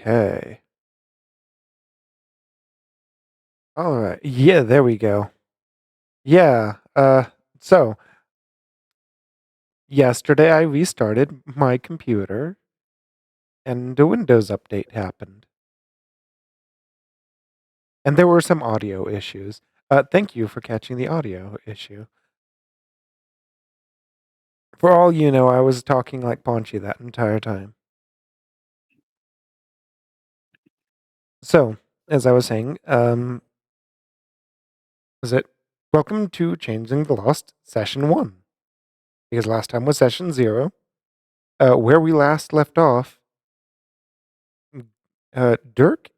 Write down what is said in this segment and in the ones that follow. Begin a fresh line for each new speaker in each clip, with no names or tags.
Okay. All right. Yeah, there we go. Yeah. So yesterday I restarted my computer and a Windows update happened. And there were some audio issues. Thank you for catching the audio issue. For all you know, I was talking like Paunchy that entire time. So, as I was saying, was it welcome to Changing the Lost Session 1. Because last time was Session 0. Where we last left off, Dirk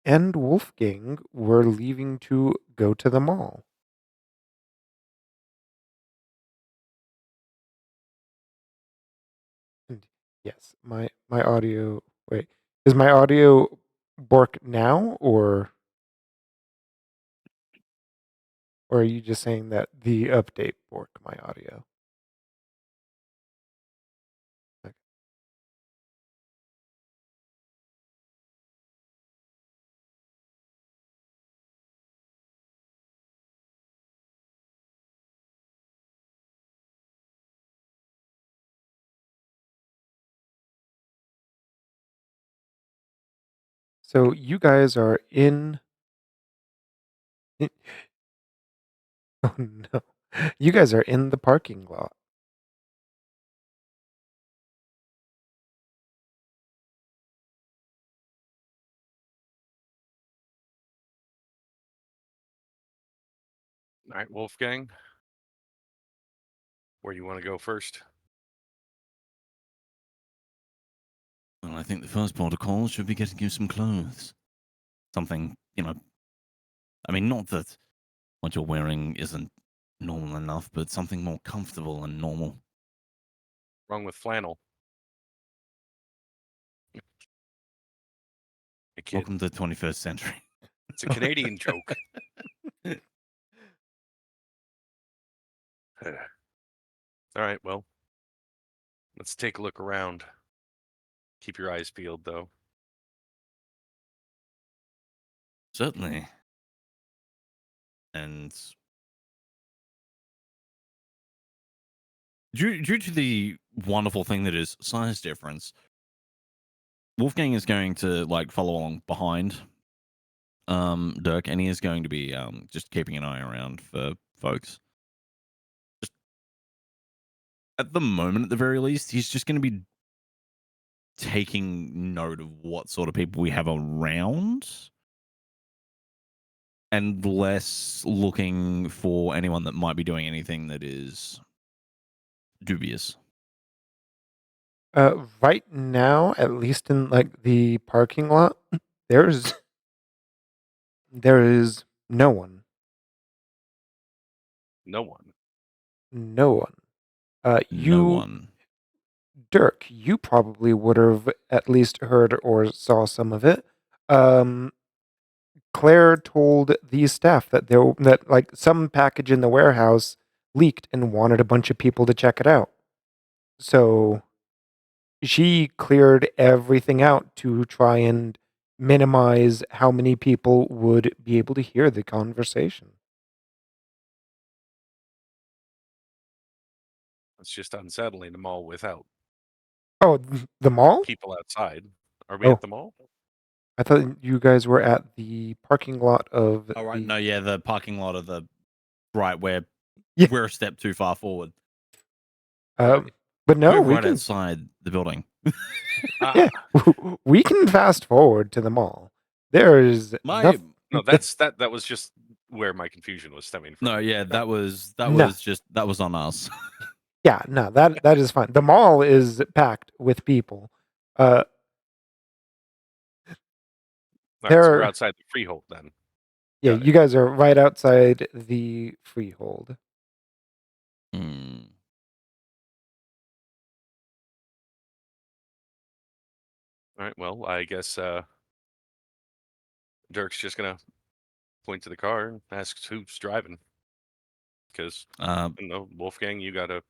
and Wolfgang were leaving to go to the mall. And yes, my audio. Wait, is my audio bork now, or are you just saying that the update bork my audio? Okay. So you guys are in. Oh no, you guys are in the parking lot.
All right, Wolfgang, where do you want to go first?
Well, I think the first protocol should be getting you some clothes. Something, I mean, not that what you're wearing isn't normal enough, but something more comfortable and normal.
Wrong with flannel. Hey, kid.
Welcome to the 21st century.
It's a Canadian joke. All right, well, let's take a look around. Keep your eyes peeled, though.
Certainly. And due to the wonderful thing that is size difference, Wolfgang is going to follow along behind Dirk, and he is going to be just keeping an eye around for folks. Just at the moment, at the very least, he's just going to be taking note of what sort of people we have around and less looking for anyone that might be doing anything that is dubious.
Right now, at least in like the parking lot, there is no one.
No one.
No one.
No
You,
one.
Dirk, you probably would have at least heard or saw some of it. Claire told the staff that like some package in the warehouse leaked and wanted a bunch of people to check it out. So she cleared everything out to try and minimize how many people would be able to hear the conversation.
It's just unsettling the mall without
Oh, the mall?
people outside. Are we
Oh,
at the mall?
I thought you guys were at the parking lot of
All right.
the.
No, yeah, the parking lot of the right where
Yeah.
we're a step too far forward.
But no,
We're
we
right
can.
outside the building.
Yeah, we can fast forward to the mall. There is nothing.
No, that was just where my confusion was stemming from.
No, yeah, that was
No.
that was on us.
Yeah, no, that is fine. The mall is packed with people.
All right, so we're outside the freehold then.
Yeah, you guys are right outside the freehold.
Hmm.
All right, well, I guess Dirk's just gonna point to the car and asks who's driving. Because Wolfgang, you got a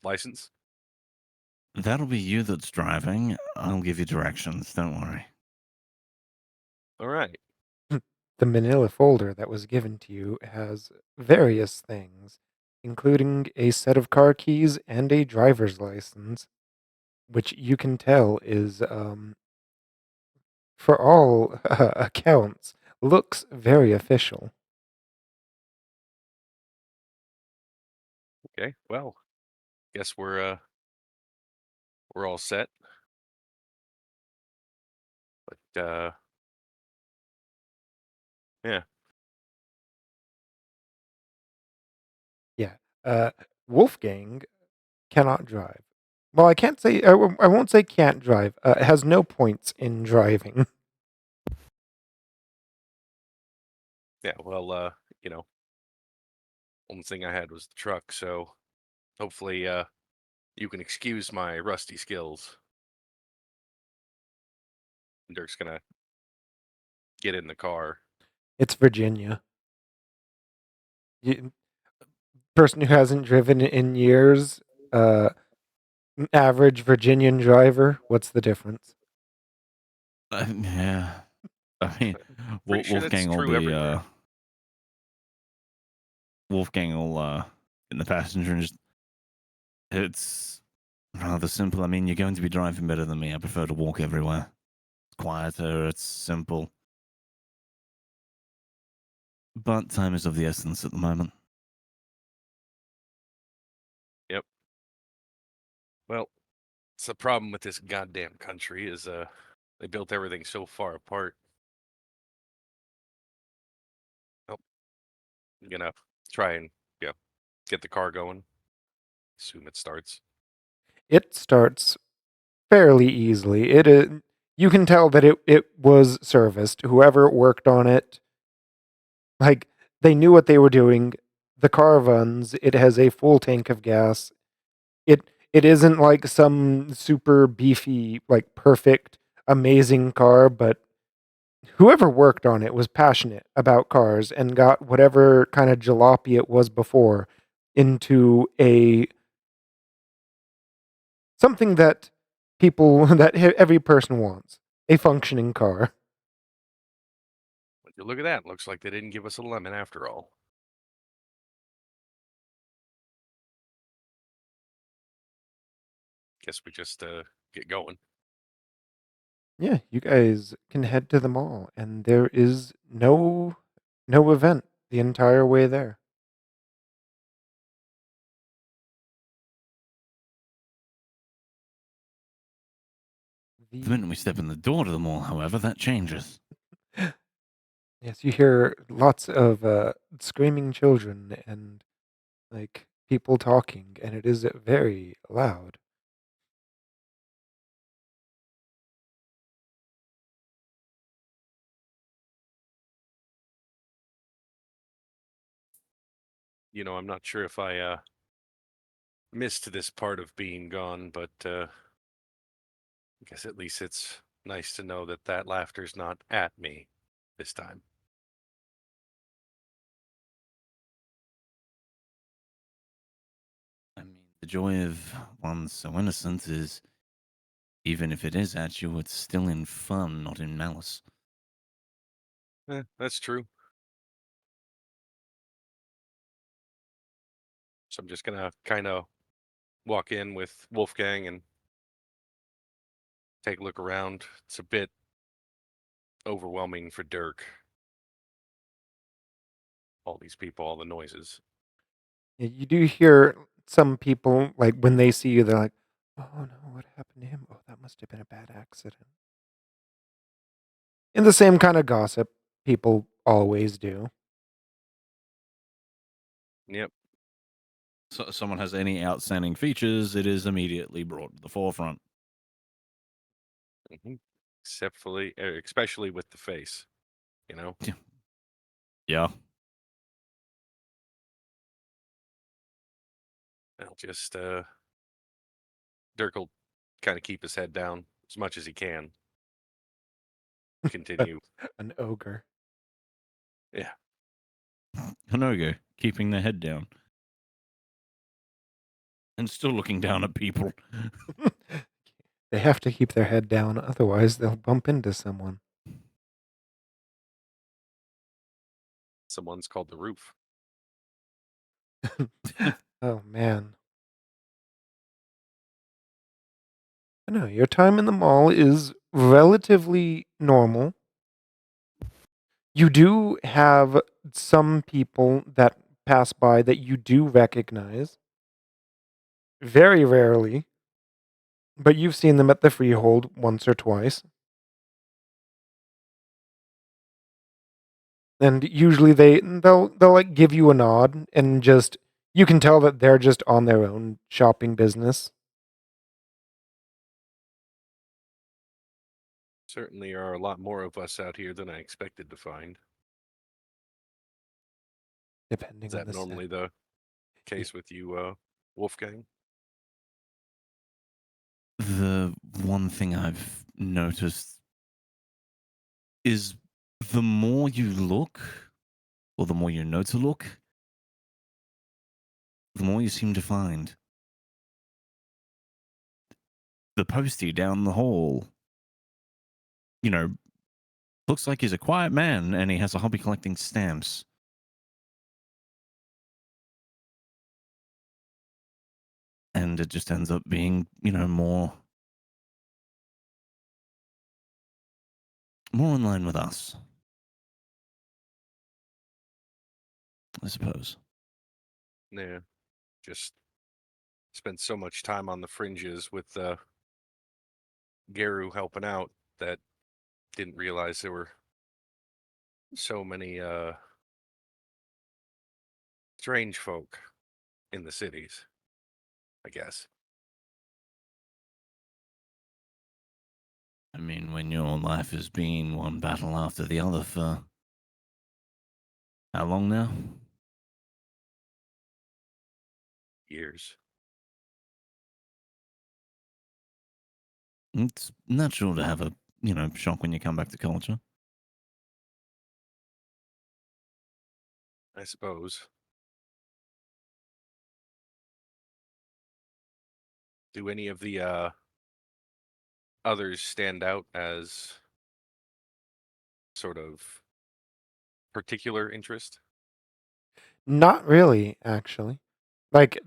license?
That'll be you that's driving. I'll give you directions. Don't worry.
All right.
The manila folder that was given to you has various things, including a set of car keys and a driver's license, which you can tell is, for all accounts, looks very official.
Okay. Well, guess we're all set. But yeah.
Yeah. Wolfgang cannot drive. Well, I can't say, I won't say can't drive. It has no points in driving.
Yeah. Well, only thing I had was the truck, so hopefully you can excuse my rusty skills. Dirk's gonna get in the car.
It's Virginia. Person who hasn't driven in years, average Virginian driver, what's the difference?
Yeah. I mean,
Pretty sure that's
Wolfgang will
true
be
everywhere.
Wolfgang will in the passenger and just it's rather simple. I mean, you're going to be driving better than me. I prefer to walk everywhere. It's quieter, it's simple. But time is of the essence at the moment.
Yep. Well, it's the problem with this goddamn country is they built everything so far apart. Oh, I'm gonna try and get the car going. Assume it starts.
It starts fairly easily. You can tell that it was serviced. Whoever worked on it, like, they knew what they were doing. The car runs. It has a full tank of gas. It isn't like some super beefy, like perfect, amazing car, but whoever worked on it was passionate about cars and got whatever kind of jalopy it was before into a something that people that every person wants, a functioning car.
Would you look at that? Looks like they didn't give us a lemon after all. Guess we just get going.
Yeah, you guys can head to the mall, and there is no event the entire way there.
The minute we step in the door to the mall, however, that changes.
Yes, you hear lots of screaming children and like people talking, and it is very loud.
I'm not sure if I missed this part of being gone, but I guess at least it's nice to know that that laughter's not at me this time.
I mean, the joy of one so innocent is, even if it is at you, it's still in fun, not in malice.
That's true. So I'm just gonna kind of walk in with Wolfgang and take a look around. It's a bit overwhelming for Dirk. All these people, all the noises.
Yeah, you do hear some people like when they see you, they're like, "Oh no, what happened to him? Oh, that must have been a bad accident." And the same kind of gossip people always do.
Yep.
So someone has any outstanding features, it is immediately brought to the forefront.
hmm especially with the face,
Yeah.
I'll just Dirk will kind of keep his head down as much as he can. Continue.
An ogre.
Yeah.
Hanogo, keeping their head down. And still looking down at people.
They have to keep their head down, otherwise they'll bump into someone.
Someone's called the roof.
Oh, man. I know, your time in the mall is relatively normal. You do have some people that pass by that you do recognize. Very rarely. But you've seen them at the Freehold once or twice. And usually they'll like give you a nod and just you can tell that they're just on their own shopping business.
Certainly are a lot more of us out here than I expected to find.
Depending
Is
on
that
the set.
normally the case with you, Wolfgang?
The one thing I've noticed is the more you look, or the more you know to look, the more you seem to find. The postie down the hall, you know, looks like he's a quiet man and he has a hobby collecting stamps. And it just ends up being, you know, more in line with us, I suppose.
Yeah. Just spent so much time on the fringes with Garou helping out that didn't realize there were so many strange folk in the cities, I guess.
I mean, when your life has been one battle after the other for how long now?
Years.
It's natural to have a, you know, shock when you come back to culture.
I suppose. Do any of the others stand out as sort of particular interest?
Not really, actually. Like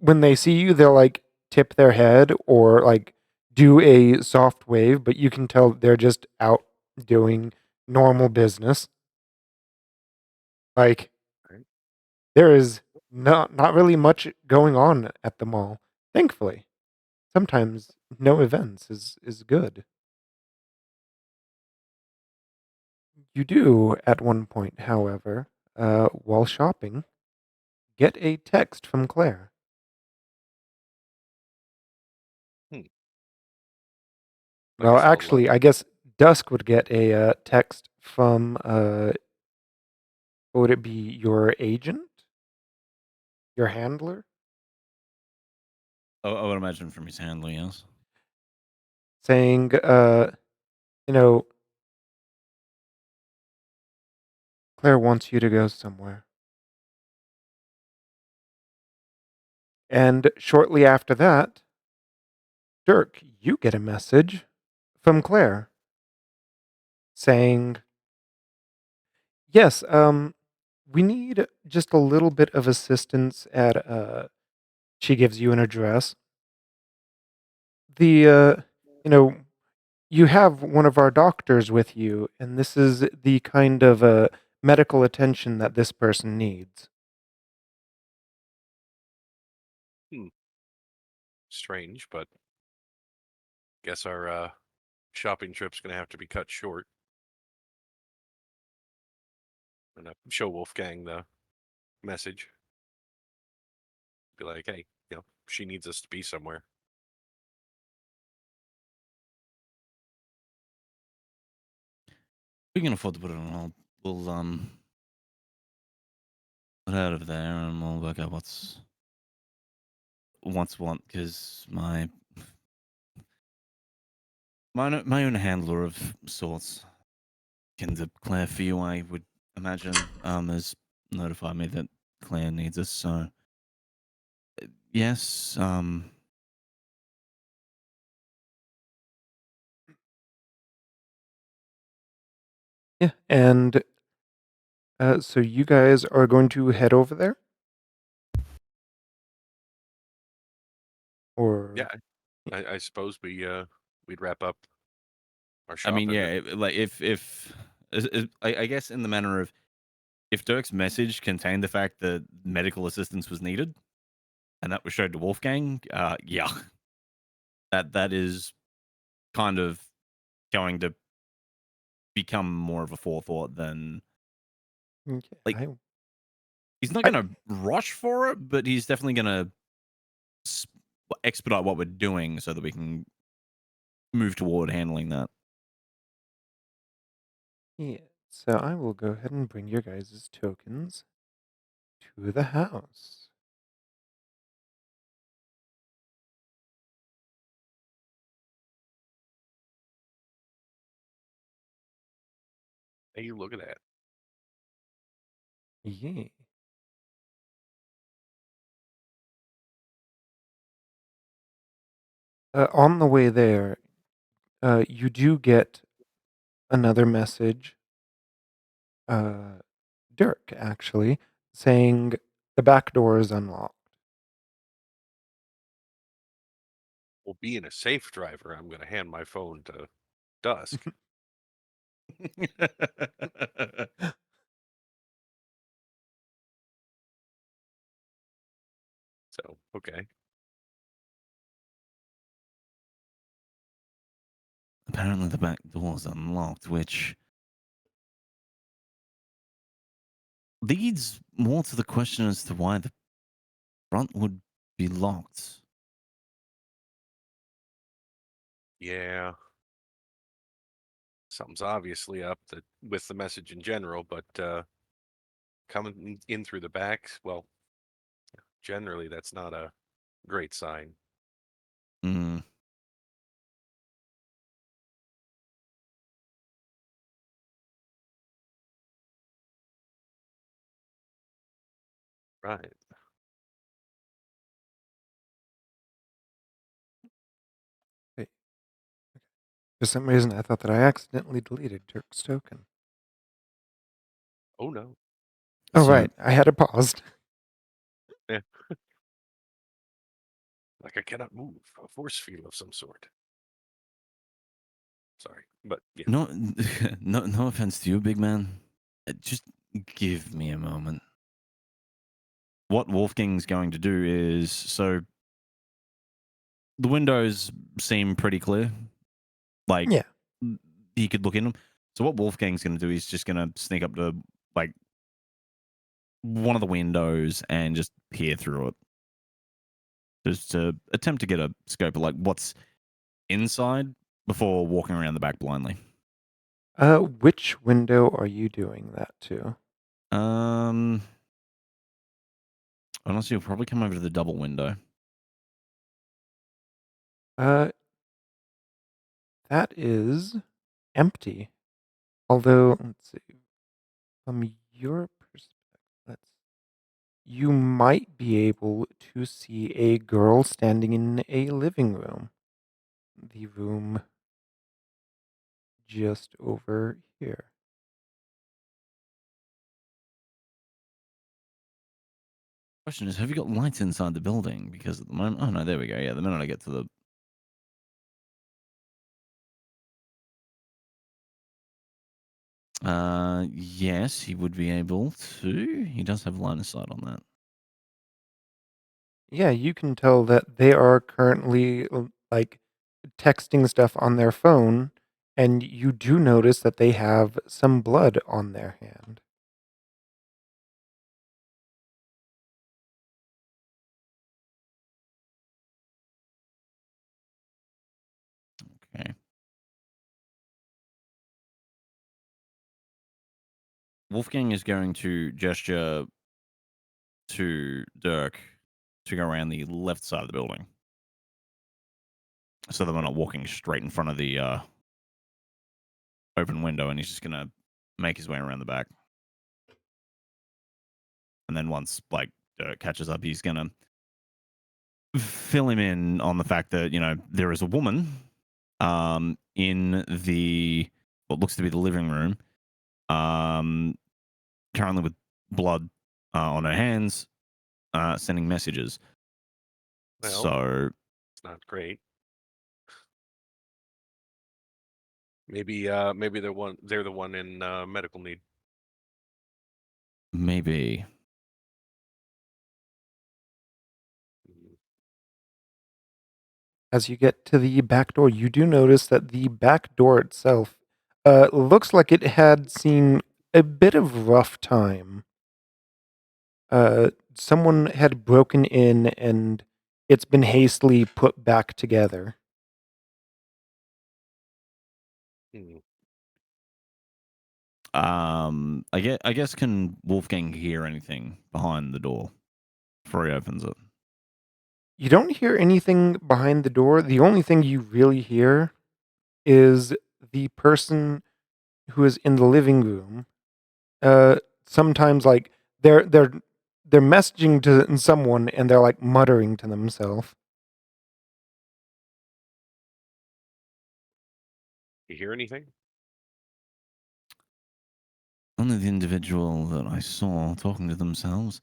when they see you, they'll like tip their head or like do a soft wave, but you can tell they're just out doing normal business. Like
Right.
there is not really much going on at the mall, thankfully. Sometimes no events is good. You do at one point, however, while shopping, get a text from Claire.
I
Well,
guess I'll
actually, I guess Dusk would get a text from what would it be? Your agent, your handler,
Oh, I would imagine from his handler, yes.
saying, you know, Claire wants you to go somewhere. And shortly after that, Dirk, you get a message from Claire saying, yes, we need just a little bit of assistance at, she gives you an address. The, you know, you have one of our doctors with you, and this is the kind of medical attention that this person needs.
strange, but guess our shopping trip's gonna have to be cut short. And show Wolfgang the message. Be like, hey, she needs us to be somewhere.
We can afford to put it on hold. We'll get out of there and we'll work out what's what, because my own handler of sorts can declare for you, I would imagine, has notified me that Claire needs us, so yes,
Yeah, and So you guys are going to head over there? Or
Yeah, I suppose we'd wrap up our
I mean,
shopping.
yeah, like if I guess in the manner of if Dirk's message contained the fact that medical assistance was needed, and that was showed to Wolfgang, yeah, that is kind of going to become more of a forethought than
okay,
like he's not going to rush for it, but he's definitely going to expedite what we're doing so that we can move toward handling that.
yeah. So I will go ahead and bring your guys' tokens to the house.
Hey, look at that.
Yeah. On the way there, you do get another message, Dirk actually, saying the back door is unlocked.
Well, being a safe driver, I'm going to hand my phone to Dusk. So, okay.
Apparently, the back door's unlocked, which leads more to the question as to why the front would be locked.
Yeah. Something's obviously up with the message in general, but coming in through the back, well, generally that's not a great sign.
Hmm.
Right.
Wait, for some reason, I thought that I accidentally deleted Dirk's token.
Oh, no.
Oh,
So,
right. I had it paused.
Yeah. Like I cannot move. A force field of some sort. Sorry. But yeah.
no, no offense to you, big man. Just give me a moment. What Wolfgang's going to do is so the windows seem pretty clear. Like
Yeah.
he could look in them. So what Wolfgang's going to do is just going to sneak up to like one of the windows and just peer through it, just to attempt to get a scope of like what's inside before walking around the back blindly.
Which window are you doing that to?
Honestly, you'll probably come over to the double window.
Uh, that is empty. Although, let's see, from your perspective, you might be able to see a girl standing in a living room. The room just over here.
Question is, have you got lights inside the building? Because at the moment, oh no, there we go. Yeah, the minute I get to the yes, he would be able to. He does have line of sight on that.
Yeah, you can tell that they are currently like texting stuff on their phone, and you do notice that they have some blood on their hand.
Okay. Wolfgang is going to gesture to Dirk to go around the left side of the building, so that we're not walking straight in front of the open window, and he's just gonna make his way around the back. And then once like Dirk catches up, he's gonna fill him in on the fact that there is a woman in the what looks to be the living room, currently with blood on her hands, sending messages.
Well,
So
it's not great. Maybe they're the one in medical need.
maybe.
Mm.
As you get to the back door, you do notice that the back door itself looks like it had seen a bit of rough time. Someone had broken in and it's been hastily put back together.
Hmm.
I guess can Wolfgang hear anything behind the door before he opens it?
You don't hear anything behind the door. The only thing you really hear is the person who is in the living room. Sometimes like they're messaging to someone and they're like muttering to themselves.
You hear anything?
Only the individual that I saw talking to themselves.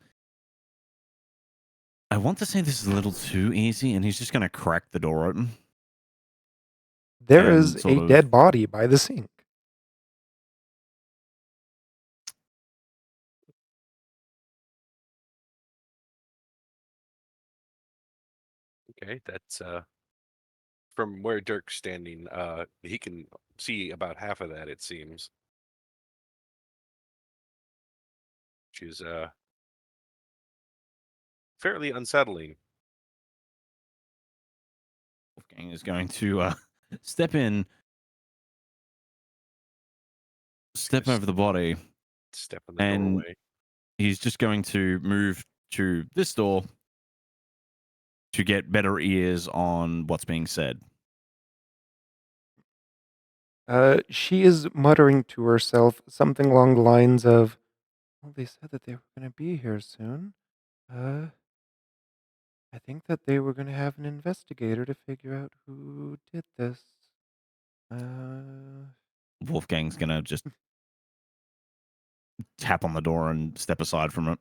I want to say this is a little too easy, and he's just going to crack the door open.
There
And
is
sort
a
of-
dead body by the sink.
Okay, that's from where Dirk's standing. He can see about half of that, it seems. Which is fairly unsettling.
Wolfgang is going to step in, step
Just
over the body,
step in the
and
doorway.
he's just going to move to this door to get better ears on what's being said.
She is muttering to herself something along the lines of, "Well, they said that they were going to be here soon. I think that they were going to have an investigator to figure out who did this.
Wolfgang's going to just tap on the door and step aside from it.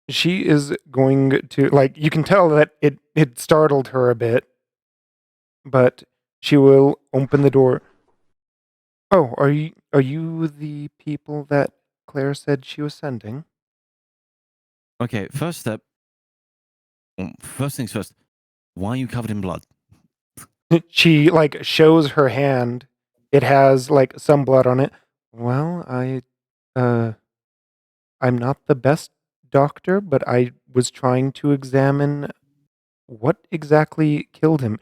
She is going to, like, you can tell that it startled her a bit, but she will open the door. Oh, are you the people that Claire said she was sending?
Okay, first step. First things first. Why are you covered in blood?
She like shows her hand. It has like some blood on it. Well, I'm not the best doctor, but I was trying to examine what exactly killed him.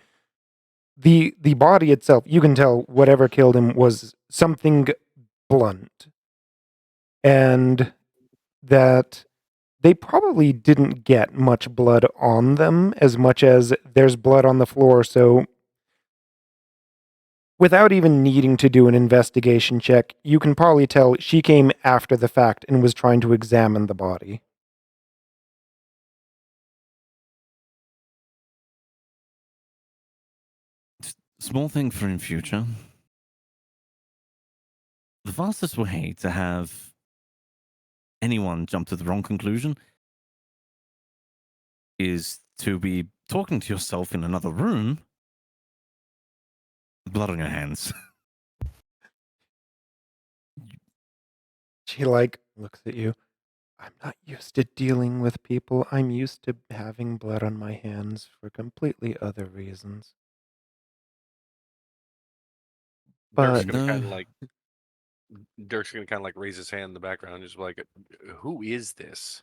The body itself, you can tell whatever killed him was something blunt. And that they probably didn't get much blood on them as much as there's blood on the floor, so without even needing to do an investigation check, you can probably tell she came after the fact and was trying to examine the body.
Small thing for in future. The fastest way to have anyone jump to the wrong conclusion is to be talking to yourself in another room with blood on your hands.
She like looks at you. I'm not used to dealing with people. I'm used to having blood on my hands for completely other reasons.
Dirk's
But
gonna
No.
kind of like raise his hand in the background, and just like, who is this?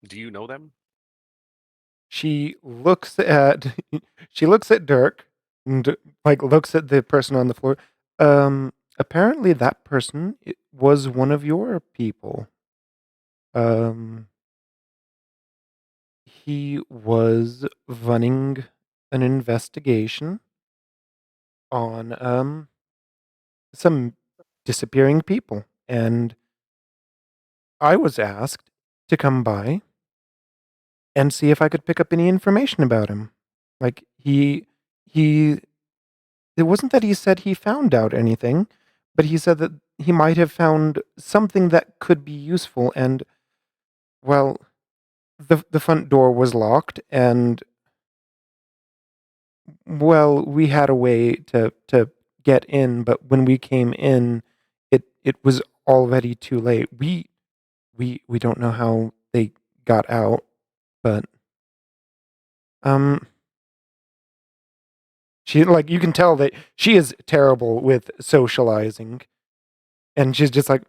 Do you know them?
she looks at Dirk and like looks at the person on the floor. Apparently that person was one of your people. Um, he was running an investigation on some disappearing people, and I was asked to come by and see if I could pick up any information about him. Like he it wasn't that he said he found out anything, but he said that he might have found something that could be useful, and, well, the front door was locked, and, well, we had a way to get in, but when we came in, it was already too late. We don't know how they got out, but, she, like, you can tell that she is terrible with socializing, and she's just like,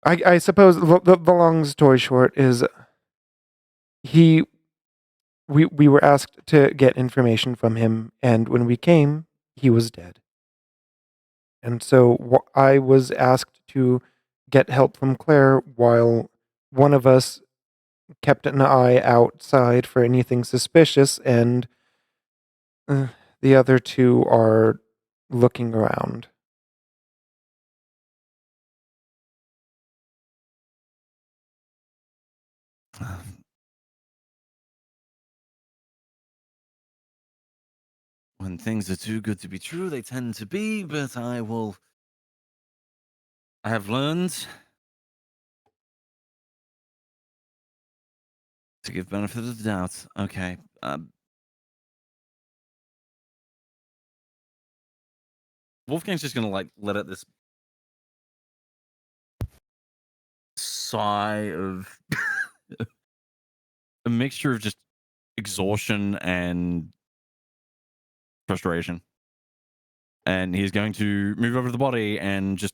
I suppose the long story short is he we were asked to get information from him, and when we came, he was dead. And so I was asked to get help from Claire while one of us kept an eye outside for anything suspicious, and the other two are looking around.
When things are too good to be true, they tend to be, but I have learned to give benefit of the doubt. Okay. Wolfgang's just gonna like let out this sigh of a mixture of just exhaustion and frustration. And he's going to move over to the body and just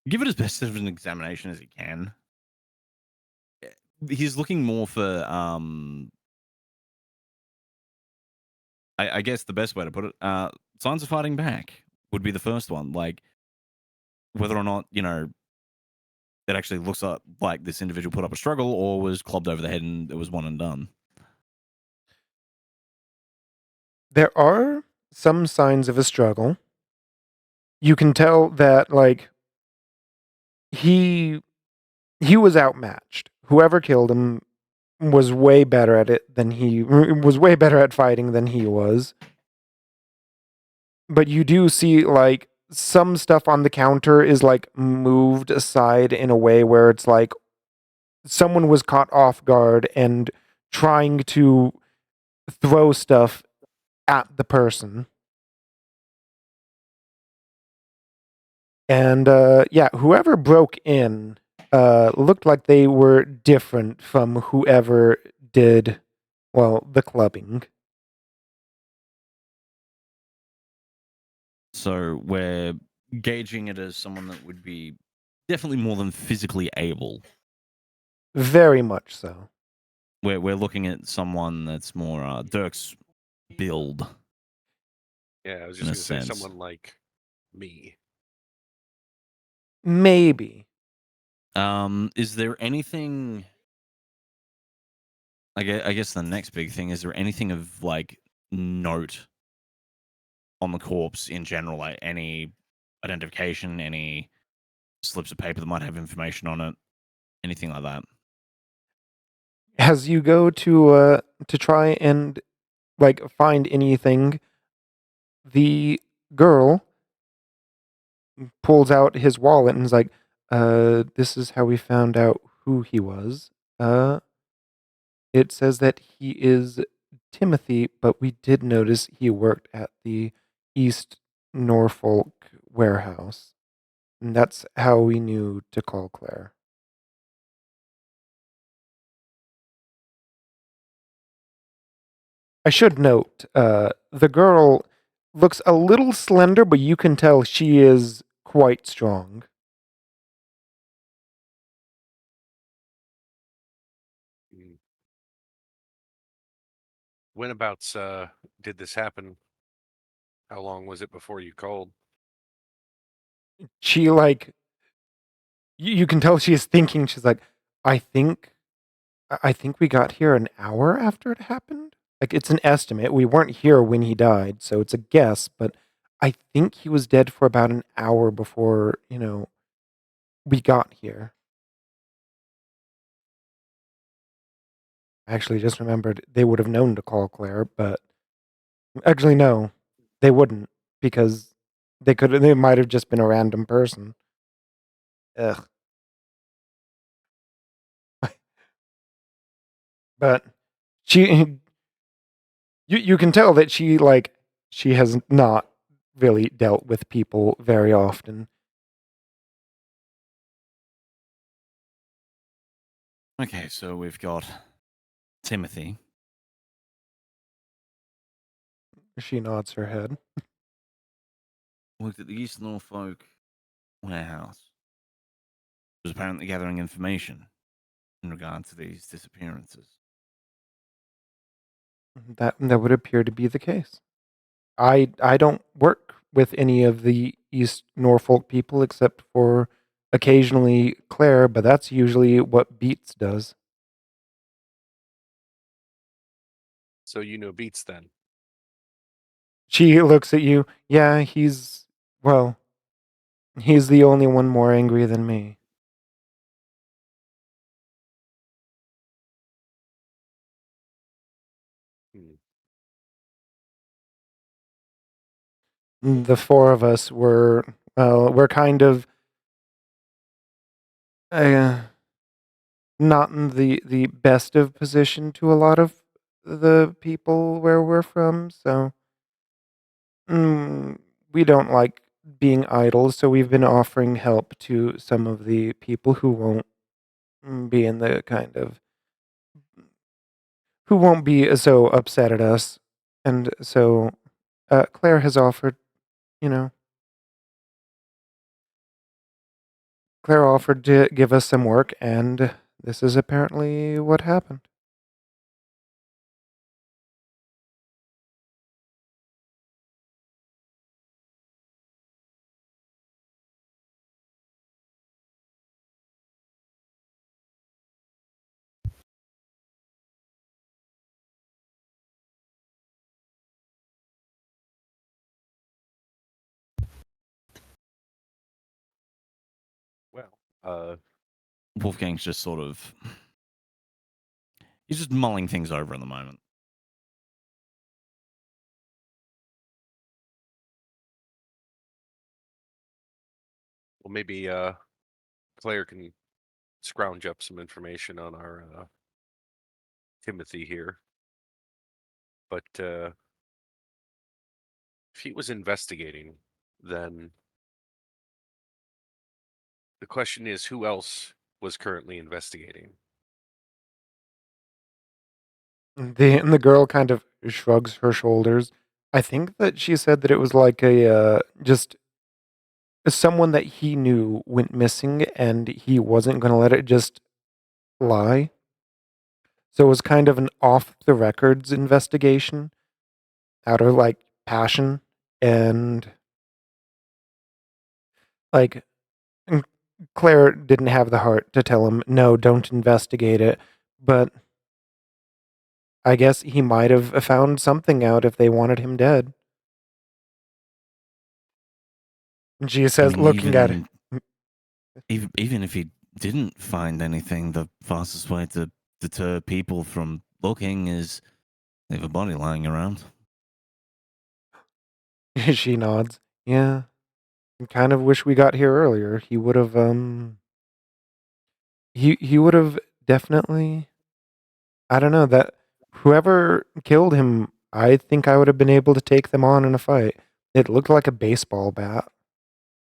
give it as best of an examination as he can. He's looking more for I guess the best way to put it, signs of fighting back would be the first one. Like whether or not, it actually looks like this individual put up a struggle or was clubbed over the head and it was one and done.
There are some signs of a struggle. You can tell that, like, he was outmatched. Whoever killed him was way better at it than he was way better at fighting than he was. But you do see, like, some stuff on the counter is, like, moved aside in a way where it's like someone was caught off guard and trying to throw stuff at the person. And yeah, whoever broke in looked like they were different from whoever did, well, the clubbing.
So we're gauging it as someone that would be definitely more than physically able.
Very much so.
We're looking at someone that's more Dirk's build.
Yeah, I was
In
just
a
going to say
sense.
someone like me.
Maybe.
Is there anything? I guess the next big thing is there anything of like note on the corpse in general, like any identification, any slips of paper that might have information on it, anything like that?
As you go to try and, like, find anything, the girl pulls out his wallet and is like, this is how we found out who he was. It says that he is Timothy, but we did notice he worked at the East Norfolk warehouse. And that's how we knew to call Claire. I should note, the girl looks a little slender, but you can tell she is quite strong.
Whenabouts did this happen? How long was it before you called?
She, like, you can tell she is thinking. She's like, I think we got here an hour after it happened. Like, it's an estimate. We weren't here when he died, so it's a guess, but I think he was dead for about an hour before, we got here. I actually just remembered they would have known to call Claire, but actually, no. They wouldn't, because they might have just been a random person. Ugh. But she you can tell that she has not really dealt with people very often.
Okay, so we've got Timothy.
She nods her head.
Worked at the East Norfolk warehouse. Was apparently gathering information in regard to these disappearances.
That would appear to be the case. I don't work with any of the East Norfolk people except for occasionally Claire, but that's usually what Beats does.
So you know Beats then.
She looks at you. Yeah, he's the only one more angry than me. The four of us we're kind of not in the best of position to a lot of the people where we're from, so we don't like being idle, so we've been offering help to some of the people who won't be in the kind of who won't be so upset at us. And so Claire has offered, you know, Claire offered to give us some work, and this is apparently what happened.
Well,
Wolfgang's just sort of. He's just mulling things over at the moment.
well, maybe Claire can scrounge up some information on our Timothy here. But if he was investigating, then the question is, who else was currently investigating?
The girl kind of shrugs her shoulders. I think that she said that it was like a just someone that he knew went missing, and he wasn't going to let it just lie. So it was kind of an off the records investigation out of like passion, and like Claire didn't have the heart to tell him, no, don't investigate it. But I guess he might have found something out if they wanted him dead. And she says, looking at it.
Even if he didn't find anything, the fastest way to deter people from looking is leave a body lying around.
She nods. Yeah. I kind of wish we got here earlier. He would have he would have definitely, I don't know, that whoever killed him, I think I would have been able to take them on in a fight. It looked like a baseball bat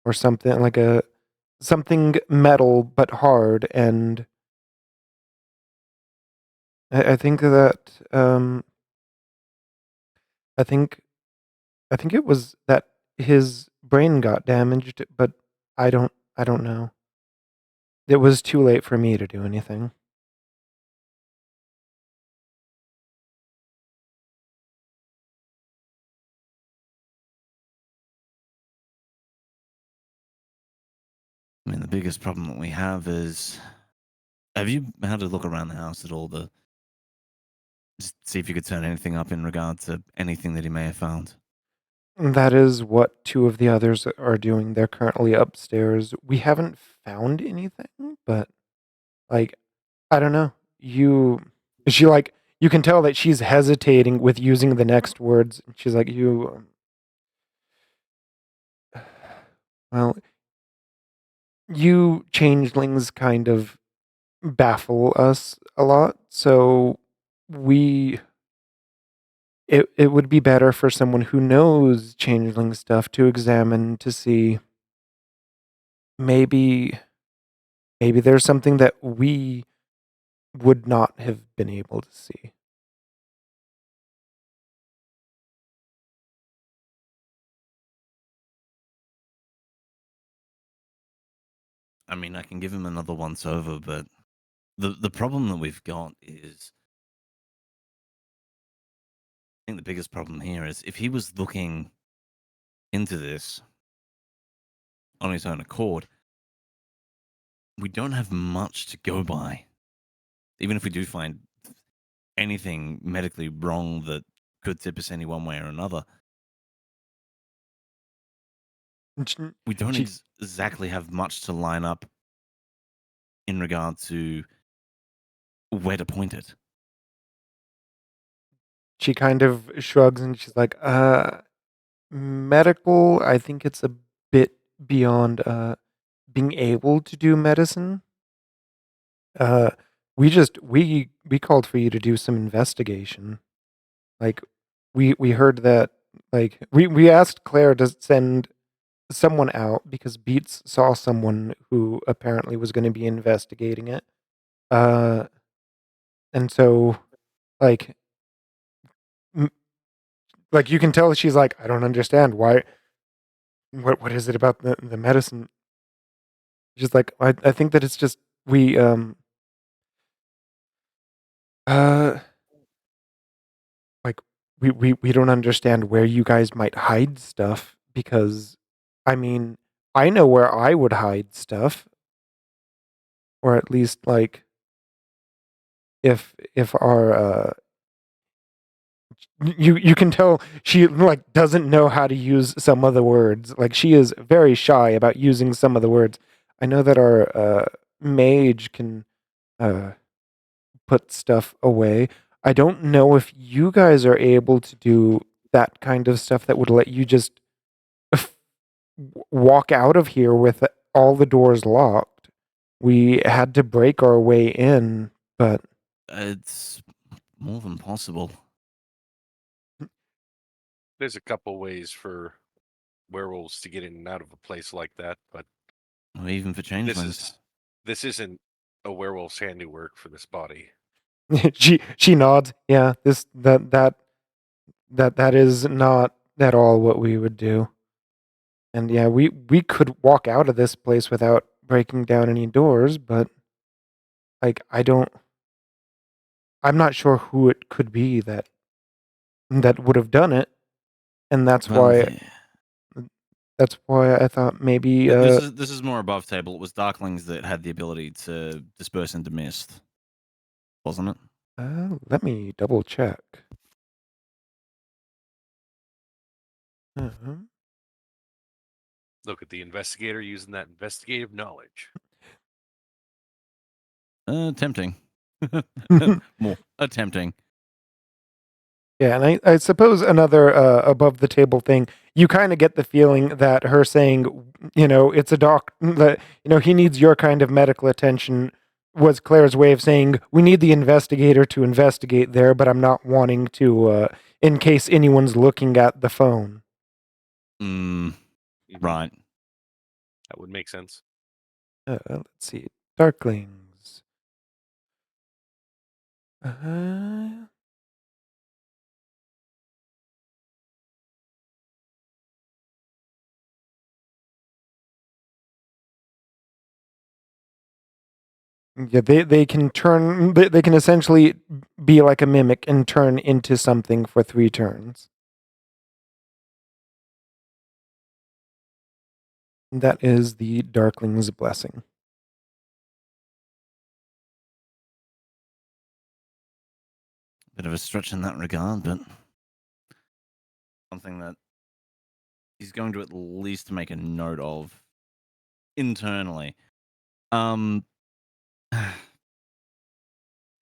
or something, like something metal but hard, and I think that I think I think it was that his brain got damaged, but I don't know. It was too late for me to do anything.
I mean, the biggest problem that we have is, have you had a look around the house at all to just see if you could turn anything up in regard to anything that he may have found?
That is what two of the others are doing. They're currently upstairs. We haven't found anything, but like, I don't know. You can tell that she's hesitating with using the next words. She's like, Well, you changelings kind of baffle us a lot, so we it would be better for someone who knows changeling stuff to examine to see maybe there's something that we would not have been able to see.
I mean, I can give him another once over, but the problem that we've got is, I think the biggest problem here is if he was looking into this on his own accord, we don't have much to go by. Even if we do find anything medically wrong that could tip us any one way or another, we don't
She
exactly have much to line up in regard to where to point it.
she kind of shrugs and she's like, medical, I think it's a bit beyond being able to do medicine. Uh we called for you to do some investigation. Like we heard that like we asked Claire to send someone out because Beats saw someone who apparently was going to be investigating it. Uh and so like m- like you can tell she's like, I don't understand why what is it about the medicine? Just like I think that it's just we uh like we don't understand where you guys might hide stuff because I mean I know where I would hide stuff, or at least like if our you can tell she like doesn't know how to use some of the words. Like she is very shy about using some of the words. I know that our mage can uh put stuff away. I don't know if you guys are able to do that kind of stuff that would let you just walk out of here with all the doors locked. We had to break our way in, but
It's more than possible.
There's a couple ways for werewolves to get in and out of a place like that, but
Or even for changelings.
this isn't a werewolf's handiwork for this body.
she nods. Yeah, that is not at all what we would do. And yeah, we could walk out of this place without breaking down any doors, but like I'm not sure who it could be that would have done it, and
Well,
that's why I thought maybe
this is more above table. It was Darklings that had the ability to disperse into mist, wasn't it?
let me double check. Uh-huh.
Look at the investigator using that investigative knowledge.
Tempting. More attempting.
Yeah, and I suppose another above the table thing, you kind of get the feeling that her saying, it's a doc that, he needs your kind of medical attention was Claire's way of saying, we need the investigator to investigate there, but I'm not wanting to, in case anyone's looking at the phone.
Right.
That would make sense.
Let's see. Darklings. Uh, Yeah, they can turn. They can essentially be like a mimic and turn into something for 3 turns. That is the Darkling's blessing.
Bit of a stretch in that regard, but something that he's going to at least make a note of internally. I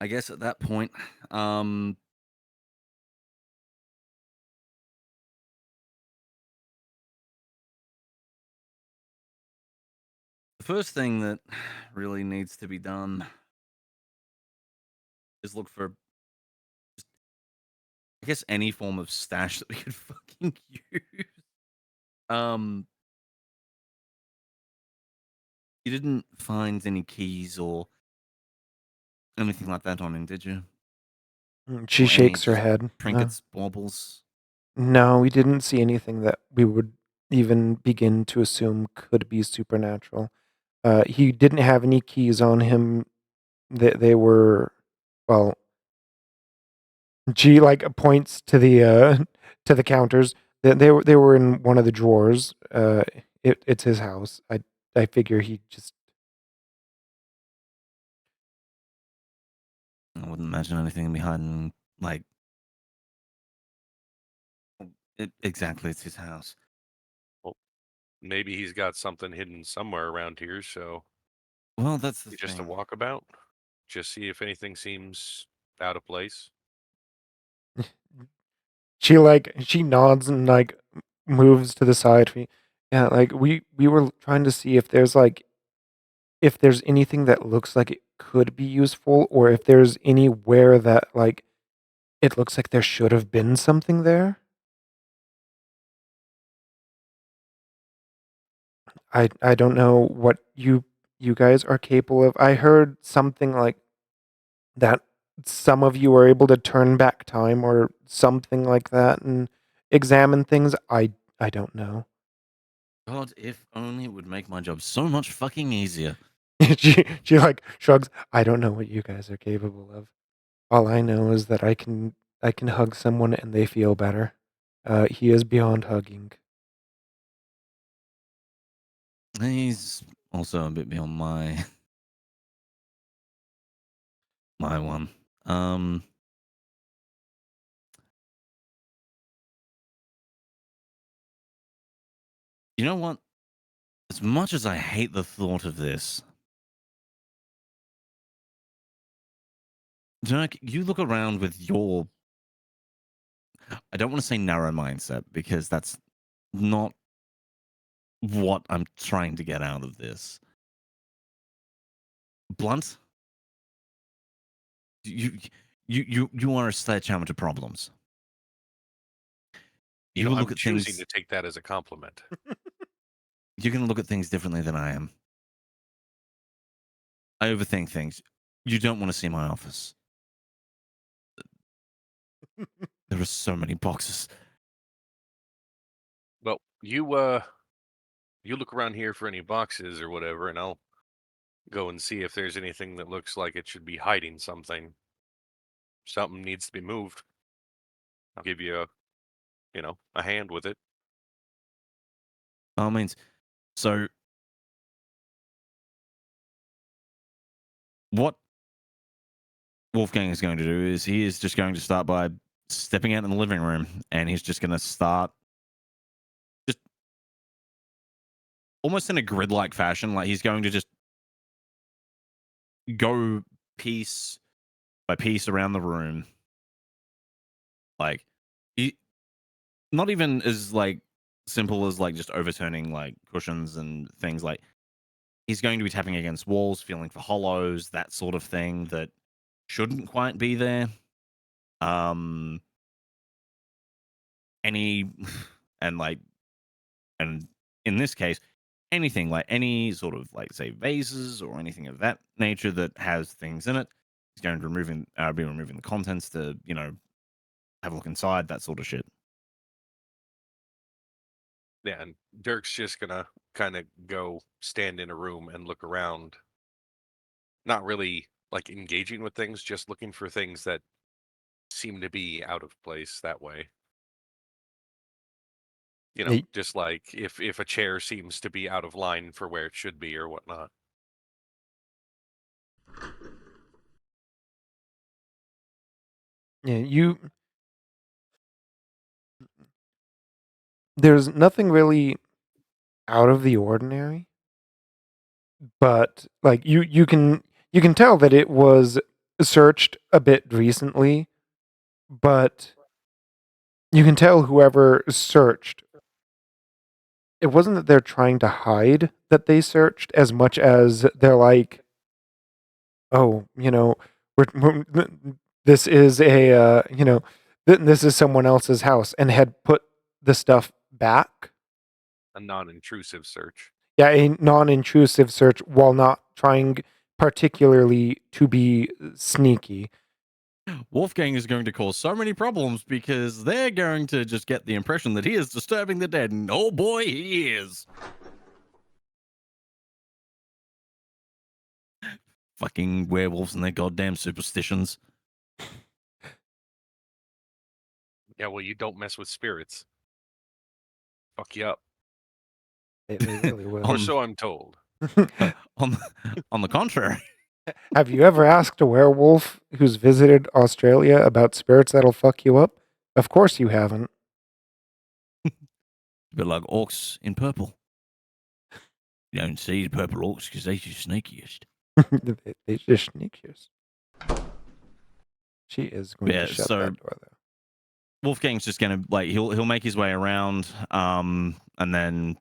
guess at that point, first thing that really needs to be done is look for, I guess, any form of stash that we could fucking use. You didn't find any keys or anything like that on him, did you?
She
Or any
shakes her
just
head. No.
trinkets, baubles?
No, we didn't see anything that we would even begin to assume could be supernatural. He didn't have any keys on him. They were, well, she like points to the counters. They were in one of the drawers. It's his house. I figure he just.
I wouldn't imagine anything behind, like, exactly, it's his house.
Maybe he's got something hidden somewhere around here, so
Well, that's the
just a
thing.
walkabout. Just see if anything seems out of place.
She nods and like moves to the side. Yeah, like we were trying to see if there's anything that looks like it could be useful, or if there's anywhere that like it looks like there should have been something there. I don't know what you guys are capable of. I heard something like that some of you are able to turn back time or something like that and examine things. I don't know.
God, if only it would make my job so much fucking easier.
She like shrugs. I don't know what you guys are capable of. All I know is that I can hug someone and they feel better. He is beyond hugging.
He's also a bit beyond my one. You know what? As much as I hate the thought of this, Dirk, you look around with your, I don't want to say narrow mindset, because that's not what I'm trying to get out of this. Blunt, you are a sledgehammer to problems. You will
I'm
look at
choosing
things.
to take that as a compliment.
You're going to look at things differently than I am. I overthink things. You don't want to see my office. There are so many boxes.
Well, you look around here for any boxes or whatever, and I'll go and see if there's anything that looks like it should be hiding something. Something needs to be moved. I'll give you a hand with it.
By all means. So, what Wolfgang is going to do is he is just going to start by stepping out in the living room, and he's just going to start just almost in a grid-like fashion. Like, he's going to just go piece by piece around the room. Like, he, not even as like simple as like just overturning like cushions and things. Like, he's going to be tapping against walls, feeling for hollows, that sort of thing that shouldn't quite be there. Any and like, and in this case, anything like any sort of like, say, vases or anything of that nature that has things in it. He's going to be removing the contents to have a look inside, that sort of shit.
Yeah, and Dirk's just gonna kind of go stand in a room and look around. Not really like engaging with things, just looking for things that seem to be out of place that way.
Yeah,
Just like if a chair seems to be out of line for where it should be or whatnot.
yeah, there's nothing really out of the ordinary, but like you can tell that it was searched a bit recently, but you can tell whoever searched it wasn't that they're trying to hide that they searched as much as they're like, oh, this is this is someone else's house, and had put the stuff back.
A non-intrusive search.
Yeah, a non-intrusive search while not trying particularly to be sneaky.
Wolfgang is going to cause so many problems because they're going to just get the impression that he is disturbing the dead, and oh boy, he is. Fucking werewolves and their goddamn superstitions.
Yeah, well, you don't mess with spirits. Fuck you up.
They really will.
Or so I'm told.
On the contrary.
Have you ever asked a werewolf who's visited Australia about spirits that'll fuck you up? Of course you haven't.
Bit like orcs in purple. You don't see the purple orcs because they're just sneakiest.
They just sneakiest. She is going to shut that door, though.
Wolfgang's just gonna he'll make his way around, and then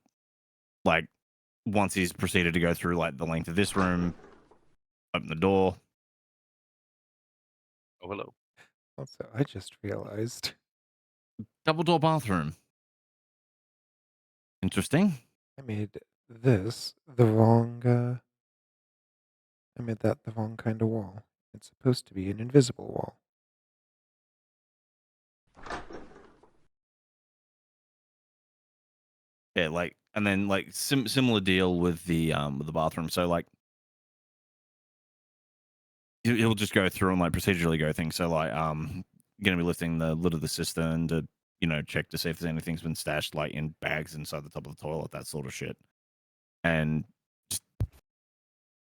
once he's proceeded to go through the length of this room, open the door.
Oh, hello.
Also, I just realized.
Double door bathroom. Interesting.
I made this the wrong. I made that the wrong kind of wall. It's supposed to be an invisible wall.
Yeah, and then similar deal with the bathroom. So he'll just go through and procedurally go things. So gonna be lifting the lid of the cistern to check to see if there's anything's been stashed in bags inside the top of the toilet, that sort of shit, and just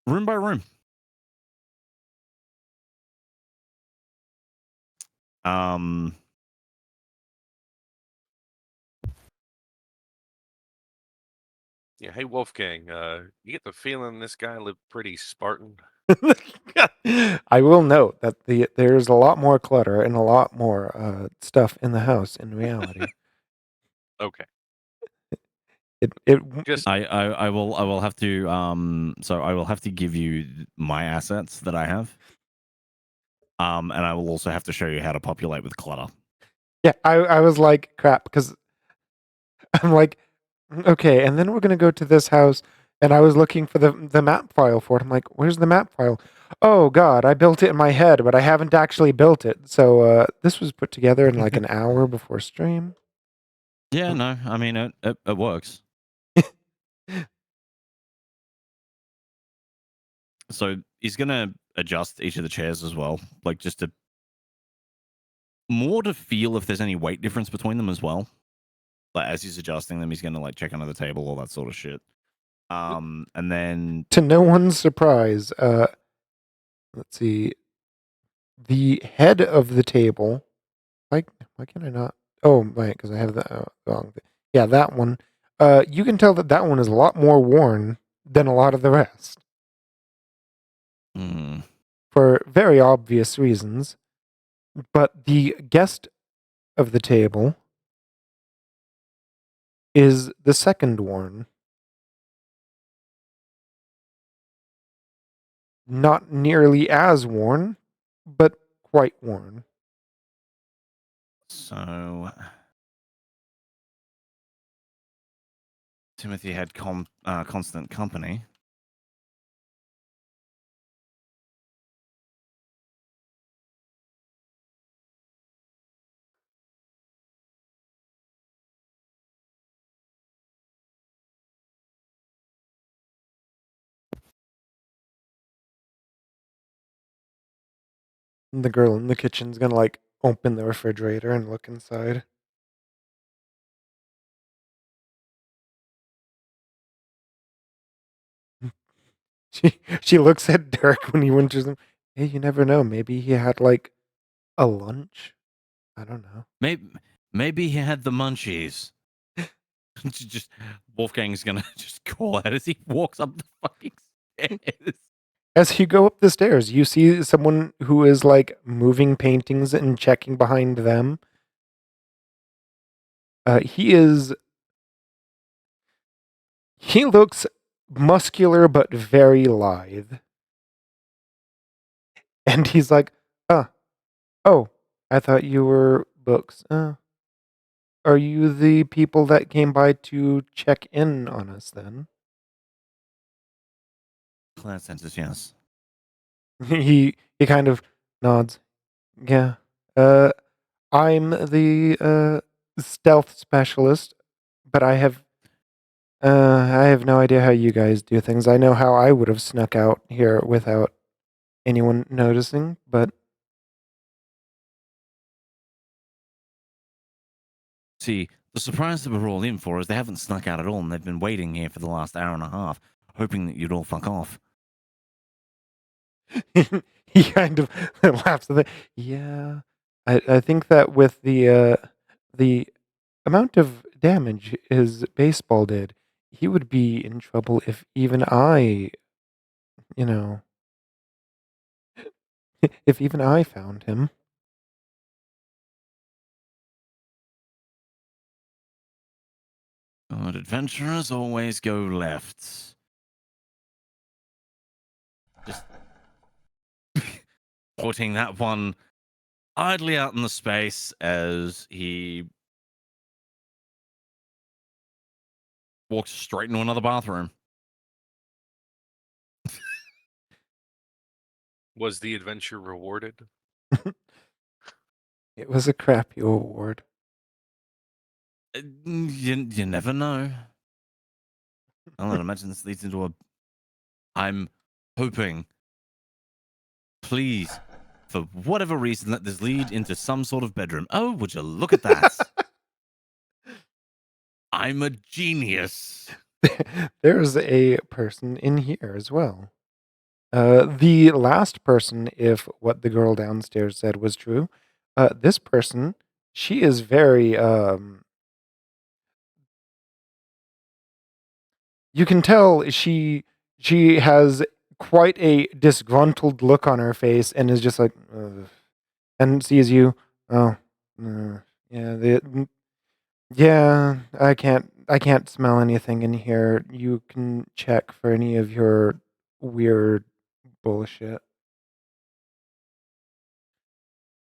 room by room.
Yeah, hey Wolfgang, you get the feeling this guy lived pretty Spartan?
I will note that there's a lot more clutter and a lot more stuff in the house in reality.
Okay.
I will have to so I will have to give you my assets that I have. And I will also have to show you how to populate with clutter.
Yeah, I was like, crap, because I'm like, okay, and then we're gonna go to this house, and I was looking for the map file for it. I'm like, where's the map file? Oh God, I built it in my head, but I haven't actually built it. So this was put together in an hour before stream.
Yeah, no, I mean it works. So he's gonna adjust each of the chairs as well, just to feel if there's any weight difference between them as well. As he's adjusting them, he's gonna check under the table, all that sort of shit. And then,
to no one's surprise, let's see, the head of the table. Why can I not? Oh, right, because I have the wrong thing. Yeah, that one. You can tell that one is a lot more worn than a lot of the rest. For very obvious reasons. But the guest of the table is the second worn. Not nearly as worn, but quite worn.
So Timothy had constant company.
And the girl in the kitchen's gonna open the refrigerator and look inside. She looks at Dirk when he winters him. Hey, you never know. Maybe he had a lunch. I don't know.
Maybe he had the munchies. Just Wolfgang's gonna just call out as he walks up the fucking stairs.
As you go up the stairs, you see someone who is moving paintings and checking behind them. He is He looks muscular but very lithe. And he's like, oh, I thought you were books. Are you the people that came by to check in on us then?
Claire senses yes.
He kind of nods. Yeah. I'm the stealth specialist, but I have no idea how you guys do things. I know how I would have snuck out here without anyone noticing, but
See, the surprise that we're all in for is they haven't snuck out at all, and they've been waiting here for the last hour and a half, hoping that you'd all fuck off.
he kind of laughs at it. Yeah. I think that with the amount of damage his baseball did, he would be in trouble if even I, you know, if even I found him.
Good adventurers always go left. Just putting that one idly out in the space as he walks straight into another bathroom.
Was the adventure rewarded?
It was a crappy award.
You never know. I'll imagine this leads into a. I'm hoping, please, for whatever reason, let this lead into some sort of bedroom. Oh, would you look at that? I'm a genius.
There's a person in here as well. The last person, if what the girl downstairs said was true, this person, she is very, you can tell she has quite a disgruntled look on her face and is just like, ugh, and sees you. Oh, yeah, yeah. I can't smell anything in here. You can check for any of your weird bullshit.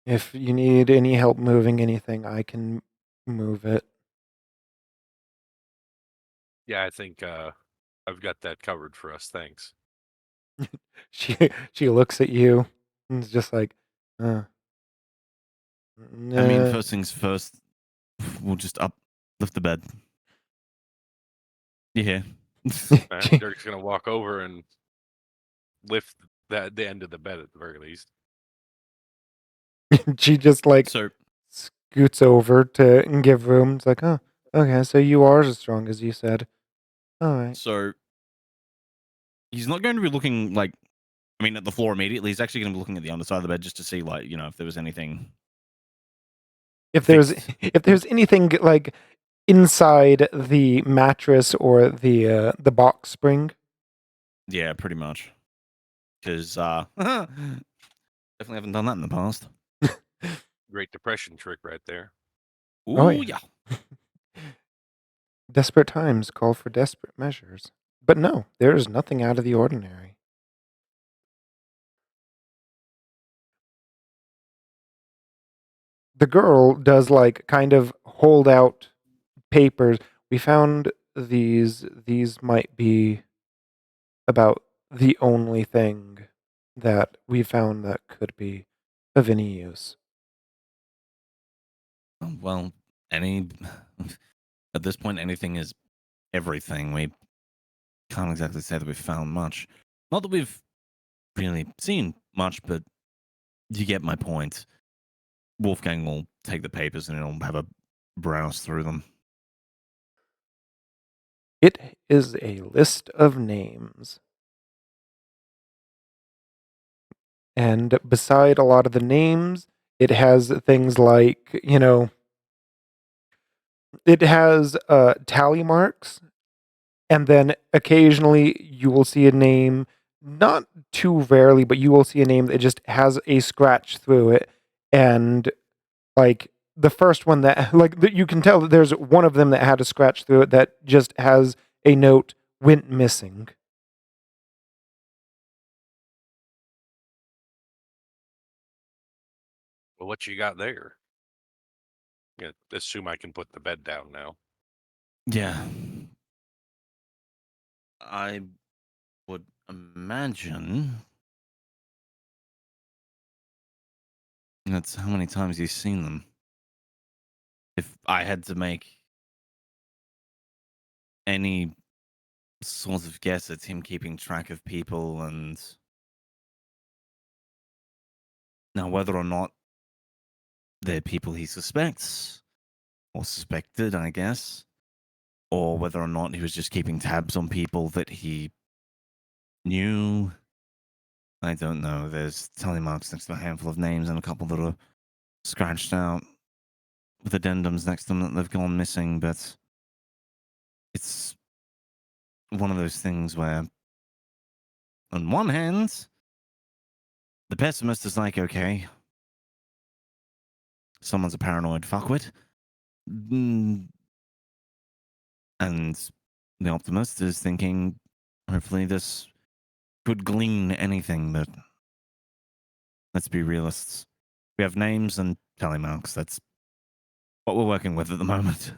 If you need any help moving anything, I can move it.
Yeah, I think I've got that covered for us. Thanks.
She looks at you and is just like,
I mean, first things first, we'll just lift the bed. Yeah.
Dirk's gonna walk over and lift the end of the bed at the very least.
She just like
So
scoots over to give room. It's like, oh, okay, so you are as strong as you said. All right.
So he's not going to be looking like, I mean, at the floor immediately. He's actually going to be looking at the underside of the bed just to see, like, if there was anything.
If
fixed.
there's anything like inside the mattress or the box spring.
Yeah, pretty much. Because definitely haven't done that in the past.
Great Depression trick right there.
Ooh,
Oh,
yeah.
Desperate times call for desperate measures. But no, there is nothing out of the ordinary. The girl does like kind of hold out papers. We found these. These might be about the only thing that we found that could be of any use.
Well, at this point, anything is everything. We can't exactly say that we've found much. Not that we've really seen much, but you get my point. Wolfgang will take the papers and he'll have a browse through them.
It is a list of names. And beside a lot of the names, it has things like, it has tally marks. And then occasionally you will see a name, not too rarely, but you will see a name that just has a scratch through it. And like the first one that, like, you can tell that there's one of them that had a scratch through it that just has a note, "Went missing."
Well, what you got there? Yeah, assume I can put the bed down now.
Yeah. I would imagine that's how many times he's seen them. If I had to make any sort of guess at him keeping track of people, and now whether or not they're people he suspects or suspected, I guess, or whether or not he was just keeping tabs on people that he knew, I don't know. There's tally marks next to a handful of names and a couple that are scratched out with addendums next to them that they've gone missing, but it's one of those things where, on one hand, the pessimist is like, okay, someone's a paranoid fuckwit. And the optimist is thinking, hopefully this could glean anything, but let's be realists. We have names and tally marks. That's what we're working with at the moment.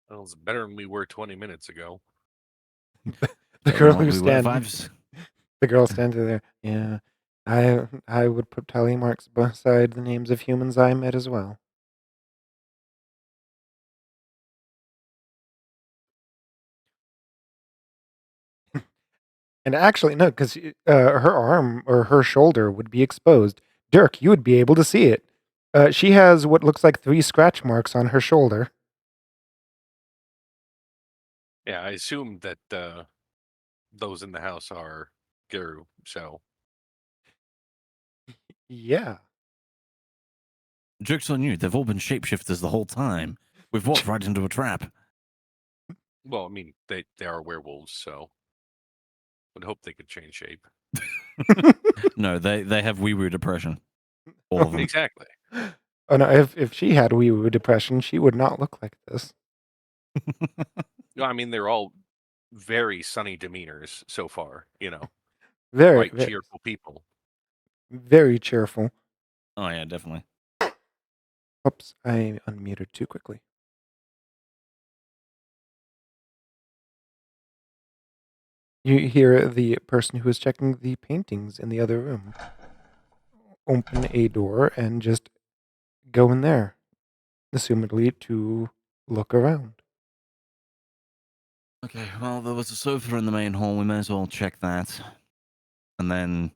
Well, it's better than we were 20 minutes ago.
The
Better
girl
than what
who's
we were
standing,
five-
the girl standing there. Yeah, I would put tally marks beside the names of humans I met as well. And actually, no, because her arm or her shoulder would be exposed. Dirk, you would be able to see it. She has what looks like 3 scratch marks on her shoulder.
Yeah, I assume that those in the house are Garou, so
Yeah.
Joke's on you. They've all been shapeshifters the whole time. We've walked right into a trap.
well, I mean they are werewolves, so would hope they could change shape.
No, they have wee-woo depression. All of them.
Exactly.
Oh no, if she had wee woo depression, she would not look like this.
No, I mean they're all very sunny demeanors so far,
Very,
bright,
very,
cheerful people.
very cheerful.
Oh, yeah, definitely.
Oops, I unmuted too quickly. You hear the person who is checking the paintings in the other room open a door and just go in there, assumedly to look around.
Okay, well, there was a sofa in the main hall. We may as well check that. And then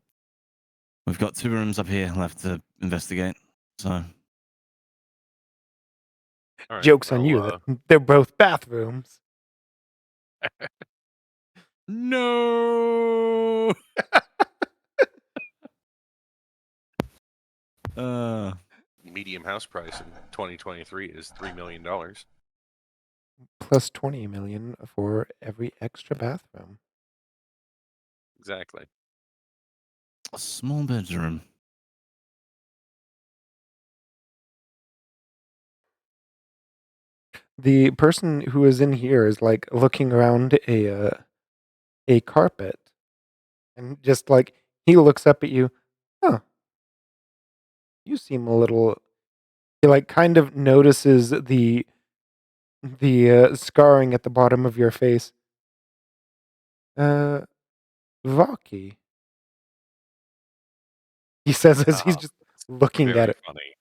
we've got 2 rooms up here left to investigate. So,
All right,
Joke's on
well,
you, that they're both bathrooms.
no.
medium house price in 2023 is $3 million.
Plus 20 million for every extra bathroom.
Exactly.
A small bedroom.
The person who is in here is like looking around a carpet, and just like he looks up at you. Huh? You seem a little. He like kind of notices the scarring at the bottom of your face. Vaki. He says as he's just looking
Very
at it.
funny.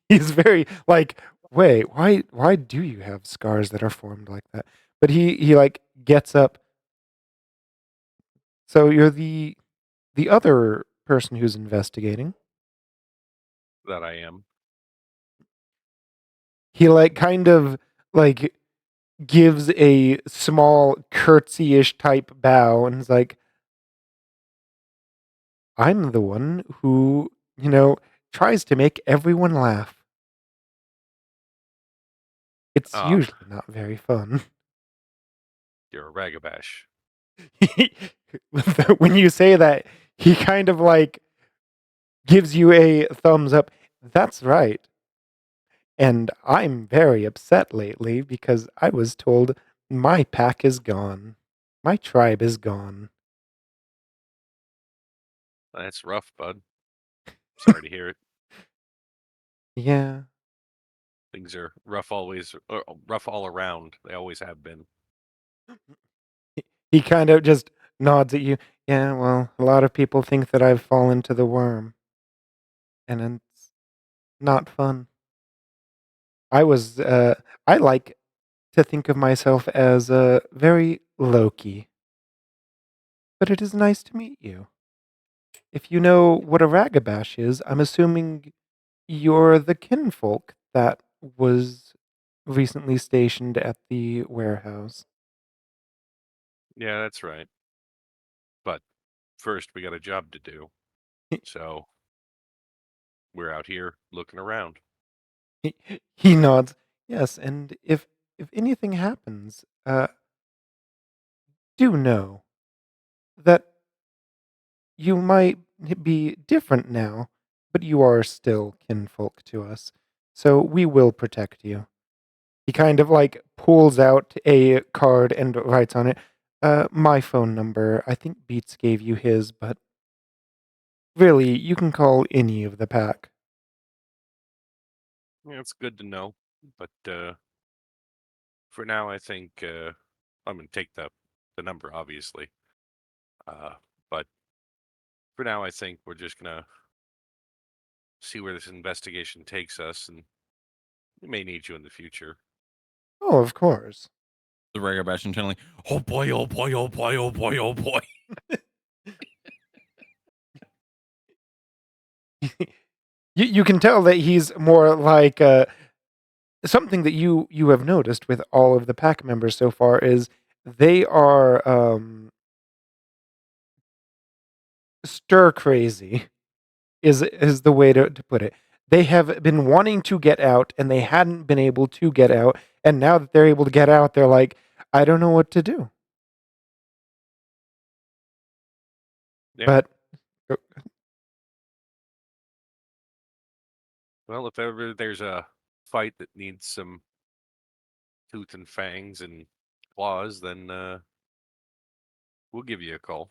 He's very like, wait, why do you have scars that are formed like that? But he like gets up. So you're the other person who's investigating.
That I am.
He like kind of like gives a small curtsy-ish type bow and is like, I'm the one who, tries to make everyone laugh. It's usually not very fun.
You're a ragabash.
When you say that, he kind of like gives you a thumbs up. That's right. And I'm very upset lately because I was told my pack is gone. My tribe is gone.
That's rough, bud. Sorry to hear it.
Yeah.
Things are rough rough all around. They always have been.
He kind of just nods at you. Yeah, well, a lot of people think that I've fallen to the worm. And it's not fun. I like to think of myself as very low-key. But it is nice to meet you. If you know what a ragabash is, I'm assuming you're the kinfolk that was recently stationed at the warehouse.
Yeah, that's right. But first, we got a job to do. So we're out here looking around.
He nods. Yes, and if anything happens, do know that you might be different now, but you are still kinfolk to us. So we will protect you. He kind of like pulls out a card and writes on it, my phone number. I think Beats gave you his, but really, you can call any of the pack.
Yeah, it's good to know. But for now, I think I'm going to take the number, obviously. But for now, I think we're just going to see where this investigation takes us, and we may need you in the future.
Oh, of course.
The ragabash and channeling. Oh boy! Oh boy! Oh boy! Oh boy! Oh boy!
You can tell that he's more like something that you have noticed with all of the pack members so far is they are stir crazy is the way to put it. They have been wanting to get out and they hadn't been able to get out, and now that they're able to get out, they're like, I don't know what to do.
Yeah.
But
Well, if ever there's a fight that needs some tooth and fangs and claws, then we'll give you a call.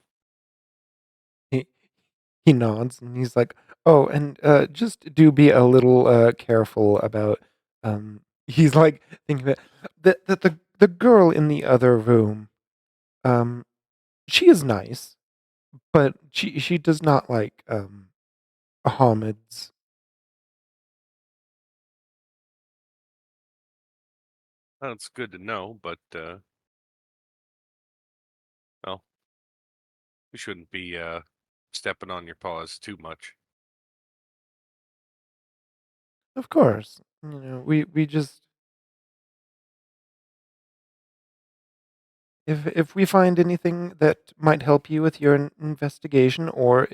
he he nods and he's like, "Oh, and just do be a little careful about." He's like thinking of it. The girl in the other room, um, she is nice, but she does not like homage.
That's good to know, but well, we shouldn't be stepping on your paws too much.
Of course, we just if we find anything that might help you with your investigation, or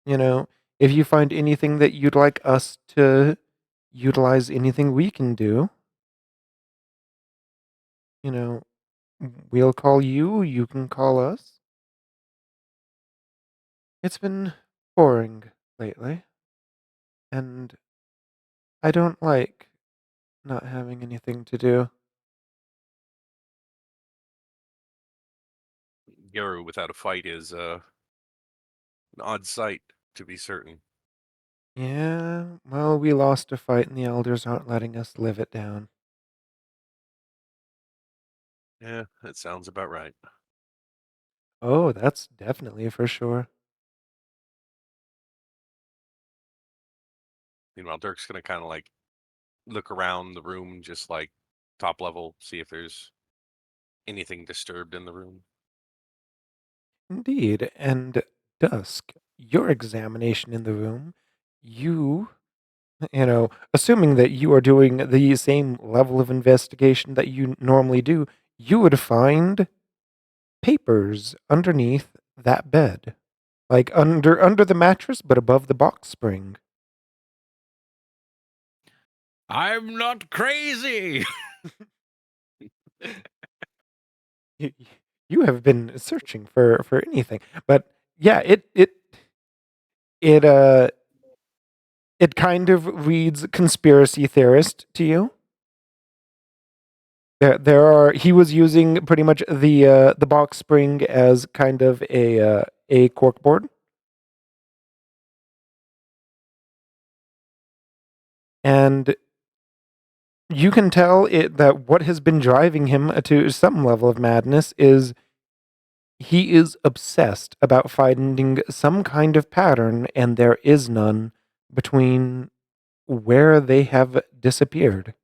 you know if you find anything that you'd like us to utilize, anything we can do, you know, we'll call you. You can call us. It's been boring lately, and I don't like not having anything to do.
Garou without a fight is an odd sight, to be certain.
Yeah, well, we lost a fight, and the elders aren't letting us live it down.
Yeah, that sounds about right.
Oh, that's definitely for sure.
Meanwhile, Dirk's gonna kind of like look around the room, just like top level, see if there's anything disturbed in the room.
Indeed, and Dusk, your examination in the room, you, assuming that you are doing the same level of investigation that you normally do, you would find papers underneath that bed, like under the mattress, but above the box spring.
I'm not crazy.
You, you have been searching for anything, but yeah, it It kind of reads conspiracy theorist to you. He was using pretty much the box spring as kind of a corkboard. And you can tell that what has been driving him to some level of madness is he is obsessed about finding some kind of pattern, and there is none, between where they have disappeared.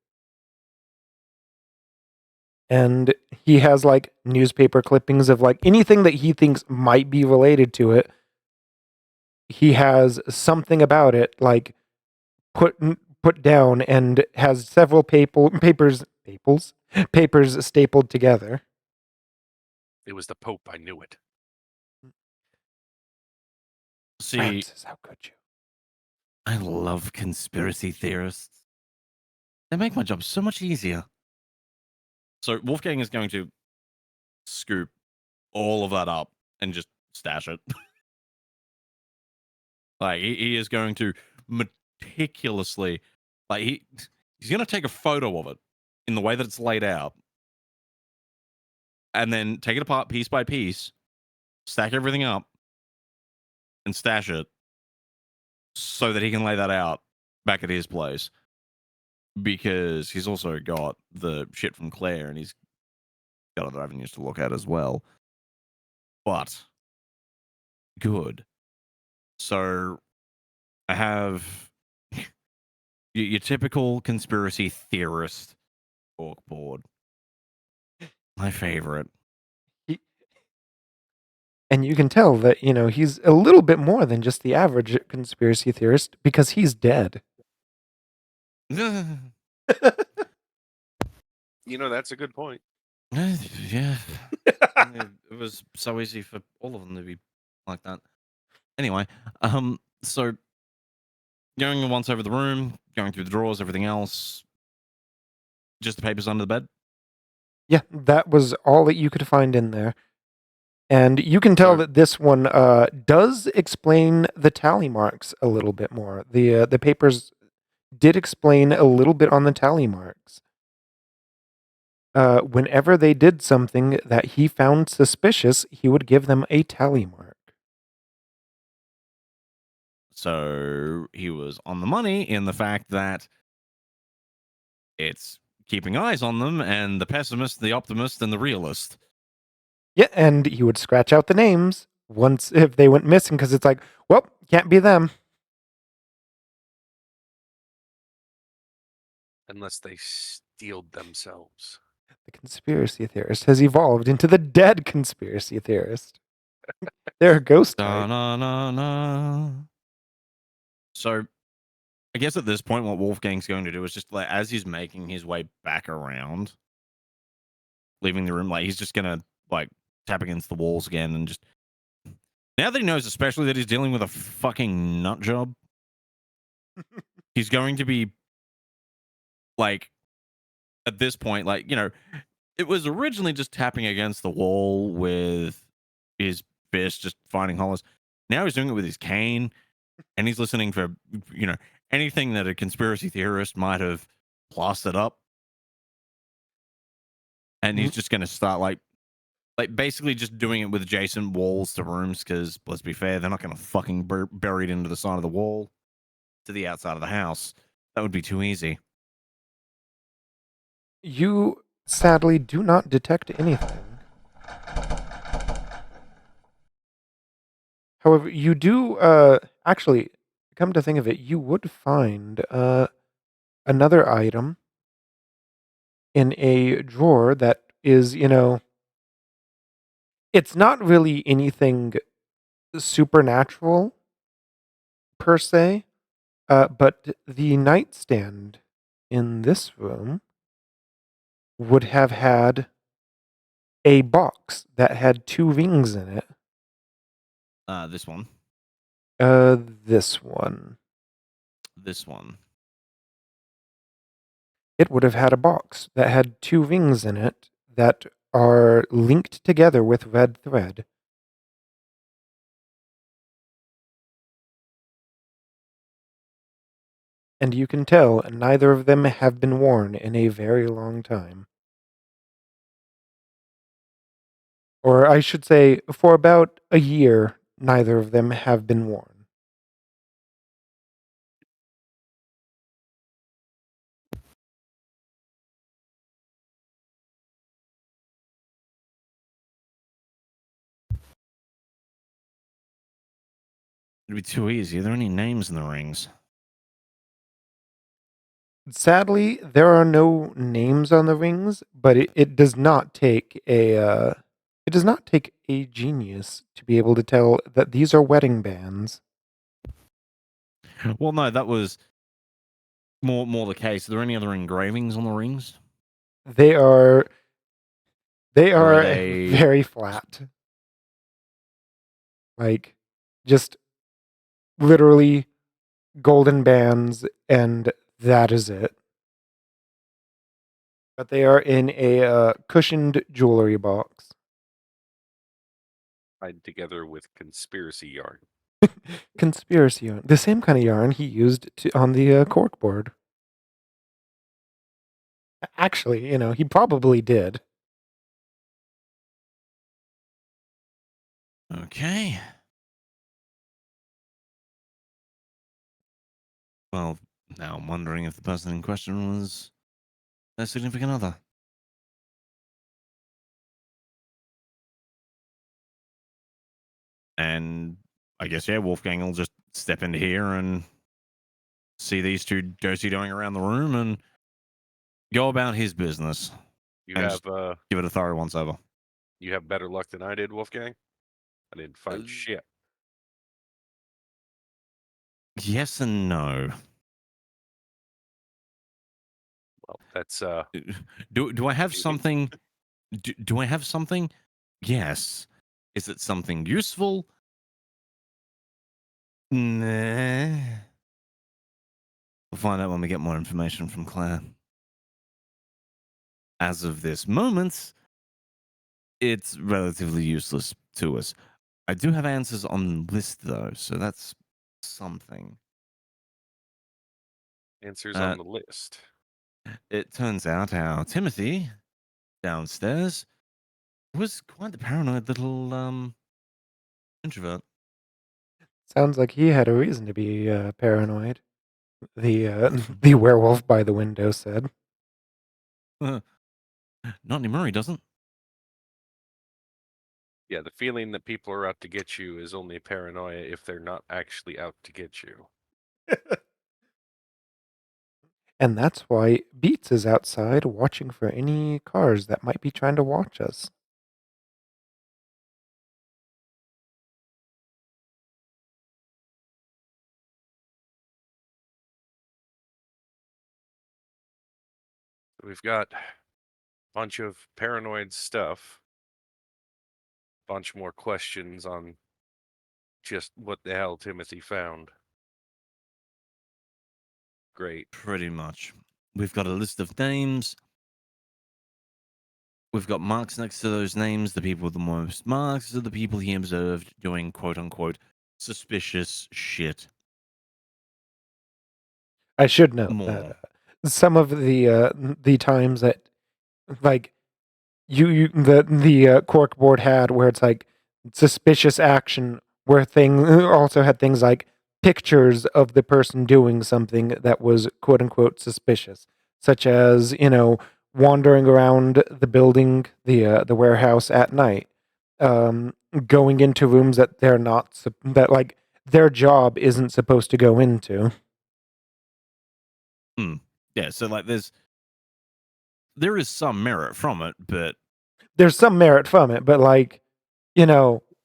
And he has like newspaper clippings of like anything that he thinks might be related to it. He has something about it like put down and has several papers stapled together.
It was the Pope. I knew it.
See,
Francis, how could you?
I love conspiracy theorists. They make my job so much easier. So Wolfgang is going to scoop all of that up and just stash it. Like he is going to meticulously, like he's going to take a photo of it in the way that it's laid out, and then take it apart piece by piece, stack everything up, and stash it so that he can lay that out back at his place. Because he's also got the shit from Claire, and he's got other avenues to look at as well. But good. So I have your typical conspiracy theorist corkboard. My favorite.
And you can tell that, he's a little bit more than just the average conspiracy theorist because he's dead.
That's a good point.
Yeah. It was so easy for all of them to be like that. Anyway, so going once over the room, going through the drawers, everything else, just the papers under the bed.
Yeah, that was all that you could find in there. And you can tell that this one does explain the tally marks a little bit more. The papers did explain a little bit on the tally marks. Whenever they did something that he found suspicious, he would give them a tally mark.
So he was on the money in the fact that it's keeping eyes on them, and the pessimist, the optimist, and the realist.
Yeah, and he would scratch out the names once if they went missing because it's like, well, can't be them.
Unless they steeled themselves.
The conspiracy theorist has evolved into the dead conspiracy theorist. They're a ghost type.
So I guess at this point, what Wolfgang's going to do is just like, as he's making his way back around, leaving the room, like he's just gonna like tap against the walls again and just, now that he knows especially that he's dealing with a fucking nut job, he's going to be like, at this point, like, it was originally just tapping against the wall with his fist, just finding hollows. Now he's doing it with his cane, and he's listening for, anything that a conspiracy theorist might have plastered up. And he's just going to start like basically just doing it with adjacent walls to rooms, because let's be fair, they're not going to fucking bury it into the side of the wall to the outside of the house. That would be too easy.
You sadly do not detect anything. However, you do actually, come to think of it, you would find another item in a drawer that is, it's not really anything supernatural per se, but the nightstand in this room would have had a box that had 2 rings in it.
This one.
This one.
This one.
It would have had a box that had 2 rings in it that are linked together with red thread. and you can tell neither of them have been worn in a very long time. Or I should say, for about a year, neither of them have been worn.
It'd be too easy. Are there any names in the rings?
Sadly, there are no names on the rings, but it does not take a genius to be able to tell that these are wedding bands.
Well, no, that was more the case. Are there any other engravings on the rings?
They are
Or are they
very flat. Like just literally golden bands, and that is it. But they are in a cushioned jewelry box.
Tied together with conspiracy yarn.
Conspiracy yarn. The same kind of yarn he used on the cork board. Actually, he probably did.
Okay. Well, now I'm wondering if the person in question was their significant other. And I guess, yeah, Wolfgang will just step into here and see these two ghosty going around the room and go about his business.
You
And
have
just give it a thorough once over.
you have better luck than I did, Wolfgang. I didn't find shit.
Yes and no.
Well, that's
Do I have something? Do I have something? Yes. Is it something useful? Nah. We'll find out when we get more information from Claire. As of this moment, it's relatively useless to us. I do have answers on the list, though, so that's something.
answers on the list.
It turns out our Timothy downstairs was quite the paranoid little introvert.
Sounds like he had a reason to be paranoid. The werewolf by the window said.
Not anymore, he doesn't.
Yeah, the feeling that people are out to get you is only paranoia if they're not actually out to get you.
And that's why Beats is outside watching for any cars that might be trying to watch us.
We've got a bunch of paranoid stuff. Bunch more questions on just what the hell Timothy found. Great.
Pretty much. We've got a list of names. We've got marks next to those names. The people with the most marks are the people he observed doing quote unquote suspicious shit.
I should note
More.
that some of the times that like the cork board had where it's like suspicious action, where thing also had things like pictures of the person doing something that was quote unquote suspicious, such as wandering around the building, the warehouse at night, going into rooms that they're not that like their job isn't supposed to go into.
Yeah, so like there is some merit from it, but
There's some merit from it, but like,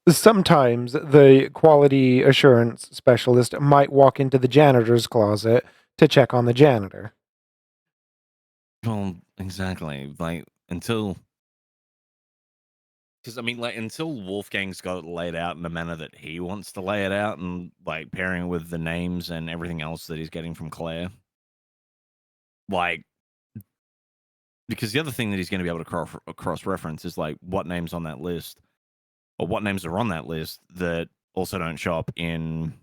sometimes the quality assurance specialist might walk into the janitor's closet to check on the janitor.
well, exactly. Like until because I mean, like until Wolfgang's got it laid out in the manner that he wants to lay it out, and like pairing with the names and everything else that he's getting from Claire, like because the other thing that he's going to be able to cross reference is like what names on that list or what names are on that list that also don't show up in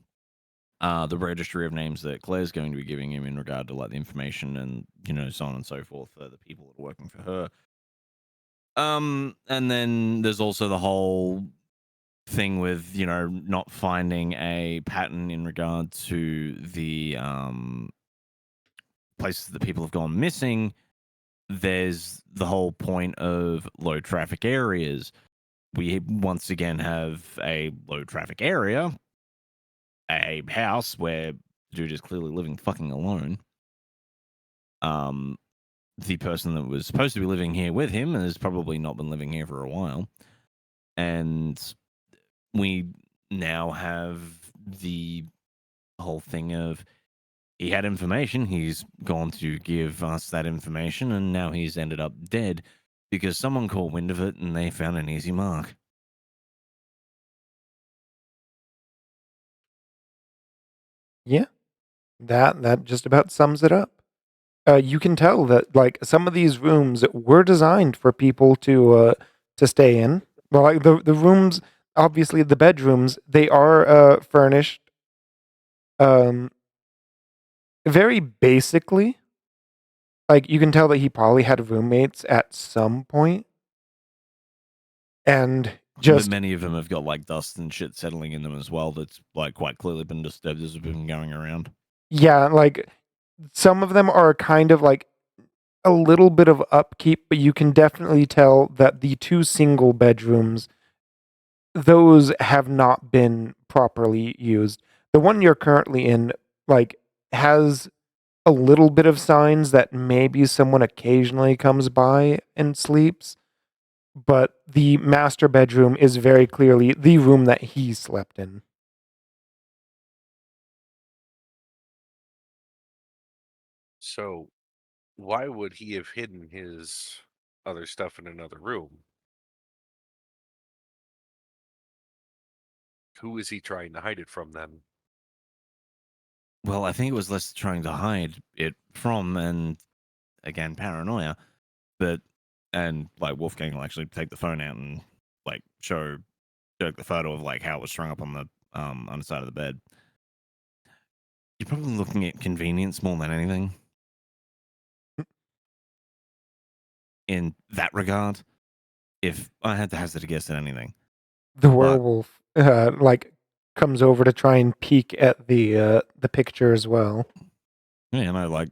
the registry of names that Claire's going to be giving him in regard to like the information and so on and so forth for the people that are working for her. And then there's also the whole thing with not finding a pattern in regard to the places that people have gone missing. There's the whole point of low traffic areas. We once again have a low traffic area, a house where the dude is clearly living fucking alone. The person that was supposed to be living here with him has probably not been living here for a while. And we now have the whole thing of he had information, he's gone to give us that information, and now he's ended up dead because someone caught wind of it and they found an easy mark.
Yeah, that just about sums it up. You can tell that like some of these rooms were designed for people to stay in. Well, like the rooms, obviously the bedrooms, they are furnished very basically. Like you can tell that he probably had roommates at some point, and
But
just
many of them have got like dust and shit settling in them as well. That's like quite clearly been disturbed as it's been going around.
yeah, like some of them are kind of like a little bit of upkeep, but you can definitely tell that the two single bedrooms, those have not been properly used. The one you're currently in, like, has a little bit of signs that maybe someone occasionally comes by and sleeps, but the master bedroom is very clearly the room that he slept in.
So, why would he have hidden his other stuff in another room? Who is he trying to hide it from then?
Well, I think it was less trying to hide it from, and again, paranoia. And like Wolfgang will actually take the phone out and like show Dirk the photo of like how it was strung up on the underside of the bed. You're probably looking at convenience more than anything in that regard. If I had to hazard a guess at anything,
The werewolf like comes over to try and peek at the picture as well.
yeah, no, like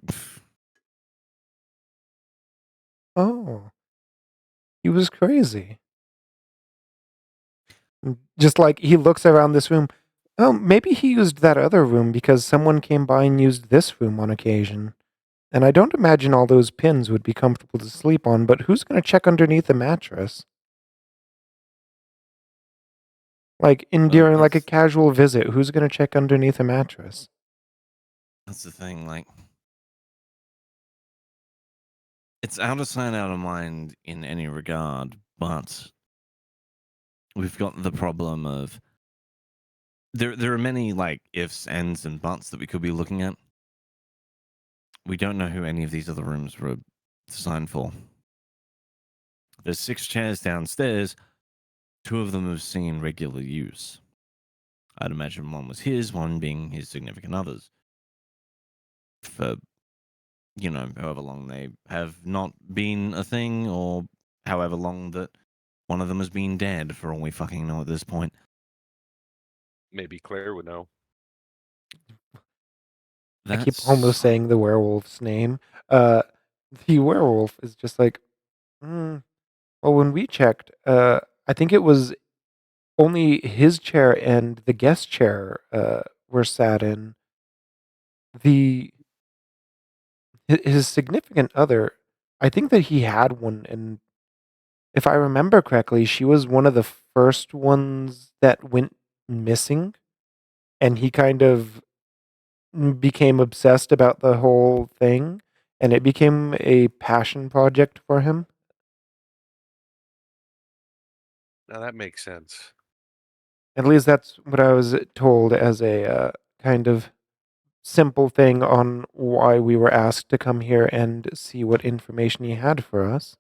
Oh, he was crazy. Just like he looks around this room. Oh, maybe he used that other room because someone came by and used this room on occasion. And I don't imagine all those pins would be comfortable to sleep on, but who's going to check underneath the mattress? Like, during like a casual visit, who's going to check underneath a mattress?
that's the thing. Like, it's out of sight, out of mind in any regard, but we've got the problem of there are many like ifs, ands, and buts that we could be looking at. We don't know who any of these other rooms were designed for. There's 6 chairs downstairs. 2 of them have seen regular use. I'd imagine one was his, one being his significant other's. For, however long they have not been a thing, or however long that one of them has been dead, for all we fucking know at this point.
Maybe Claire would know.
I keep almost saying the werewolf's name. The werewolf is just like, well, when we checked, I think it was only his chair and the guest chair were sat in. His significant other, I think that he had one, and if I remember correctly, she was one of the first ones that went missing, and he kind of became obsessed about the whole thing, and it became a passion project for him.
Now that makes sense.
At least that's what I was told as a kind of simple thing on why we were asked to come here and see what information he had for us.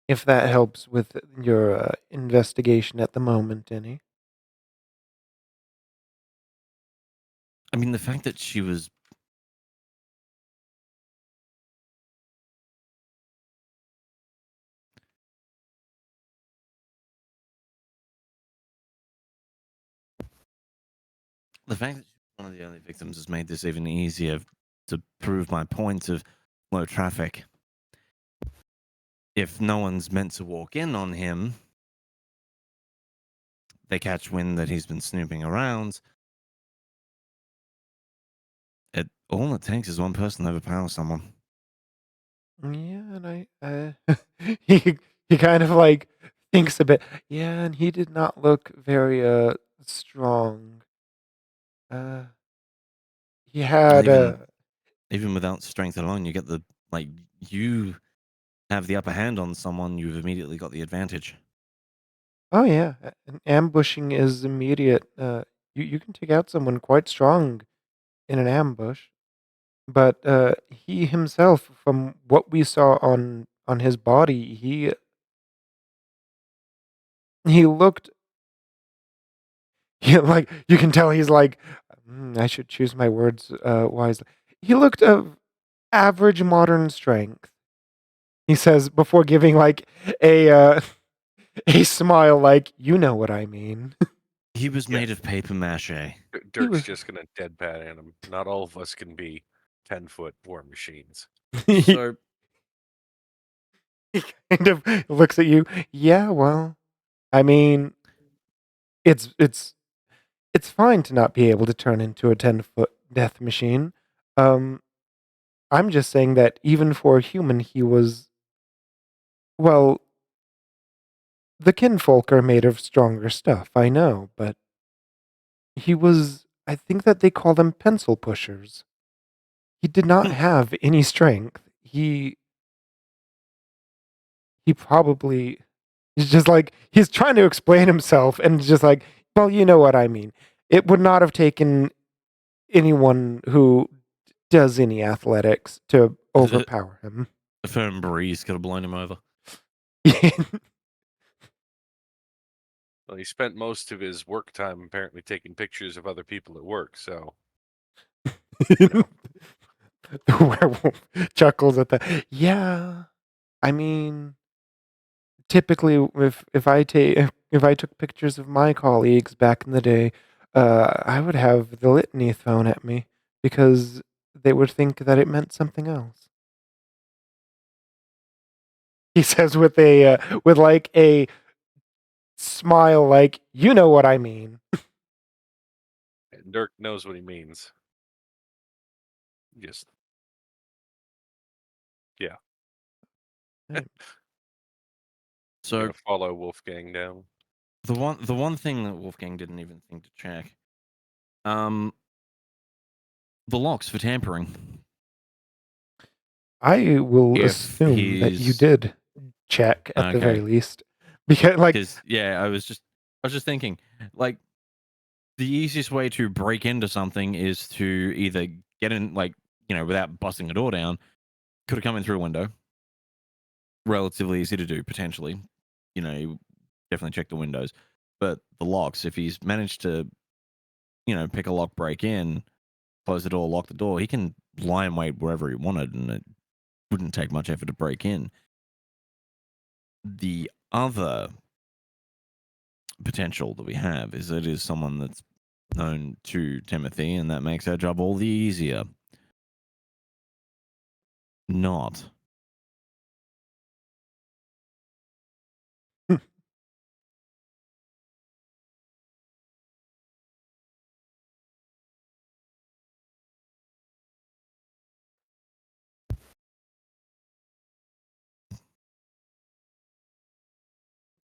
If that helps with your investigation at the moment, any.
I mean, the fact that she was. The fact that she's one of the only victims has made this even easier to prove my point of low traffic. If no one's meant to walk in on him, they catch wind that he's been snooping around. All it takes is one person to overpower someone.
Yeah, and he kind of like thinks a bit. Yeah, and he did not look very strong. He had
Even without strength alone, you get you have the upper hand on someone, you've immediately got the advantage.
oh yeah, and ambushing is immediate. You can take out someone quite strong in an ambush, but he himself, from what we saw on his body, he looked. Yeah, like you can tell he's like, I should choose my words wisely. He looked of average modern strength. He says before giving like a a smile, like you know what I mean.
He was
Yeah.
made of paper mache.
Dirk's
was-
just gonna deadpan at him. Not all of us can be 10-foot war machines.
So
He kind of looks at you. Yeah, well, I mean, it's fine to not be able to turn into a 10-foot death machine. I'm just saying that even for a human, he was well. The kinfolk are made of stronger stuff, I know, but he was. I think that they call them pencil pushers. He did not have any strength. He probably is just like he's trying to explain himself and just like, well, you know what I mean. It would not have taken anyone who does any athletics to overpower him.
a firm breeze could have blown him over.
Well, he spent most of his work time apparently taking pictures of other people at work, so
The werewolf chuckles at that. Yeah, I mean, typically, if I took pictures of my colleagues back in the day, I would have the litany thrown at me because they would think that it meant something else. He says with like a smile, like you know what I mean.
and Dirk knows what he means. Just
So
gonna follow Wolfgang down.
the one thing that Wolfgang didn't even think to check, the locks for tampering.
I will
If
assume that you
he's-
did check at the very
Okay.
least, because like
Because yeah, I was just thinking, like, the easiest way to break into something is to either get in, like, without busting a door down. Could have come in through a window. Relatively easy to do, potentially. You definitely check the windows. But the locks, if he's managed to, pick a lock, break in, close the door, lock the door, he can lie in wait wherever he wanted, and it wouldn't take much effort to break in. The other potential that we have is that it is someone that's known to Timothy, and that makes our job all the easier. Not.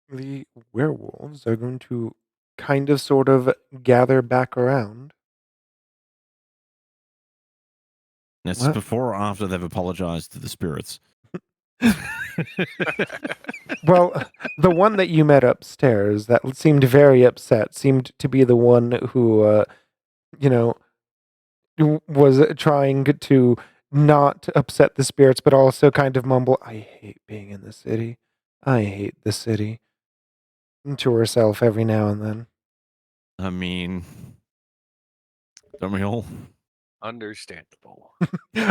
the werewolves are going to kind of sort of gather back around.
It's
What?
before or after they've apologized to the spirits.
Well, the one that you met upstairs that seemed very upset seemed to be the one who, was trying to not upset the spirits, but also kind of mumble, I hate being in the city. I hate the city. To herself every now and then.
I mean, don't we all?
Understandable.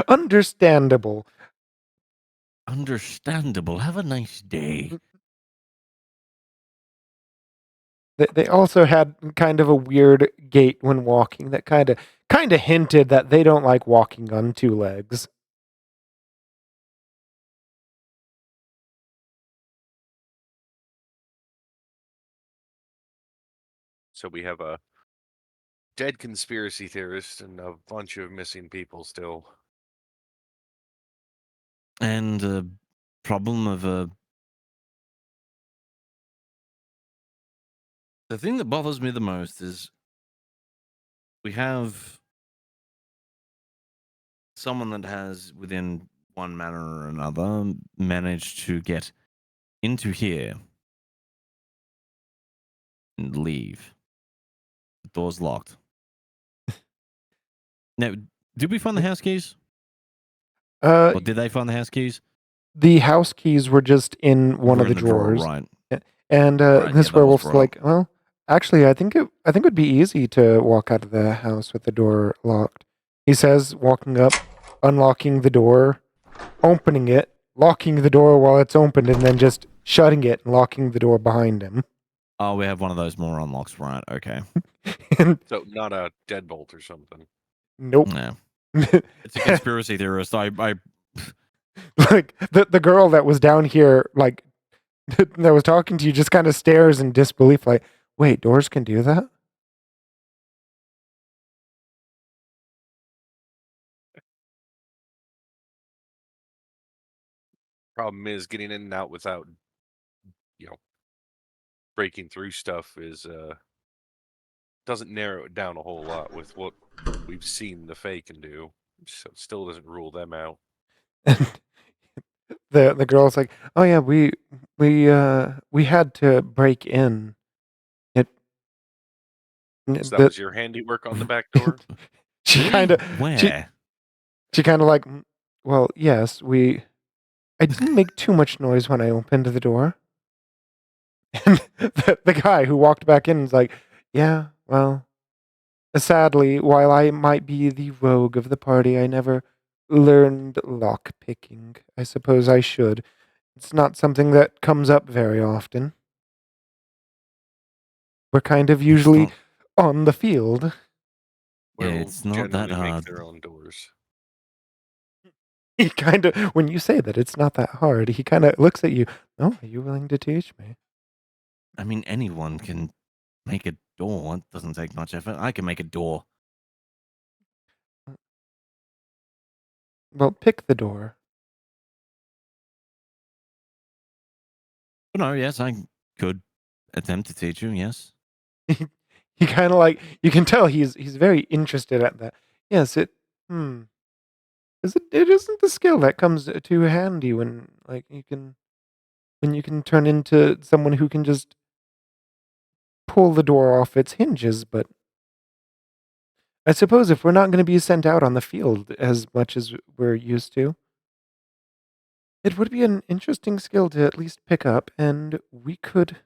Understandable.
Understandable. Have a nice day.
They also had kind of a weird gait when walking that kind of hinted that they don't like walking on two legs.
So we have a dead conspiracy theorist and a bunch of missing people still.
And a problem of a. The thing that bothers me the most is we have someone that has, within one manner or another, managed to get into here and leave. The door's locked. Now, did we find the house keys? Or did they find the house keys?
The house keys were just in one of the
drawer,
drawers.
right?
And
Right,
this
yeah, that was
werewolf's
brought
like, well, actually, I think it would be easy to walk out of the house with the door locked. He says, walking up, unlocking the door, opening it, locking the door while it's opened, and then just shutting it and locking the door behind him.
Oh, we have one of those more unlocks, right? Okay.
And
So not a deadbolt or something.
nope.
Yeah. It's a conspiracy theorist. I
Like the girl that was down here, like that was talking to you, just kind of stares in disbelief, like, wait, doors can do that?
Problem is getting in and out without, breaking through stuff is doesn't narrow it down a whole lot with what we've seen the Fae can do. So it still doesn't rule them out.
And the girl's like, oh yeah, we had to break in. It
So that was your handiwork on the back door?
she
Really?
kind of
Where?
she kind of like, well, yes, I didn't make too much noise when I opened the door. And the guy who walked back in is like, yeah, well, sadly, while I might be the rogue of the party, I never learned lock picking. I suppose I should. It's not something that comes up very often. We're kind of usually on the field.
Werewolves
it's not that
generally make
hard.
their own doors.
He kind of, when you say that it's not that hard, he kind of looks at you. Oh, are you willing to teach me?
I mean, anyone can make a door. It doesn't take much effort. I can make a door.
Well, pick the door.
But no, yes, I could attempt to teach you. Yes.
He kind of like, you can tell he's very interested at that. Yes, it isn't the skill that comes too handy when like when you can turn into someone who can just pull the door off its hinges, but I suppose if we're not going to be sent out on the field as much as we're used to, it would be an interesting skill to at least pick up, and we could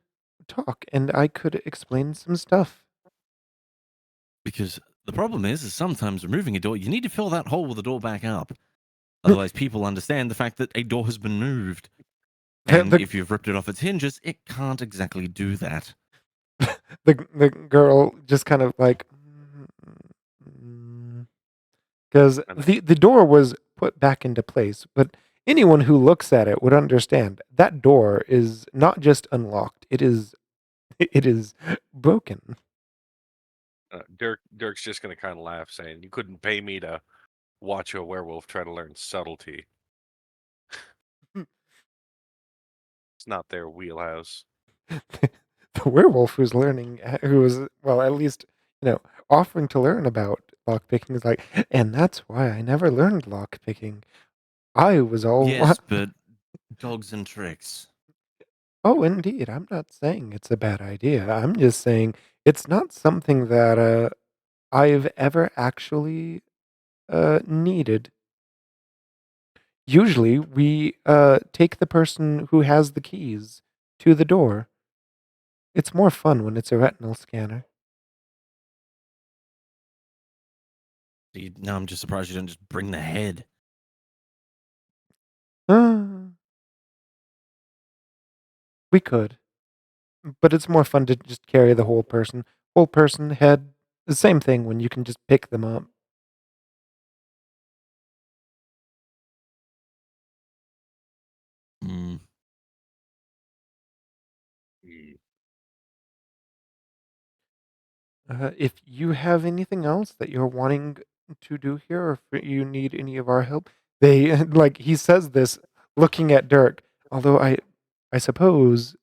talk, and I could explain some stuff.
Because the problem is sometimes removing a door, you need to fill that hole with the door back up. Otherwise, people understand the fact that a door has been moved. And if you've ripped it off its hinges, it can't exactly do that.
The girl just kind of like, because the door was put back into place, but anyone who looks at it would understand that door is not just unlocked; it is broken.
Dirk's just going to kind of laugh, saying, "You couldn't pay me to watch a werewolf try to learn subtlety. It's not their wheelhouse."
The werewolf who was, well, at least, offering to learn about lockpicking is like, and that's why I never learned lockpicking. I was all.
Yes, but dogs and tricks.
Oh, indeed. I'm not saying it's a bad idea. I'm just saying it's not something that I've ever actually needed. Usually, we take the person who has the keys to the door. It's more fun when it's a retinal scanner.
Now I'm just surprised you don't just bring the head.
We could, but it's more fun to just carry the whole person. Whole person, head, the same thing when you can just pick them up.
Mm.
If you have anything else that you're wanting to do here, or if you need any of our help, they like he says this looking at Dirk. Although I suppose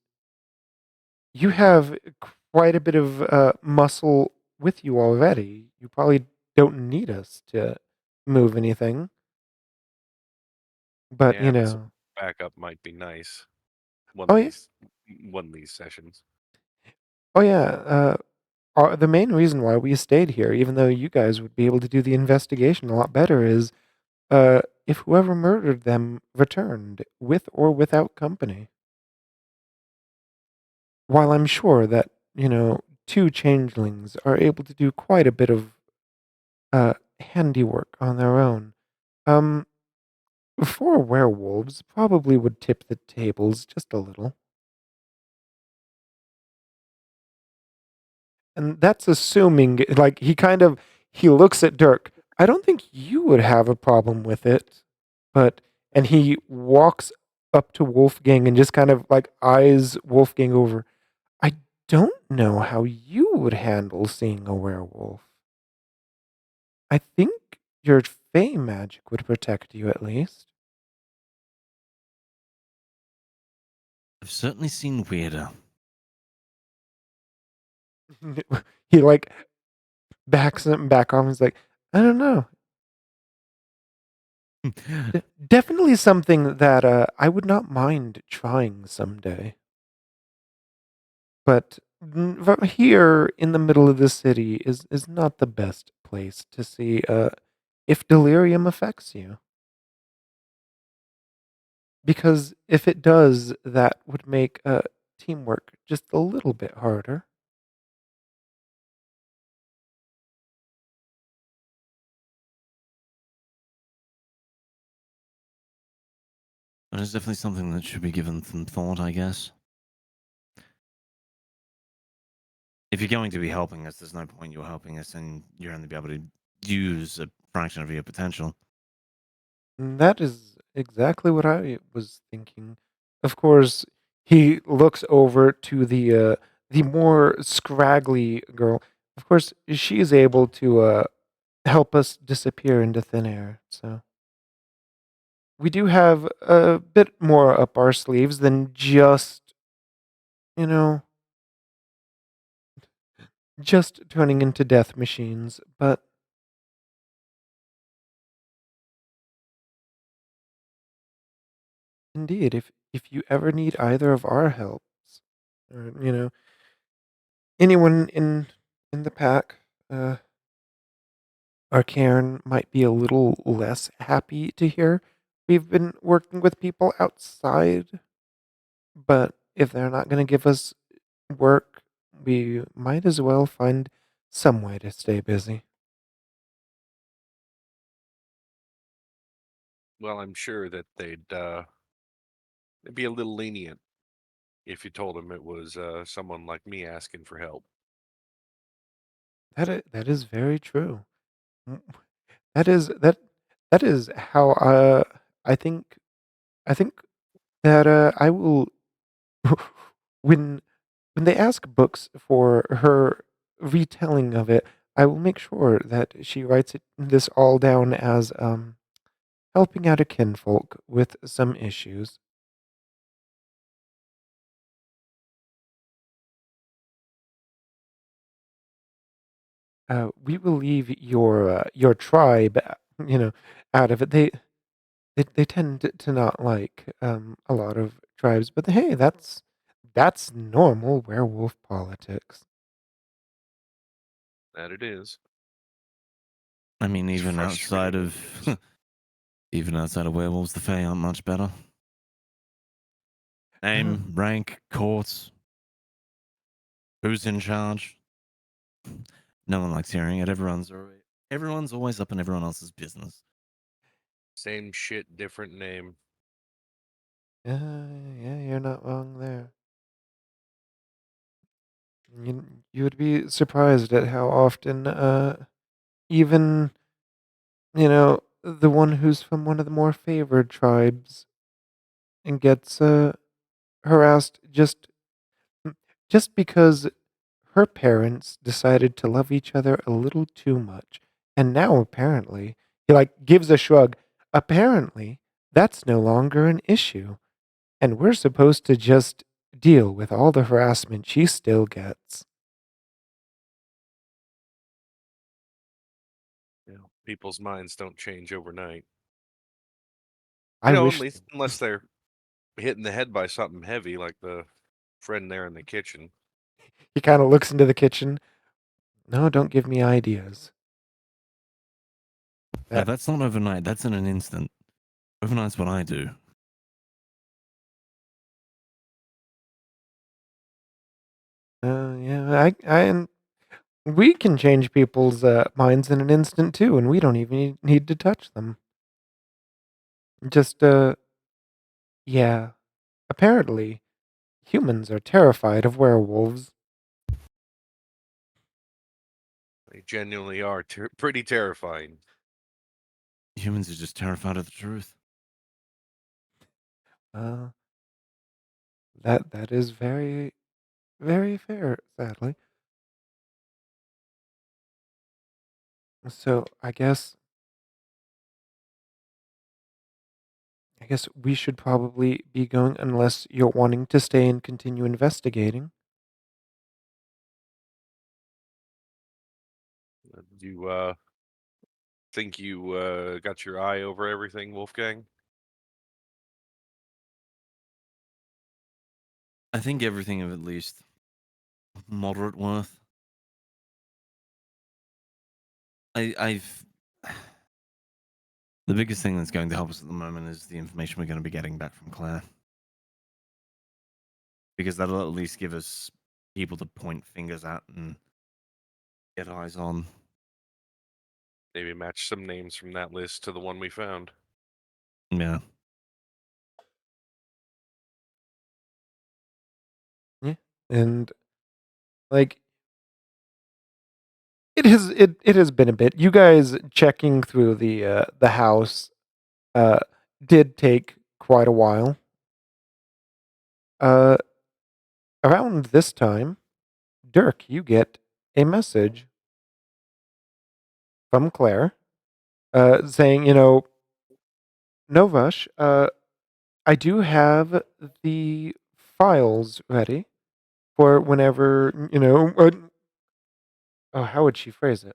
you have quite a bit of muscle with you already. You probably don't need us to move anything. But
Yeah, but some backup might be nice. One
Oh,
of
yeah.
these sessions.
Oh yeah. The main reason why we stayed here, even though you guys would be able to do the investigation a lot better, is if whoever murdered them returned, with or without company. While I'm sure that, two changelings are able to do quite a bit of handiwork on their own, um, four werewolves probably would tip the tables just a little. And that's assuming, like, he looks at Dirk. I don't think you would have a problem with it, and he walks up to Wolfgang and just kind of like eyes Wolfgang over. I don't know how you would handle seeing a werewolf. I think your fey magic would protect you at least.
I've certainly seen weirder.
He like backs him back off and he's like, I don't know. Definitely something that I would not mind trying someday. But here in the middle of the city is not the best place to see if delirium affects you. Because if it does, that would make teamwork just a little bit harder.
But it's definitely something that should be given some thought, I guess. If you're going to be helping us, there's no point you're helping us and you're only be able to use a fraction of your potential.
That is exactly what I was thinking. Of course, he looks over to the more scraggly girl. Of course, she is able to help us disappear into thin air. So we do have a bit more up our sleeves than just, you know, just turning into death machines. But indeed, if you ever need either of our helps, or anyone in the pack, our Karen might be a little less happy to hear we've been working with people outside, but if they're not going to give us work, we might as well find some way to stay busy.
Well, I'm sure that they'd be a little lenient if you told them it was someone like me asking for help.
That is very true. Mm, that is how I think I think that I will when when they ask Books for her retelling of it, I will make sure that she writes this all down as helping out a kinfolk with some issues. We will leave your tribe, out of it. They tend to not like a lot of tribes, but hey, that's normal werewolf politics.
That it is.
I mean,
It's
even outside
frustrating at
of
times.
Even outside of werewolves, the Fae aren't much better. Name, rank, courts. Who's in charge? No one likes hearing it. Everyone's always up in everyone else's business.
Same shit, different name.
Yeah, you're not wrong there. You would be surprised at how often, even, the one who's from one of the more favored tribes and gets, harassed just because her parents decided to love each other a little too much. And now apparently, he like gives a shrug. Apparently, that's no longer an issue. And we're supposed to just deal with all the harassment she still gets.
People's minds don't change overnight.
I
At
wish
least unless they're hitting the head by something heavy, like the friend there in the kitchen.
he kind of looks into the kitchen. No, don't give me ideas.
Yeah, that's not overnight. That's in an instant. Overnight's what I do.
Yeah, and we can change people's minds in an instant too, and we don't even need to touch them. Just, yeah. Apparently, humans are terrified of werewolves.
They genuinely are pretty terrifying.
Humans are just terrified of the truth.
That is very, very fair, sadly. So I guess we should probably be going unless you're wanting to stay and continue investigating.
Do you think you got your eye over everything, Wolfgang?
I think everything of at least moderate worth. I've the biggest thing that's going to help us at the moment is the information we're going to be getting back from Claire, because that'll at least give us people to point fingers at and get eyes on.
Maybe match some names from that list to the one we found.
Yeah.
Yeah, and like it has been a bit. You guys checking through the house did take quite a while. Uh, around this time, Dirk, you get a message from Claire, saying, no rush. I do have the files ready for whenever, oh, how would she phrase it?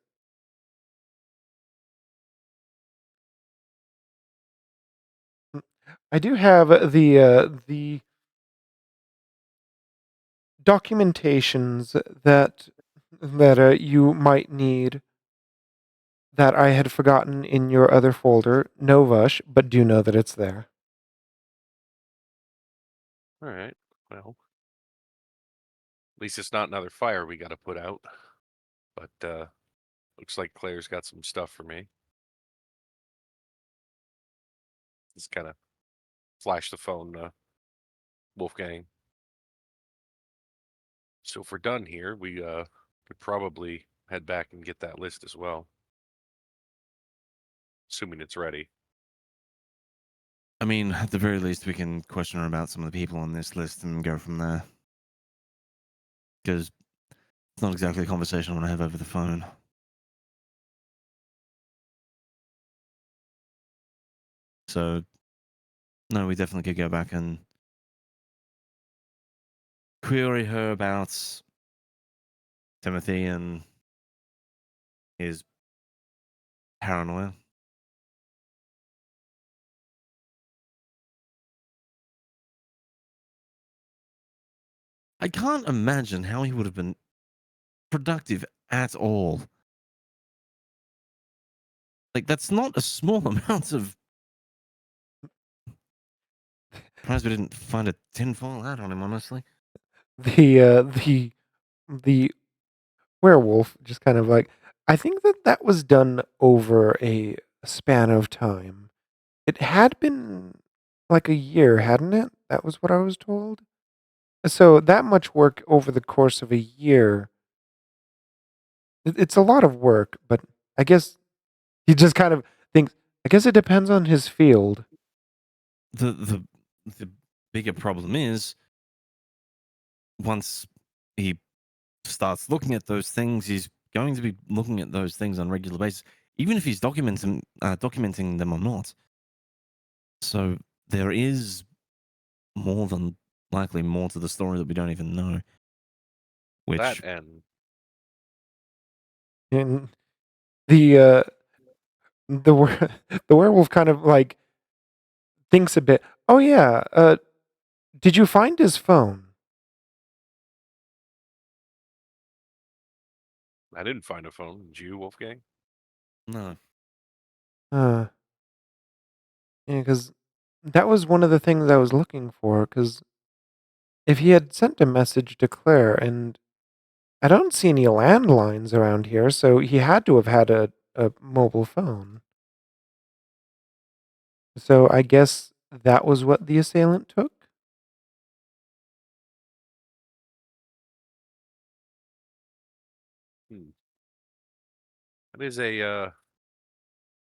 I do have the documentations that you might need that I had forgotten in your other folder. No rush, but do know that it's there.
All right. Well, at least it's not another fire we got to put out. But looks like Claire's got some stuff for me. Just kind of flash the phone, Wolfgang. So if we're done here, we could probably head back and get that list as well, assuming it's ready.
I mean, at the very least, we can question her about some of the people on this list and go from there. Because it's not exactly a conversation I want to have over the phone. So, no, we definitely could go back and query her about Timothy and his paranoia. I can't imagine how he would have been productive at all. Like, that's not a small amount of surprised we didn't find a tinfoil hat on him, honestly.
The werewolf just kind of like, I think that was done over a span of time. It had been like a year, hadn't it? That was what I was told. So that much work over the course of a year, it's a lot of work, but I guess he just kind of thinks, I guess it depends on his field.
The bigger problem is once he starts looking at those things, he's going to be looking at those things on a regular basis, even if he's documenting them or not. So there is more than likely more to the story that we don't even know. Which
That and
And the the werewolf kind of like thinks a bit. Oh yeah, did you find his phone?
I didn't find a phone. Did you, Wolfgang?
no,
Yeah, because that was one of the things I was looking for. Because if he had sent a message to Claire, and I don't see any landlines around here, so he had to have had a mobile phone. So I guess that was what the assailant took.
That is a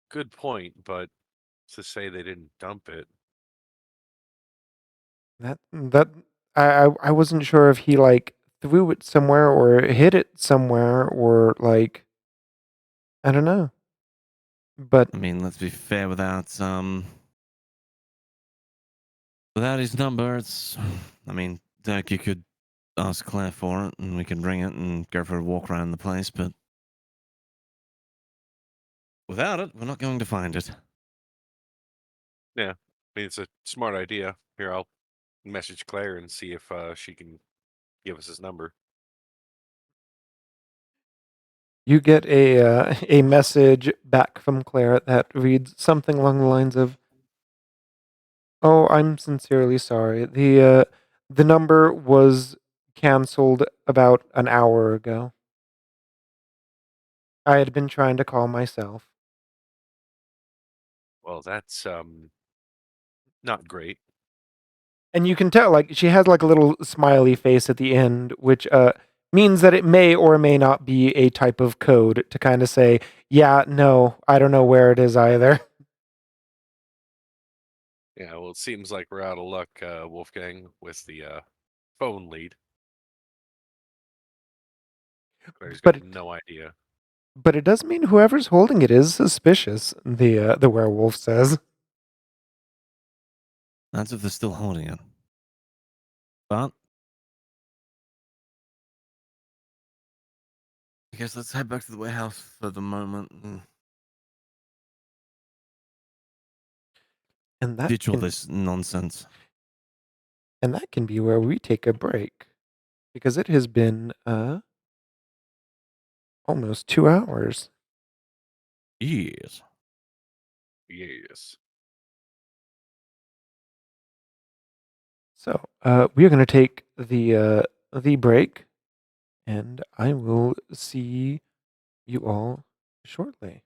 good point, but to say they didn't dump it,
That I wasn't sure if he like threw it somewhere or hid it somewhere or like I don't know. But
I mean, let's be fair. Without his number, it's. I mean, Dirk, you could ask Claire for it, and we can bring it and go for a walk around the place. But without it, we're not going to find it.
yeah, I mean it's a smart idea. Here, I'll message Claire and see if she can give us his number.
you get a message back from Claire that reads something along the lines of, "Oh, I'm sincerely sorry. The number was canceled about an hour ago. I had been trying to call myself."
Well, that's not great.
And you can tell, like, she has like a little smiley face at the end, which means that it may or may not be a type of code to kind of say, yeah, no, I don't know where it is either.
Yeah, well, it seems like we're out of luck, Wolfgang, with the phone lead. Claire's
But
got no idea.
but it does mean whoever's holding it is suspicious. The werewolf says.
That's if they're still holding it. But I guess let's head back to the warehouse for the moment and
And that
ditch all
can
this nonsense.
and that can be where we take a break because it has been almost 2 hours.
Yes.
Yes.
So we are going to take the break, and I will see you all shortly.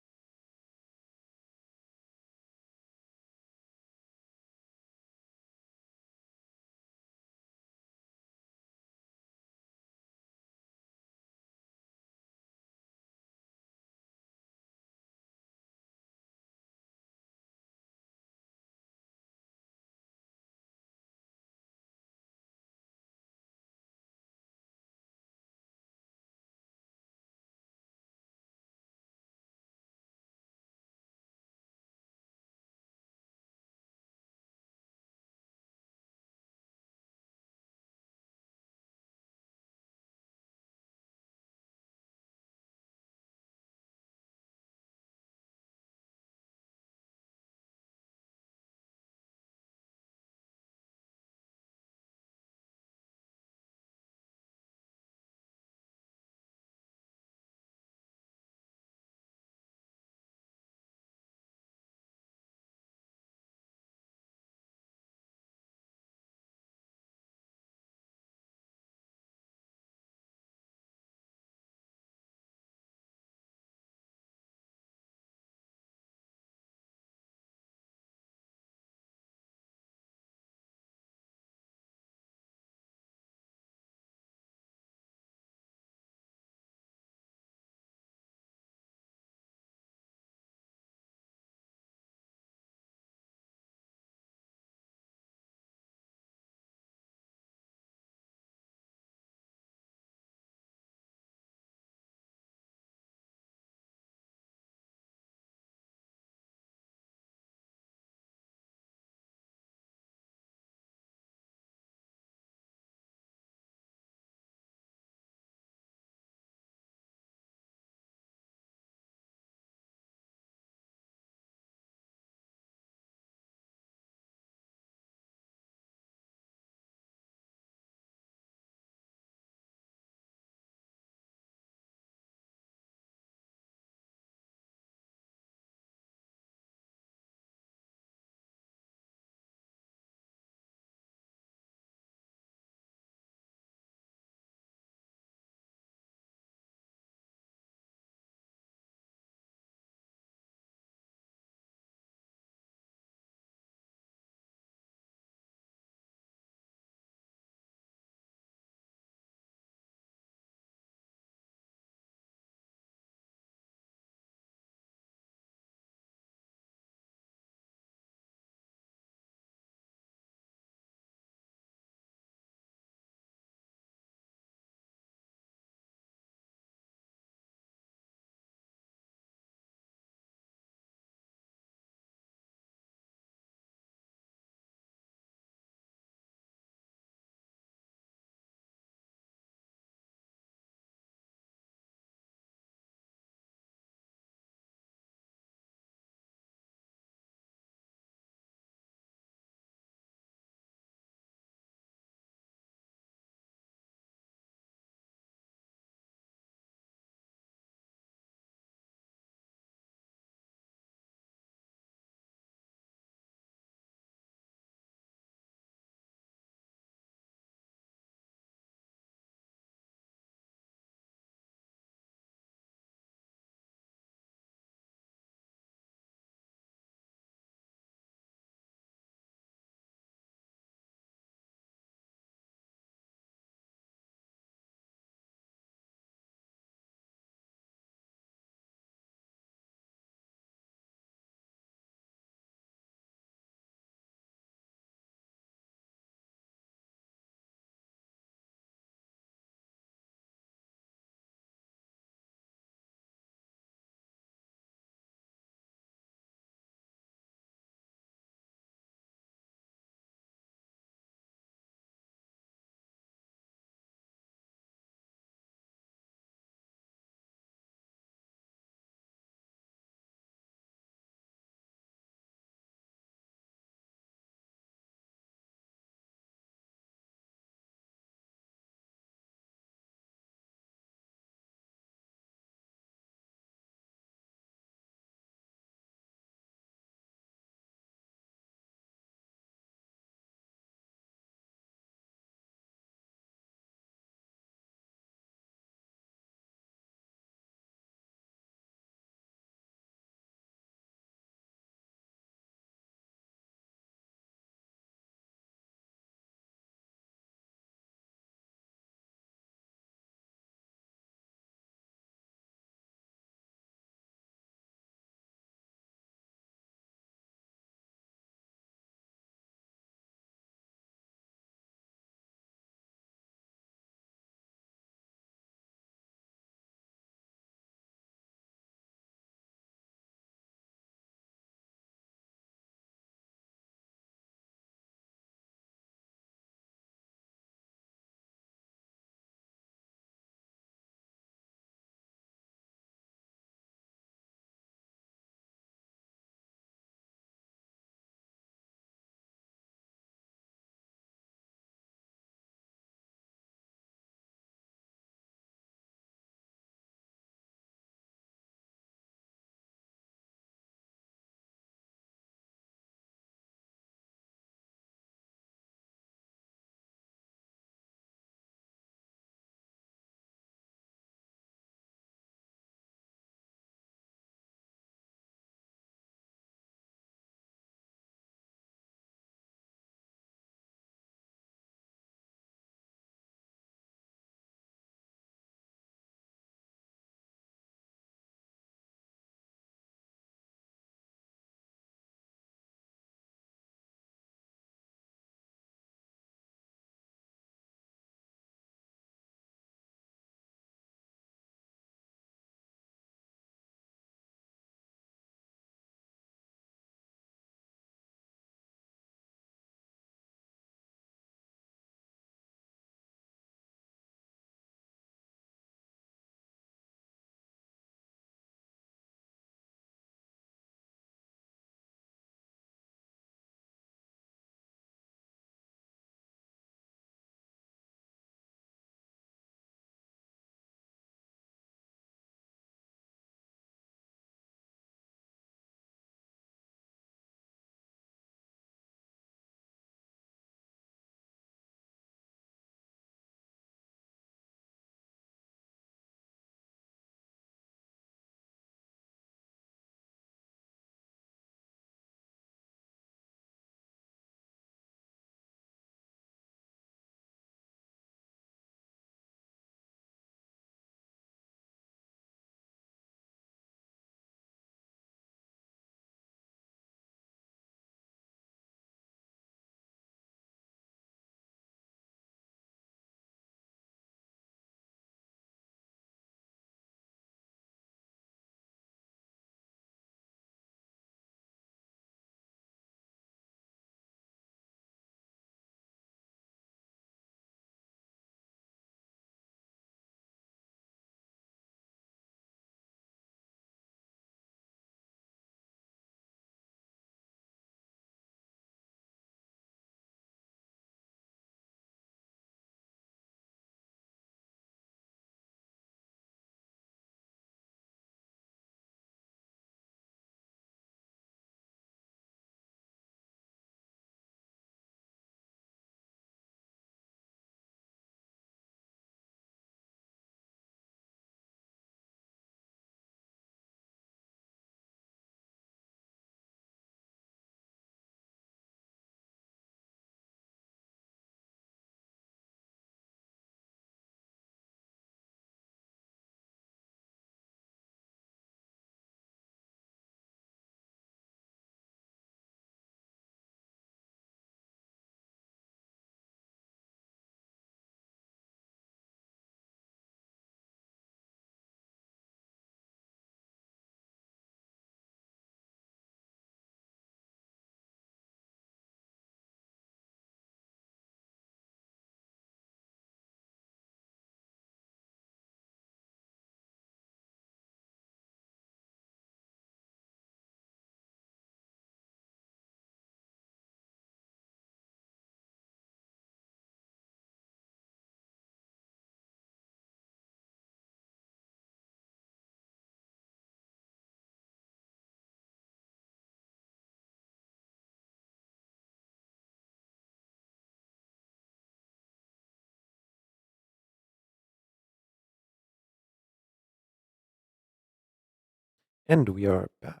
And we are back.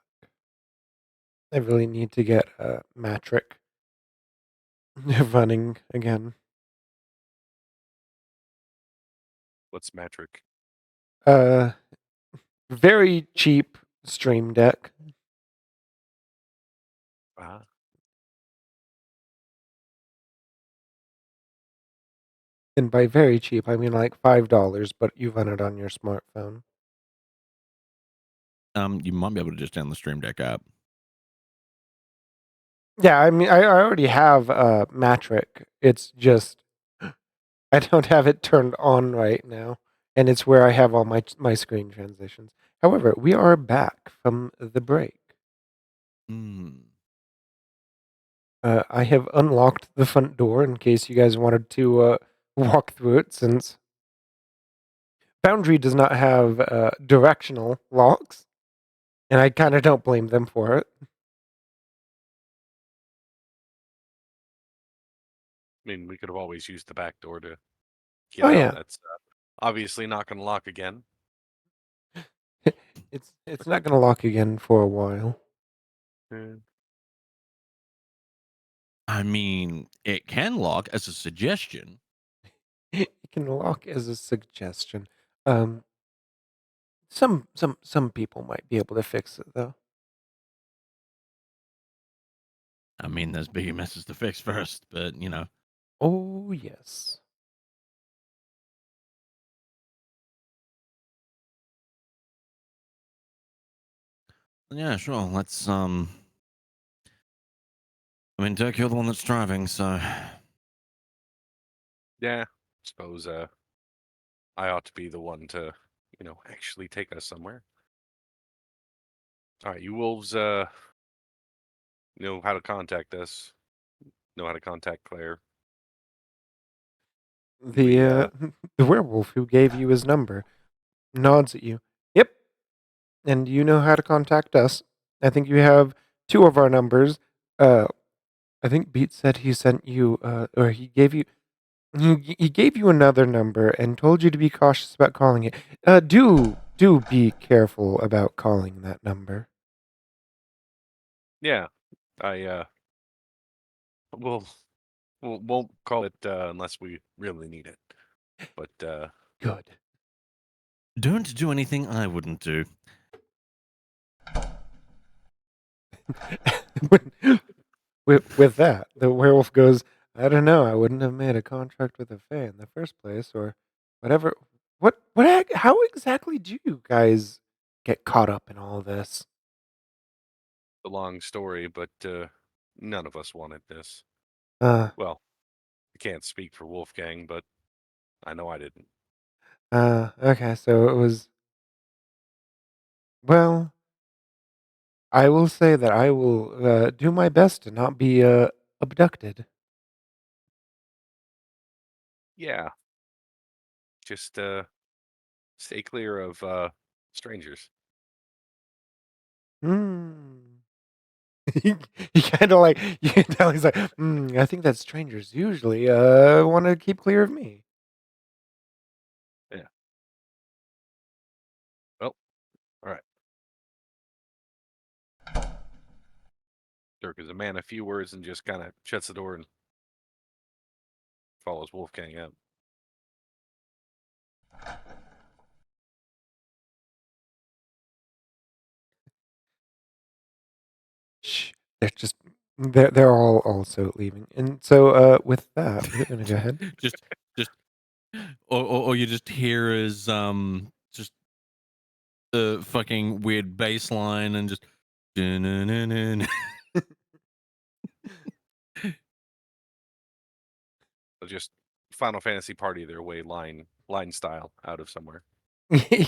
I really need to get Matric running again.
What's Matric?
Very cheap stream deck.
Ah,
And by very cheap, I mean like $5, but you run it on your smartphone.
You might be able to just download the Stream Deck app.
Yeah, I mean, I already have Matric. It's just I don't have it turned on right now, and it's where I have all my screen transitions. However, we are back from the break. I have unlocked the front door in case you guys wanted to walk through it, since Boundary does not have directional locks, and I kind of don't blame them for it.
I mean, we could have always used the back door to get
Oh,
out.
yeah.
That's obviously not going to lock again.
It's not going to lock again for a while.
I mean, it can lock as a suggestion.
It can lock as a suggestion. Some people might be able to fix it though.
I mean, there's bigger messes to fix first, but you know.
Oh yes.
Yeah, sure. Let's I mean, Dirk, you're the one that's driving, so
Yeah, suppose I ought to be the one to, actually take us somewhere. All right, you wolves know how to contact us. Know how to contact Claire.
The the werewolf who gave you his number nods at you. Yep. And you know how to contact us. I think you have 2 of our numbers. I think Beat said he sent you or he gave you he gave you another number and told you to be cautious about calling it. Do be careful about calling that number.
Yeah, I won't call it unless we really need it. But
Good.
don't do anything I wouldn't do.
with that, the werewolf goes, I don't know, I wouldn't have made a contract with a fae in the first place, or whatever. How exactly do you guys get caught up in all this?
a long story, but none of us wanted this.
Uh,
Well, I can't speak for Wolfgang, but I know I didn't.
okay, so it was, well, I will say that I will do my best to not be abducted.
Yeah, just stay clear of strangers.
He kind of like, you can tell he's like, I think that strangers usually want to keep clear of me.
Yeah. Well, all right. Dirk is a man of few words and just kind of shuts the door and follows Wolfgang out.
Shh, they're all also leaving, and so with that, we're gonna go ahead.
just, or you just hear is just the fucking weird bass line and just.
So just Final Fantasy party their way line style out of somewhere.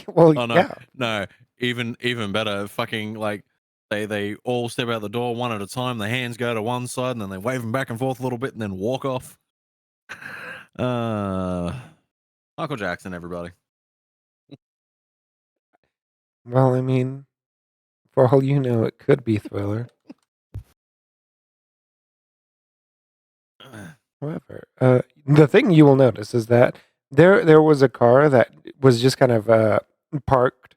Well,
Oh no,
yeah.
no, even better. Fucking like they all step out the door one at a time. The hands go to one side and then they wave them back and forth a little bit and then walk off. Michael Jackson, everybody.
Well, I mean, for all you know, it could be Thriller. However, the thing you will notice is that there was a car that was just kind of parked,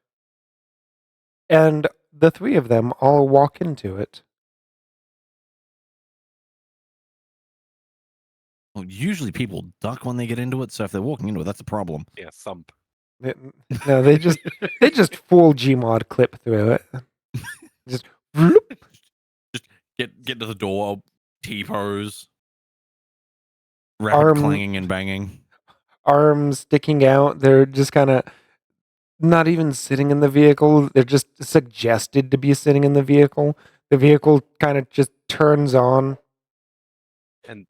and the three of them all walk into it.
Well, usually people duck when they get into it, so if they're walking into it, that's a problem.
Yeah, thump.
No, they just full Gmod clip through it. Just whoop.
Just get to the door, T-pose, rapid clanging and banging.
Arms sticking out. They're just kind of not even sitting in the vehicle. They're just suggested to be sitting in the vehicle. The vehicle kind of just turns on.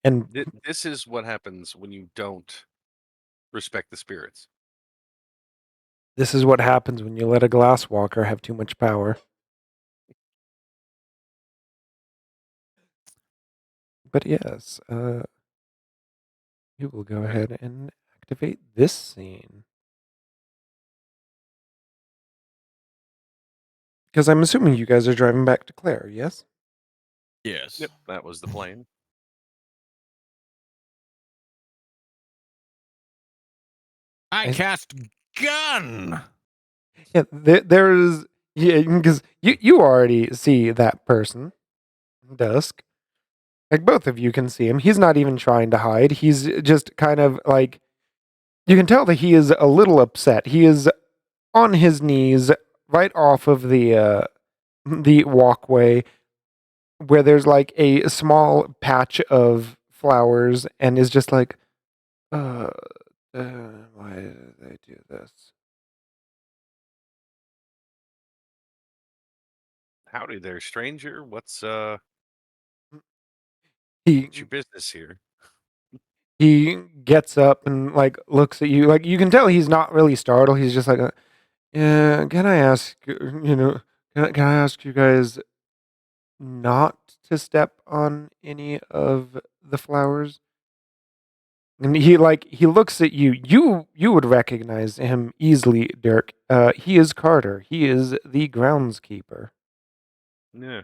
And this is what happens when you don't respect the spirits.
This is what happens when you let a glass walker have too much power. But yes, we will go ahead and activate this scene. Because I'm assuming you guys are driving back to Claire, yes?
Yes.
Yep, that was the plan.
I cast gun.
Yeah, there's because you already see that person, Dusk. Like both of you can see him. He's not even trying to hide. He's just kind of like you can tell that he is a little upset. He is on his knees right off of the walkway where there's like a small patch of flowers and is just like why did they do this?
Howdy there, stranger. What's
He
your business here?
he gets up and like looks at you. Like you can tell he's not really startled. He's just like, yeah. Can I ask? Can I ask you guys not to step on any of the flowers? And he looks at you. You would recognize him easily, Dirk. He is Carter. He is the groundskeeper.
Yeah.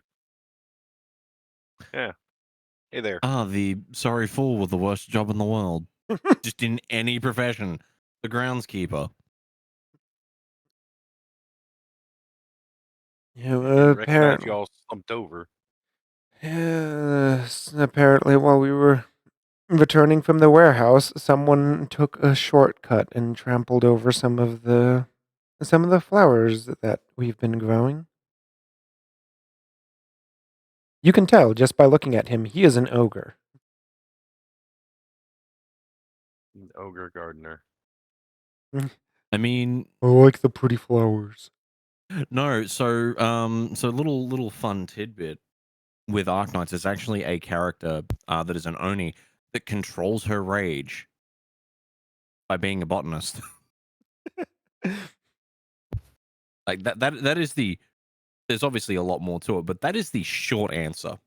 Yeah. Hey there.
The sorry fool with the worst job in the world. Just in any profession. The groundskeeper.
Yeah,
Didn't recognize you all slumped over.
Yes, apparently while we were returning from the warehouse, someone took a shortcut and trampled over some of the flowers that we've been growing. You can tell just by looking at him, he is an ogre.
Ogre gardener.
I mean,
I like the pretty flowers.
no. So little fun tidbit with Arknights is actually a character that is an Oni that controls her rage by being a botanist. Like that is the. There's obviously a lot more to it, but that is the short answer.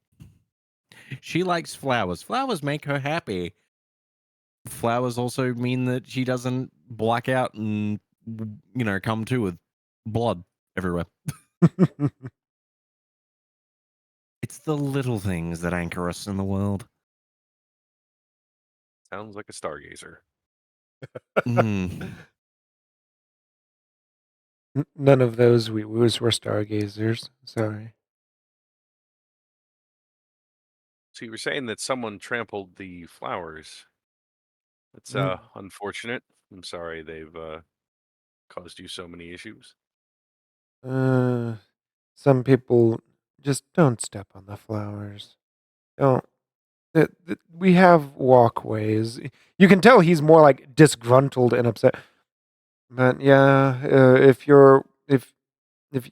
She likes flowers. Flowers make her happy. Flowers also mean that she doesn't black out and come to with blood everywhere. It's the little things that anchor us in the world.
Sounds like a stargazer.
None of those wee-woos were stargazers. Sorry.
So you were saying that someone trampled the flowers. That's unfortunate. I'm sorry they've caused you so many issues.
Some people just don't step on the flowers. Don't. We have walkways. You can tell he's more like disgruntled and upset. But yeah, if you're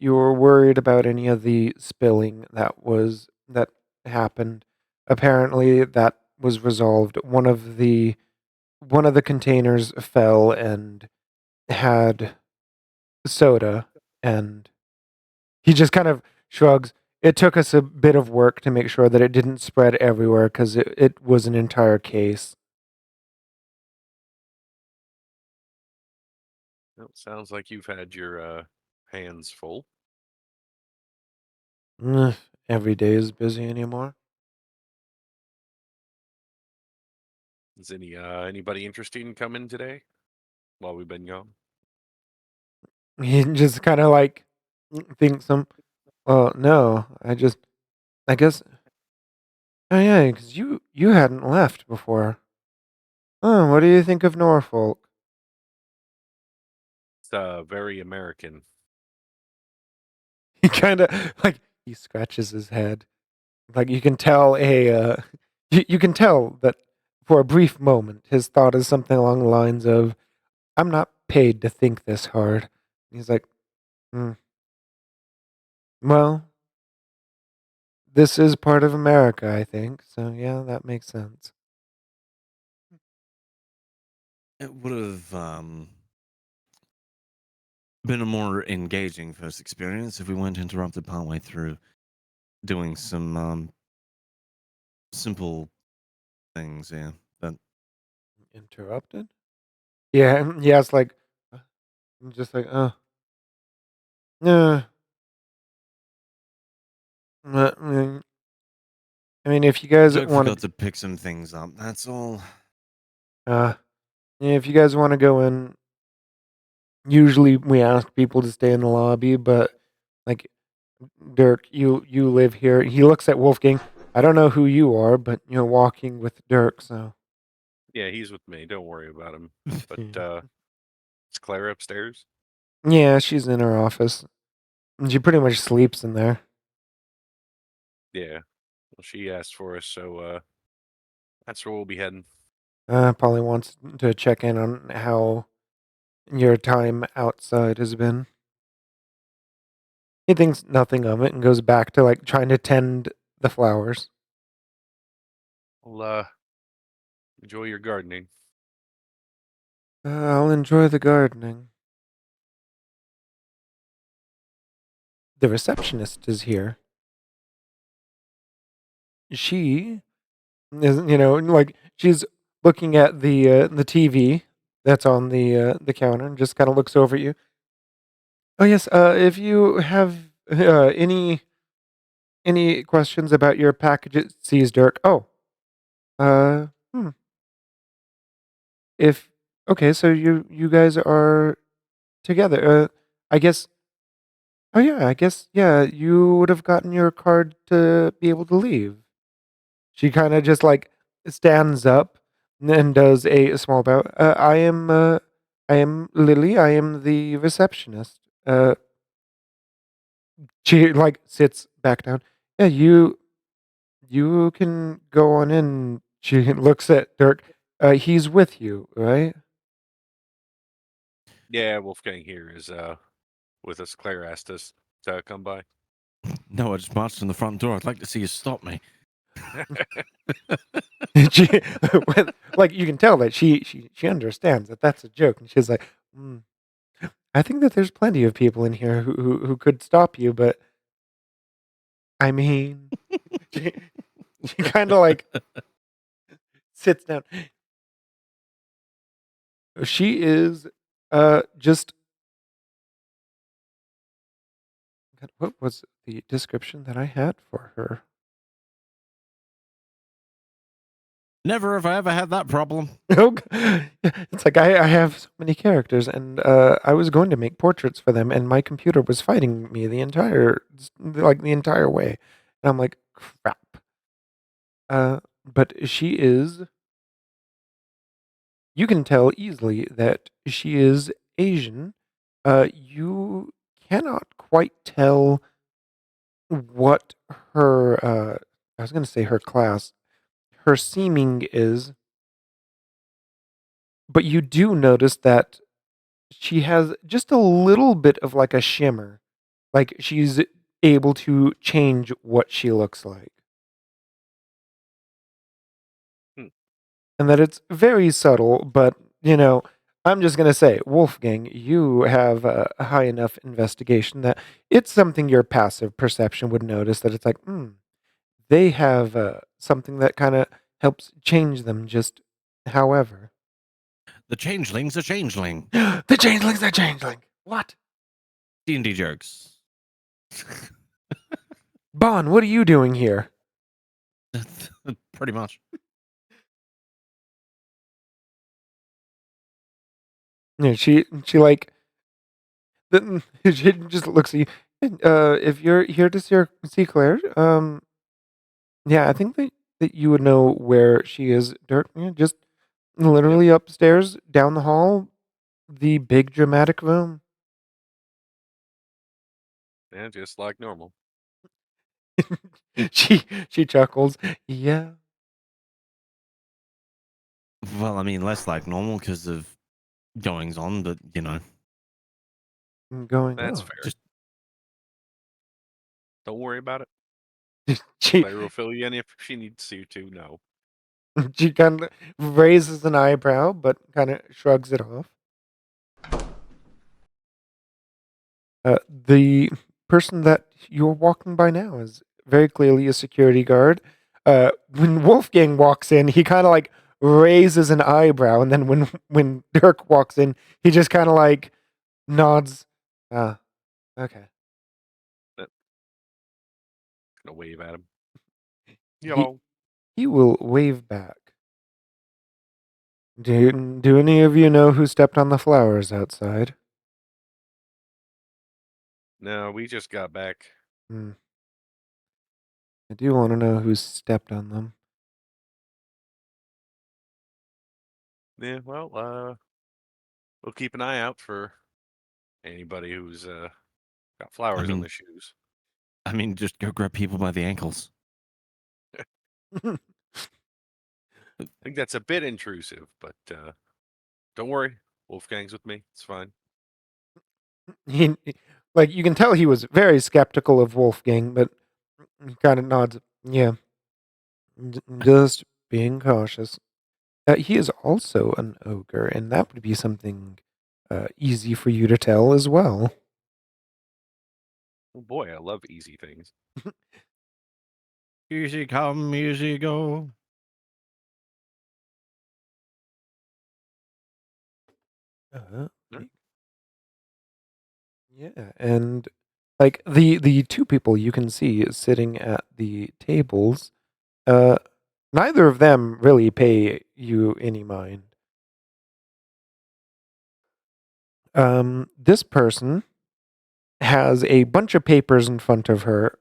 worried about any of the spilling that happened, apparently that was resolved. One of the containers fell and had soda, and he just kind of shrugs. It took us a bit of work to make sure that it didn't spread everywhere because it was an entire case.
Well, sounds like you've had your hands full.
Every day is busy anymore.
Is anybody interesting coming today while we've been gone?
He just kind of like thinks some. Well, no, I guess. Oh yeah, because you hadn't left before. Oh, what do you think of Norfolk?
It's very American.
He kind of like he scratches his head. Like you can tell you can tell that for a brief moment his thought is something along the lines of, "I'm not paid to think this hard." He's like, "Hmm, well, this is part of America, I think. So yeah, that makes sense."
It would have been a more engaging first experience if we weren't interrupted partway through doing some simple things. Yeah, but
Interrupted? Yeah, yeah. It's like, I'm just like, uh, I mean, if you guys
Dirk
want
forgot
to,
to pick some things up. That's all.
uh, yeah, if you guys want to go in, usually we ask people to stay in the lobby, but like Dirk, you live here. He looks at Wolfgang. I don't know who you are, but you're walking with Dirk, so
Yeah, he's with me. Don't worry about him. But is Claire upstairs?
yeah, she's in her office. And she pretty much sleeps in there.
Yeah. Well, she asked for us, so that's where we'll be heading.
Probably wants to check in on how your time outside has been. He thinks nothing of it and goes back to like trying to tend the flowers.
Well, enjoy your gardening.
I'll enjoy the gardening. The receptionist is here. She is, like she's looking at the TV that's on the counter and just kind of looks over at you. Oh yes, if you have any questions about your packages, sees Dirk. Oh, uh, hmm. If okay, so you guys are together. I guess. Oh yeah, I guess yeah. You would have gotten your card to be able to leave. She kind of just like stands up and does a small bow. I am Lily. I am the receptionist. She like sits back down. Yeah, you can go on in. She looks at Dirk. He's with you, right?
Yeah, Wolfgang here is with us. Claire asked us to come by.
No, I just marched in the front door. I'd like to see you stop me.
She, like you can tell that she understands that that's a joke, and she's like, I think that there's plenty of people in here who could stop you, but I mean, she, she kind of like sits down. She is just what was the description that I had for her?
Never have I ever had that problem.
It's like I have so many characters, and I was going to make portraits for them, and my computer was fighting me the entire way, and I'm like, crap. But she is. You can tell easily that she is Asian. You cannot quite tell what her. I was going to say her class, her seeming is, but you do notice that she has just a little bit of like a shimmer, like she's able to change what she looks like,
Hmm.
and that it's very subtle. But I'm just gonna say, Wolfgang, you have a high enough investigation that it's something your passive perception would notice. That it's like, they have something that kind of helps change them. Just, however,
The changeling's a changeling.
the changeling's the changeling. What?
D&D jokes.
Bon, what are you doing here?
Pretty much.
Yeah, she like she just looks at you. If you're here to see Claire, yeah, I think that you would know where she is, Dirk. Yeah, just literally upstairs, down the hall, the big dramatic room.
Yeah, just like normal.
She chuckles. Yeah,
Well, I mean, less like normal because of goings on, but
I'm going
That's
on.
fair.
just
Don't worry about it.
She
Claire will fill you in if she needs you to. No.
she kind of raises an eyebrow, but kind of shrugs it off. The person that you're walking by now is very clearly a security guard. When Wolfgang walks in, he kind of like raises an eyebrow, and then when Dirk walks in, he just kind of like nods. Ah, okay.
Gonna wave at him.
He
Hello.
he will wave back. Do any of you know who stepped on the flowers outside?
No, we just got back.
Hmm. I do want to know who stepped on them.
Yeah, well, we'll keep an eye out for anybody who's got flowers on
mean-
their shoes.
I mean, just go grab people by the ankles.
I think that's a bit intrusive, but don't worry. Wolfgang's with me. It's fine.
Like you can tell he was very skeptical of Wolfgang, but he kind of nods. Yeah, just being cautious. He is also an ogre, and that would be something easy for you to tell as well.
Oh boy, I love easy things.
Easy come, easy go.
Uh,
Sure.
yeah, and like the two people you can see sitting at the tables, neither of them really pay you any mind. This person has a bunch of papers in front of her,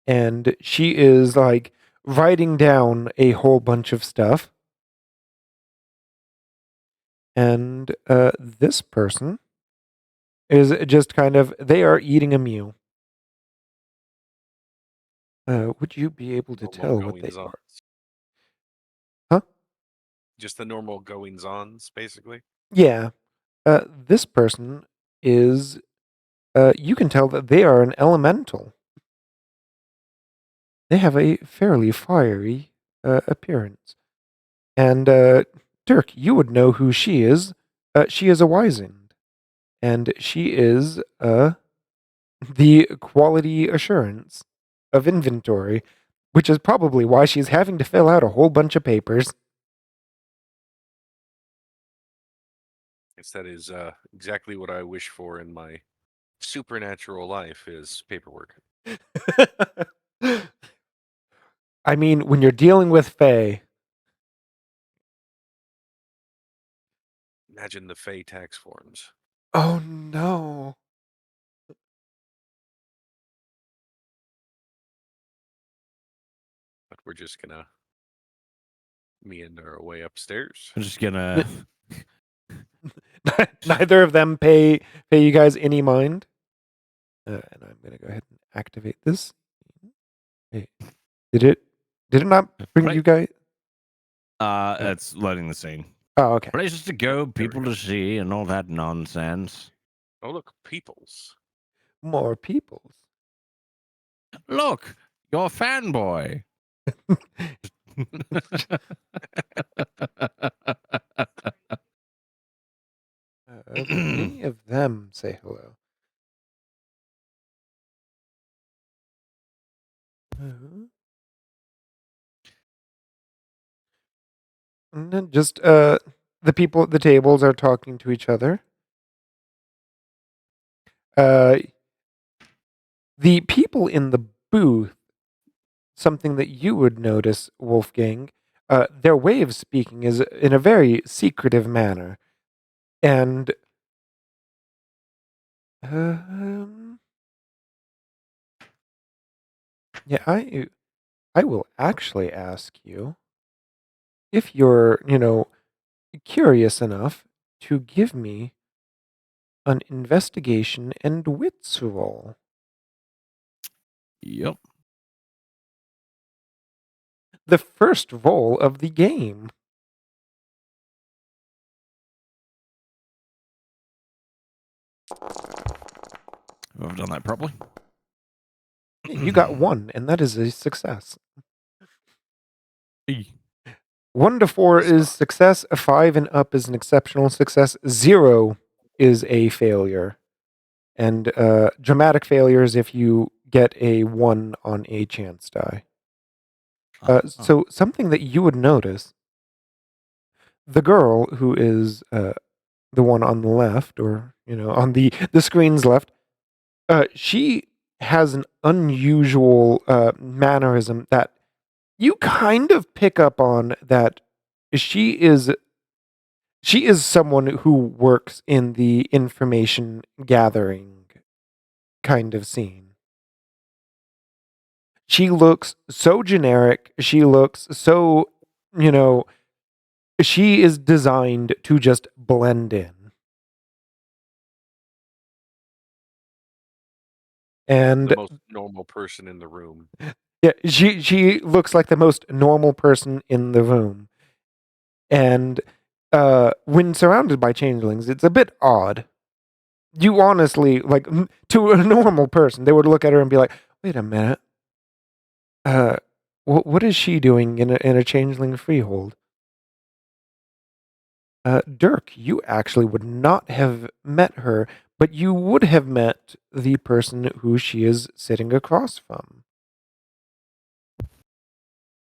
and she is like writing down a whole bunch of stuff. And this person is just kind of, they are eating a meal. Would you be able to
Normal
tell what they
goings on.
are? Huh?
Just the normal goings ons, basically.
Yeah. This person is, you can tell that they are an elemental. They have a fairly fiery appearance. And Dirk, you would know who she is. She is a wizened. And she is the quality assurance of inventory, which is probably why she's having to fill out a whole bunch of papers.
Yes, that is exactly what I wish for in my supernatural life is paperwork.
I mean, when you're dealing with Fae,
Imagine the Fey tax forms.
oh no.
But we're just gonna meander our way upstairs.
I'm just gonna.
Neither of them pay you guys any mind. And I'm gonna go ahead and activate this. Hey, did it not bring
Right.
you guys?
It's loading the scene.
Oh, okay.
Places to go, people
go.
to see, and all that nonsense.
Oh look, peoples.
More peoples.
Look, you're a fanboy.
Did any of them say hello? And then just the people at the tables are talking to each other. The people in the booth, something that you would notice, Wolfgang, their way of speaking is in a very secretive manner. And Yeah, I will actually ask you if you're, curious enough to give me an investigation and wits roll.
Yep.
The first roll of the game.
I've done that properly.
You got 1, and that is a success.
Hey.
1 to 4 is success. A 5 and up is an exceptional success. 0 is a failure. And dramatic failures if you get a 1 on a chance die. So something that you would notice, the girl who is the one on the left, or on the screen's left, she has an unusual mannerism that you kind of pick up on, that she is someone who works in the information gathering kind of scene. She looks so generic. She looks so, she is designed to just blend in. And
The most normal person in the room.
yeah, she looks like the most normal person in the room. And when surrounded by changelings, it's a bit odd. You honestly, like, to a normal person, they would look at her and be like, "Wait a minute. What is she doing in a changeling freehold?" Dirk, you actually would not have met her, but you would have met the person who she is sitting across from.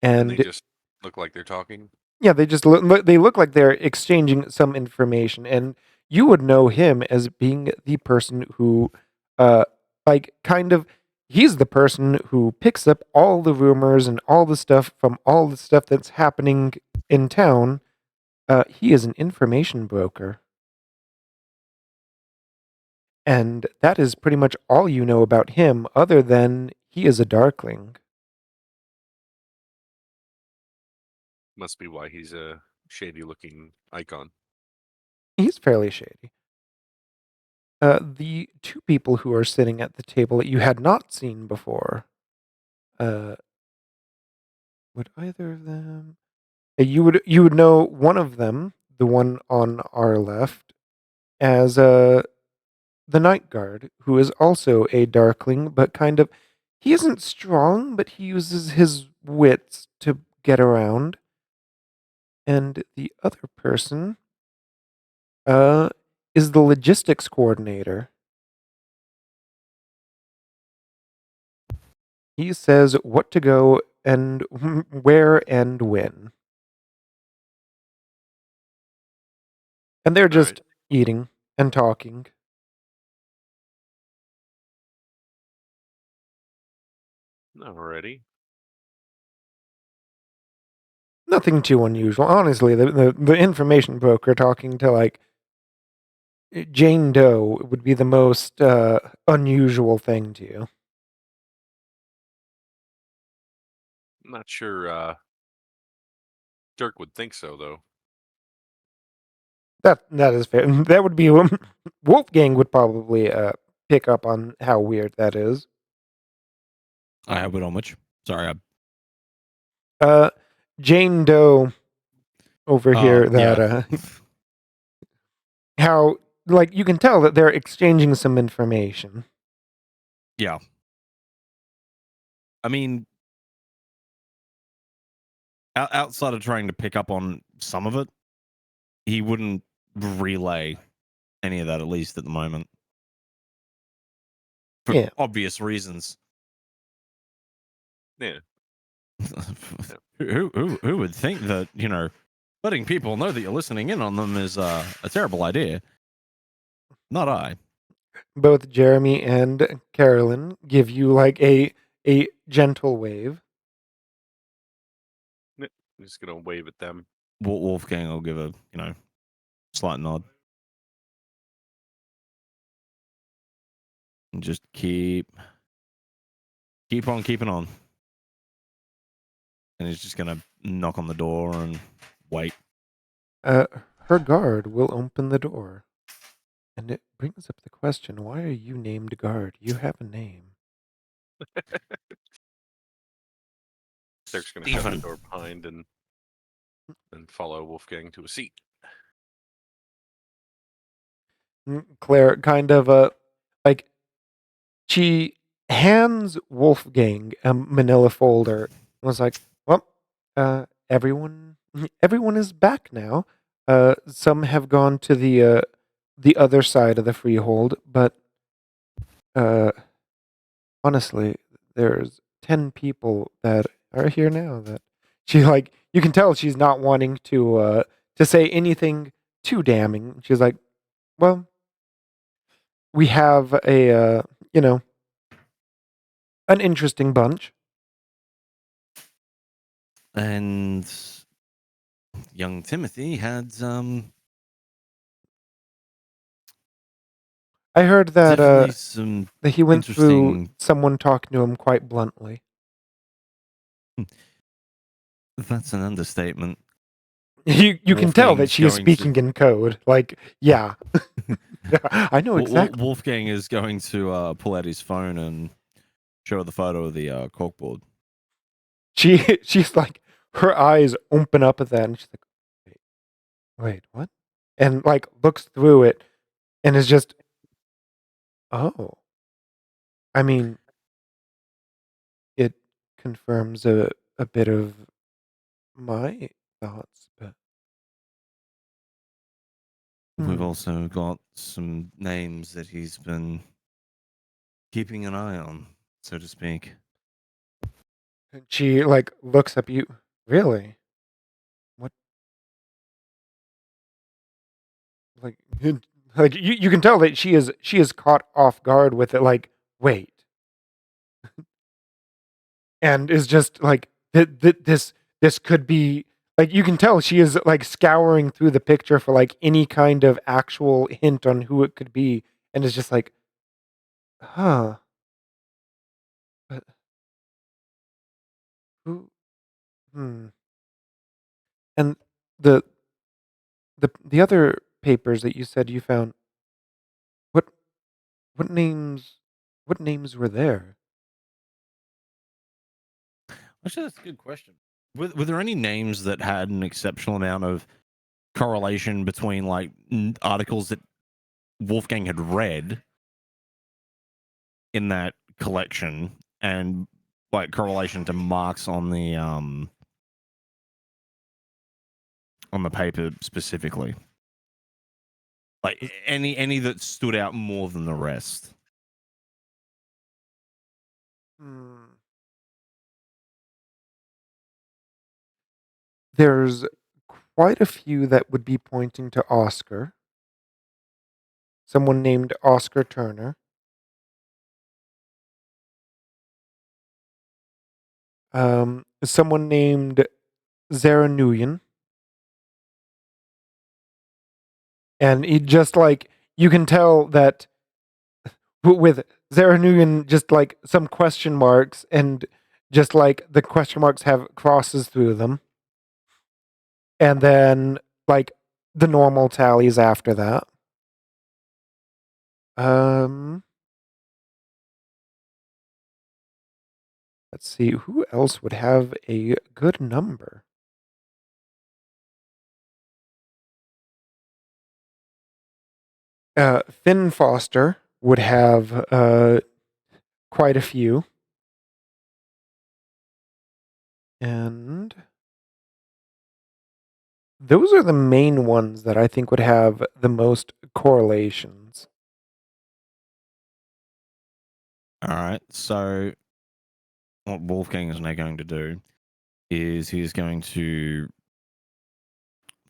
And they
And
just look like they're talking.
yeah, they just look like they're exchanging some information, and you would know him as being the person who, like, kind of, he's the person who picks up all the rumors and all the stuff from all the stuff that's happening in town. He is an information broker. And that is pretty much all you know about him, other than he is a darkling.
Must be why he's a shady-looking icon.
He's fairly shady. The 2 people who are sitting at the table that you had not seen before, would either of them? You would know one of them, the one on our left, as the night guard, who is also a darkling, but kind of, he isn't strong, but he uses his wits to get around. And the other person is the logistics coordinator. He says what to go and where and when. And they're just eating and talking.
Alrighty.
Nothing too unusual. Honestly, the information broker talking to, like, Jane Doe would be the most unusual thing to you.
I'm not sure Dirk would think so, though.
That is fair. That would be Wolfgang would probably pick up on how weird that is.
I have it on which. Sorry.
Jane Doe over here, that
Yeah.
how, like, you can tell that they're exchanging some information.
Yeah. I mean, outside of trying to pick up on some of it, he wouldn't relay any of that, at least at the moment. For
Yeah.
obvious reasons.
Yeah.
Who would think that, letting people know that you're listening in on them is a terrible idea? Not I.
Both Jeremy and Carolyn give you, like, a gentle wave.
I'm just gonna wave at them.
Wolfgang will give a, slight nod. And just keep on keeping on. And he's just gonna knock on the door and wait.
Her guard will open the door. And it brings up the question, why are you named guard? You have a name.
Dirk's going to shut the
Stephen.
door behind and follow Wolfgang to a seat.
Claire kind of like she hands Wolfgang a manila folder and was like, well, everyone is back now. Some have gone to the other side of the freehold, but honestly, there's 10 people that are here now that she like you can tell she's not wanting to say anything too damning. She's like, well, we have a an interesting bunch.
And young Timothy had
I heard
definitely
that
some
that he went through
interesting.
someone talking to him quite bluntly.
That's an understatement.
You can tell that
Wolfgang's
she is
going to-
speaking in code. Like, yeah. I know exactly.
Wolfgang is going to pull out his phone and show her the photo of the corkboard.
She's like, her eyes open up at that, and she's like, wait, what? And like looks through it, and is just, oh. I mean, it confirms a bit of my thoughts, but
We've also got some names that he's been keeping an eye on, so to speak.
she like looks up you. Really? What? Like, like you can tell that she is caught off guard with it. Like, wait, and is just like this could be like you can tell she is like scouring through the picture for like any kind of actual hint on who it could be, and is just like, huh, but who? And the the other papers that you said you found, what what names what names were there?
Actually, that's a good question. Were there any names that had an exceptional amount of correlation between like articles that Wolfgang had read in that collection and like correlation to marks on the paper specifically? Like any that stood out more than the rest?
There's quite a few that would be pointing to Oscar. Someone named Oscar Turner. Someone named Zaranuyan. And he just like, you can tell that with Zaranuyan, just like some question marks, and just like the question marks have crosses through them. And then like the normal tallies after that. Let's see, who else would have a good number? Finn Foster would have quite a few. And those are the main ones that I think would have the most correlations.
All right. So what Wolfgang is now going to do is he's going to,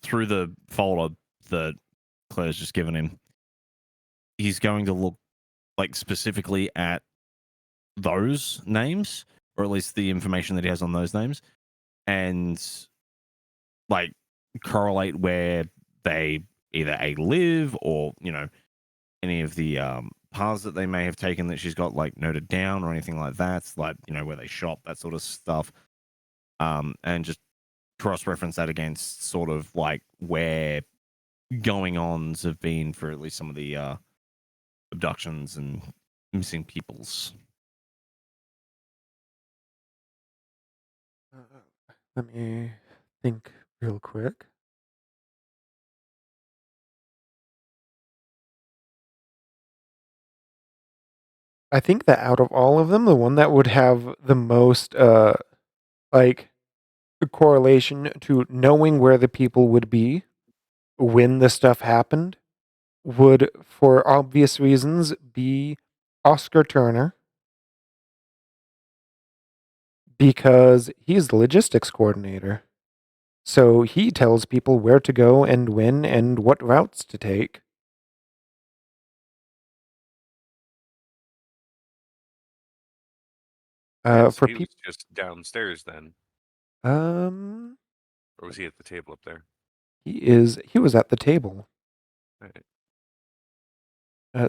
through the folder that Claire's just given him, he's going to look like specifically at those names, or at least the information that he has on those names, and like correlate where they either live or any of the paths that they may have taken that she's got like noted down or anything like that, like where they shop, that sort of stuff. and just cross-reference that against sort of like where going-ons have been for at least some of the abductions and missing peoples.
Let me think real quick. I think that out of all of them, the one that would have the most like correlation to knowing where the people would be when the stuff happened would, for obvious reasons, be Oscar Turner, because he's the logistics coordinator. So he tells people where to go and when and what routes to take.
Yeah, so
For
he was
people,
just downstairs then,
um,
or was he at the table up there?
he was at the table,
Right.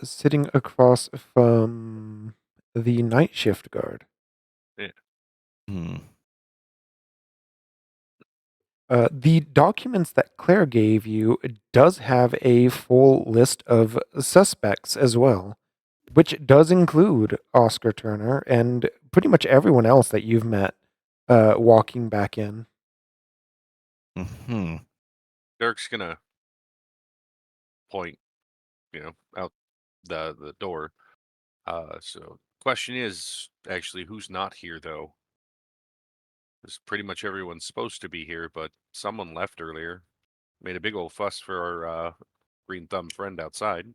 sitting across from the night shift guard.
Yeah.
Hmm.
The documents that Claire gave you does have a full list of suspects as well, which does include Oscar Turner and pretty much everyone else that you've met walking back in.
Hmm.
Dirk's gonna point, out the door. So question is actually who's not here though? Because pretty much everyone's supposed to be here, but someone left earlier. Made a big old fuss for our green thumb friend outside.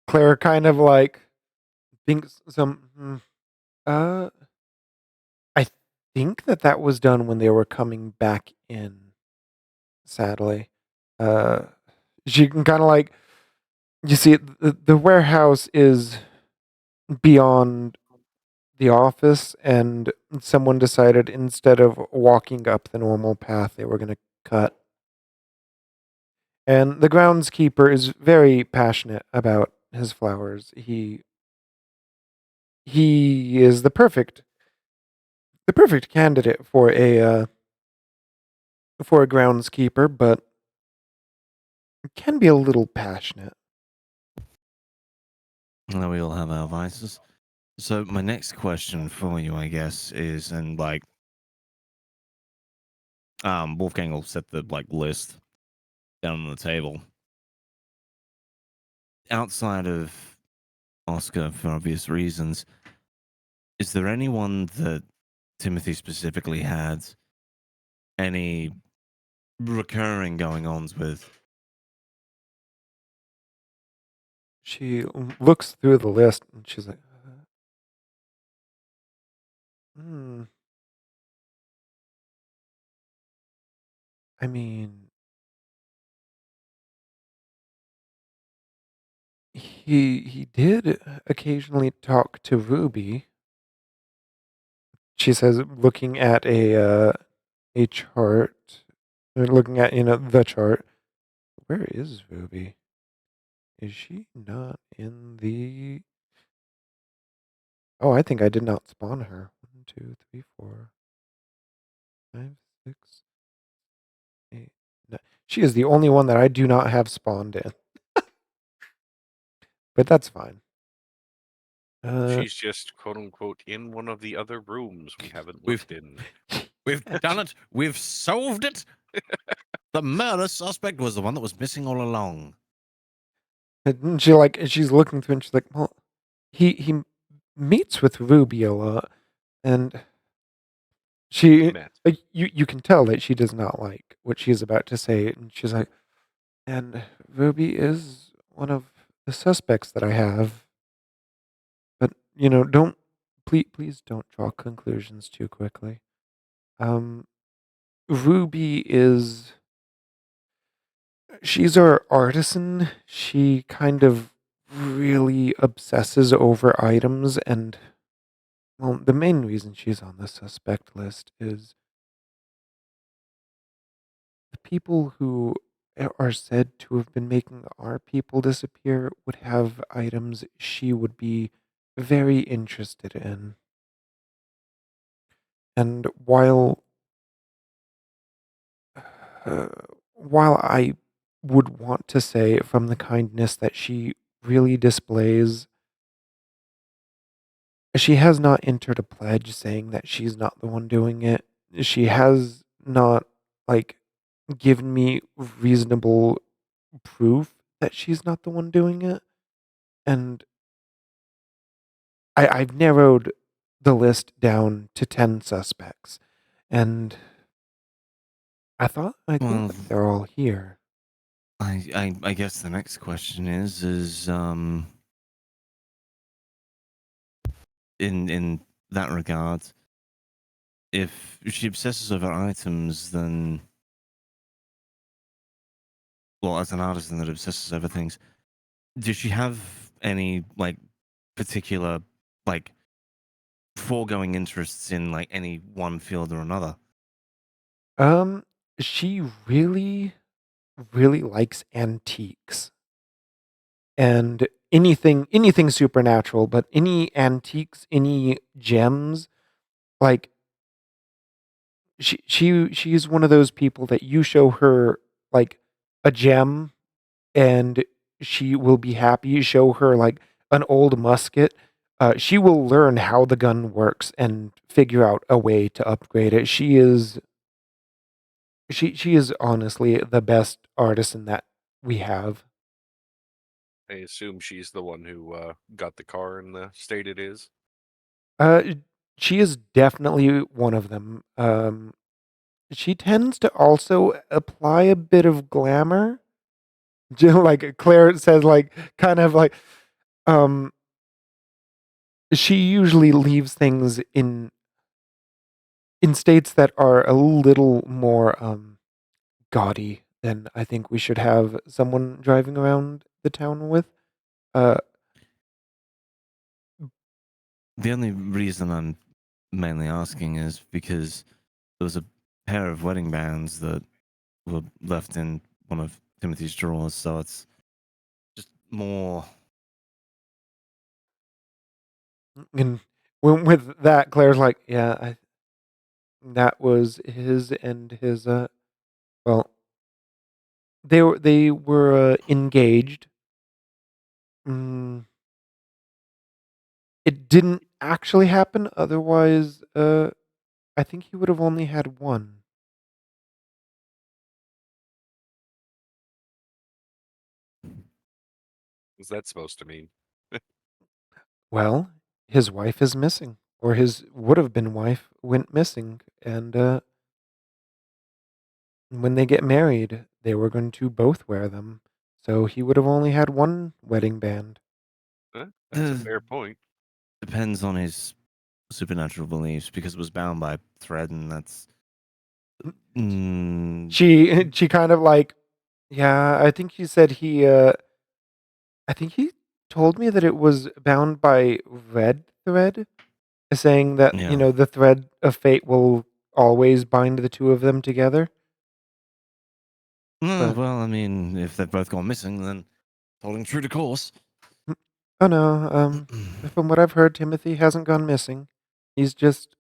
Claire kind of like thinks I think that was done when they were coming back in, sadly. She can kind of like, you see, the warehouse is beyond the office, and someone decided instead of walking up the normal path, they were going to cut. And the groundskeeper is very passionate about his flowers. He is the perfect candidate for a groundskeeper, but can be a little passionate.
Now we all have our vices. So my next question for you, I guess, is, and like, Wolfgang will set the like list down on the table. Outside of Oscar, for obvious reasons, is there anyone that Timothy specifically had any recurring going-ons with?
She looks through the list and she's like, hmm. I mean, he did occasionally talk to Ruby. She says, looking at a chart, or looking at the chart. Where is Ruby? Is she not in the? Oh, I think I did not spawn her. 1, 2, 3, 4, 5, 6, 8, 9. She is the only one that I do not have spawned in. But that's fine.
She's just quote unquote in one of the other rooms we haven't looked in.
We've done it. We've solved it. The murder suspect was the one that was missing all along.
And she's looking through and she's like, well, he meets with Ruby a lot, and she
Matt.
you can tell that she does not like what she's about to say, and she's like, and Ruby is one of the suspects that I have, but don't please don't draw conclusions too quickly. Ruby is she's our artisan. She kind of really obsesses over items, and well, the main reason she's on the suspect list is the people who are said to have been making our people disappear would have items she would be very interested in. And while I would want to say from the kindness that she really displays, she has not entered a pledge saying that she's not the one doing it. She has not, like, given me reasonable proof that she's not the one doing it. And I've narrowed the list down to 10 suspects. And I think
Well,
that they're all here.
I guess the next question is in that regard, if she obsesses over items, then, well, as an artisan that obsesses over things, does she have any like particular like foregoing interests in like any one field or another?
Um, she really, really likes antiques and anything supernatural, but any antiques, any gems, like she's one of those people that you show her like a gem and she will be happy. You show her like an old musket, she will learn how the gun works and figure out a way to upgrade it. She is honestly the best artisan that we have.
I assume she's the one who got the car in the state it is.
Uh, she is definitely one of them. She tends to also apply a bit of glamour. Like Claire says, like kind of like um, she usually leaves things in states that are a little more gaudy than I think we should have someone driving around the town with. Uh,
The only reason I'm mainly asking is because there was a pair of wedding bands that were left in one of Timothy's drawers, so it's just more.
and with that, Claire's like, yeah, that was his and his. Well, they were engaged. Mm, it didn't actually happen. Otherwise, I think he would have only had one.
What's that supposed to mean?
Well, his wife is missing, or his would have been wife went missing, and when they get married, they were going to both wear them. So he would have only had one wedding band.
That's a fair point.
Depends on his supernatural beliefs because it was bound by thread, and that's.
She kind of like, yeah, I think she said I think he told me that it was bound by red thread, saying that,
Yeah.
the thread of fate will always bind the two of them together.
No,
But
well, I mean, if they've both gone missing, then holding true to course.
oh no, from what I've heard, Timothy hasn't gone missing. He's just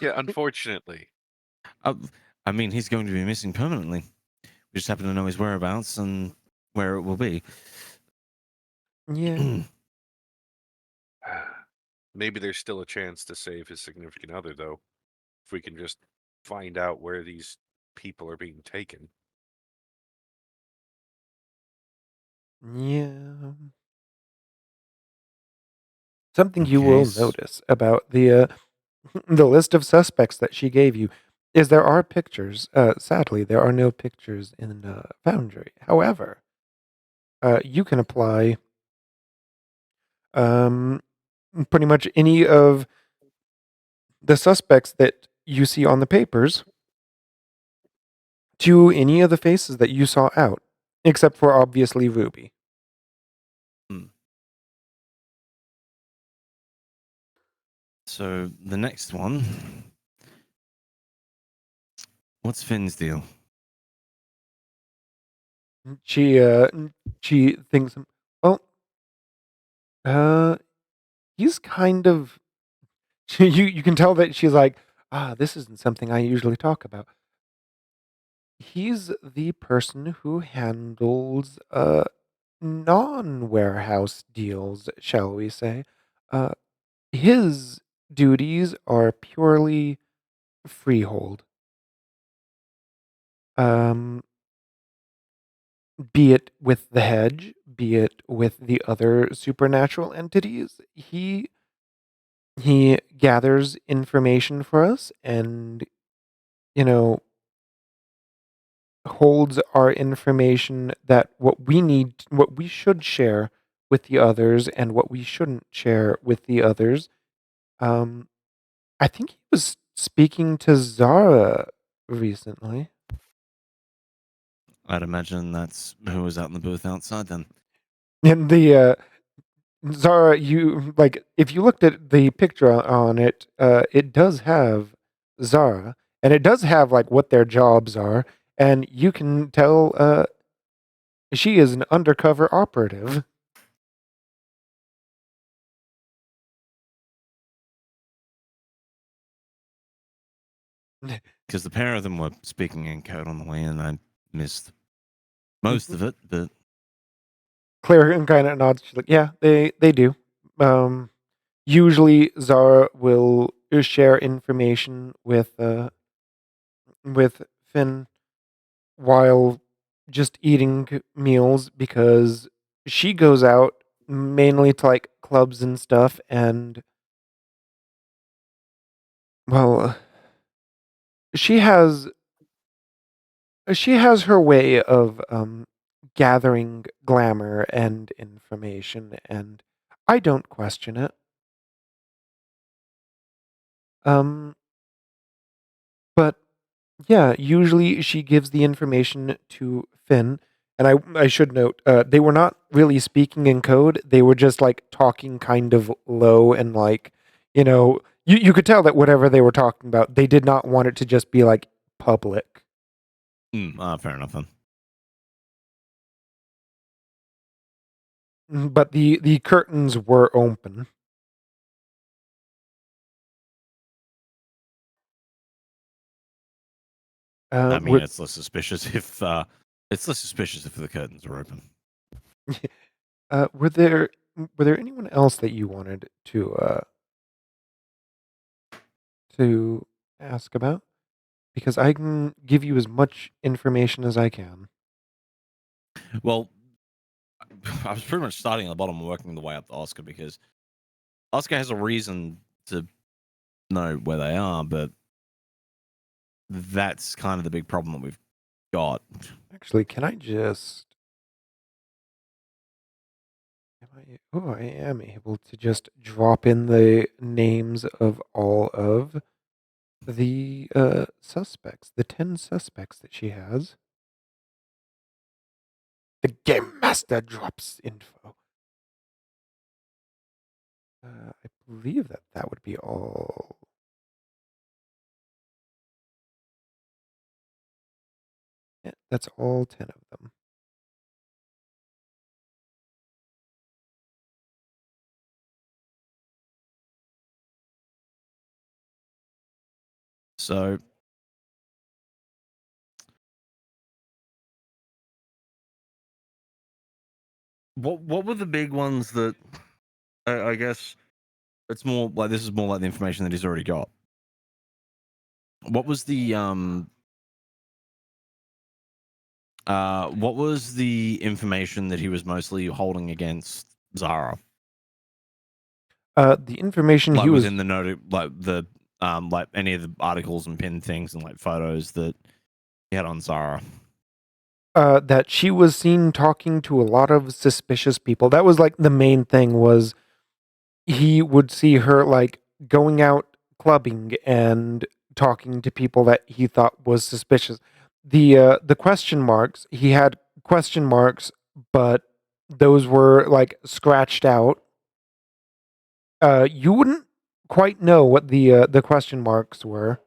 Yeah, unfortunately.
I mean, he's going to be missing permanently. We just happen to know his whereabouts and where it will be.
yeah.
Maybe there's still a chance to save his significant other, though, if we can just find out where these people are being taken.
Yeah. Something you
Okay.
will notice about the the list of suspects that she gave you is there are pictures. Sadly, there are no pictures in Foundry. However, you can apply um, pretty much any of the suspects that you see on the papers to any of the faces that you saw out, except for obviously Ruby.
So the next one. What's Finn's deal?
She she thinks, well, he's kind of you can tell that she's like, this isn't something I usually talk about. He's the person who handles non-warehouse deals, shall we say. Uh, his duties are purely freehold. Be it with the hedge, be it with the other supernatural entities, he gathers information for us and, you know, holds our information that what we need, what we should share with the others and what we shouldn't share with the others. Um, I think he was speaking to Zara recently.
I'd imagine that's who was out in the booth outside then.
And the Zara, you like if you looked at the picture on it, it does have Zara, and it does have like what their jobs are, and you can tell she is an undercover operative.
Because the pair of them were speaking in code on the way in. I missed most of it, but
Claire kind of nods. She's like, "Yeah, they do." Usually, Zara will share information with Finn while just eating meals because she goes out mainly to like clubs and stuff, and well, she has she has her way of gathering glamour and information, and I don't question it. Um, but yeah, usually she gives the information to Finn, and I should note they were not really speaking in code. They were just like talking kind of low and like you could tell that whatever they were talking about, they did not want it to just be like public.
fair enough then.
But the curtains were open.
I mean,
With
it's less suspicious if the curtains are open.
were there anyone else that you wanted to ask about? Because I can give you as much information as I can.
Well, I was pretty much starting at the bottom and working the way up to Oscar because Oscar has a reason to know where they are, but that's kind of the big problem that we've got.
Actually, can I just? I am able to just drop in the names of all of the suspects, the 10 suspects that she has. The game master drops info. I believe that would be all. Yeah, that's all 10 of them.
So what were the big ones that I guess it's more like this is more like the information that he's already got. What was the information that he was mostly holding against Zara?
The information
Like
he was
within the note, like any of the articles and pinned things and like photos that he had on Zara.
that she was seen talking to a lot of suspicious people. That was like the main thing was he would see her like going out clubbing and talking to people that he thought was suspicious. The question marks, he had question marks, but those were like scratched out. You wouldn't quite know what the question marks were.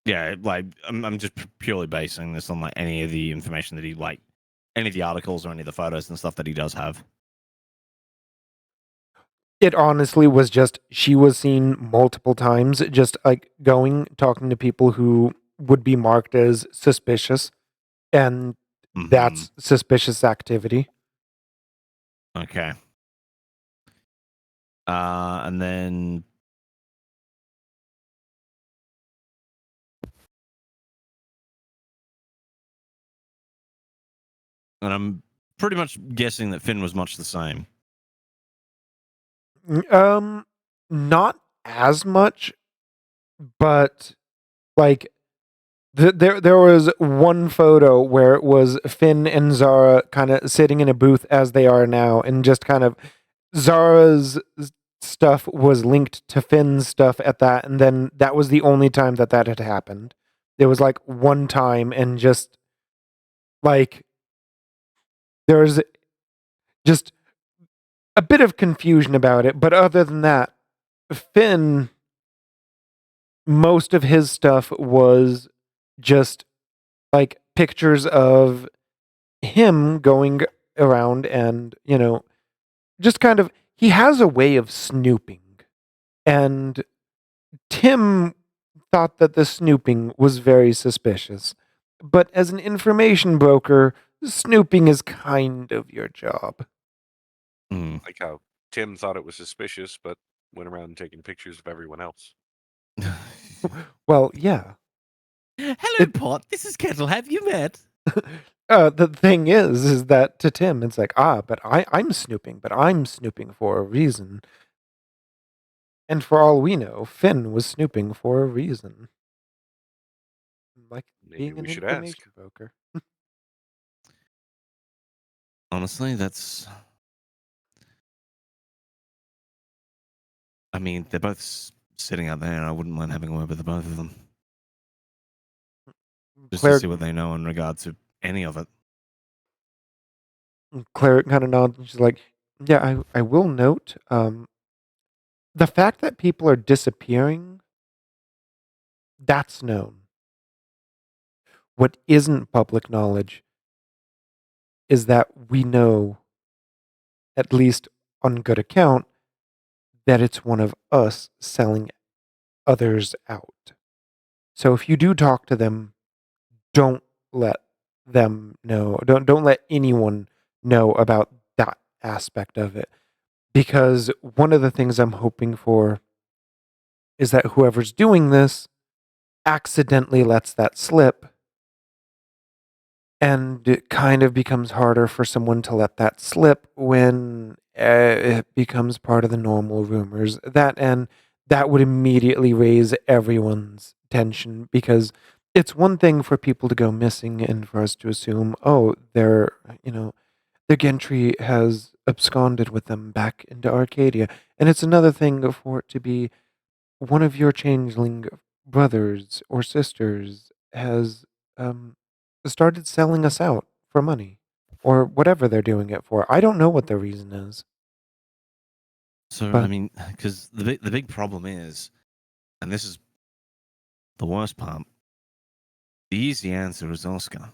Yeah, like I'm just purely basing this on like any of the information that he like, any of the articles or any of the photos and stuff that he does have.
It honestly was just she was seen multiple times, just like talking to people who would be marked as suspicious, and that's suspicious activity.
Okay. And then I'm pretty much guessing that Finn was much the same.
Not as much, but like there was one photo where it was Finn and Zara kind of sitting in a booth as they are now, and just kind of Zara's stuff was linked to Finn's stuff at that, and then that was the only time that had happened. There was like one time, and just like there was just a bit of confusion about it, but other than that, Finn, most of his stuff was just like pictures of him going around and, just kind of, he has a way of snooping. And Tim thought that the snooping was very suspicious. But as an information broker, snooping is kind of your job.
Like how Tim thought it was suspicious, but went around taking pictures of everyone else.
Well, yeah.
Hello, Pot. This is Kettle. Have you met?
The thing is that to Tim, it's like, but I'm snooping, but I'm snooping for a reason. And for all we know, Finn was snooping for a reason. Like
Maybe
being an
we should
information
ask.
broker.
Honestly, I mean, they're both sitting out there, and I wouldn't mind having a word with the both of them. Just
Claire,
to see what they know in regard to any of it.
Claire kind of nods and she's like, yeah, I will note, the fact that people are disappearing, that's known. What isn't public knowledge is that we know, at least on good account, that it's one of us selling others out. So if you do talk to them, don't let them know. Don't let anyone know about that aspect of it. Because one of the things I'm hoping for is that whoever's doing this accidentally lets that slip, and it kind of becomes harder for someone to let that slip when it becomes part of the normal rumors. That would immediately raise everyone's tension, because it's one thing for people to go missing and for us to assume, oh, the gentry has absconded with them back into Arcadia. And it's another thing for it to be one of your changeling brothers or sisters has started selling us out for money, or whatever they're doing it for. I don't know what the reason is.
So,
But
I mean, because the big problem is, and this is the worst part, the easy answer is Oscar.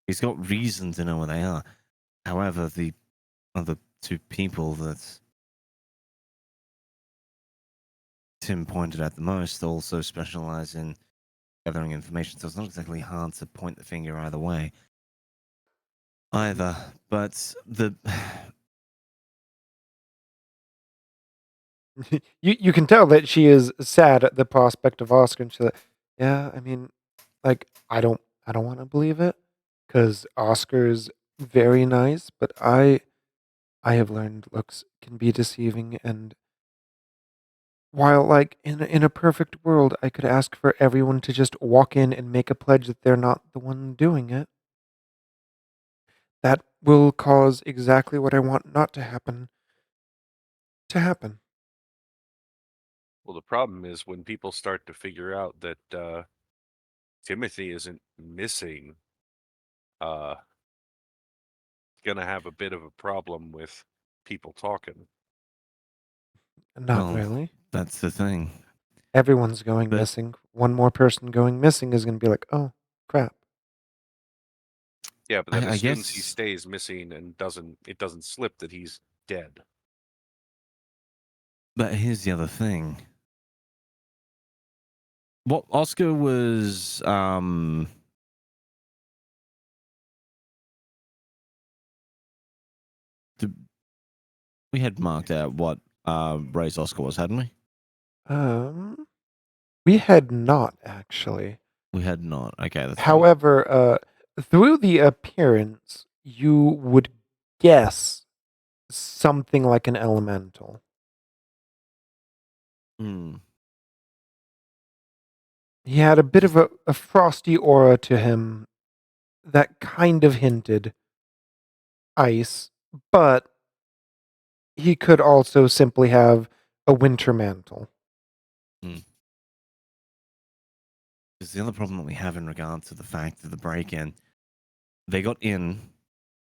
He's got reason to know where they are. However, the other two people that Tim pointed at the most also specialize in gathering information, so it's not exactly hard to point the finger either way. Either, but
you can tell that she is sad at the prospect of Oscar, and she's like, yeah, I mean, like, I don't want to believe it, because Oscar's very nice, but I have learned looks can be deceiving. And while, like, in a perfect world, I could ask for everyone to just walk in and make a pledge that they're not the one doing it, that will cause exactly what I want not to happen to happen.
Well, the problem is when people start to figure out that Timothy isn't missing, gonna have a bit of a problem with people talking.
Not
well,
really.
that's the thing.
Everyone's going
But-
missing. One more person going missing is going to be like, oh, crap.
Yeah, but that
I
assumes he
guess-
stays missing and it doesn't slip that he's dead.
But here's the other thing. What Oscar was we had marked out what race Oscar was, hadn't we?
We had not actually.
We had not. Okay, that's fine.
However, through the appearance, you would guess something like an elemental.
Hmm.
He had a bit of a frosty aura to him that kind of hinted ice, but he could also simply have a winter mantle.
Because the other problem that we have in regard to the fact of the break-in, they got in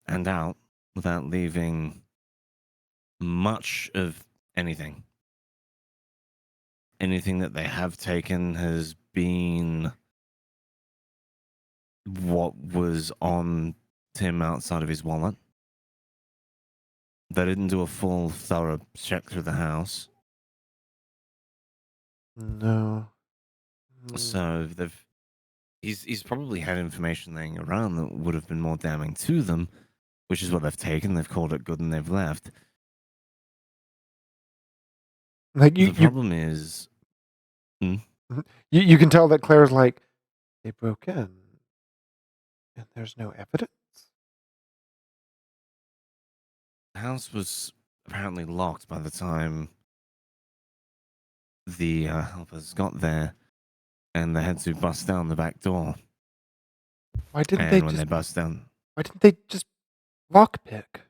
and out without leaving much of anything. Anything that they have taken has been what was on Tim outside of his wallet. They didn't do a full, thorough check through the house.
No.
So he's probably had information laying around that would have been more damning to them, which is what they've taken. They've called it good and they've left.
Like
The problem is,
you can tell that Claire's like, they broke in, and there's no evidence.
the house was apparently locked by the time the helpers got there, and they had to bust down the back door.
Why didn't
they bust down?
Why didn't they just lockpick?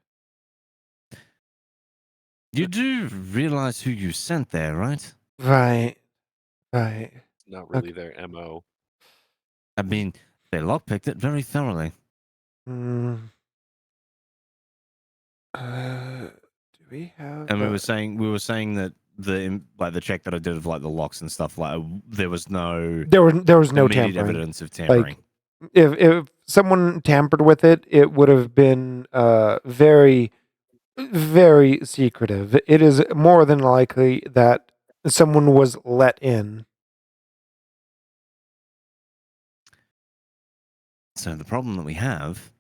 You do realize who you sent there, right?
Right.
Not really their MO.
I mean, they lockpicked it very thoroughly.
Do we have?
And we were saying that the check that I did of like the locks and stuff, like there was no
there was no
immediate
tampering.
evidence of tampering.
Like, if someone tampered with it, it would have been very, very secretive. It is more than likely that someone was let in.
So the problem that we have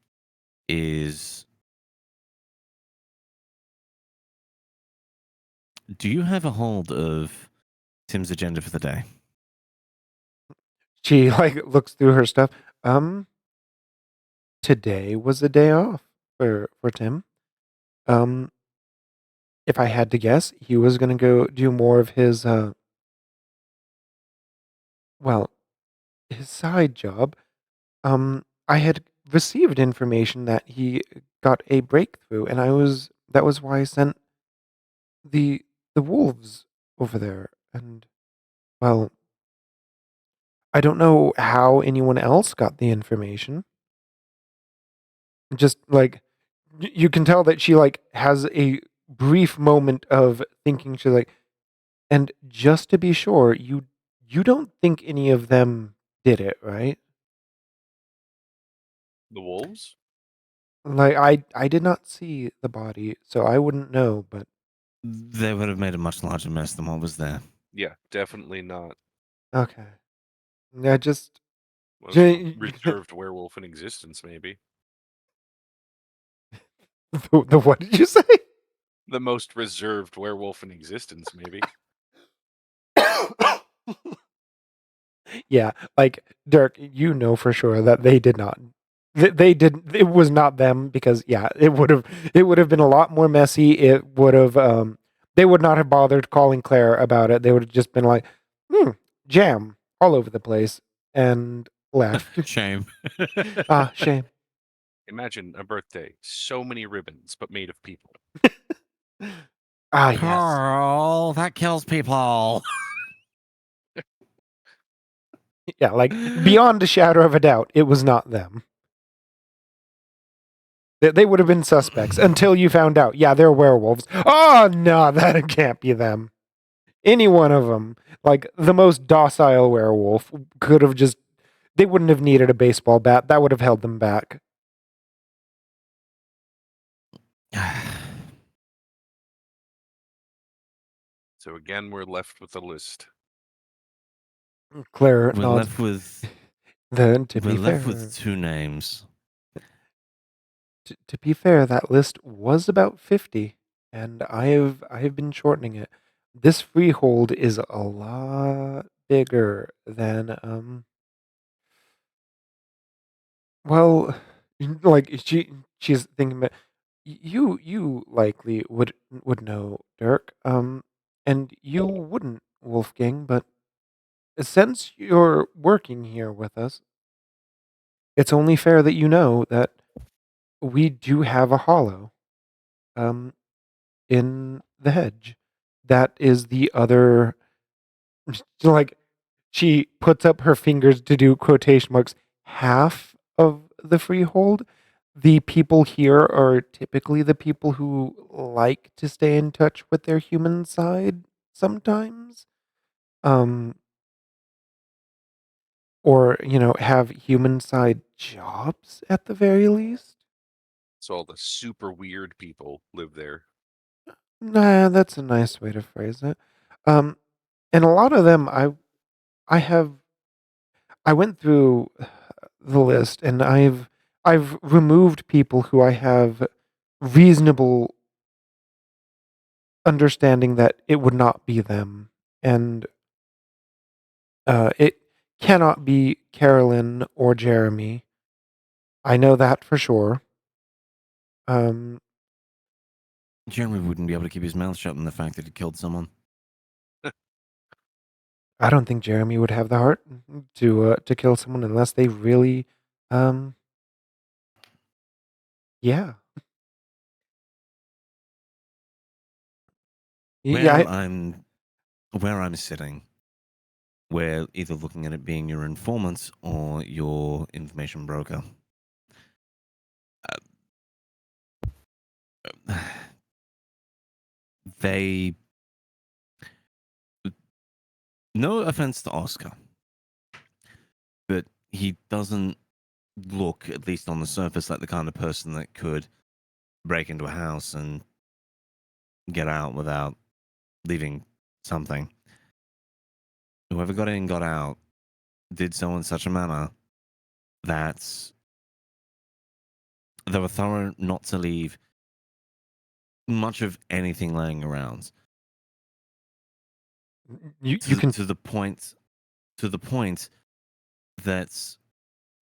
is, do you have a hold of Tim's agenda for the day?
She like looks through her stuff. Today was a day off for Tim. If I had to guess, he was gonna go do more of his his side job. I had received information that he got a breakthrough, and that was why I sent the wolves over there. And well, I don't know how anyone else got the information. Just like you can tell that she like has a brief moment of thinking. She's like, and just to be sure, you don't think any of them did it, right?
The wolves?
Like I did not see the body, so I wouldn't know, but
They would have made a much larger mess than what was there.
Yeah, definitely not.
okay. Yeah, just
Most reserved werewolf in existence, maybe.
the what did you say?
The most reserved werewolf in existence, maybe.
Yeah, like Dirk, you know for sure that they did not. They did. It was not them because yeah, it would have been a lot more messy. It would have. They would not have bothered calling Claire about it. They would have just been like, jam all over the place and left.
Shame.
Shame.
Imagine a birthday, so many ribbons, but made of people.
Yes.
Carl, that kills people.
Yeah, like beyond a shadow of a doubt, it was not them. They would have been suspects until you found out. Yeah, they're werewolves. Oh no, that can't be them. Any one of them, like the most docile werewolf, could have just. They wouldn't have needed a baseball bat. That would have held them back.
So again, we're left with a list.
Claire
We're
nods.
left with
Then, to
we're
be
left
fair,
with 2 names.
to be fair, that list was about 50, and I have been shortening it. This freehold is a lot bigger than well, like she's thinking about you likely would know Dirk, and you wouldn't, Wolfgang, but since you're working here with us, it's only fair that you know that we do have a hollow um in the hedge. That is the other, like, she puts up her fingers to do quotation marks, half of the freehold. The people here are typically the people who like to stay in touch with their human side sometimes. Um or, have human side jobs at the very least.
So all the super weird people live there.
Nah, that's a nice way to phrase it. Um and a lot of them I have I went through the list, and I've removed people who I have reasonable understanding that it would not be them, and it cannot be Carolyn or Jeremy. I know that for sure. Um,
Jeremy wouldn't be able to keep his mouth shut on the fact that he killed someone.
I don't think Jeremy would have the heart to kill someone unless they really, um, yeah, yeah.
Where I'm sitting, we're either looking at it being your informant or your information broker. They, no offense to Oscar, but he doesn't look, at least on the surface, like the kind of person that could break into a house and get out without leaving something. Whoever got in, got out, did so in such a manner that they were thorough not to leave much of anything laying around.
You can
To the point that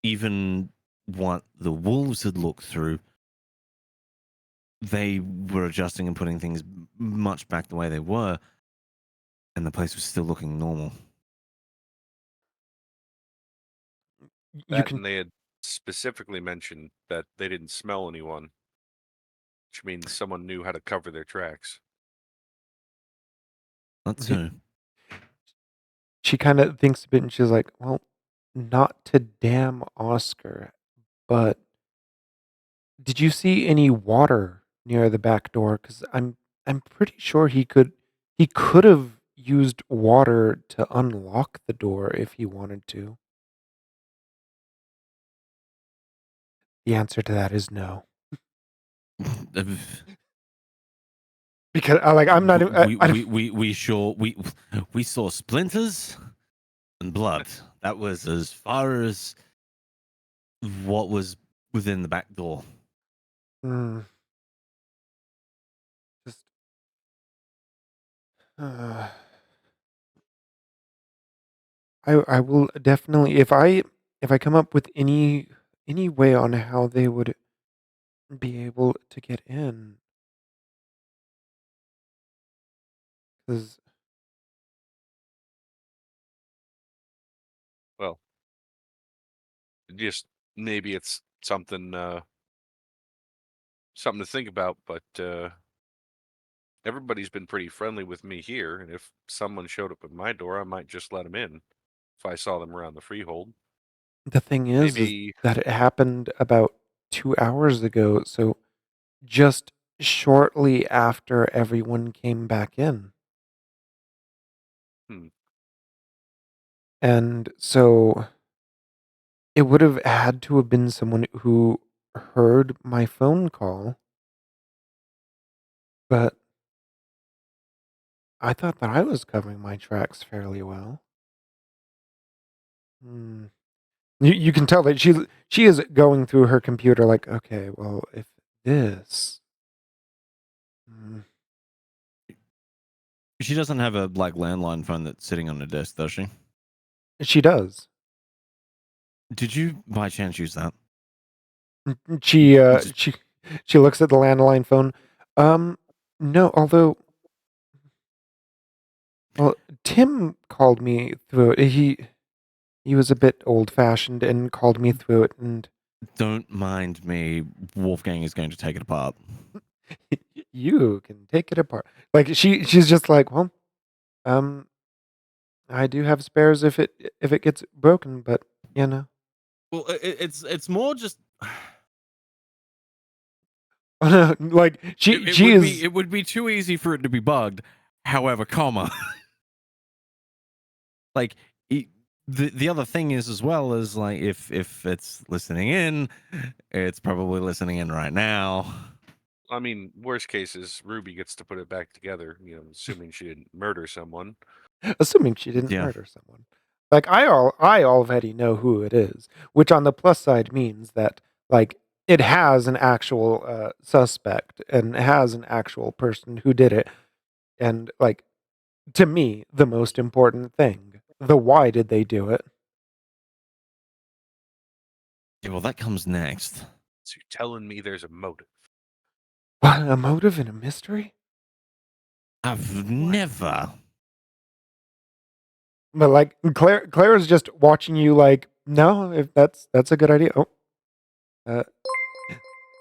even what the wolves had looked through, they were adjusting and putting things much back the way they were, and the place was still looking normal.
you
That
can
and they had specifically mentioned that they didn't smell anyone, which means someone knew how to cover their tracks.
That too.
She kind of thinks a bit, and she's like, well, not to damn Oscar, but did you see any water near the back door? Because I'm pretty sure he could have used water to unlock the door if he wanted to. The answer to that is no. Because I'm not even-
We saw splinters and blood. That was as far as what was within the back door.
Mm. Just uh, I will definitely, if I come up with any way on how they would be able to get in, because
Well, just maybe it's something something to think about, but everybody's been pretty friendly with me here, and if someone showed up at my door, I might just let them in if I saw them around the freehold.
the thing is
Maybe
that it happened about 2 hours ago, so just shortly after everyone came back in.
hmm,
And so it would have had to have been someone who heard my phone call, but I thought that I was covering my tracks fairly well. Hmm. You can tell that she is going through her computer like, okay, well, if this. Hmm.
She doesn't have a like landline phone that's sitting on her desk, does she?
She does.
Did you by chance use that?
She
Just
she looks at the landline phone. No, although, well, Tim called me through it. He was a bit old fashioned and called me through it, and
don't mind me. Wolfgang is going to take it apart.
you can take it apart. Like she's just like, well, um, I do have spares if it gets broken, but you know.
Well, it's more just
Like
it
she
would be
is.
it would be too easy for it to be bugged. However, comma like the other thing is as well as like if it's listening in, it's probably listening in right now.
I mean, worst case is Ruby gets to put it back together, assuming she didn't murder someone.
Assuming she didn't
Yeah.
murder someone. Like I already know who it is, which on the plus side means that like it has an actual suspect and has an actual person who did it. And like to me, the most important thing, the why did they do it?
Yeah, well, that comes next.
So you're telling me there's a motive.
What, a motive and a mystery?
I've never.
But like Claire's just watching you like, no, if that's a good idea. Oh.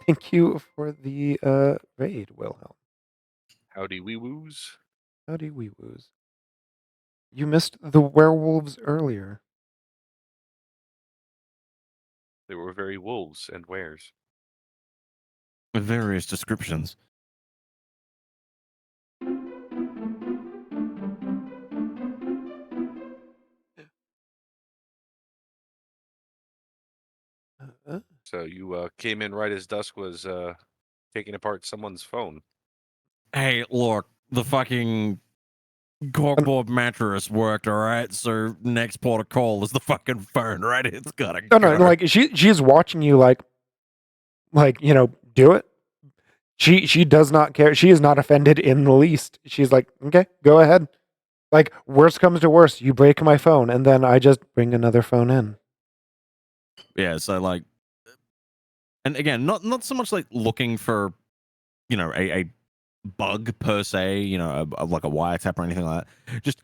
Thank you for the raid, Wilhelm.
Howdy wee woos.
Howdy wee woos. You missed the werewolves earlier.
There were very wolves and wares.
With various descriptions.
So you came in right as dusk was taking apart someone's phone.
Hey, look, the fucking corkboard mattress worked, all right? So next port of call is the fucking phone, right? It's gotta
No,
go.
no, like she's watching you like do it. She does not care. She is not offended in the least. She's like, okay, go ahead. Like worst comes to worst, you break my phone, and then I just bring another phone in.
Yeah, so like, and again, not so much like looking for, a bug per se, like a wiretap or anything like that. Just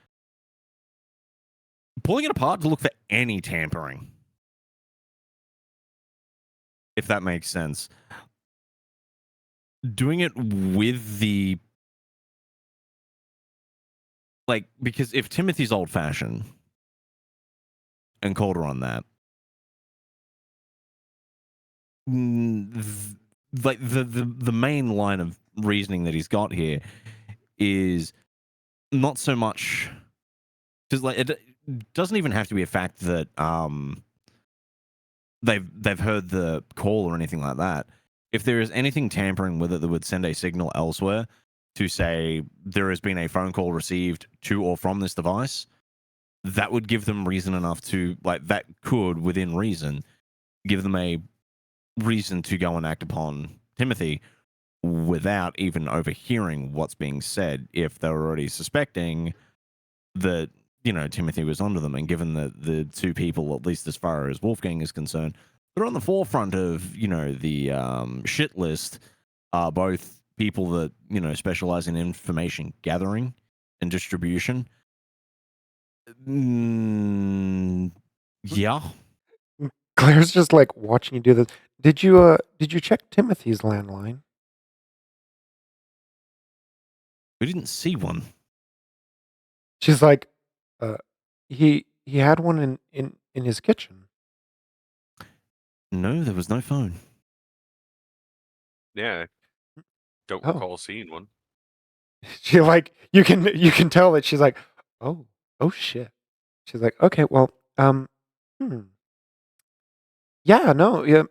pulling it apart to look for any tampering, if that makes sense. Doing it with the because if Timothy's old fashioned and called her on that, the main line of reasoning that he's got here is not so much because it doesn't even have to be a fact that they've heard the call or anything like that. If there is anything tampering with it that would send a signal elsewhere to say there has been a phone call received to or from this device, that would give them reason enough to that could within reason give them a reason to go and act upon Timothy without even overhearing what's being said if they're already suspecting that Timothy was onto them. And given that the two people, at least as far as Wolfgang is concerned, they're on the forefront of the shit list, are both people that specialize in information gathering and distribution. Yeah.
Claire's just like watching you do this. Did you check Timothy's landline?
We didn't see one.
She's like, he had one in his kitchen.
No, there was no phone.
Yeah. Don't
Oh.
recall seeing one.
She like you can tell that she's like, oh shit. She's like, okay, well, yeah, no, yeah,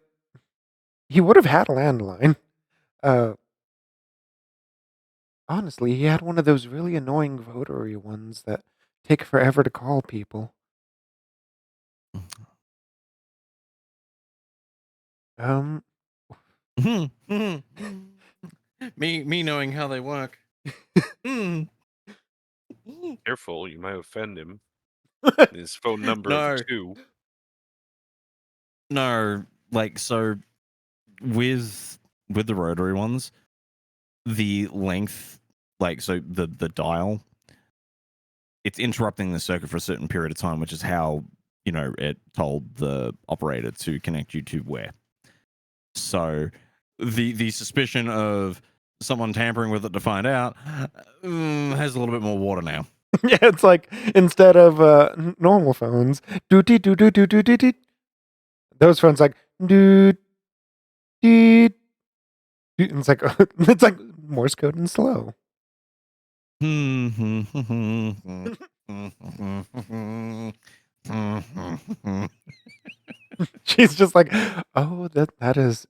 he would have had a landline. Honestly, he had one of those really annoying rotary ones that take forever to call people.
Me knowing how they work.
Careful, you might offend him. His phone number of
No.
2.
No, like so with the rotary ones, the length, like so the dial, it's interrupting the circuit for a certain period of time, which is how it told the operator to connect you to where. So the suspicion of someone tampering with it to find out has a little bit more water now.
Yeah, it's like instead of normal phones, doot doot doot doot doot doot doot. Those phones like doot doot. It's like it's like Morse code and slow. She's just like, oh, that is,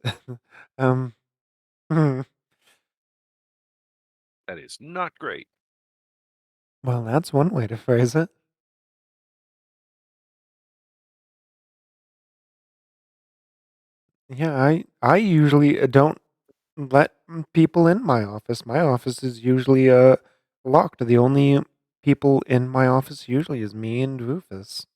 um, hmm.
That is not great.
Well, that's one way to phrase it. Yeah, I usually don't let people in my office. My office is usually locked. The only people in my office usually is me and Rufus.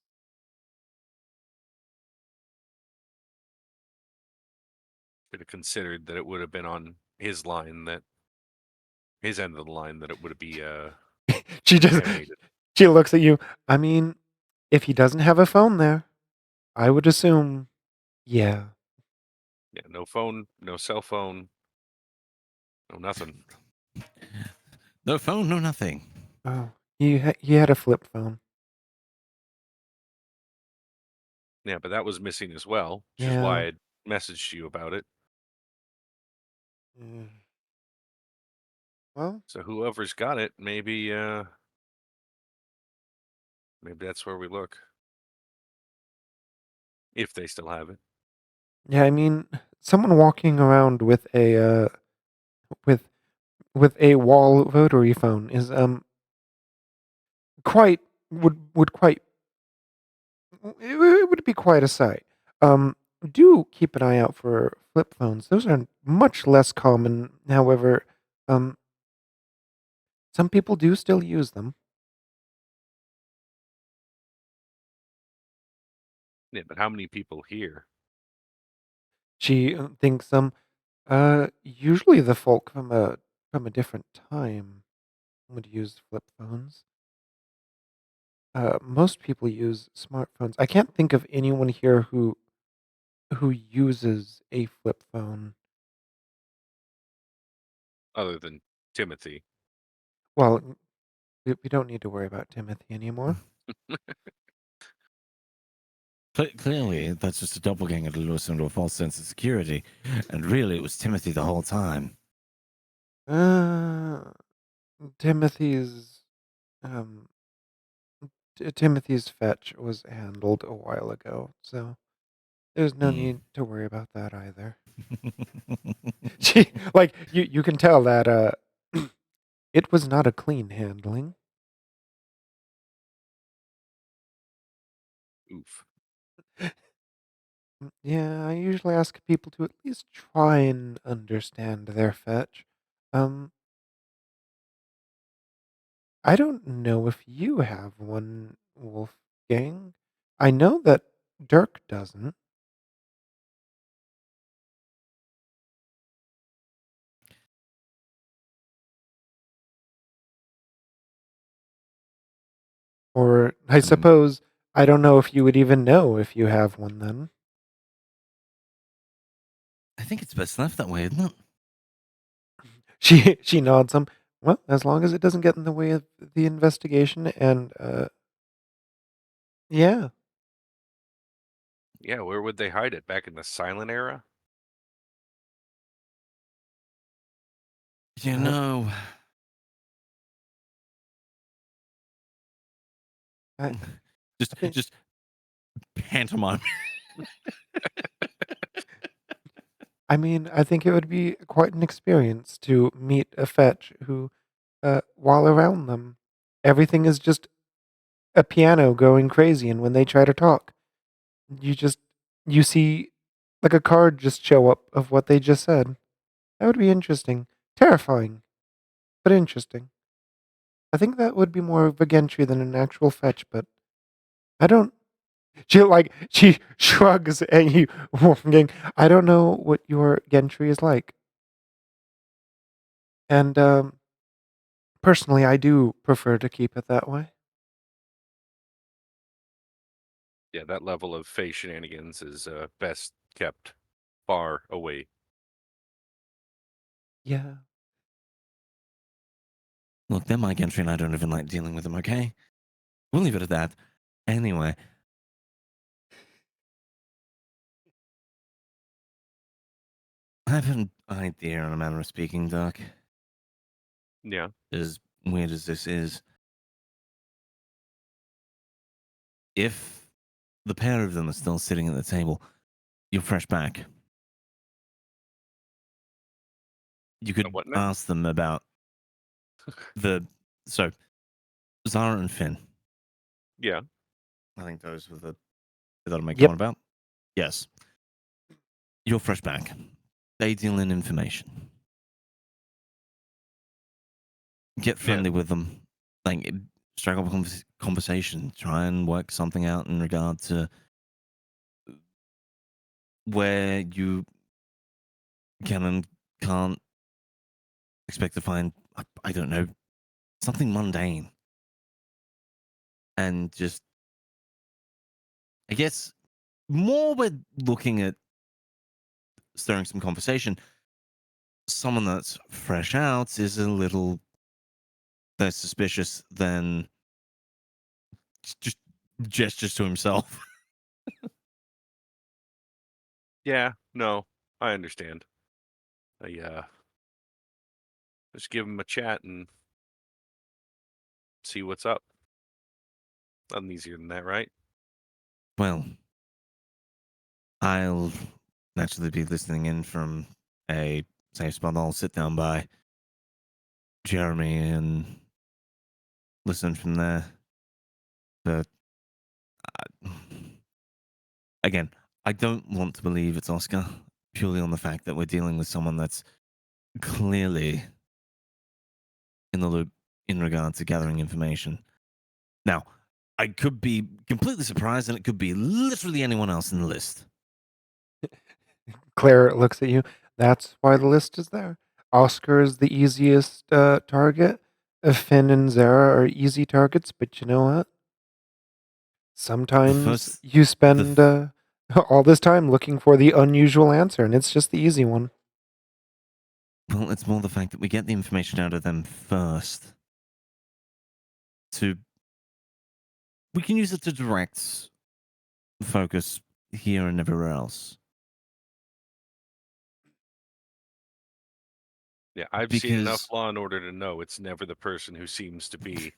Should have considered that it would have been on his line, that his end of the line, that it would be
She just
contaminated.
she looks at you. I mean, if he doesn't have a phone there, I would assume, yeah.
Yeah, no phone, no cell phone, no nothing.
No phone, no nothing.
Oh, he had a flip phone.
Yeah, but that was missing as well, which is
Yeah.
why I messaged you about it.
Mm. Well,
So whoever's got it, maybe that's where we look. If they still have it.
yeah. I mean, someone walking around with a with a wall rotary phone is quite would quite it would be quite a sight. Do keep an eye out for flip phones. Those are much less common. However, um, some people do still use them.
Yeah, but how many people here?
She thinks usually the folk from a different time would use flip phones. Most people use smartphones. I can't think of anyone here who uses a flip phone.
Other than Timothy.
Well, we don't need to worry about Timothy anymore.
Clearly, that's just a doppelganger to lure us into a false sense of security. And really, it was Timothy the whole time.
Timothy's um Timothy's fetch was handled a while ago, so there's no need to worry about that either. She like you can tell that it was not a clean handling.
Oof.
Yeah, I usually ask people to at least try and understand their fetch. Um, I don't know if you have one, Wolfgang. I know that Dirk doesn't. Or I suppose I don't know if you would even know if you have one then.
I think it's best left that way, isn't it?
She nods some. Well, as long as it doesn't get in the way of the investigation and yeah.
Yeah, where would they hide it? Back in the silent era?
You know,
I think
just pantomime.
I mean, I think it would be quite an experience to meet a fetch who while around them. Everything is just a piano going crazy, and when they try to talk, you just you see like a card just show up of what they just said. That would be interesting. Terrifying, but interesting. I think that would be more of a gentry than an actual fetch, but I don't. She shrugs at you, Wolfgang. I don't know what your gentry is like, and personally, I do prefer to keep it that way.
Yeah, that level of face shenanigans is best kept far away.
Yeah.
Look, they're my country and I don't even like dealing with them, okay? We'll leave it at that. Anyway. I have an idea on a manner of speaking, Dirk.
Yeah.
As weird as this is. If the pair of them are still sitting at the table, you're fresh back. You could
What now?
ask them about so Zara and Finn.
Yeah.
I think those were the that I'm
Yep.
on about. Yes. You're fresh back. They deal in information. Get friendly with them. Like strike up a conversation. Try and work something out in regard to where you can and can't expect to find, I don't know, something mundane. And just, I guess, more we're looking at stirring some conversation. Someone that's fresh out is a little less suspicious than just gestures to himself.
Yeah. No, I understand. I just give him a chat and see what's up. Nothing easier than that, right?
Well, I'll naturally be listening in from a safe spot. I'll sit down by Jeremy and listen from there. But again, I don't want to believe it's Oscar purely on the fact that we're dealing with someone that's clearly in the loop in regard to gathering information. Now, I could be completely surprised, and it could be literally anyone else in the list.
Claire looks at you. That's why the list is there. Oscar is the easiest target. Finn and Zara are easy targets, but you know what? Sometimes
First,
you spend all this time looking for the unusual answer, and it's just the easy one.
well, it's more the fact that we get the information out of them first. We can use it to direct focus here and everywhere else.
Yeah, I've seen enough Law and Order to know it's never the person who seems to be.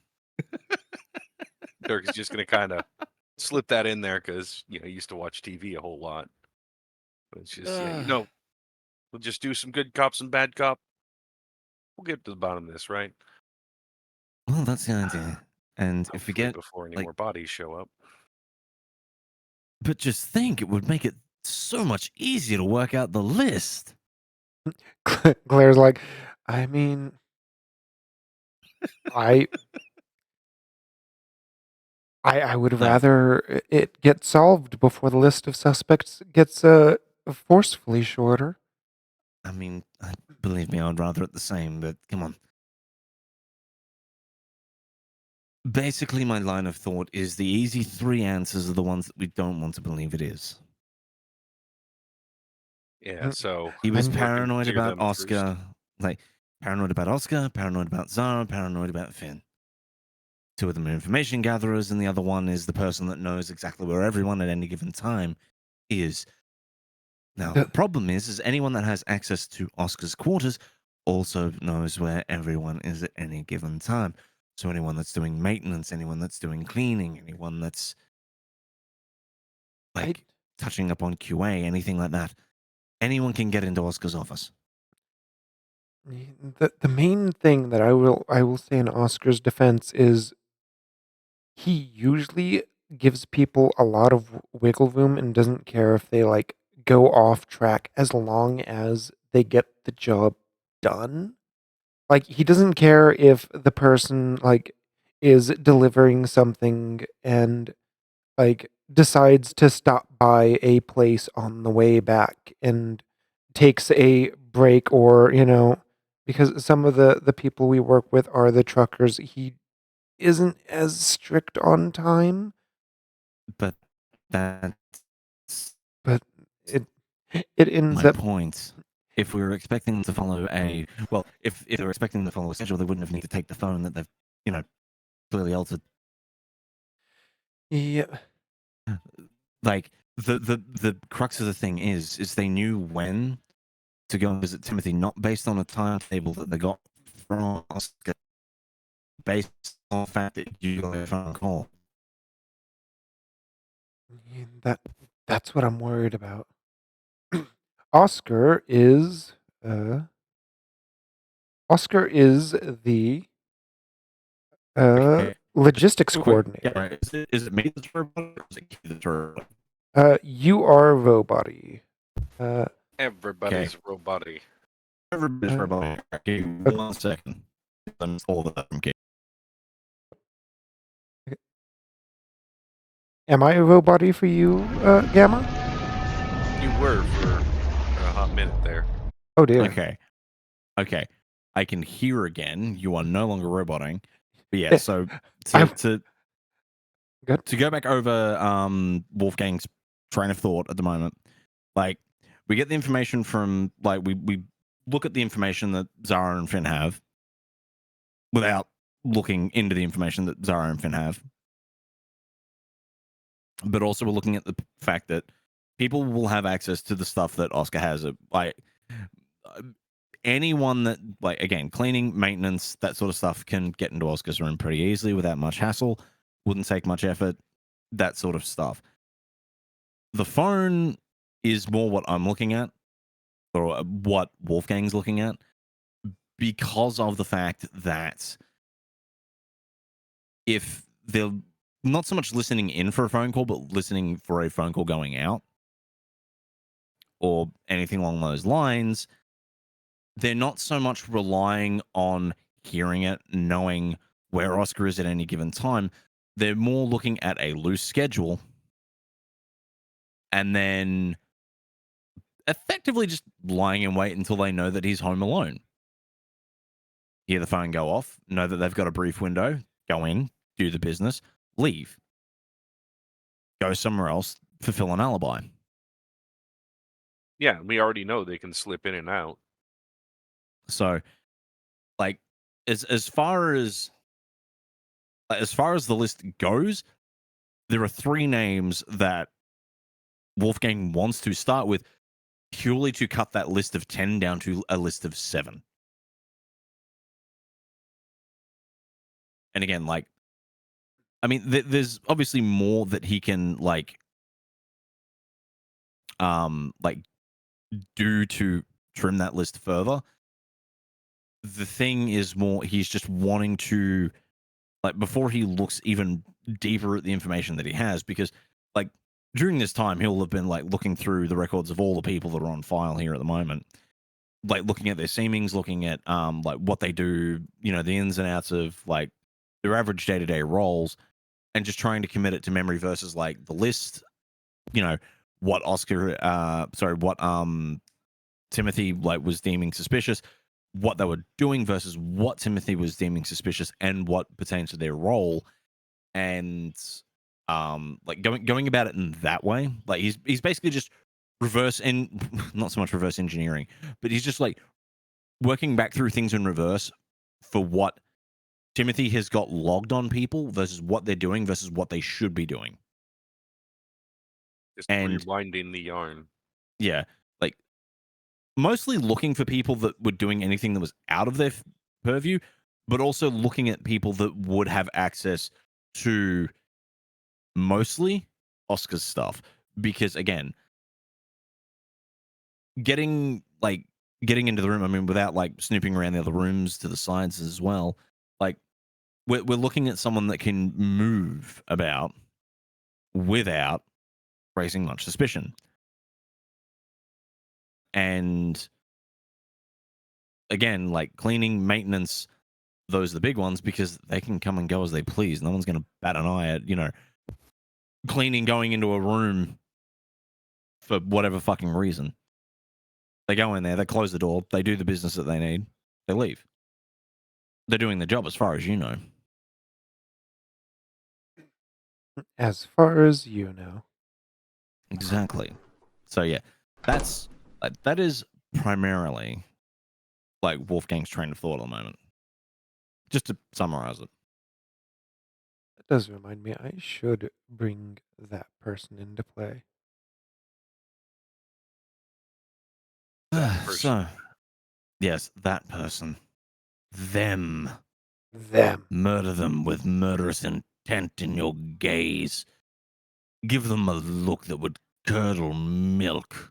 Dirk is just going to kind of slip that in there because, he used to watch TV a whole lot. But it's just, we'll just do some good cop, some bad cop. We'll get to the bottom of this, right?
Well, that's the idea. And if we
Hopefully
get
before any more bodies show up.
But just think, it would make it so much easier to work out the list.
Claire's like, I mean, I would
No.
rather it get solved before the list of suspects gets forcefully shorter.
I mean, believe me, I'd rather it the same, but come on. Basically, my line of thought is the easy three answers are the ones that we don't want to believe it is.
Yeah, so
he was
working to
paranoid
clear
about
them
Oscar,
first.
paranoid about Oscar, paranoid about Zara, paranoid about Finn. Two of them are information gatherers, and the other one is the person that knows exactly where everyone at any given time is. Now, the problem is anyone that has access to Oscar's quarters also knows where everyone is at any given time. So anyone that's doing maintenance, anyone that's doing cleaning, anyone that's touching up on QA, anything like that, anyone can get into Oscar's office.
The main thing that I will say in Oscar's defense is he usually gives people a lot of wiggle room and doesn't care if they like go off track as long as they get the job done. Like he doesn't care if the person like is delivering something and like decides to stop by a place on the way back and takes a break, or because some of the people we work with are the truckers. He isn't as strict on time,
But that's
but it it ends
my
up
point. If we were expecting them to follow if they were expecting them to follow a schedule, they wouldn't have needed to take the phone that they've, clearly altered.
yeah.
Like the crux of the thing is they knew when to go and visit Timothy, not based on a timetable that they got from Oscar, based on the fact that you got a phone call.
That's what I'm worried about. Oscar is uh Oscar is the
Okay.
logistics
Wait,
coordinator.
right. Is it me that's robotic, or is it Keith that's robotic?
You are Robody.
Everybody's roboty.
Everybody's
Uh,
robotic. Okay, 1 second. I'm all of that from Keith.
am I a Robody for you, Gamma?
You were for a hot minute there.
Oh dear.
Okay. I can hear again. You are no longer roboting. But yeah, so
I've-
to
Good.
go back over Wolfgang's train of thought at the moment, like we get the information from we look at the information that Zara and Finn have without looking into the information that Zara and Finn have. But also we're looking at the fact that people will have access to the stuff that Oscar has. Anyone that, like, again, cleaning, maintenance, that sort of stuff can get into Oscar's room pretty easily without much hassle. Wouldn't take much effort, that sort of stuff. The phone is more what I'm looking at, or what Wolfgang's looking at, because of the fact that if they're not so much listening in for a phone call, but listening for a phone call going out, or anything along those lines, they're not so much relying on hearing it, knowing where Oscar is at any given time. They're more looking at a loose schedule and then effectively just lying in wait until they know that he's home alone. Hear the phone go off, know that they've got a brief window, go in, do the business, leave, go somewhere else, fulfill an alibi.
Yeah, we already know they can slip in and out.
So, like, as far as the list goes, there are 3 names that Wolfgang wants to start with, purely to cut that list of 10 down to a list of 7. And again, like, I mean, there's obviously more that he can like do to trim that list further. The thing is more, he's just wanting to, like, before he looks even deeper at the information that he has, because like during this time he'll have been like looking through the records of all the people that are on file here at the moment, like looking at their seemings, looking at like what they do, the ins and outs of like their average day-to-day roles, and just trying to commit it to memory versus like the list, what Timothy like was deeming suspicious, what they were doing versus what Timothy was deeming suspicious, and what pertains to their role, and like going about it in that way. Like he's basically just not so much reverse engineering, but he's just like working back through things in reverse for what Timothy has got logged on people versus what they're doing versus what they should be doing.
Just
And
rewinding the yarn.
yeah, like mostly looking for people that were doing anything that was out of their purview, but also looking at people that would have access to mostly Oscar's stuff. Because again, getting getting into the room, I mean, without like snooping around the other rooms to the sides as well, like we're looking at someone that can move about without raising much suspicion. And again, like cleaning, maintenance, those are the big ones because they can come and go as they please. No one's going to bat an eye at, cleaning going into a room for whatever fucking reason. They go in there, they close the door, they do the business that they need, they leave. They're doing the job as far as you know.
As far as you know.
Exactly. So yeah, that is primarily like Wolfgang's train of thought at the moment. Just to summarize it.
That does remind me, I should bring that person into play.
That person.
So, yes, that person. Them.
Them.
Murder them with murderous intent in your gaze. Give them a look that would curdle milk.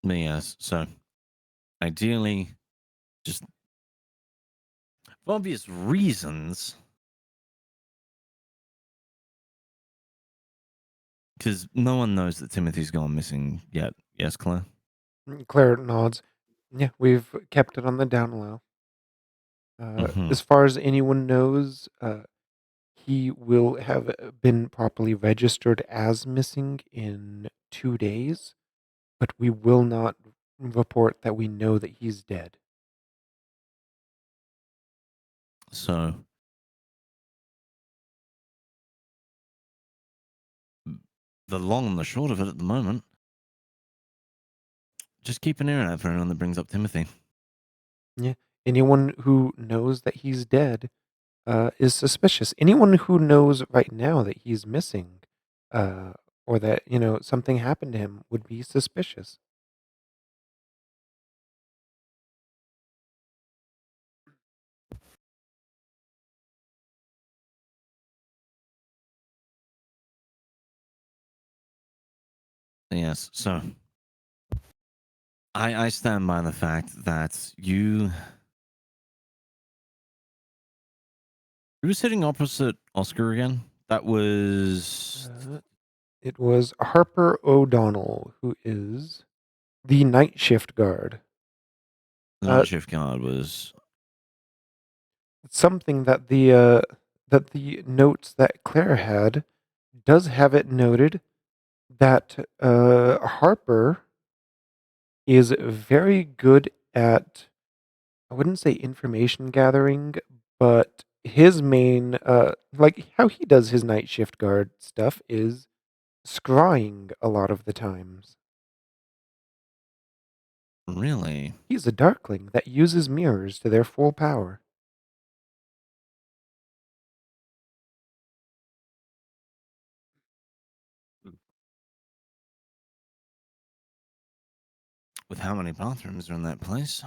Yes, so ideally, just for obvious reasons, because no one knows that Timothy's gone missing yet. Yes, Claire?
Claire nods. Yeah, we've kept it on the down low.
Mhm.
As far as anyone knows, he will have been properly registered as missing in 2 days, but we will not report that we know that he's dead.
So, the long and the short of it at the moment, just keep an ear out for anyone that brings up Timothy.
Yeah, anyone who knows that he's dead is suspicious. Anyone who knows right now that he's missing, uh, or that something happened to him, would be suspicious.
Yes, so I stand by the fact that you were sitting opposite Oscar again. That was
It was Harper O'Donnell, who is the night shift guard.
the night shift guard. Was
Something that the notes that Claire had does have it noted that Harper is very good at, I wouldn't say information gathering, but his main like how he does his night shift guard stuff is scrying a lot of the times.
really
He's a darkling that uses mirrors to their full power.
with how many bathrooms are in that place?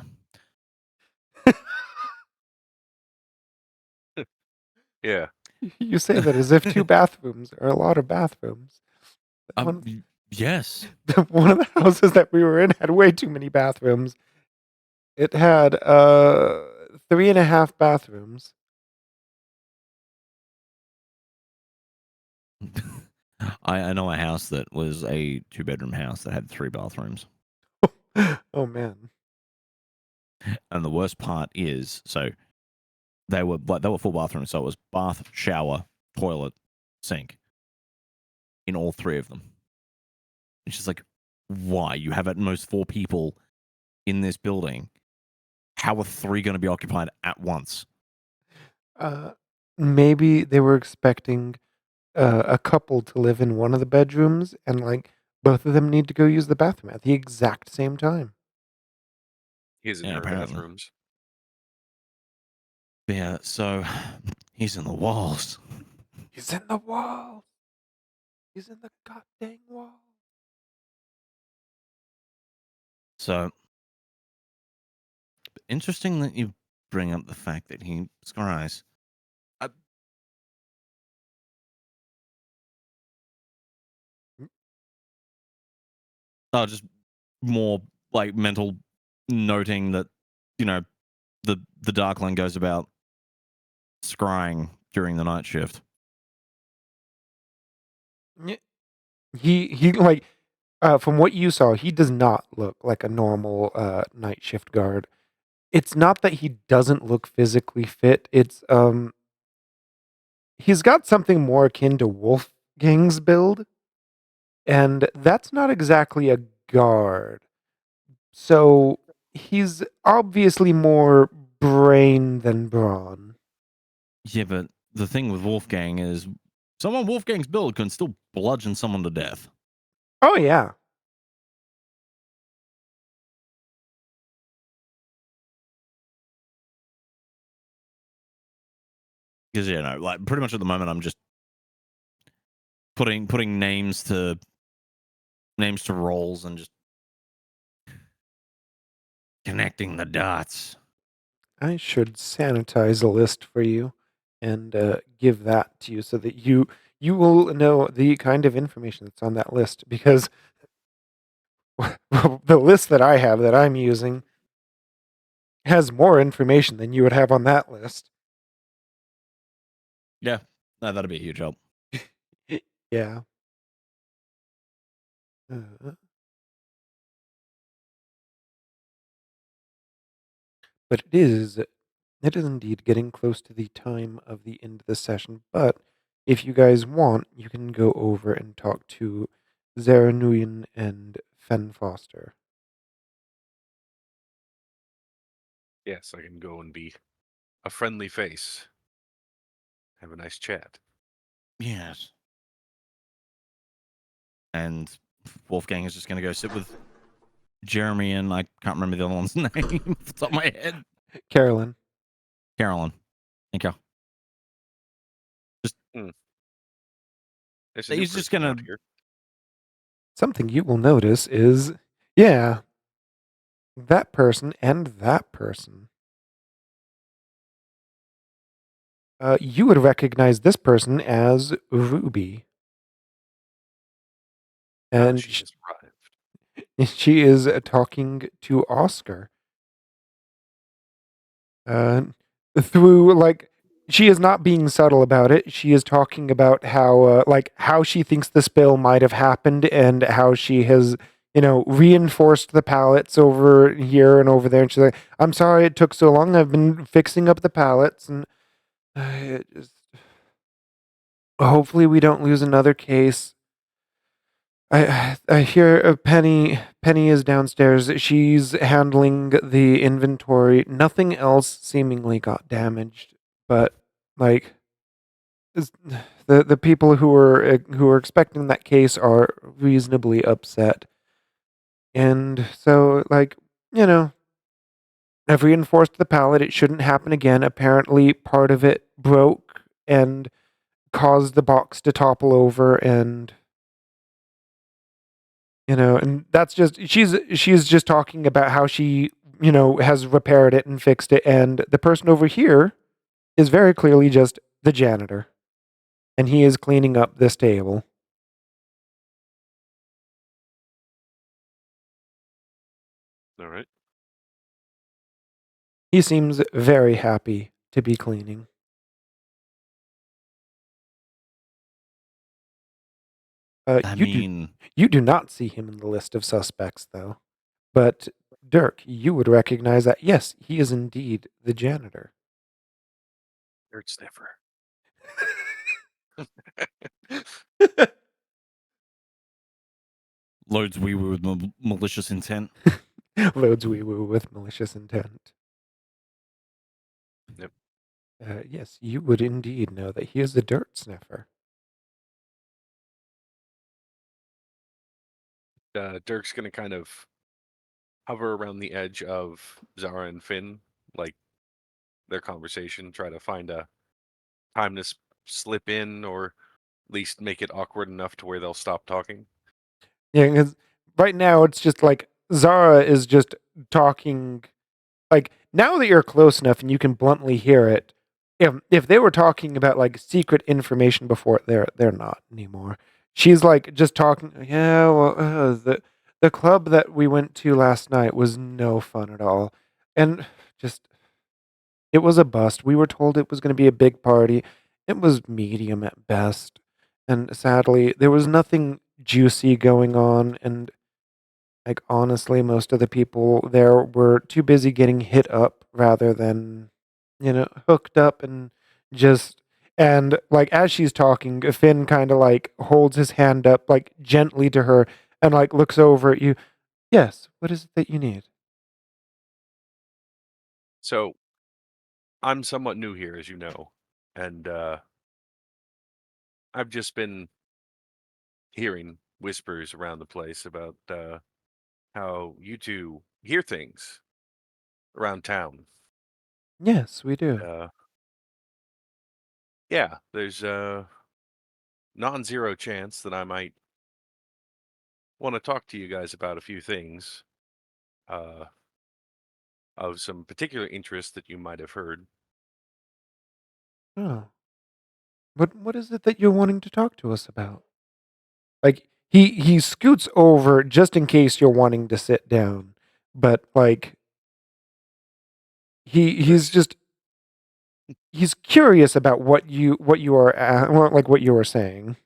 Yeah.
You say that as if 2 bathrooms are a lot of bathrooms.
Yes.
One of the houses that we were in had way too many bathrooms. It had 3.5 bathrooms.
I know a house that was a 2-bedroom house that had 3 bathrooms.
Oh man.
And the worst part is, so they were full bathrooms, so it was bath, shower, toilet, sink in all 3 of them. It's just like, why? You have at most 4 people in this building. How are 3 going to be occupied at once?
Maybe they were expecting a couple to live in one of the bedrooms, and like both of them need to go use the bathroom at the exact same time.
His and
Yeah,
her
apparently.
bathrooms.
Yeah, so he's in the walls.
He's in the wall. He's in the goddamn wall.
So interesting that you bring up the fact that he scries. Just more like mental noting that, the Darkling goes about scrying during the night shift.
He like from what you saw, he does not look like a normal night shift guard. It's not that he doesn't look physically fit. It's he's got something more akin to Wolfgang's build, and that's not exactly a guard. So he's obviously more brain than brawn.
Yeah, but the thing with Wolfgang is someone Wolfgang's build can still bludgeon someone to death.
Oh yeah.
Because like pretty much at the moment I'm just putting names to roles and just connecting the dots.
I should sanitize a list for you and give that to you so that you will know the kind of information that's on that list, because the list that I have that I'm using has more information than you would have on that list.
Yeah, that'd be a huge help.
Yeah. But it is indeed getting close to the time of the end of the session. But if you guys want, you can go over and talk to Zara Nguyen and Fen Foster.
Yes, I can go and be a friendly face. Have a nice chat.
Yes. And Wolfgang is just going to go sit with Jeremy and I can't remember the other one's name off the top of my head.
Carolyn.
Thank you. He's just going to...
Something you will notice is, yeah, that person and that person. You would recognize this person as Ruby. And
she has arrived.
She is talking to Oscar. Through, like, she is not being subtle about it. She is talking about how, how she thinks the spill might have happened and how she has, reinforced the pallets over here and over there. And she's like, I'm sorry it took so long. I've been fixing up the pallets, and hopefully we don't lose another case. I hear Penny is downstairs. She's handling the inventory. Nothing else seemingly got damaged, but like the people who are expecting that case are reasonably upset. And so, I've reinforced the pallet. It shouldn't happen again. Apparently part of it broke and caused the box to topple over, and and that's just, she's just talking about how she, has repaired it and fixed it. And the person over here is very clearly just the janitor, and he is cleaning up this table.
All right.
He seems very happy to be cleaning. You do not see him in the list of suspects, though. But Dirk, you would recognize that, yes, he is indeed the janitor.
Dirt sniffer.
Loads wee woo with malicious intent.
Loads wee woo with malicious intent.
Yep.
Yes, you would indeed know that he is the dirt sniffer.
Dirk's going to kind of hover around the edge of Zara and Finn, like their conversation, try to find a time to slip in, or at least make it awkward enough to where they'll stop talking.
Yeah, because right now it's just like Zara is just talking. Like, now that you're close enough and you can bluntly hear it, if they were talking about like secret information before, they're not anymore. She's like just talking. Yeah, well, the The club that we went to last night was no fun at all. And just, it was a bust. We were told it was going to be a big party. It was medium at best. And sadly, there was nothing juicy going on. And, like, honestly, most of the people there were too busy getting hit up rather than, hooked up and just. And, like, as she's talking, Finn kind of, like, holds his hand up, like, gently to her and, like, looks over at you. Yes, what is it that you need?
So I'm somewhat new here, as you know, and I've just been hearing whispers around the place about how you two hear things around town.
Yes, we do.
Uh, yeah, there's a non-zero chance that I might want to talk to you guys about a few things uh, of some particular interest that you might have heard.
Oh. What is it that you're wanting to talk to us about? Like, he scoots over just in case you're wanting to sit down. But, like, he's
Dirk's just
just he's curious about what you are well, like what you were saying.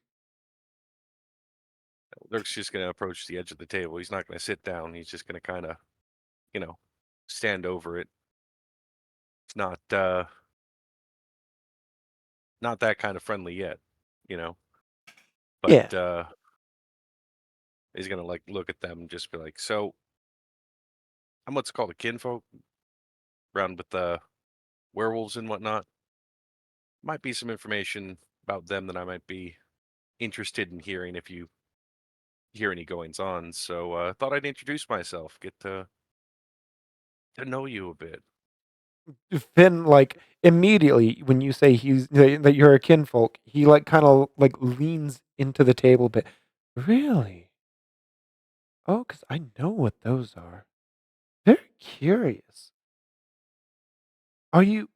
Dirk's just gonna approach the edge of the table. He's not gonna sit down. He's just gonna kind of, you know, stand over it. It's not that kind of friendly yet, you know. But
Yeah.
he's gonna like look at them and just be like, "So I'm what's called a kinfolk around with the werewolves and whatnot. Might be some information about them that I might be interested in hearing if you hear any goings on. So thought I'd introduce myself, get to know you a bit."
Finn, like, immediately when you say that you're a kinfolk, he, like, kind of, like, leans into the table a bit. Really? Oh, because I know what those are. Very curious. Are you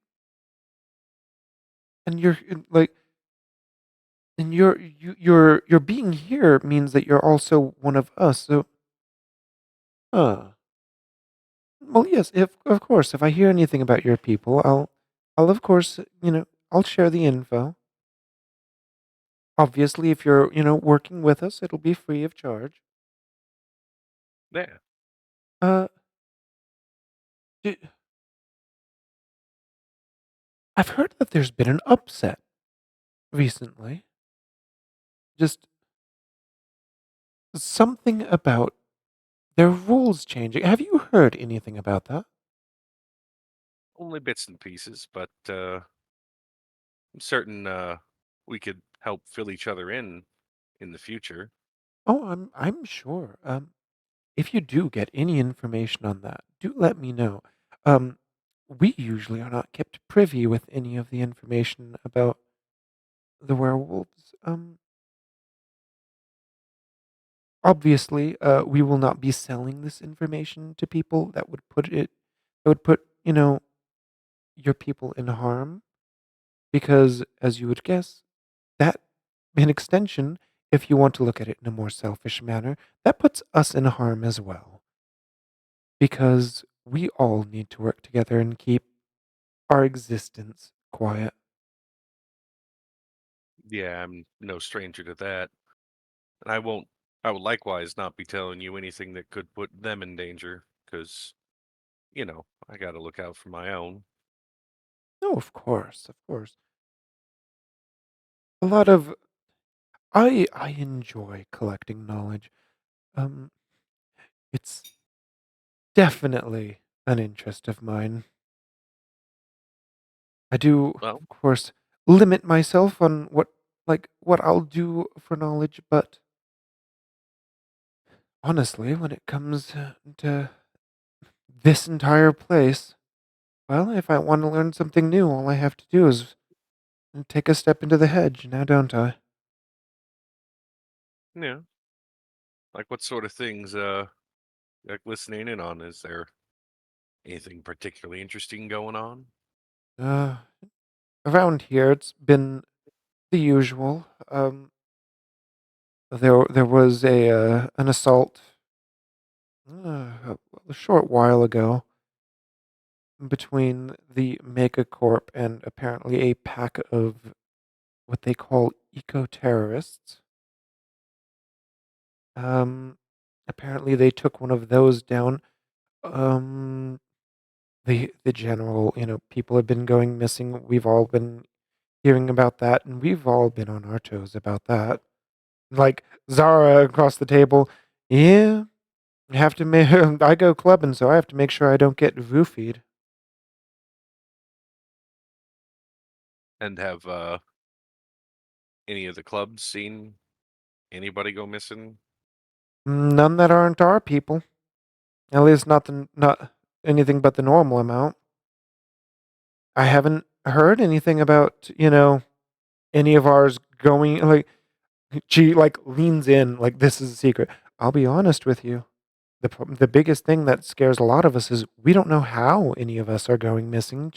and you're like and you're being here means that you're also one of us. So, huh. Well, yes, if of course, if I hear anything about your people, I'll of course, I'll share the info. Obviously, if you're, working with us, it'll be free of charge.
Yeah.
Uh, d- I've heard that there's been an upset recently. Just something about their rules changing. Have you heard anything about that?
Only bits and pieces, but I'm certain we could help fill each other in the future.
Oh, I'm sure. If you do get any information on that, do let me know. Um, we usually are not kept privy with any of the information about the werewolves. Obviously, we will not be selling this information to people that would put, your people in harm. Because, as you would guess, that, in extension, if you want to look at it in a more selfish manner, that puts us in harm as well. Because we all need to work together and keep our existence quiet.
Yeah, I'm no stranger to that. And I would likewise not be telling you anything that could put them in danger, because, I got to look out for my own.
No, of course, of course. A lot of I enjoy collecting knowledge. Um, it's definitely an interest of mine. I do,
Well,
of course, limit myself on what I'll do for knowledge, but honestly, when it comes to this entire place, well, if I want to learn something new, all I have to do is take a step into the hedge, now don't I?
yeah. Like what sort of things like listening in on? Is there anything particularly interesting going on?
Uh, Around here, it's been the usual. There was an assault A short while ago, between the Megacorp and apparently a pack of what they call eco-terrorists. Apparently they took one of those down. Um, the general, people have been going missing. We've all been hearing about that, and we've all been on our toes about that. Like Zara across the table, yeah, I have to make. I go clubbing, so I have to make sure I don't get roofied.
And have any of the clubs seen anybody go missing?
None that aren't our people. At least not anything but the normal amount. I haven't heard anything about, any of ours going like she like leans in like this is a secret. I'll be honest with you. The biggest thing that scares a lot of us is we don't know how any of us are going missing.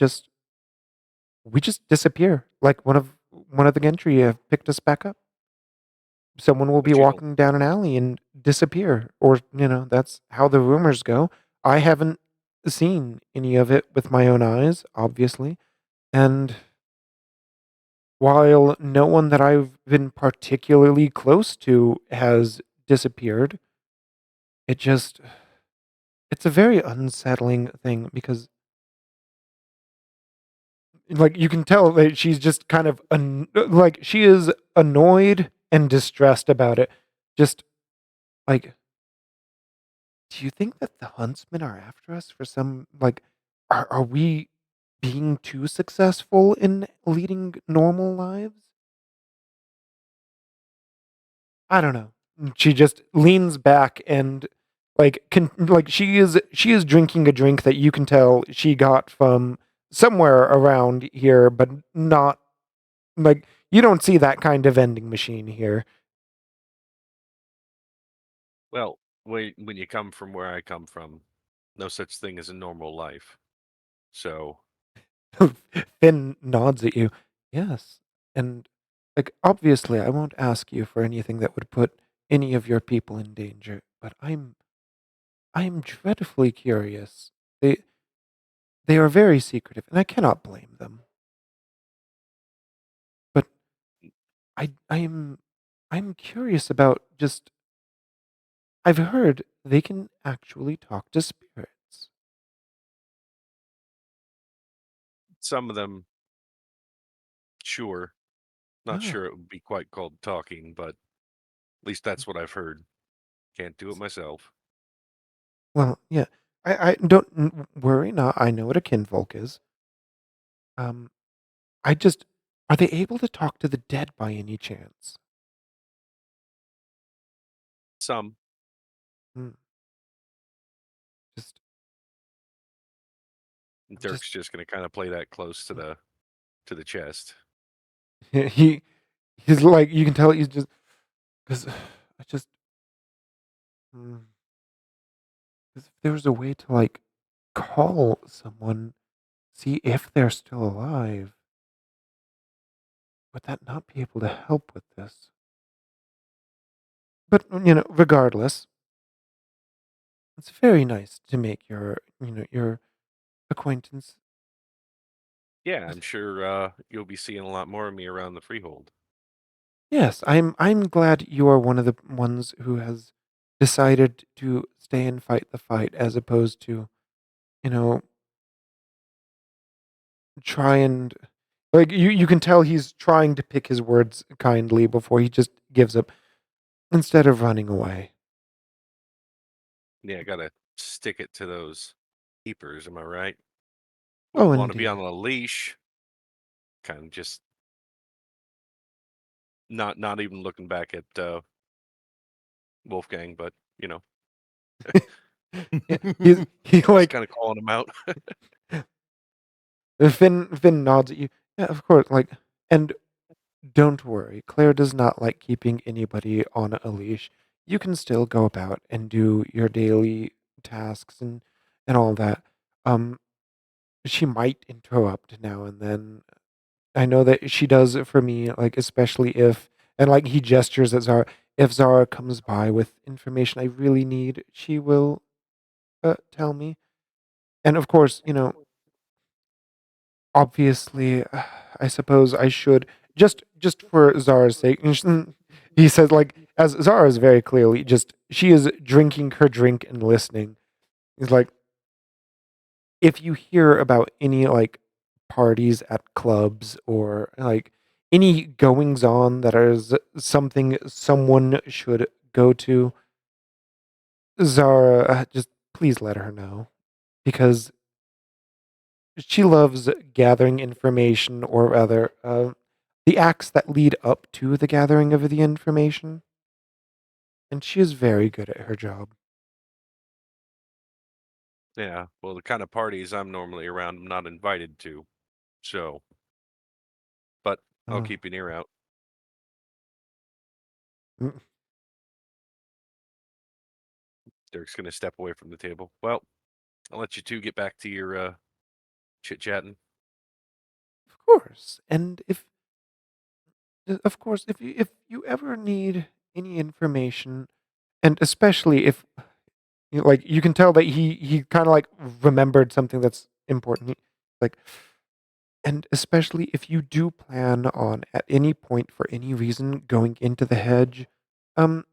We just disappear. Like one of the gentry picked us back up. Someone will be
But you don't.
walking down an alley and disappear, or that's how the rumors go. I haven't seen any of it with my own eyes, obviously, and while no one that I've been particularly close to has disappeared, it just it's a very unsettling thing because like you can tell that she's just kind of like she is annoyed and distressed about it. Just like, do you think that the huntsmen are after us for some like are we being too successful in leading normal lives? I don't know. She just leans back and like she is drinking a drink that you can tell she got from somewhere around here, but not like you don't see that kind of vending machine here.
Well, when you come from where I come from, no such thing as a normal life. So
Finn nods at you. Yes. And like obviously I won't ask you for anything that would put any of your people in danger, but I'm dreadfully curious. They they are very secretive, and I cannot blame them. But I'm curious about just I've heard they can actually talk to spirits.
some of them, sure, not
Ah,
sure it would be quite called talking, but at least that's what I've heard. Can't do it myself.
well, yeah. I don't worry. Not. I know what a kinfolk is. Um, I just are they able to talk to the dead by any chance?
Some.
Hmm, just I'm just
Dirk's just going to kind of play that close to the chest.
he's like you can tell he's just because I just mm, 'cause if there was a way to like call someone, see if they're still alive, would that not be able to help with this? But regardless, it's very nice to make your acquaintance.
Yeah, I'm sure you'll be seeing a lot more of me around the freehold.
Yes, I'm glad you are one of the ones who has decided to stay and fight the fight as opposed to, you know, try and like you can tell he's trying to pick his words kindly before he just gives up instead of running away.
Yeah, gotta stick it to those keepers, am I right?
Oh,
Wouldn't want to be on
indeed.
a leash. Kind of just not even looking back at Wolfgang, but
Yeah, he
just
like
kind of calling him out.
Finn nods at you. Yeah, of course. Like, and don't worry, Claire does not like keeping anybody on a leash. You can still go about and do your daily tasks and all that. Um, she might interrupt now and then. I know that she does it for me, like especially if and like he gestures at Zara. If Zara comes by with information I really need, she will. tell me. And of course, obviously, I suppose I should just for Zara's sake. He says, like, as Zara is very clearly just she is drinking her drink and listening. He's like, if you hear about any like parties at clubs or like any goings on that is something someone should go to, Zara, just please let her know because she loves gathering information, or rather, the acts that lead up to the gathering of the information, and she is very good at her job.
Yeah, well, the kind of parties I'm normally around, I'm not invited to. So, but I'll
Uh,
keep an ear out.
mm,
Dirk's gonna step away from the table. Well, I'll let you two get back to your chit chatting.
of course, and of course, if you ever need any information, and especially if like you can tell that he kind of like remembered something that's important, like, and especially if you do plan on at any point for any reason going into the hedge, um,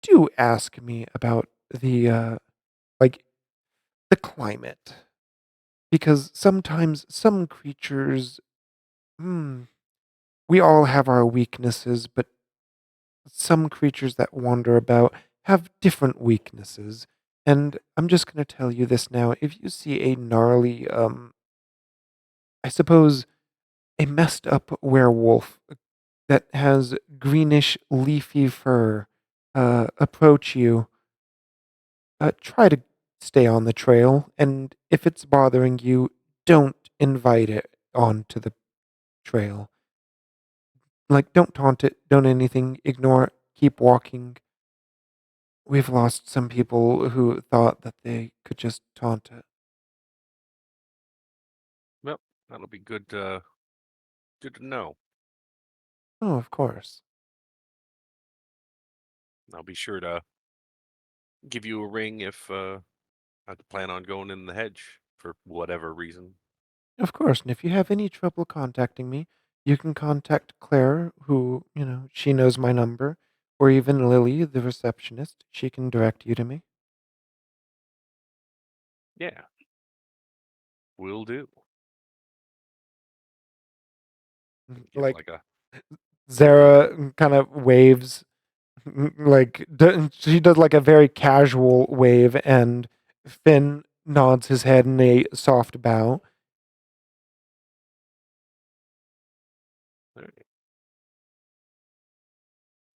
do ask me about the like the climate because sometimes some creatures, hmm, we all have our weaknesses, but some creatures that wander about have different weaknesses. And I'm just going to tell you this now. If you see a gnarly, I suppose, a messed up werewolf that has greenish, leafy fur approach you, try to stay on the trail. And if it's bothering you, don't invite it onto the trail. Like, don't taunt it, don't anything, ignore it, keep walking. We've lost some people who thought that they could just taunt it.
Well, that'll be good. Good to know.
Oh, of course.
I'll be sure to give you a ring if I plan on going in the hedge for whatever reason.
Of course. And if you have any trouble contacting me, you can contact Claire, who, she knows my number, or even Lily, the receptionist. She can direct you to me.
Yeah, will do. Give
Like,
like a
Zara kind of waves, like, she does like a very casual wave, and Finn nods his head in a soft bow.
all right.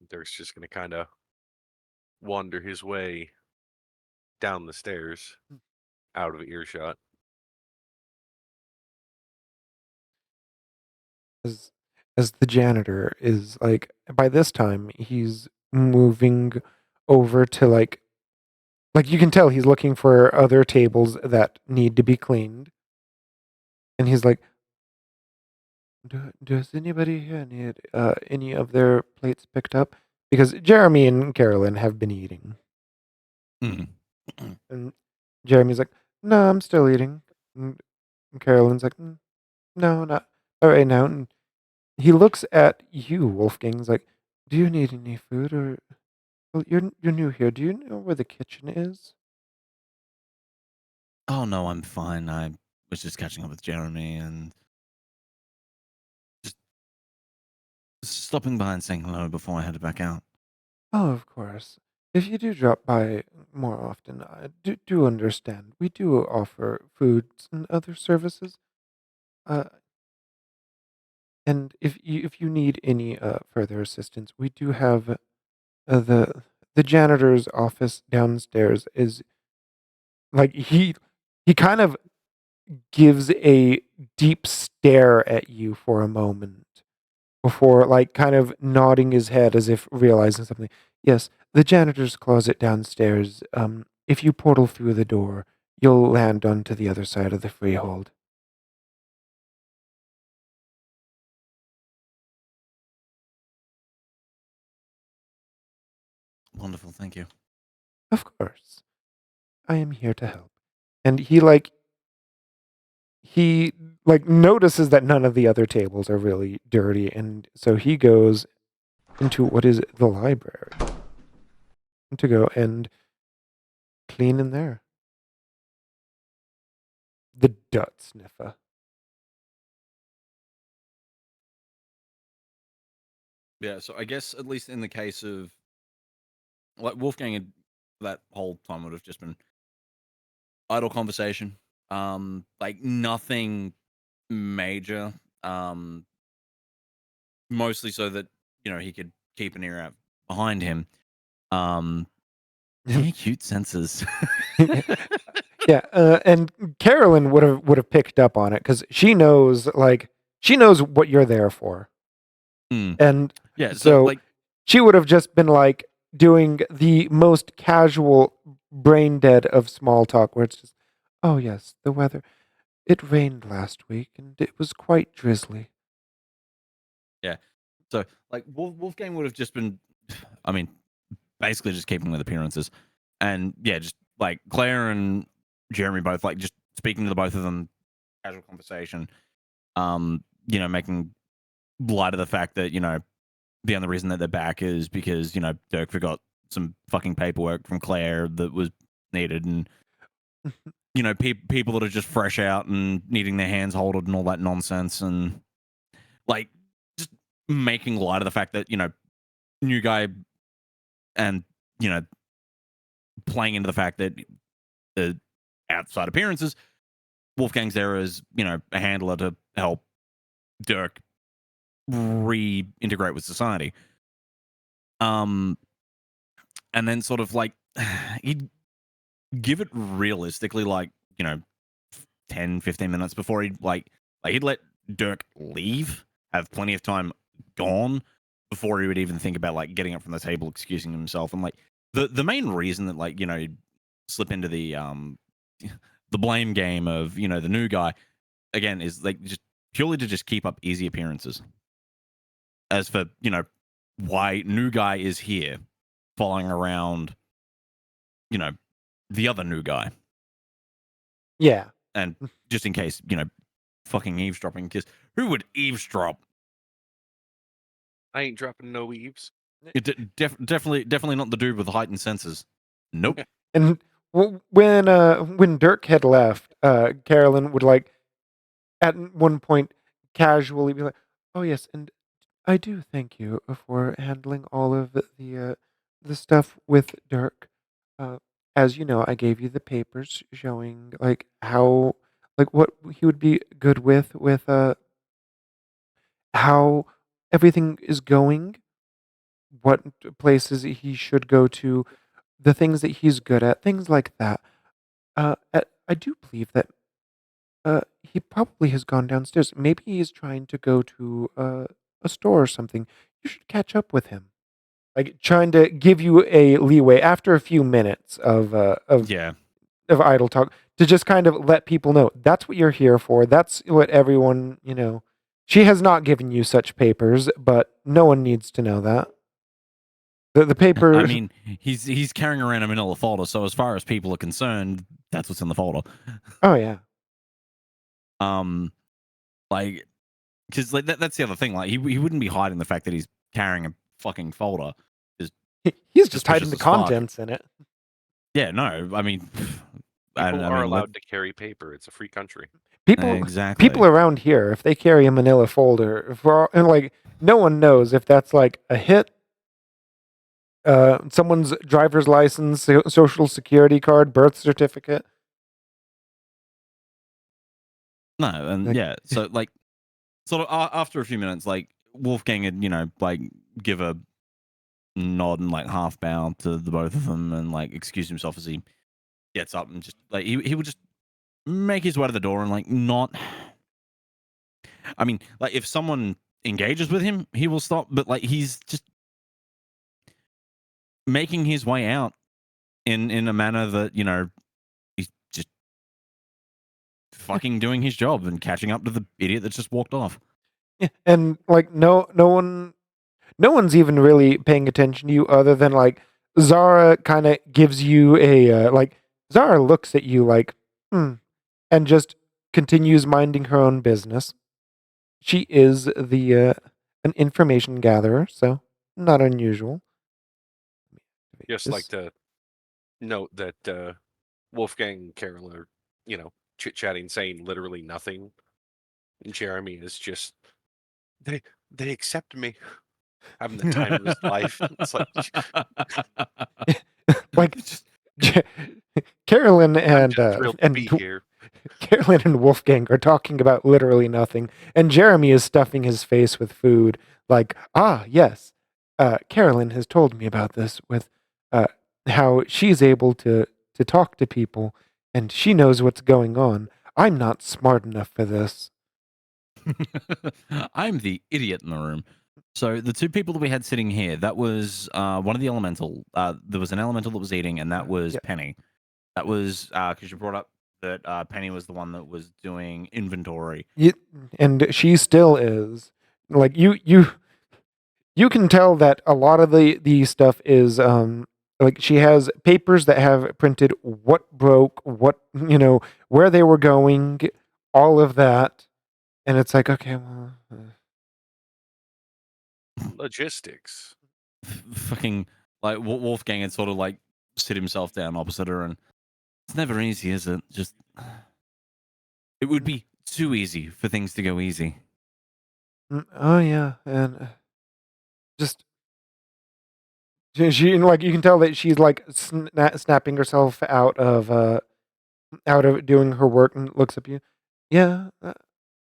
Dirk's just gonna kind of wander his way down the stairs, out of earshot.
as as the janitor is like by this time he's moving over to like you can tell he's looking for other tables that need to be cleaned, and he's like, does anybody here need any of their plates picked up, because Jeremy and Carolyn have been eating.
Mm.
And Jeremy's like, no, I'm still eating. And Carolyn's like, "Mm, no, not all right now." And he looks at you, Wolfgang. He's like, do you need any food, or well, you're new here. Do you know where the kitchen is?
Oh no, I'm fine. I was just catching up with Jeremy and just stopping by and saying hello before I headed back out.
Oh, of course. If you do drop by more often, I do understand. We do offer foods and other services. Uh, and if you need any further assistance, we do have the janitor's office downstairs is like he kind of gives a deep stare at you for a moment before, like, kind of nodding his head as if realizing something. Yes, the janitor's closet downstairs. If you portal through the door, you'll land onto the other side of the freehold.
Wonderful, thank you.
Of course, I am here to help. and he notices that none of the other tables are really dirty, and so he goes into what is the library to go and clean in there. The dirt sniffer.
Yeah, so I guess at least in the case of like Wolfgang, that whole time would have just been idle conversation. Like nothing major. Mostly so that he could keep an ear out behind him. Yeah, cute senses.
Yeah, and Carolyn would have picked up on it because she knows what you're there for, and
yeah.
so
like
she would have just been like doing the most casual, brain dead of small talk, where it's just, oh yes, the weather. It rained last week, and it was quite drizzly.
yeah. So like Wolfgang would have just been, I mean, basically just keeping with appearances, and yeah, just like Claire and Jeremy both like just speaking to the both of them, casual conversation. Making light of the fact that the only reason that they're back is because Dirk forgot some fucking paperwork from Claire that was needed, and people that are just fresh out and needing their hands holded and all that nonsense, and like just making light of the fact that new guy, and playing into the fact that the outside appearances, Wolfgang's there as a handler to help Dirk reintegrate with society. And then sort of like he'd give it realistically like 10 15 minutes before he'd let Dirk leave, have plenty of time gone before he would even think about like getting up from the table, excusing himself. And like the main reason that he'd slip into the blame game of the new guy again is like just purely to just keep up easy appearances. As for why new guy is here following around the other new guy.
Yeah.
And just in case, fucking eavesdropping, because who would eavesdrop?
I ain't dropping no eaves.
Definitely not the dude with the heightened senses. Nope.
And when Dirk had left, Carolyn would like at one point casually be like, "Oh yes, and I do thank you for handling all of the stuff with Dirk. As you know, I gave you the papers showing like how what he would be good with how everything is going, what places he should go to, the things that he's good at, things like that. I do believe that he probably has gone downstairs. Maybe he's trying to go to a store or something. You should catch up with him." Like trying to give you a leeway after a few minutes of idle talk to just kind of let people know that's what you're here for. That's what everyone, she has not given you such papers, but no one needs to know that. The paper.
I mean, he's carrying around a manila folder, so as far as people are concerned, that's what's in the folder.
Oh yeah.
Like, because like that's the other thing. Like, he wouldn't be hiding the fact that he's carrying a fucking folder.
He's just hiding the contents in it.
Yeah, no, I mean,
people are allowed to carry paper. It's a free country.
People around here, if they carry a manila folder, and like no one knows if that's like a hit, someone's driver's license, social security card, birth certificate.
No, and yeah, so like, sort of after a few minutes, like Wolfgang had like give a nod and like half bow to the both of them and like excuse himself as he gets up and just like he would just make his way to the door and like not. I mean, like if someone engages with him, he will stop, but like he's just making his way out in a manner that he's just fucking doing his job and catching up to the idiot that's just walked off.
Yeah, and like no one's even really paying attention to you other than like Zara kind of gives you a Zara looks at you like and just continues minding her own business. She is an information gatherer, so not unusual.
Just like
This
to note that Wolfgang and Carol are, chit-chatting, saying literally nothing. And Jeremy is just, they they accept me, having the time of his life. It's like,
like
Just
Carolyn
I'm
and
just thrilled to be here.
Carolyn and Wolfgang are talking about literally nothing, and Jeremy is stuffing his face with food. Like, yes, Carolyn has told me about this with uh, how she's able to talk to people, and she knows what's going on. I'm not smart enough for this.
I'm the idiot in the room. So the two people that we had sitting here, that was one of the elemental. There was an elemental that was eating, and that was
Yeah.
Penny. That was because you brought up that Penny was the one that was doing inventory.
And she still is. Like you can tell that a lot of the stuff is like she has papers that have printed what broke, what where they were going, all of that, and it's like, okay, well,
Logistics.
Fucking like Wolfgang had sort of like sit himself down opposite her, and it's never easy, is it? Just it would be too easy for things to go easy.
oh yeah, and just she like you can tell that she's like snapping herself out of doing her work and looks up at you. Yeah,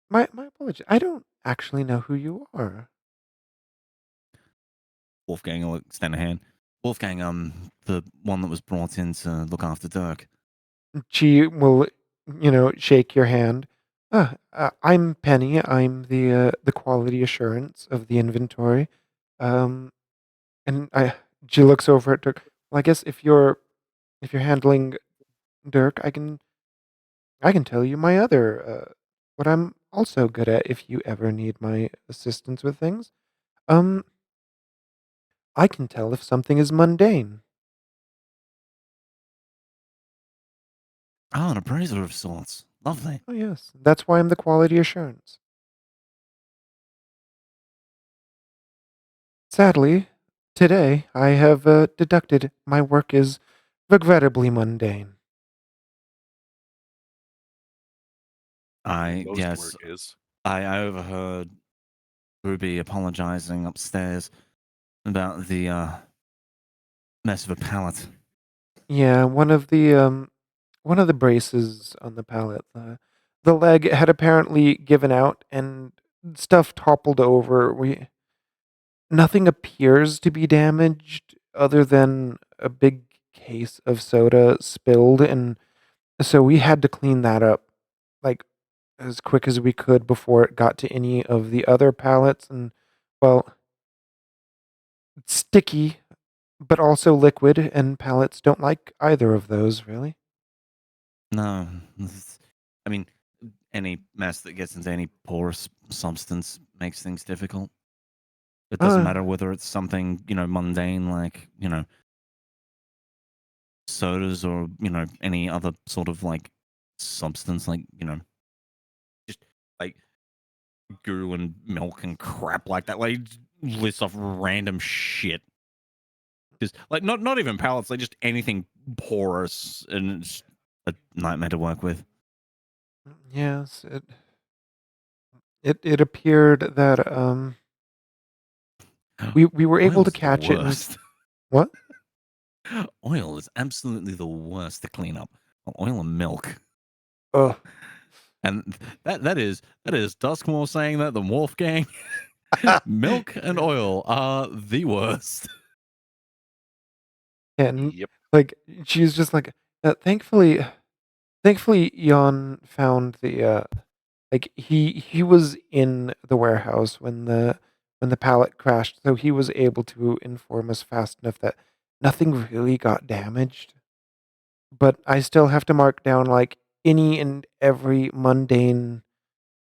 my apologies. I don't actually know who you are.
Wolfgang will extend a hand. Wolfgang, the one that was brought in to look after Dirk.
She will, shake your hand. I'm Penny. I'm the quality assurance of the inventory. Um, and she looks over at Dirk. Well, I guess if you're handling Dirk, I can tell you my other what I'm also good at if you ever need my assistance with things. Um, I can tell if something is mundane.
Oh, an appraiser of sorts. Lovely.
Oh yes, that's why I'm the quality assurance. Sadly, today I have deducted my work is regrettably mundane.
Most
Yes,
work is.
I overheard Ruby apologizing upstairs about the mess of a pallet.
Yeah, one of the braces on the pallet, the leg had apparently given out and stuff toppled over. We Nothing appears to be damaged other than a big case of soda spilled, and so we had to clean that up like as quick as we could before it got to any of the other pallets. And well, it's sticky, but also liquid, and pallets don't like either of those, really.
No, I mean, any mess that gets into any porous substance makes things difficult. It doesn't
Uh,
matter whether it's something, mundane like, sodas or, any other sort of like substance like, just like goo and milk and crap like that. Like lists off random shit. Just like not even pallets, like just anything porous and it's a nightmare to work with.
yes, it appeared that we were able to
Oil's the
catch it and
worst.
what?
Oil is absolutely the worst to clean up. Oil and milk.
Oh,
And that is Duskmore saying that than Wolfgang. Milk and oil are the worst.
and
Yep.
like she's just like, thankfully, Jan found the like he was in the warehouse when the pallet crashed, so he was able to inform us fast enough that nothing really got damaged. But I still have to mark down like any and every mundane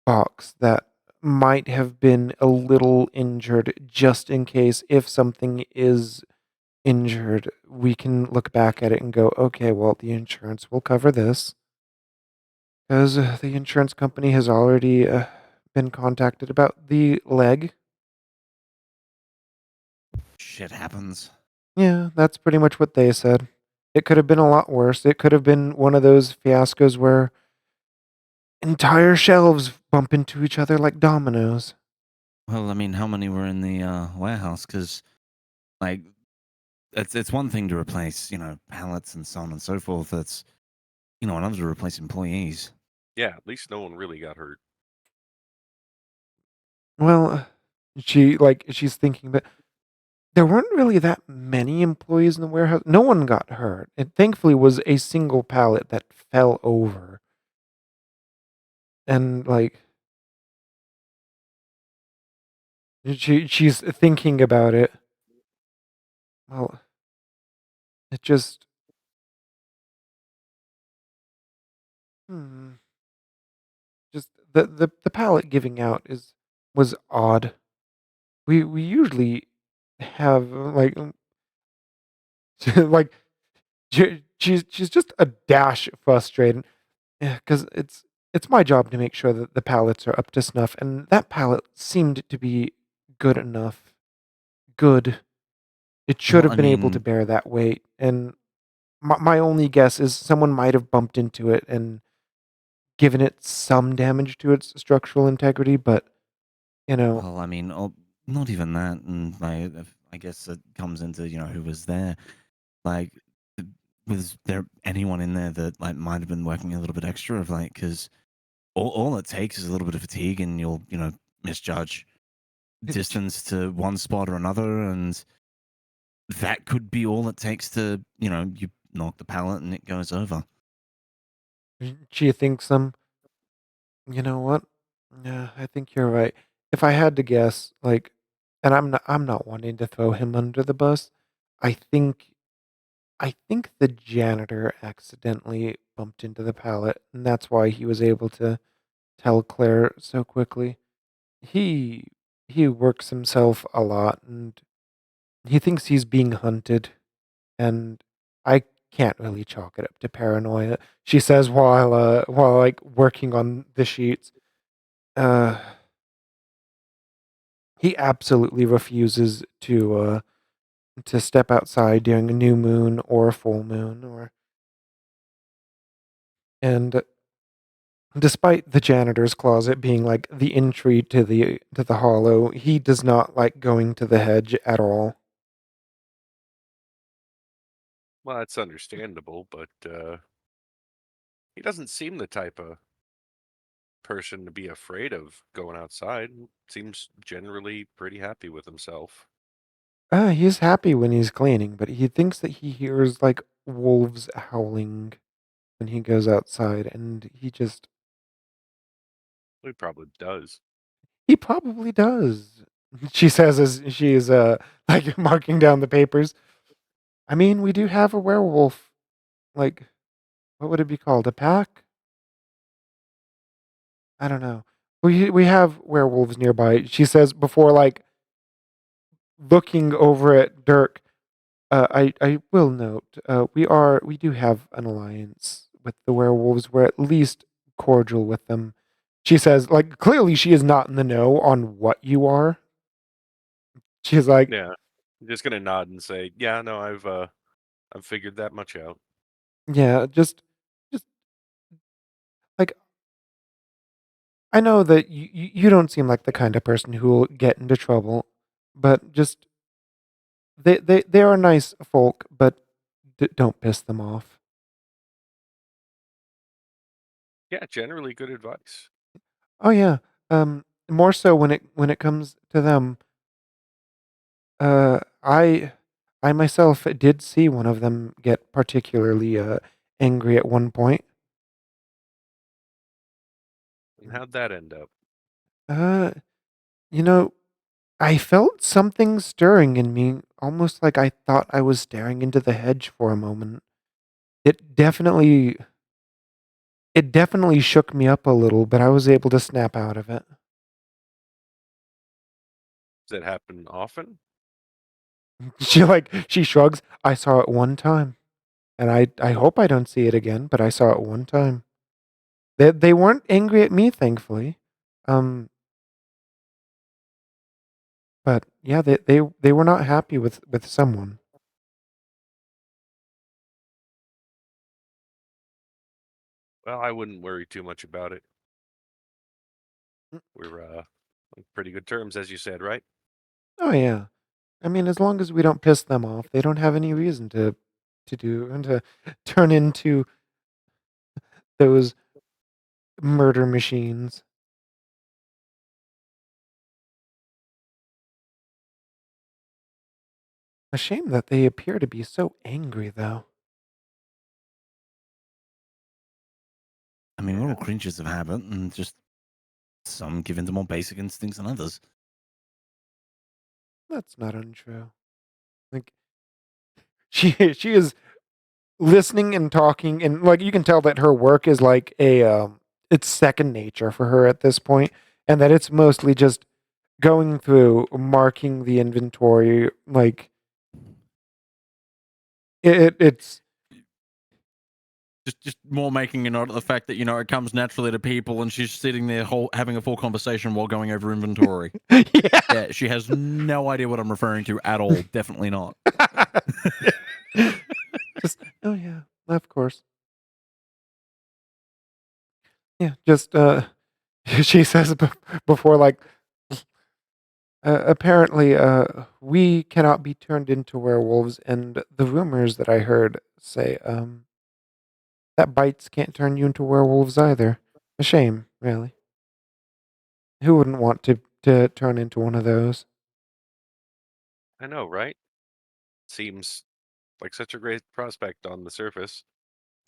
box that might have been a little injured, just in case if something is injured, we can look back at it and go, okay, well, the insurance will cover this. Because the insurance company has already been contacted about the leg.
Shit happens.
Yeah, that's pretty much what they said. It could have been a lot worse. It could have been one of those fiascos where entire shelves bump into each other like dominoes.
Well, I mean, how many were in the warehouse? Because, like, it's one thing to replace, pallets and so on and so forth. It's, another to replace employees.
Yeah, at least no one really got hurt.
Well, she's thinking, but there weren't really that many employees in the warehouse. No one got hurt. It thankfully was a single pallet that fell over. And she's thinking about it. Well, it just hmm, just the pallet giving out was odd. We usually have like she's just a dash frustrated. Yeah, because it's my job to make sure that the pallets are up to snuff, and that pallet seemed to be good enough. Good. It should
Well,
have
I
been able to
mean,
bear that weight, and my only guess is someone might have bumped into it and given it some damage to its structural integrity, but, you know
not even that. And I guess it comes into, who was there. Like, was there anyone in there that might have been working a little bit extra? Because all it takes is a little bit of fatigue, and you'll misjudge
it
distance to one spot or another, and that could be all it takes to you knock the pallet and it goes over.
she thinks you know what? Yeah, I think you're right. If I had to guess, and I'm not wanting to throw him under the bus, I think I think the janitor accidentally bumped into the pallet, and that's why he was able to tell Claire so quickly. He he works himself a lot, and he thinks he's being hunted, and I can't really chalk it up to paranoia. She says while working on the sheets. Uh he absolutely refuses to step outside during a new moon or a full moon and despite the janitor's closet being like the entry to the hollow, he does not like going to the hedge at all.
Well, that's understandable, but he doesn't seem the type of person to be afraid of going outside. Seems generally pretty happy with himself.
He's happy when he's cleaning, but he thinks that he hears like wolves howling when he goes outside, and
He probably does.
he probably does. She says as she is like marking down the papers. I mean, we do have a werewolf. Like, what would it be called? A pack? I don't know. We have werewolves nearby. She says before looking over at Dirk. I will note we do have an alliance with the werewolves. We're at least cordial with them. She says clearly she is not in the know on what you are. She's like,
Yeah. I'm just gonna nod and say, "Yeah, no, I've figured that much out."
yeah, just like I know that you don't seem like the kind of person who will get into trouble, but just they are nice folk, but don't piss them off.
Yeah, generally good advice.
Oh yeah, more so when it comes to them. I myself did see one of them get particularly angry at one point.
And how'd that end up?
Uh, you know, I felt something stirring in me, almost like I thought I was staring into the hedge for a moment. It definitely it definitely shook me up a little, but I was able to snap out of it.
Does that happen often?
She shrugs. I saw it one time, and I hope I don't see it again, but I saw it one time. They weren't angry at me, thankfully. But yeah, they were not happy with someone.
Well, I wouldn't worry too much about it.
Mm.
We're on pretty good terms, as you said, right?
Oh yeah. I mean, as long as we don't piss them off, they don't have any reason to do and to turn into those murder machines. A shame that they appear to be so angry, though.
I mean, we're all
Yeah.
creatures of habit, and just some give into more basic instincts than others.
That's not untrue. Like she is listening and talking, and like you can tell that her work is like it's second nature for her at this point, and that it's mostly just going through marking the inventory. Like it's
Just more making a note of the fact that it comes naturally to people, and she's sitting there having a full conversation while going over inventory.
yeah.
Yeah, she has no idea what I'm referring to at all. Definitely not.
Just oh yeah, of course. Yeah, just she says before like apparently we cannot be turned into werewolves, and the rumors that I heard say that bites can't turn you into werewolves either. A shame, really. Who wouldn't want to turn into one of those?
I know, right? Seems like such a great prospect on the surface.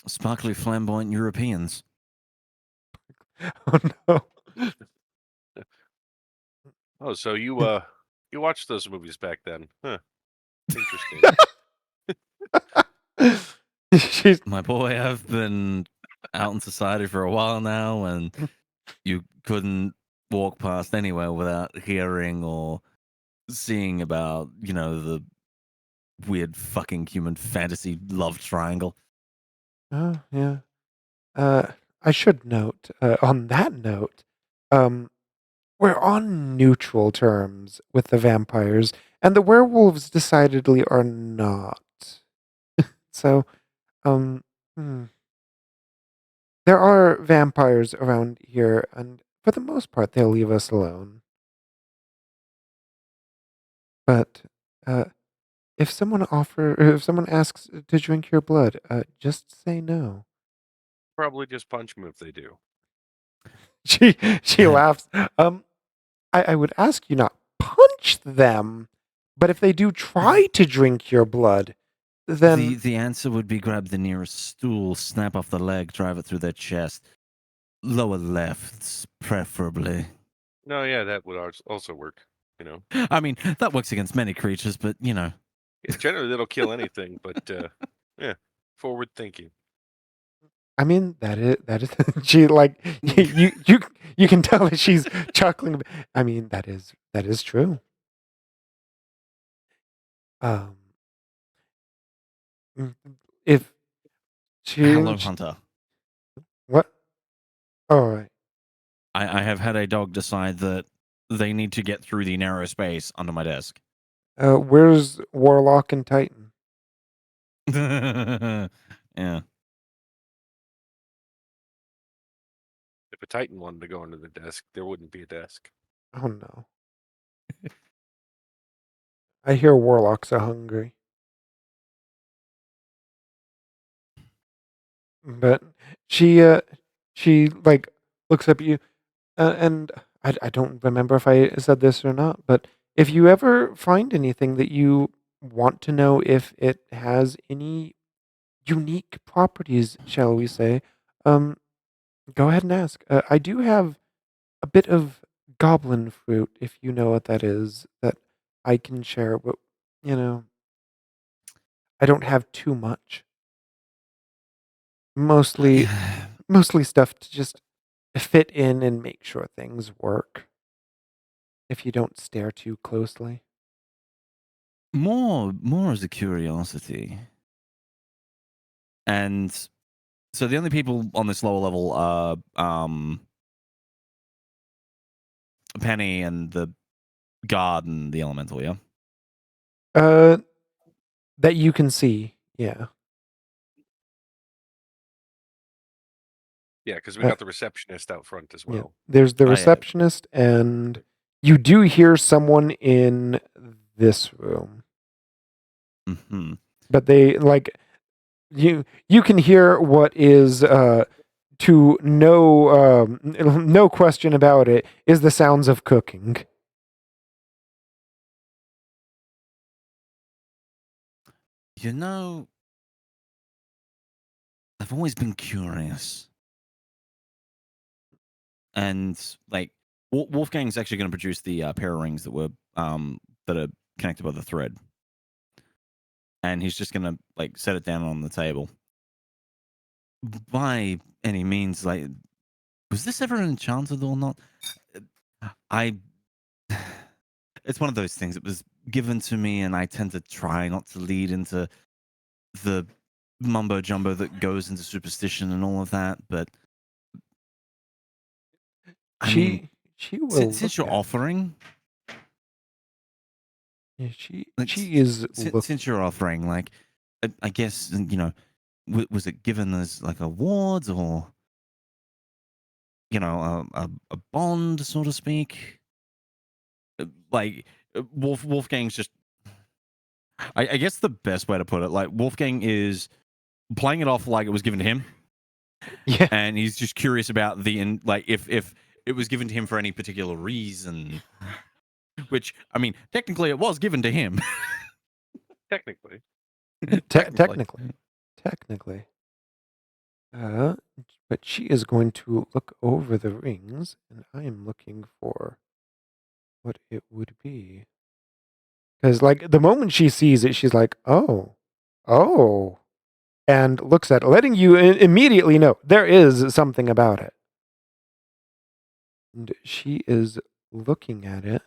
Sparkly, flamboyant Europeans.
Oh no.
Oh, so you watched those movies back then? Huh. Interesting.
She's
My boy, I've been out in society for a while now, and you couldn't walk past anywhere without hearing or seeing about, the weird fucking human fantasy love triangle.
oh yeah. I should note on that note, um, we're on neutral terms with the vampires, and the werewolves decidedly are not. So, um, hmm. There are vampires around here, and for the most part, they'll leave us alone. But if someone if someone asks to drink your blood, just say no.
Probably just punch them if they do.
She laughs. I would ask you not punch them, but if they do try to drink your blood, then
The answer would be grab the nearest stool, snap off the leg, drive it through their chest. Lower lefts, preferably.
No, yeah, that would also work.
I mean, that works against many creatures, but
Yeah, generally that'll kill anything, but yeah, forward thinking.
I mean that is she like you can tell that she's chuckling. I mean that is true. Um, mm, if
hello,
she
Hunter.
what? All right.
I have had a dog decide that they need to get through the narrow space under my desk.
Where's Warlock and Titan?
Yeah.
If a Titan wanted to go under the desk, there wouldn't be a desk.
Oh no. I hear Warlocks are hungry. But she like looks up at you, and I don't remember if I said this or not, but if you ever find anything that you want to know if it has any unique properties, shall we say, um, go ahead and ask. I do have a bit of goblin fruit, if you know what that is, that I can share, but you know, I don't have too much. Mostly, mostly stuff to just fit in and make sure things work. If you don't stare too closely.
More as a curiosity. And So the only people on this lower level are Penny and the guard and the elemental, yeah?
That you can see, yeah.
Yeah, because we got the receptionist out front as
Yeah.
well.
There's the
Oh, yeah.
receptionist, and you do hear someone in this room.
Mm-hmm.
But they like you can hear what is to no question about it is the sounds of cooking.
You know, I've always been curious. And like Wolfgang's actually going to produce the pair of rings that were that are connected by the thread. And he's just going to like set it down on the table. By any means, like, was this ever enchanted or not? It's one of those things. It was given to me, and I tend to try not to lead into the mumbo jumbo that goes into superstition and all of that. But I mean,
She will
since you're offering,
yeah, she is
since you're offering, like, I guess, you know, was it given as like awards or, you know, a bond, so to speak? Like, Wolfgang's just, I guess the best way to put it, like, Wolfgang is playing it off like it was given to him.
Yeah.
And he's just curious about like, if it was given to him for any particular reason. Which, I mean, technically it was given to him.
Technically.
Technically. But she is going to look over the rings, and I am looking for what it would be. Because, like, the moment she sees it, she's like, oh, and looks at it, letting you immediately know there is something about it. And she is looking at it.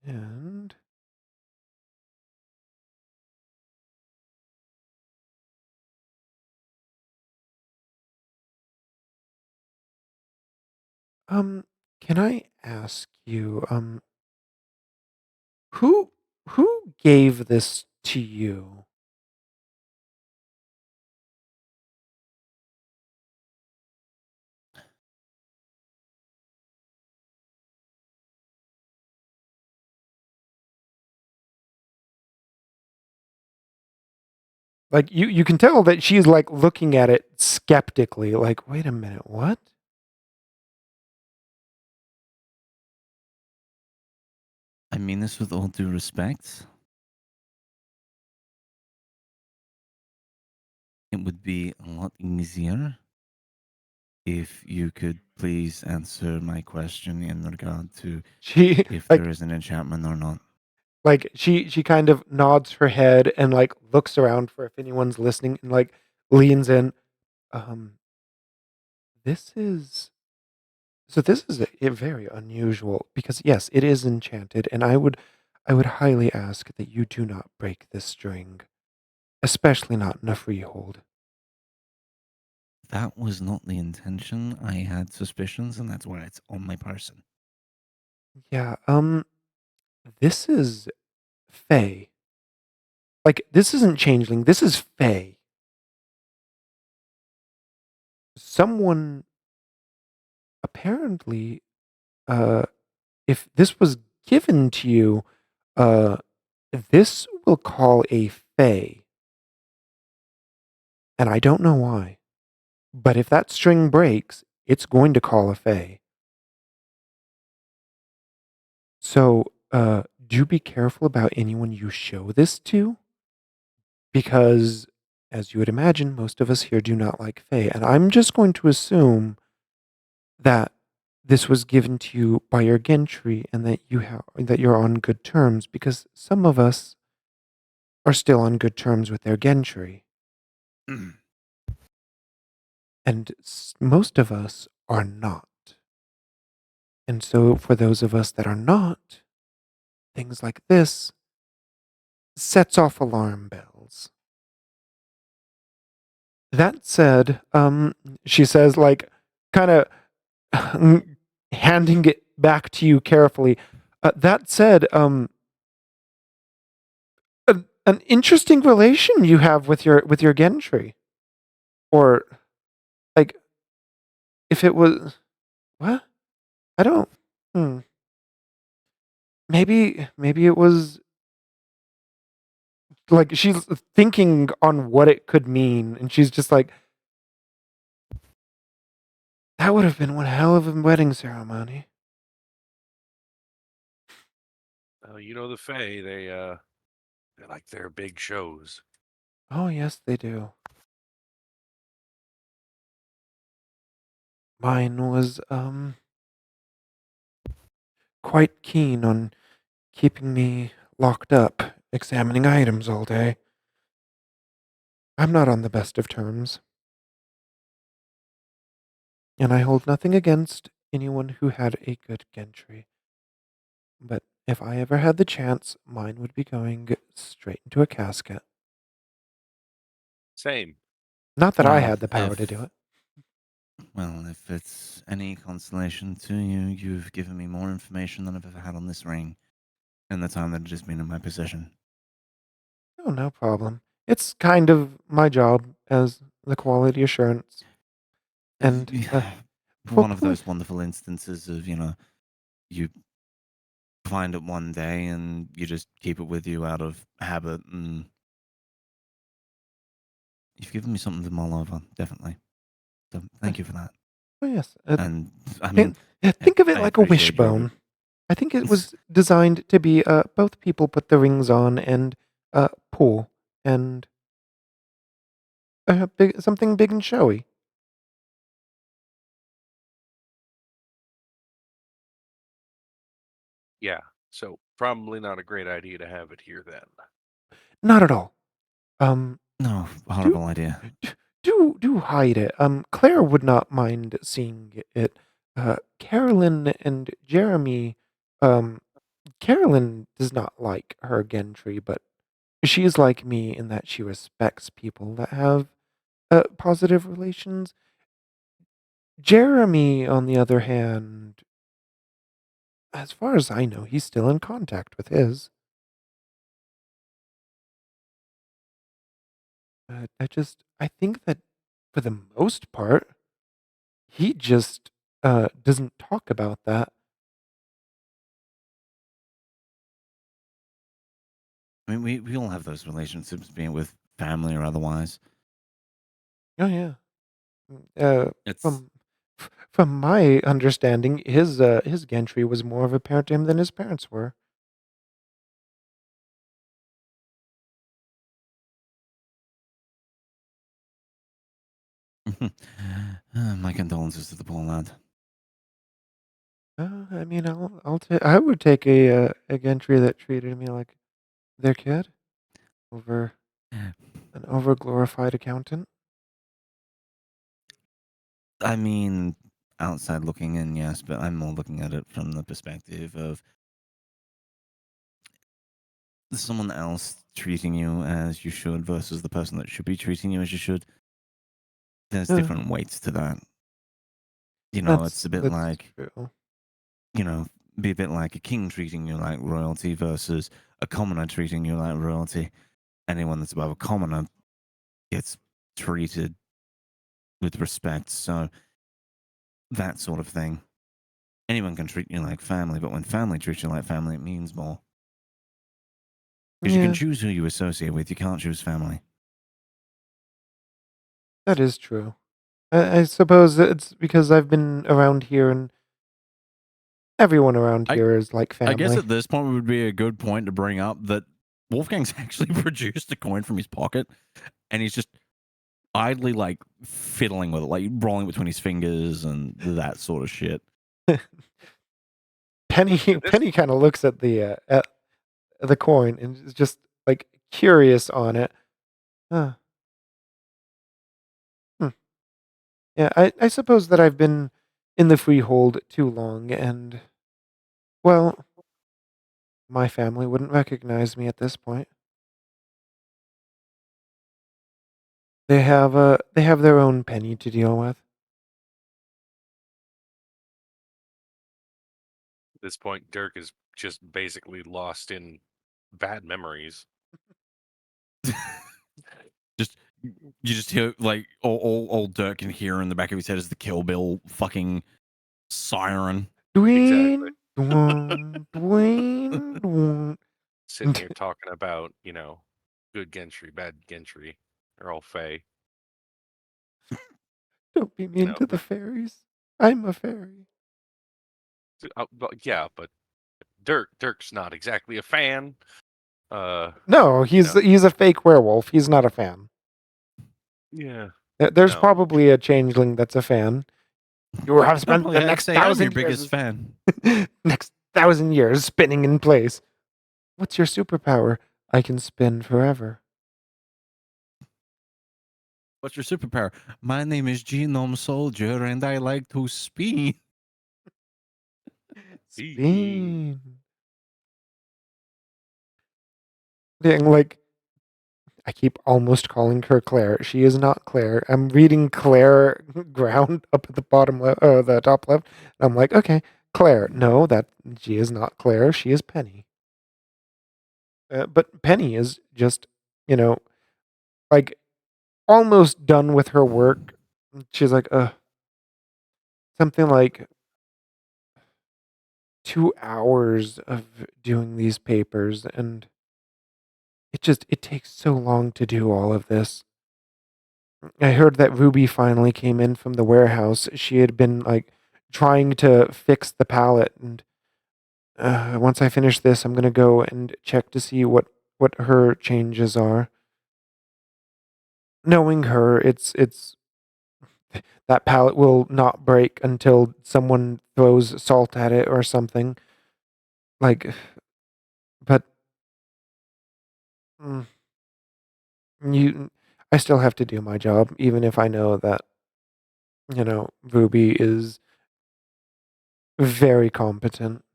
And can I ask you, who gave this to you? Like, you can tell that she's like looking at it skeptically, like, wait a minute, what?
I mean this with all due respect. It would be a lot easier if you could please answer my question in regard to if
Like,
there is an enchantment or not.
like she kind of nods her head and like looks around for if anyone's listening and like leans in. This is a very unusual because yes, it is enchanted, and I would highly ask that you do not break this string, especially not in a freehold.
That was not the intention. I had suspicions, and that's why it's on my person.
Yeah, this is Fey. Like, this isn't changeling, this is Fey. Someone apparently, if this was given to you, this will call a Fey. And I don't know why. But if that string breaks, it's going to call a Fey. So, do be careful about anyone you show this to. Because, as you would imagine, most of us here do not like Fey. And I'm just going to assume that this was given to you by your gentry and that you're on good terms, because some of us are still on good terms with their gentry. And most of us are not. And so for those of us that are not, things like this sets off alarm bells. That said, she says, like, kind of handing it back to you carefully. That said, an interesting relation you have with your gentry, or like, if it was what? I don't. Hmm. Maybe it was like she's thinking on what it could mean, and she's just like, that would have been one hell of a wedding ceremony.
You know the Fae, they like their big shows.
Oh yes, they do. Mine was quite keen on keeping me locked up, examining items all day. I'm not on the best of terms, and I hold nothing against anyone who had a good gentry. But if I ever had the chance, mine would be going straight into a casket.
Same.
Not that I
Well,
had the power to do it.
Well, if it's any consolation to you, you've given me more information than I've ever had on this ring in the time that it has been in my possession.
Oh, no problem. It's kind of my job as the quality assurance. And
One of those wonderful instances of, you find it one day and you just keep it with you out of habit, and you've given me something to mull over, definitely. So thank you for that.
oh yes,
And I mean,
think of it
I
like a
appreciate your-
wishbone. I think it was designed to be both people put the rings on and pull and something big and showy.
Yeah. So probably not a great idea to have it here then.
Not at all.
No, horrible idea.
Do hide it. Claire would not mind seeing it. Carolyn and Jeremy. Carolyn does not like her gentry, but she is like me in that she respects people that have positive relations. Jeremy, on the other hand, as far as I know, he's still in contact with his. I think that for the most part, he just doesn't talk about that.
I mean, we all have those relationships, being with family or otherwise.
Oh yeah. Uh,
It's
from my understanding, his gentry was more of a parent to him than his parents were.
my condolences to the poor lad.
I mean, I would take a gentry that treated me like their kid over an overglorified accountant.
I mean, outside looking in, yes, but I'm more looking at it from the perspective of someone else treating you as you should versus the person that should be treating you as you should. There's
Uh,
different weights to that. It's a bit
that's
like,
true.
be a bit like a king treating you like royalty versus a commoner treating you like royalty. Anyone that's above a commoner gets treated with respect. So that sort of thing. Anyone can treat you like family, but when family treats you like family, it means more. Because you can
Yeah,
choose who you associate with, you can't choose family.
that is true. I suppose it's because I've been around here and everyone around
I-
here is like family.
I guess at this point would be a good point to bring up that Wolfgang's actually produced a coin from his pocket, and he's just idly like fiddling with it, like rolling between his fingers and that sort of shit.
Penny kind of looks at the coin and is just like curious on it. Huh. Hmm. Yeah, I suppose that I've been in the freehold too long, and well, my family wouldn't recognize me at this point. They have their own Penny to deal with.
At this point, Dirk is just basically lost in bad memories.
Just you just hear like all Dirk can hear in the back of his head is the Kill Bill fucking siren.
Dwayne, Dwayne, Dwayne, Dwayne.
Sitting here talking about, good Gentry, bad Gentry. They're all Fey.
Don't be mean
No,
to the
but-
fairies. I'm a fairy.
Yeah, but Dirk's not exactly a fan.
No, he's a fake werewolf. He's not a fan.
Yeah.
There's
No.
probably a changeling that's a fan. You have spent the next
I'm your
1,000
biggest
years,
fan.
next 1,000 years spinning in place. What's your superpower? I can spin forever.
What's your superpower? My name is Genome Soldier, and I like to spin.
Spin. Dang, like, I keep almost calling her Claire. She is not Claire. I'm reading Claire Ground up at the bottom left, the top left. And I'm like, okay, Claire. No, that she is not Claire. She is Penny. But Penny is just, like almost done with her work. She's like, something like 2 hours of doing these papers, and it takes so long to do all of this. I heard that Ruby finally came in from the warehouse. She had been like trying to fix the pallet, and once I finish this, I'm gonna go and check to see what her changes are. Knowing her, it's that pallet will not break until someone throws salt at it or something. Like, but mm, I still have to do my job, even if I know that Ruby is very competent.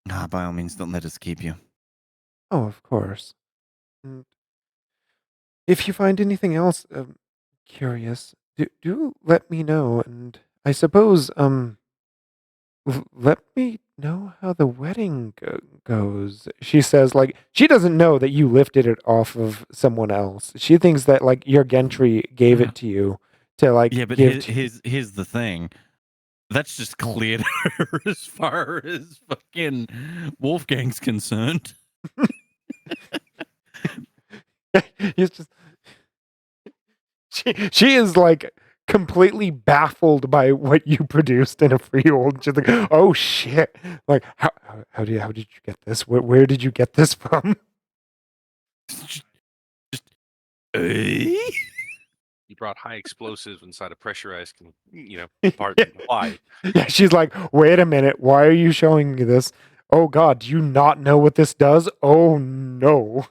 Nah, by all means, don't let us keep you.
Oh, of course. And if you find anything else curious, do let me know. And I suppose let me know how the wedding goes. She says, like, she doesn't know that you lifted it off of someone else. She thinks that like your Gentry gave it to you to like
Yeah, but
give.
here's the thing. That's just cleared her as far as fucking Wolfgang's concerned.
He's just she is like completely baffled by what you produced in a freehold. She's like, oh shit! Like how did you get this? Where did you get this from?
Eh?
You brought high explosives inside a pressurized, pardon, why?
Yeah, she's like, wait a minute, why are you showing me this? Oh god, do you not know what this does? Oh no.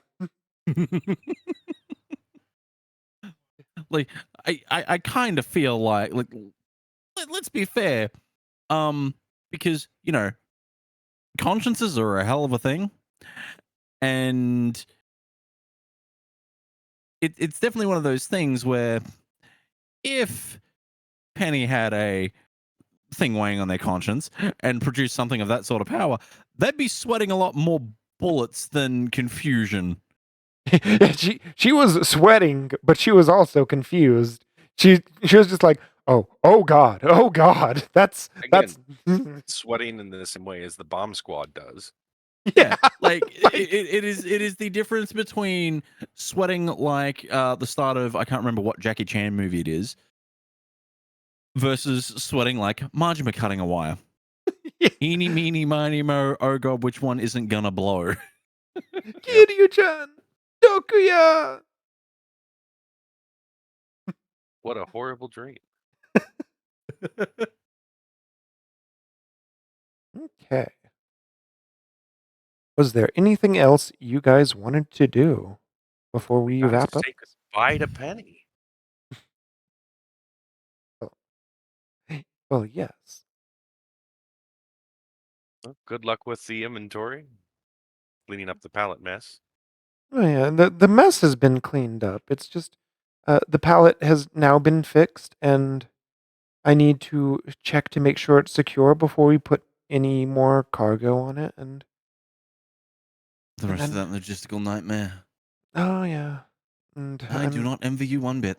Like I kind of feel like let's be fair. Because consciences are a hell of a thing. And it's definitely one of those things where if Penny had a thing weighing on their conscience and produced something of that sort of power, they'd be sweating a lot more bullets than confusion.
Yeah, she was sweating, but she was also confused. She was just like, oh god, that's
Sweating in the same way as the bomb squad does.
Yeah, like it is the difference between sweating like the start of, I can't remember what Jackie Chan movie it is, versus sweating like Majima cutting a wire. Eeny, meeny, miny, mo, oh god, which one isn't gonna blow?
Kiryu-chan, Dokuya.
What a horrible dream.
Okay. Was there anything else you guys wanted to do before we
Guys,
wrap up?
say goodbye to Penny.
Well, yes.
Well, good luck with the inventory. Cleaning up the pallet mess.
Oh yeah, the mess has been cleaned up. It's just The pallet has now been fixed, and I need to check to make sure it's secure before we put any more cargo on it. And
The
and
rest of
then,
that logistical nightmare.
oh yeah, and
I do not envy you one bit.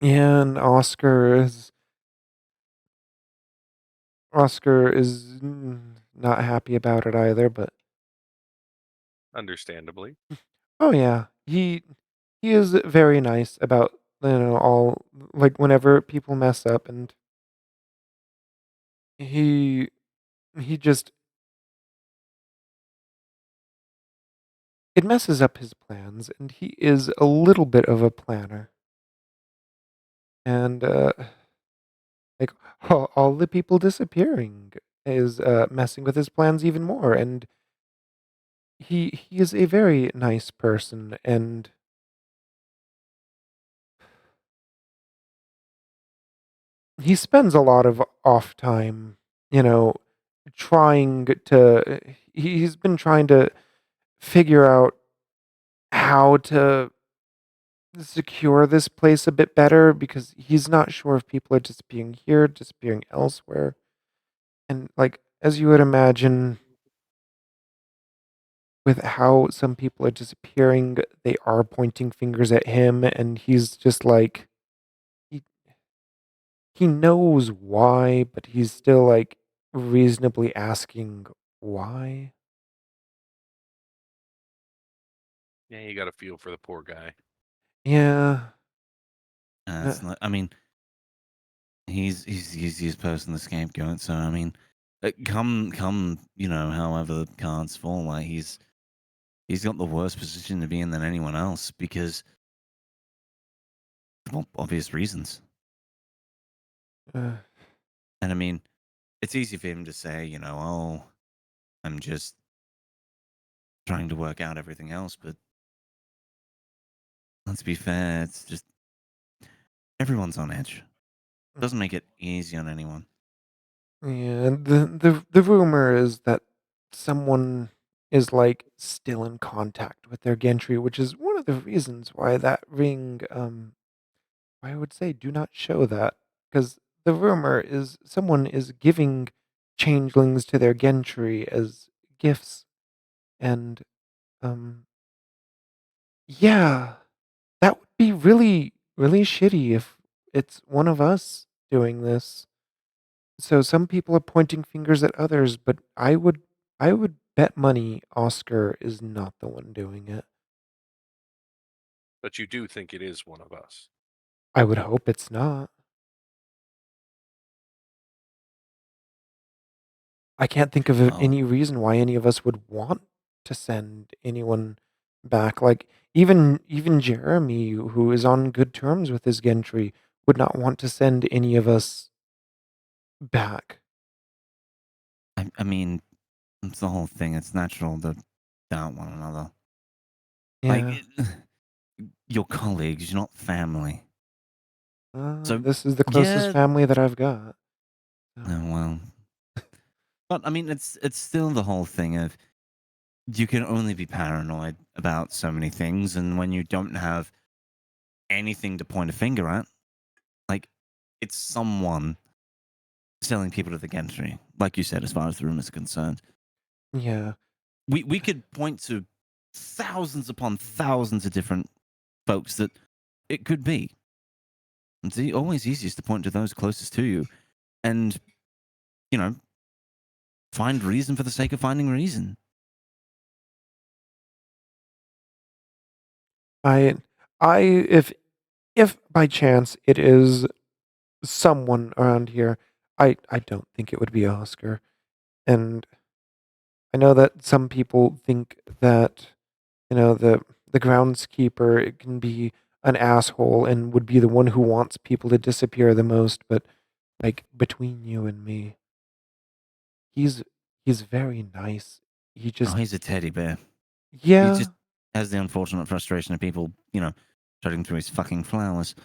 yeah, and Oscar is not happy about it either. But
Understandably.
oh yeah, he is very nice about all like whenever people mess up, and he he just it messes up his plans, and he is a little bit of a planner. And like all the people disappearing is messing with his plans even more. And he is a very nice person, and he spends a lot of off time, you know, trying to. He's been trying to figure out how to secure this place a bit better because he's not sure if people are disappearing here, disappearing elsewhere. And like as you would imagine, with how some people are disappearing, they are pointing fingers at him, and he's just like he he knows why, but he's still like reasonably asking why.
Yeah, you got to feel for the poor guy.
Yeah.
It's not, I mean, he's the easiest person to scapegoat. So I mean, come, however the cards fall, like he's got the worst position to be in than anyone else because, well, obvious reasons.
Uh,
And I mean, it's easy for him to say, oh, I'm just trying to work out everything else. But let's be fair, it's just everyone's on edge. Doesn't make it easy on anyone.
yeah, and the rumor is that someone is like still in contact with their gentry, which is one of the reasons why that ring I would say do not show that, because the rumor is someone is giving changelings to their gentry as gifts, and um, yeah, that would be really, really shitty if it's one of us doing this. So some people are pointing fingers at others, but I would bet money Oscar is not the one doing it.
But you do think it is one of us.
I would hope it's not. I can't think of
Well,
any reason why any of us would want to send anyone back. Like even Jeremy, who is on good terms with his gentry, would not want to send any of us back.
I mean, it's the whole thing. It's natural to doubt one another. Like,
Yeah.
your colleagues, you're not family. So,
This is the closest
yeah.
family that I've got. So,
Oh, well. But I mean, it's still the whole thing of you can only be paranoid about so many things, and when you don't have anything to point a finger at, like it's someone selling people to the gentry, like you said, as far as the rumors are concerned.
yeah.
We could point to thousands upon thousands of different folks that it could be. It's always easiest to point to those closest to you, and you know, find reason for the sake of finding reason.
I if by chance it is someone around here, I don't think it would be Oscar. And I know that some people think that the groundskeeper it can be an asshole and would be the one who wants people to disappear the most, but like between you and me, he's he's very nice. He
Oh,
just
he's a teddy bear. He
yeah,
just has the unfortunate frustration of people, treading through his fucking flowers.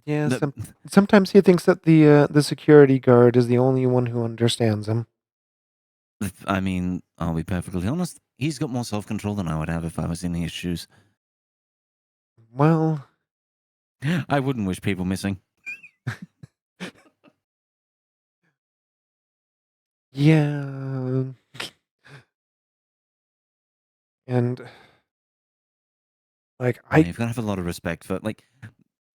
yeah,
The,
sometimes he thinks that the security guard is the only one who understands him.
I mean, I'll be perfectly honest. He's got more self control than I would have if I was in his shoes.
Well,
I wouldn't wish people missing.
Yeah. And like
You've got to have a lot of respect for like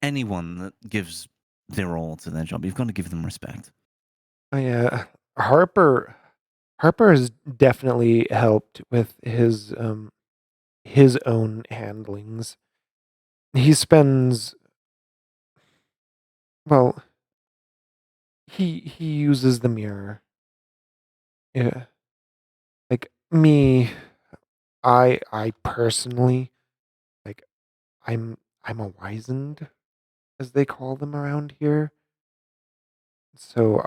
anyone that gives their all to their job. You've got to give them respect.
yeah, Harper has definitely helped with his own handlings. He spends well, he uses the mirror. Yeah. Like me, I personally like I'm a wizened, as they call them around here. So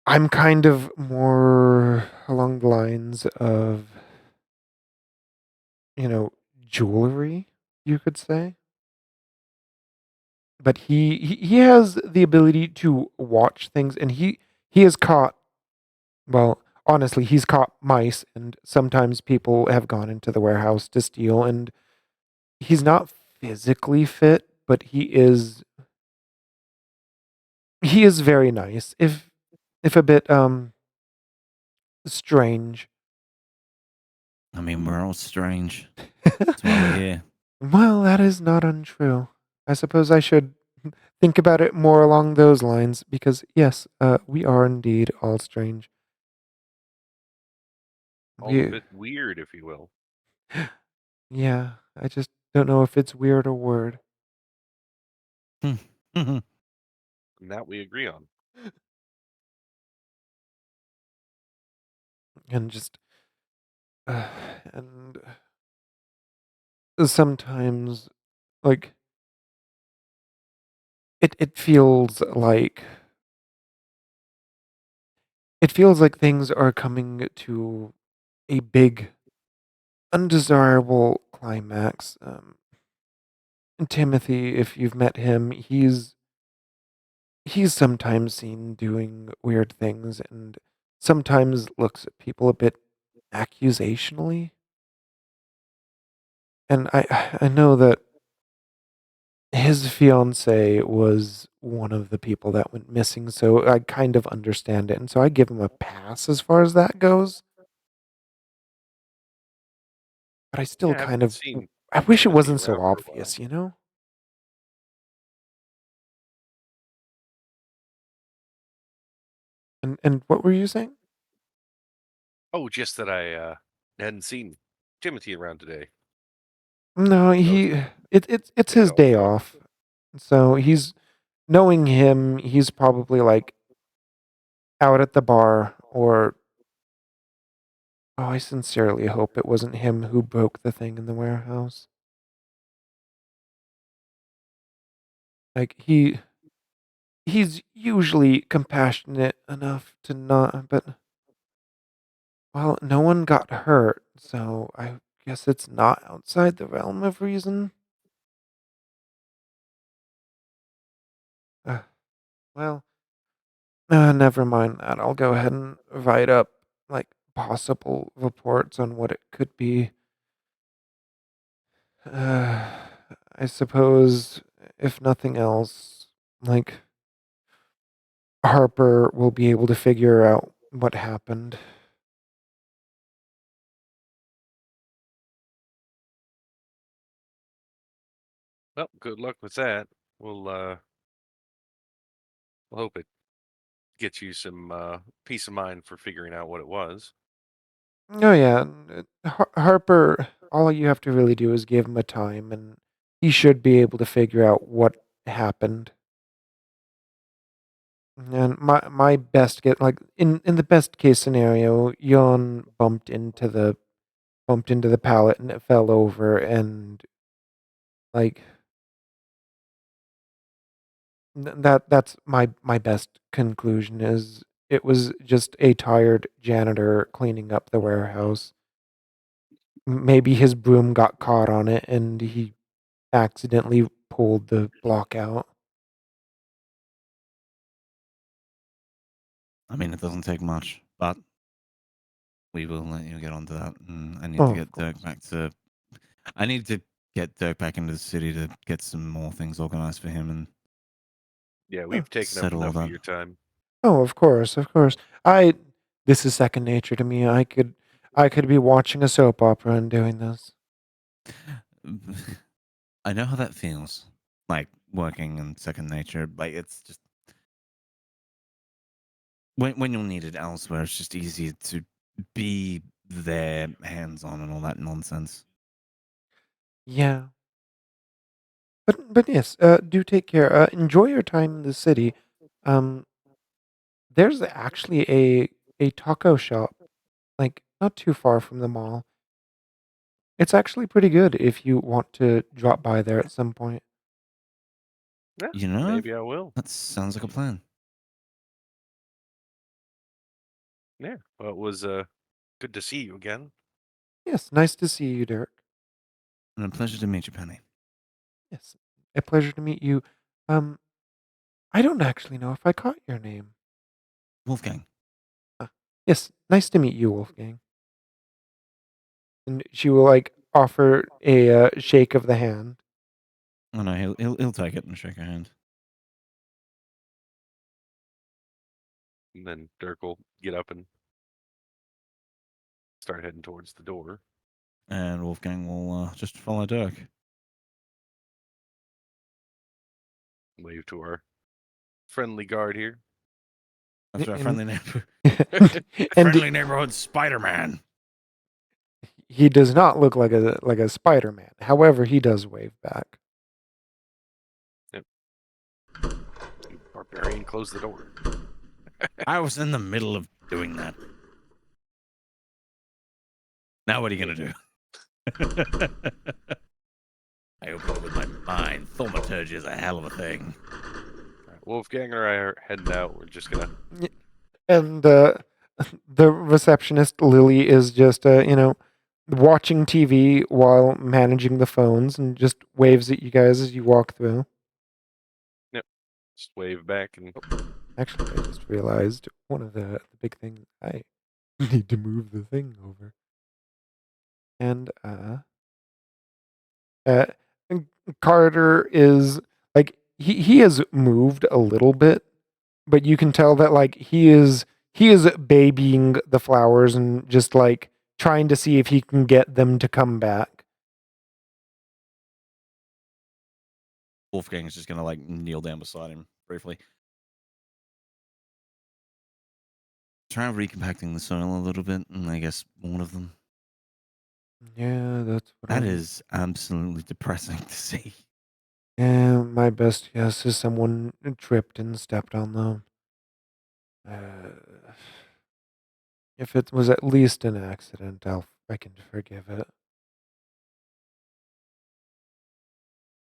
I'm kind of more along the lines of, you know, jewelry, you could say. But he has the ability to watch things, and he has caught, well, honestly, he's caught mice, and sometimes people have gone into the warehouse to steal, and he's not physically fit, but he is very nice, if a bit strange.
I mean, we're all strange. That's why we're here.
Well, that is not untrue. I suppose I should think about it more along those lines, because yes, we are indeed all strange.
All a
We,
bit weird, if you will.
yeah, I just don't know if it's weird or word.
And that we agree on.
And just and sometimes, like, it feels like things are coming to a big undesirable climax. Timothy, if you've met him, he's sometimes seen doing weird things, and sometimes looks at people a bit accusationally. And I know that his fiance was one of the people that went missing, so I kind of understand it, and so I give him a pass as far as that goes. But I still
Yeah, I
kind
haven't
of
seen
I wish it
Timothy
wasn't so
around for a while.
obvious, you know? And what were you saying?
Oh, just that I hadn't seen Timothy around today.
No,
So
it's
day
his
off.
day off. So knowing him, he's probably like out at the bar, or oh, I sincerely hope it wasn't him who broke the thing in the warehouse. Like he's usually compassionate enough to not, but well, no one got hurt, so I guess it's not outside the realm of reason. Uh, well, never mind that. I'll go ahead and write up like possible reports on what it could be. Uh, I suppose if nothing else, like Harper will be able to figure out what happened.
Well, good luck with that. We'll hope it gets you some peace of mind for figuring out what it was.
Oh yeah, Harper. All you have to really do is give him a time, and he should be able to figure out what happened. And my best get like in the best case scenario, Yon bumped into the pallet and it fell over, and like that's my best conclusion is it was just a tired janitor cleaning up the warehouse. Maybe his broom got caught on it and he accidentally pulled the block out.
I mean, it doesn't take much, but we will let you get on to that. And I need
Oh,
to
of
get
course.
Dirk back to. I need to get Dirk back into the city to get some more things organized for him and
Yeah, we've taken up
settle all
enough of
that.
your time.
Oh, of course, of course. This is second nature to me. I could be watching a soap opera and doing this.
I know how that feels, like working in second nature. Like it's just when you're needed elsewhere, it's just easier to be there, hands on, and all that nonsense.
Yeah. But yes, do take care. Enjoy your time in the city. Um, there's actually a taco shop, like not too far from the mall. It's actually pretty good if you want to drop by there at some point.
Yeah,
You know,
maybe I will.
that sounds like a plan.
Yeah. Well, it was good to see you again.
Yes, nice to see you, Dirk.
And a pleasure to meet you, Penny.
Yes, a pleasure to meet you. Um, I don't actually know if I caught your name.
Wolfgang.
Yes, nice to meet you, Wolfgang. And she will like offer a shake of the hand.
Oh no, he'll take it and shake her hand.
And then Dirk will get up and start heading towards the door.
And Wolfgang will just follow Dirk.
Wave to our friendly guard here.
That's our
And-
friendly neighbor.
and
Friendly neighborhood Spider-Man.
he does not look like a Spider-Man. However, he does wave back.
Barbarian, close the door.
I was in the middle of doing that. Now what are you gonna do? I open it with my mind. Thaumaturgy is a hell of a thing.
All right, Wolfgang and I are heading out. We're just gonna.
And the receptionist Lily is just watching TV while managing the phones and just waves at you guys as you walk through.
Just wave back and
Actually, I just realized one of the big things I need to move the thing over. And uh Carter is like he has moved a little bit, but you can tell that like he is babying the flowers and just like trying to see if he can get them to come back.
Wolfgang is just gonna like kneel down beside him briefly. Try recompacting the soil a little bit, and I guess one of them.
Yeah, that's what
That
I'm.
is absolutely depressing to see.
Yeah, my best guess is someone tripped and stepped on them. If it was at least an accident, I can forgive it.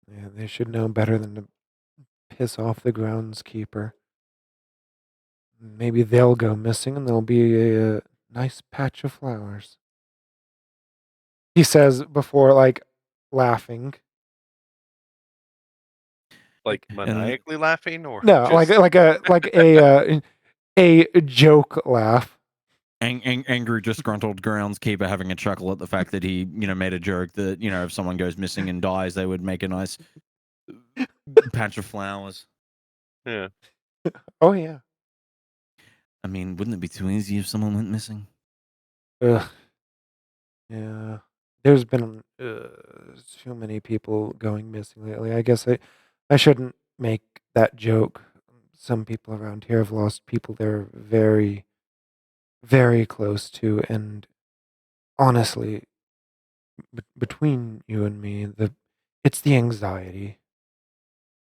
Yeah, they should know better than to piss off the groundskeeper. Maybe they'll go missing and there'll be a nice patch of flowers. He says before, like, laughing.
like
And-
maniacally laughing, or
No,
just
a joke laugh.
angry, disgruntled groundskeeper having a chuckle at the fact that he, made a joke that, if someone goes missing and dies, they would make a nice patch of flowers.
yeah.
Oh yeah.
I mean, wouldn't it be too easy if someone went missing?
Ugh. Yeah. There's been too many people going missing lately. I guess I shouldn't make that joke. Some people around here have lost people they're very, very close to, and honestly, between you and me, it's the anxiety,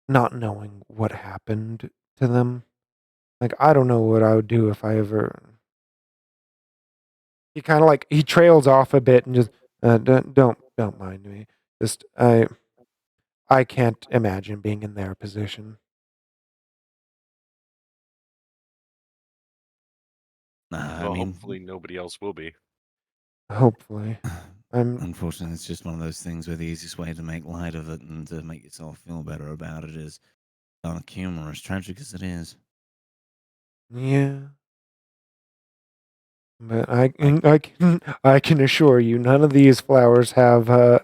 not knowing what happened to them. Like I don't know what I would do if I ever. He kind of like he trails off a bit and just don't mind me. Just I can't imagine being in their position.
Nah,
Well,
I mean,
hopefully nobody else will be.
Hopefully, I'm.
unfortunately, it's just one of those things where the easiest way to make light of it and to make yourself feel better about it is dark humor, as tragic as it is.
Yeah, but I can assure you, none of these flowers have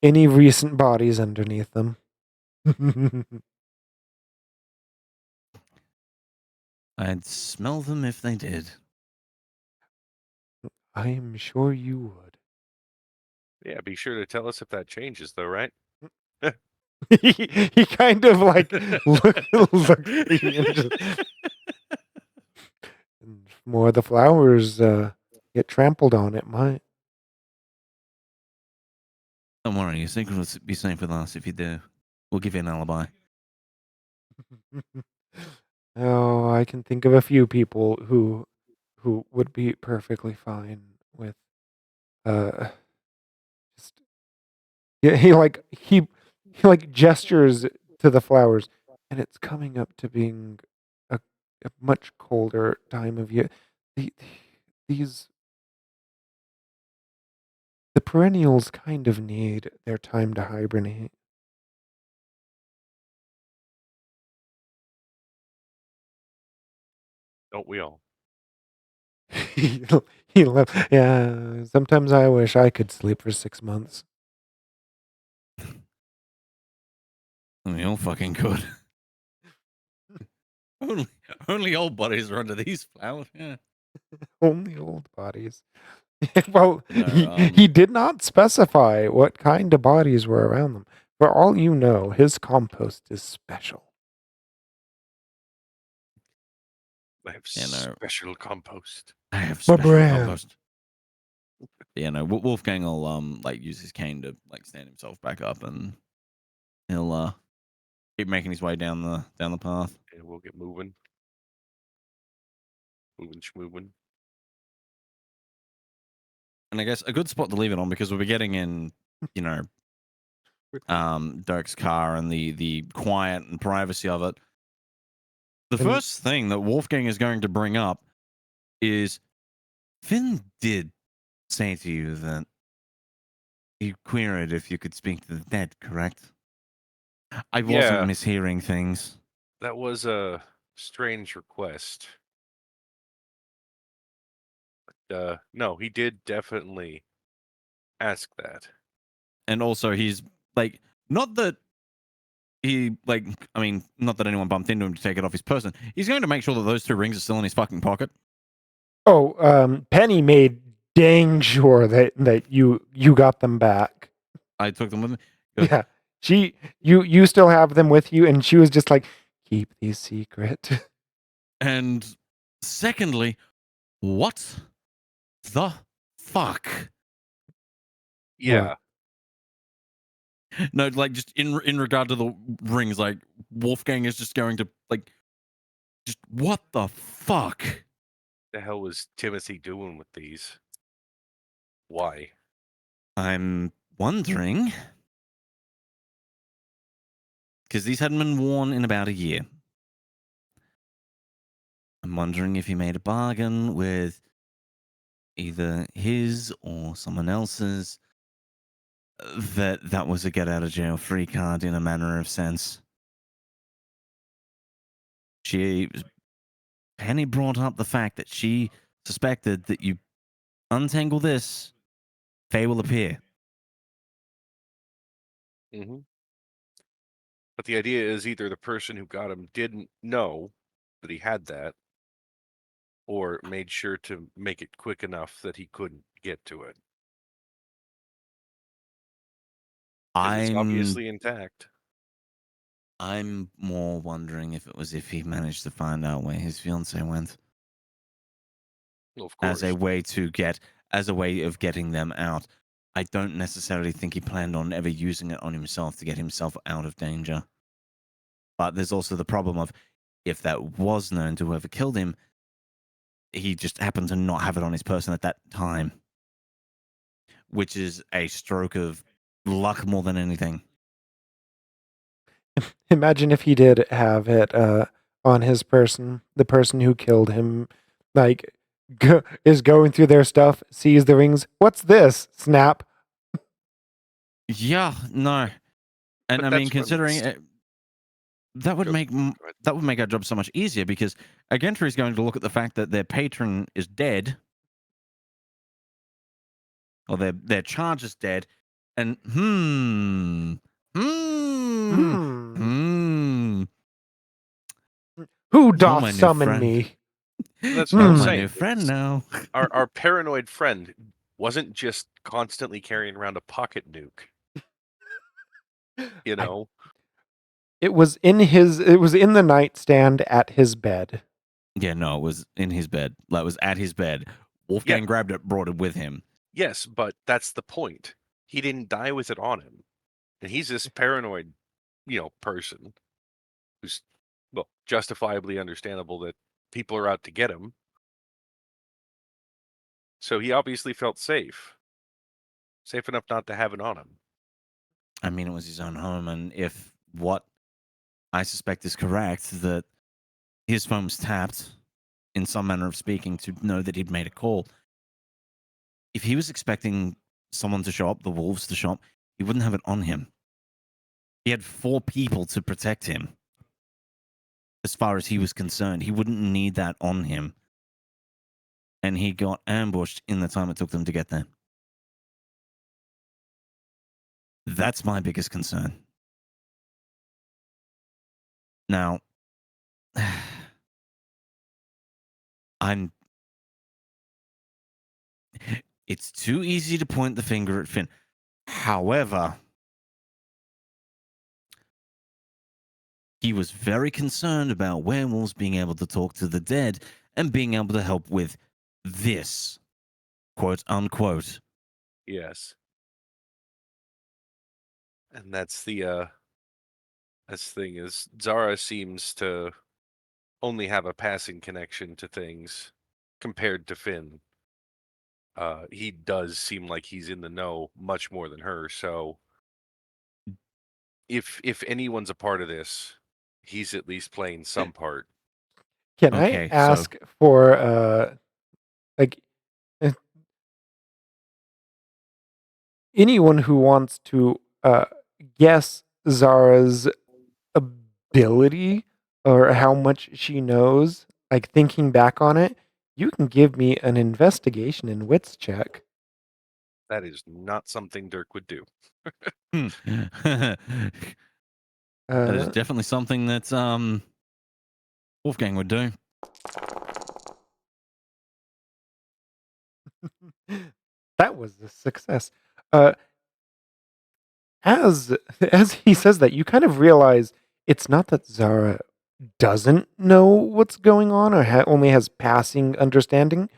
any recent bodies underneath them.
I'd smell them if they did.
I am sure you would.
Yeah, be sure to tell us if that changes, though, right?
he kind of like looks at you and just, and if more of the flowers get trampled on, it might.
Don't worry, your secret will be safe with us if you do. We'll give you an alibi.
Oh, I can think of a few people who would be perfectly fine with just yeah, he like gestures to the flowers, and it's coming up to being a much colder time of year. The, these the perennials kind of need their time to hibernate.
Don't we all?
he he left. Yeah, sometimes I wish I could sleep for 6 months.
I mean, all fucking good. only old bodies are under these flowers. Yeah.
Only old bodies. Well,
No,
he did not specify what kind of bodies were around them. For all you know, his compost is special.
I have
Yeah, no.
special compost.
I have
My
special
brand.
compost. Yeah, no. Wolfgang will like use his cane to like stand himself back up, and he'll keep making his way down the path.
And we'll get moving. Moving schmoving.
And I guess a good spot to leave it on, because we'll be getting in, you know, Dirk's car and the quiet and privacy of it. The
And-
first thing that Wolfgang is going to bring up is Finn did say to you that you queried if you could speak to the dead, correct? I wasn't
Yeah.
mishearing things.
That was a strange request. But no, he did definitely ask that.
And also, he's like, not that he, like, I mean, not that anyone bumped into him to take it off his person. He's going to make sure that those 2 rings are still in his fucking pocket.
Oh, Penny made dang sure that you got them back.
I took them with me.
Yeah, you still have them with you, and she was just like, keep these secret.
And secondly, what the fuck?
Yeah.
What?
No, like, just in regard to the rings, like, Wolfgang is just going to, like, just what the fuck?
The hell was Timothy doing with these? Why?
I'm wondering, because these hadn't been worn in about a year. I'm wondering if he made a bargain with either his or someone else's, that was a get out of jail free card in a manner of sense. Penny brought up the fact that she suspected that you untangle this, Faye will appear.
Mm-hmm. But the idea is either the person who got him didn't know that he had that, or made sure to make it quick enough that he couldn't get to it. 'Cause it's obviously intact.
I'm more wondering if it was if he managed to find out where his fiancée went.
Well, of course.
As a way of getting them out. I don't necessarily think he planned on ever using it on himself to get himself out of danger. But there's also the problem of, if that was known to whoever killed him, he just happened to not have it on his person at that time. Which is a stroke of luck more than anything.
Imagine if he did have it on his person, the person who killed him, like, is going through their stuff, sees the rings. What's this? Snap.
Yeah, no. And
But
I mean,
that's
considering
released.
it, that would make our job so much easier, because Agentry is going to look at the fact that their patron is dead, or their charge is dead, And
Who
You're
doth
my new
summon
friend.
me?
That's what I'm
You're my
saying.
new friend
It's-
now.
Our paranoid friend wasn't just constantly carrying around a pocket nuke. You know,
It was in the nightstand at his bed.
Yeah, no, it was in his bed. That was at his bed. Wolfgang grabbed it, brought it with him.
yes, but that's the point. He didn't die with it on him, and he's this paranoid, person who's, well, justifiably understandable that people are out to get him. So he obviously felt safe enough not to have it on him.
I mean, it was his own home, and if what I suspect is correct, that his phone was tapped, in some manner of speaking, to know that he'd made a call. If he was expecting someone to show up, the wolves to show up, he wouldn't have it on him. He had 4 people to protect him. As far as he was concerned, he wouldn't need that on him. And he got ambushed in the time it took them to get there. That's my biggest concern. Now, it's too easy to point the finger at Finn. However, he was very concerned about werewolves being able to talk to the dead and being able to help with this, quote unquote.
Yes. And that's the thing is Zara seems to only have a passing connection to things compared to Finn. He does seem like he's in the know much more than her, so if anyone's a part of this, he's at least playing some part.
Can I
Okay, so
ask for like uh, anyone who wants to guess Zara's ability or how much she knows, like thinking back on it, you can give me an investigation and wits check.
That is not something Dirk would do.
that is definitely something that Wolfgang would do.
That was a success. As he says that, you kind of realize it's not that Zara doesn't know what's going on or only has passing understanding.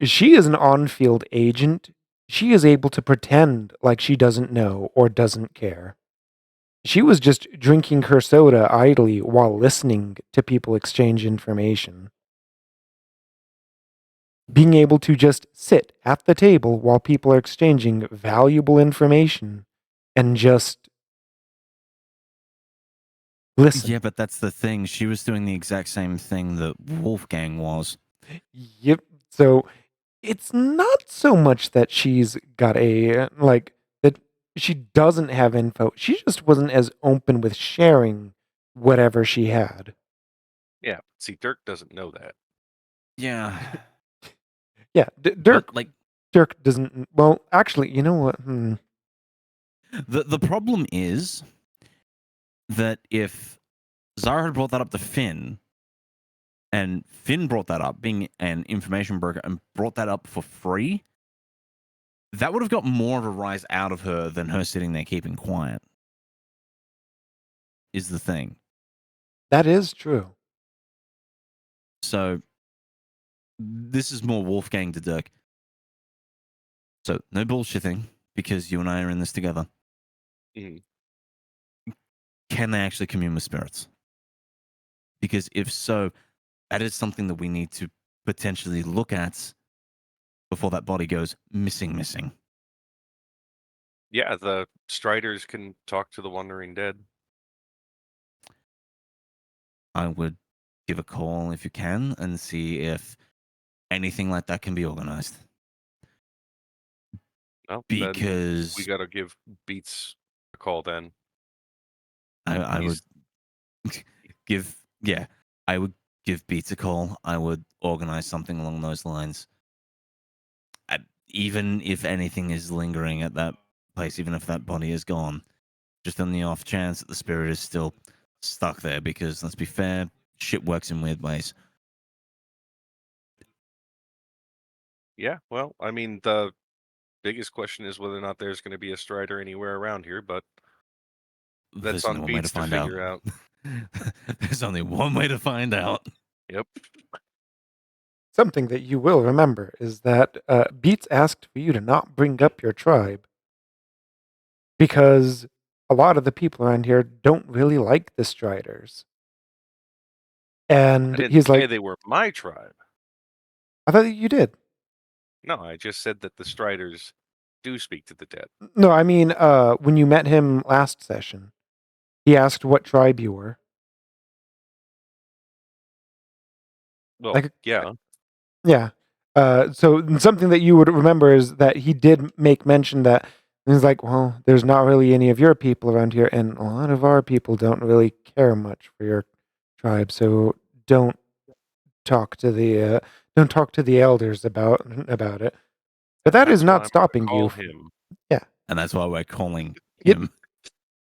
She is an on-field agent. She is able to pretend like she doesn't know or doesn't care. She was just drinking her soda idly while listening to people exchange information. Being able to just sit at the table while people are exchanging valuable information and just listen.
Yeah, but that's the thing. She was doing the exact same thing that Wolfgang was.
Yep. So it's not so much that she's got that she doesn't have info. She just wasn't as open with sharing whatever she had.
Yeah, see, Dirk doesn't know that.
Yeah.
Yeah, Dirk.
But, like,
Dirk doesn't. Well, actually, you know what?
the problem is that if Zara had brought that up to Finn, and Finn brought that up, being an information broker, and brought that up for free, that would have got more of a rise out of her than her sitting there keeping quiet. Is the thing.
That is true.
So this is more Wolfgang to Dirk. So no bullshitting, because you and I are in this together.
Mhm.
Can they actually commune with spirits? Because if so, that is something that we need to potentially look at before that body goes missing.
Yeah, the Striders can talk to the wandering dead.
I would give a call if you can and see if anything like that can be organized.
Well, then
Because
we gotta give Beats a call then.
I would
He's-
I would give Beats a call. I would organize something along those lines. Even if anything is lingering at that place, even if that body is gone, just on the off chance that the spirit is still stuck there. Because let's be fair, shit works in weird ways.
Yeah, well, I mean, the biggest question is whether or not there's going to be a Strider anywhere around here, but that's
There's only
on
one way to
Beats to
find out.
figure out.
There's only one way to find out.
Yep.
Something that you will remember is that Beats asked for you to not bring up your tribe because a lot of the people around here don't really like the Striders.
I
And
didn't
he's
say
like,
they were my tribe.
I thought you did.
No, I just said that the Striders do speak to the dead.
No, I mean, when you met him last session, he asked what tribe you were.
Well,
Like,
yeah.
yeah. So something that you would remember is that he did make mention that he's like, well, there's not really any of your people around here, and a lot of our people don't really care much for your tribe, so don't talk to the elders about it. But that is
That's why
not
I'm
stopping
gonna
you.
call him.
And that's why we're calling
Yep.
him.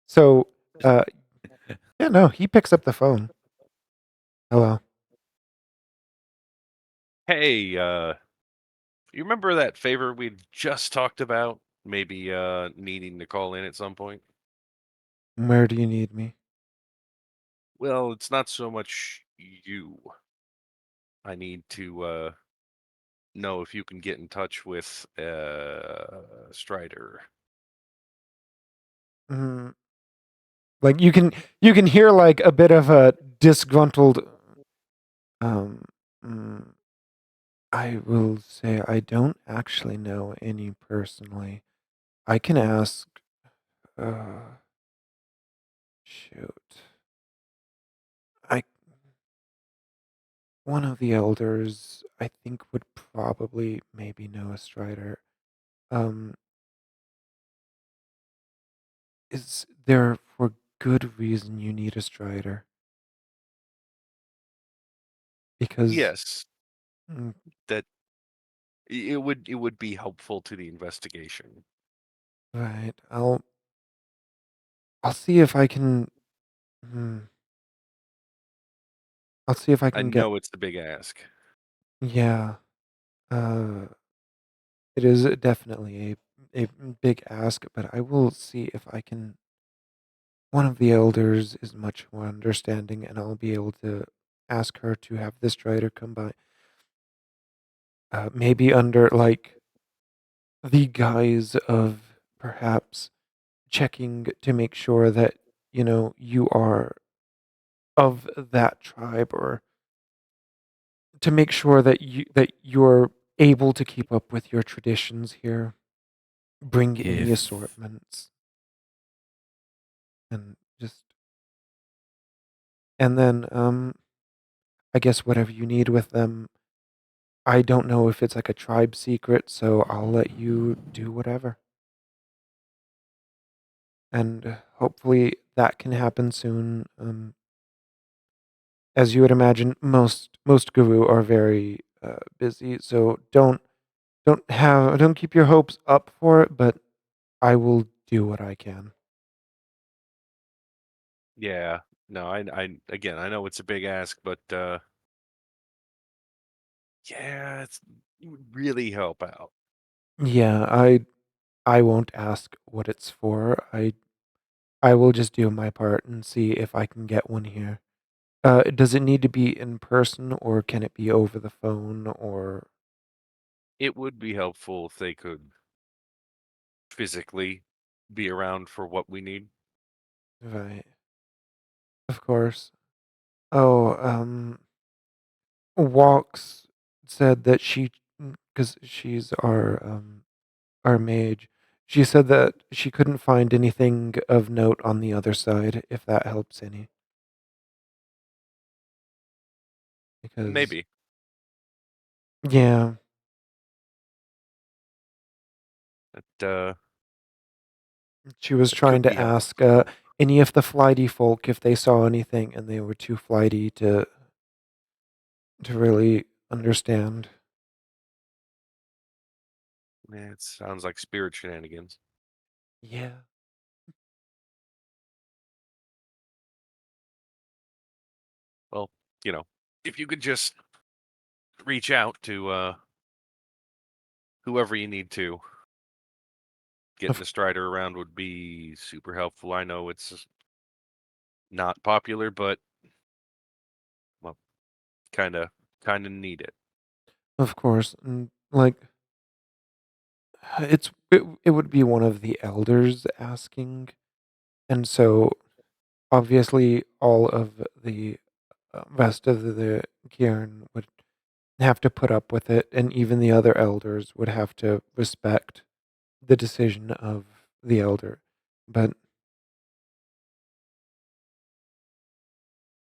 So, yeah, no, he picks up the phone. Hello.
Hey, you remember that favor we just talked about? Maybe needing to call in at some point?
Where do you need me?
Well, it's not so much you. I need to know if you can get in touch with Strider.
Mm, like you can hear like a bit of a disgruntled. Um, mm, I will say I don't actually know any personally. I can ask. Uh, shoot. I One of the elders I think would probably maybe know a Strider. Um, is there for good reason you need a Strider? Because
Yes,
mm,
that it would be helpful to the investigation.
right, I'll see if I can. Hmm, I'll see if I
I
can get.
know it's a big ask.
Yeah. Uh, it is definitely a big ask, but I will see if I can. One of the elders is much more understanding, and I'll be able to ask her to have this Strider come by. Maybe under like the guise of perhaps checking to make sure that you are of that tribe, or to make sure that you're able to keep up with your traditions here, bring any
If
assortments, and just and then I guess whatever you need with them. I don't know if it's like a tribe secret, so I'll let you do whatever. And hopefully that can happen soon. As you would imagine, most guru are very busy, so don't keep your hopes up for it. But I will do what I can.
Yeah. No, I again, I know it's a big ask, but yeah, it would really help out.
Yeah, I won't ask what it's for. I will just do my part and see if I can get one here. Does it need to be in person, or can it be over the phone, or
It would be helpful if they could physically be around for what we need.
right? Of course. Oh, Walks said that because she's our mage, she said that she couldn't find anything of note on the other side, if that helps any. Because,
Maybe.
yeah,
That
she was
that
trying
could
to
be helpful.
ask any of the flighty folk if they saw anything, and they were too flighty to really understand.
Yeah, it sounds like spirit shenanigans.
Yeah.
Well, if you could just reach out to whoever you need to, getting
Of
the Strider around would be super helpful. I know it's not popular, but well, kind of need it.
of course, and like it would be one of the elders asking, and so obviously all of the rest of the cairn would have to put up with it, and even the other elders would have to respect the decision of the elder. But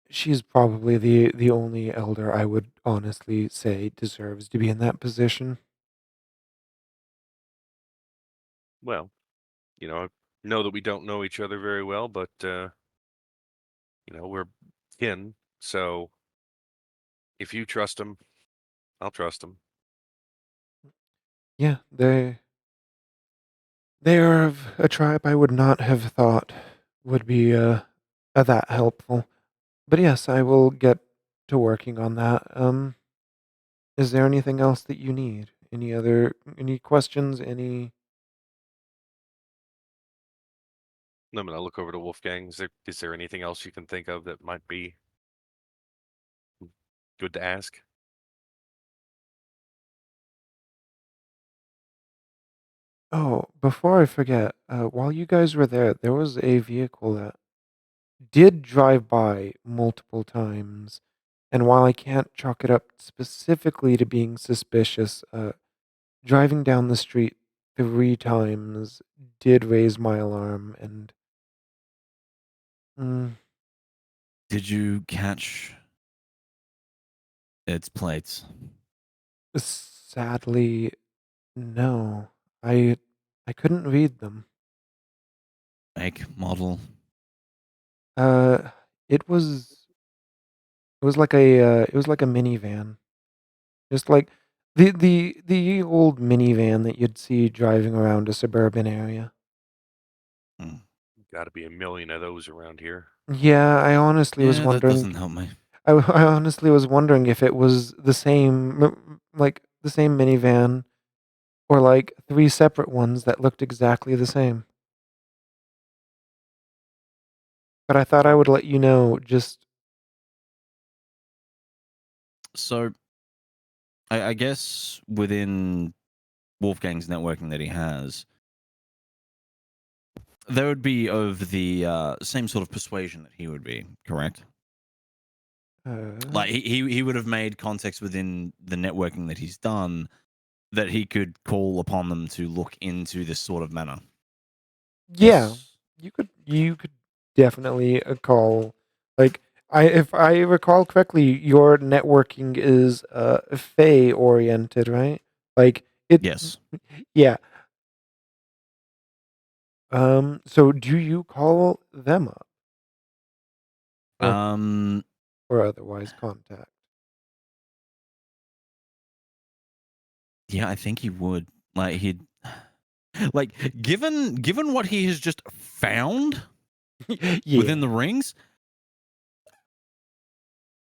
she's probably the only elder I would honestly say deserves to be in that position.
Well, I know that we don't know each other very well, but we're kin. So if you trust him, I'll trust him.
Yeah, they are of a tribe I would not have thought would be that helpful. But yes, I will get to working on that. Is there anything else that you need? Any questions? Any?
I'm gonna look over to Wolfgang. Is there anything else you can think of that might be good to ask?
Oh, before I forget, while you guys were there was a vehicle that did drive by multiple times, and while I can't chalk it up specifically to being suspicious, driving down the street 3 times did raise my alarm, and mm,
Did you catch its plates?
sadly, no, I I couldn't read them.
Make, model?
Uh, it was it was like a minivan, just like the old minivan that you'd see driving around a suburban area.
Hmm.
Got to be a million of those around here.
Yeah, I honestly was
Yeah, that
wondering.
doesn't help me.
I honestly was wondering if it was the same, like the same minivan, or like 3 separate ones that looked exactly the same. But I thought I would let you know. Just
So, I guess within Wolfgang's networking that he has, there would be of the same sort of persuasion that he would be, correct? Like
uh,
he would have made contacts within the networking that he's done that he could call upon them to look into this sort of manner.
yeah,
Yes.
you could definitely call. Like if I recall correctly, your networking is Fey oriented, right? Like it.
Yes.
Yeah. So do you call them up or
Um.
otherwise contact?
Yeah, I think he would. Like he'd. Like given what he has just found within
Yeah.
the rings.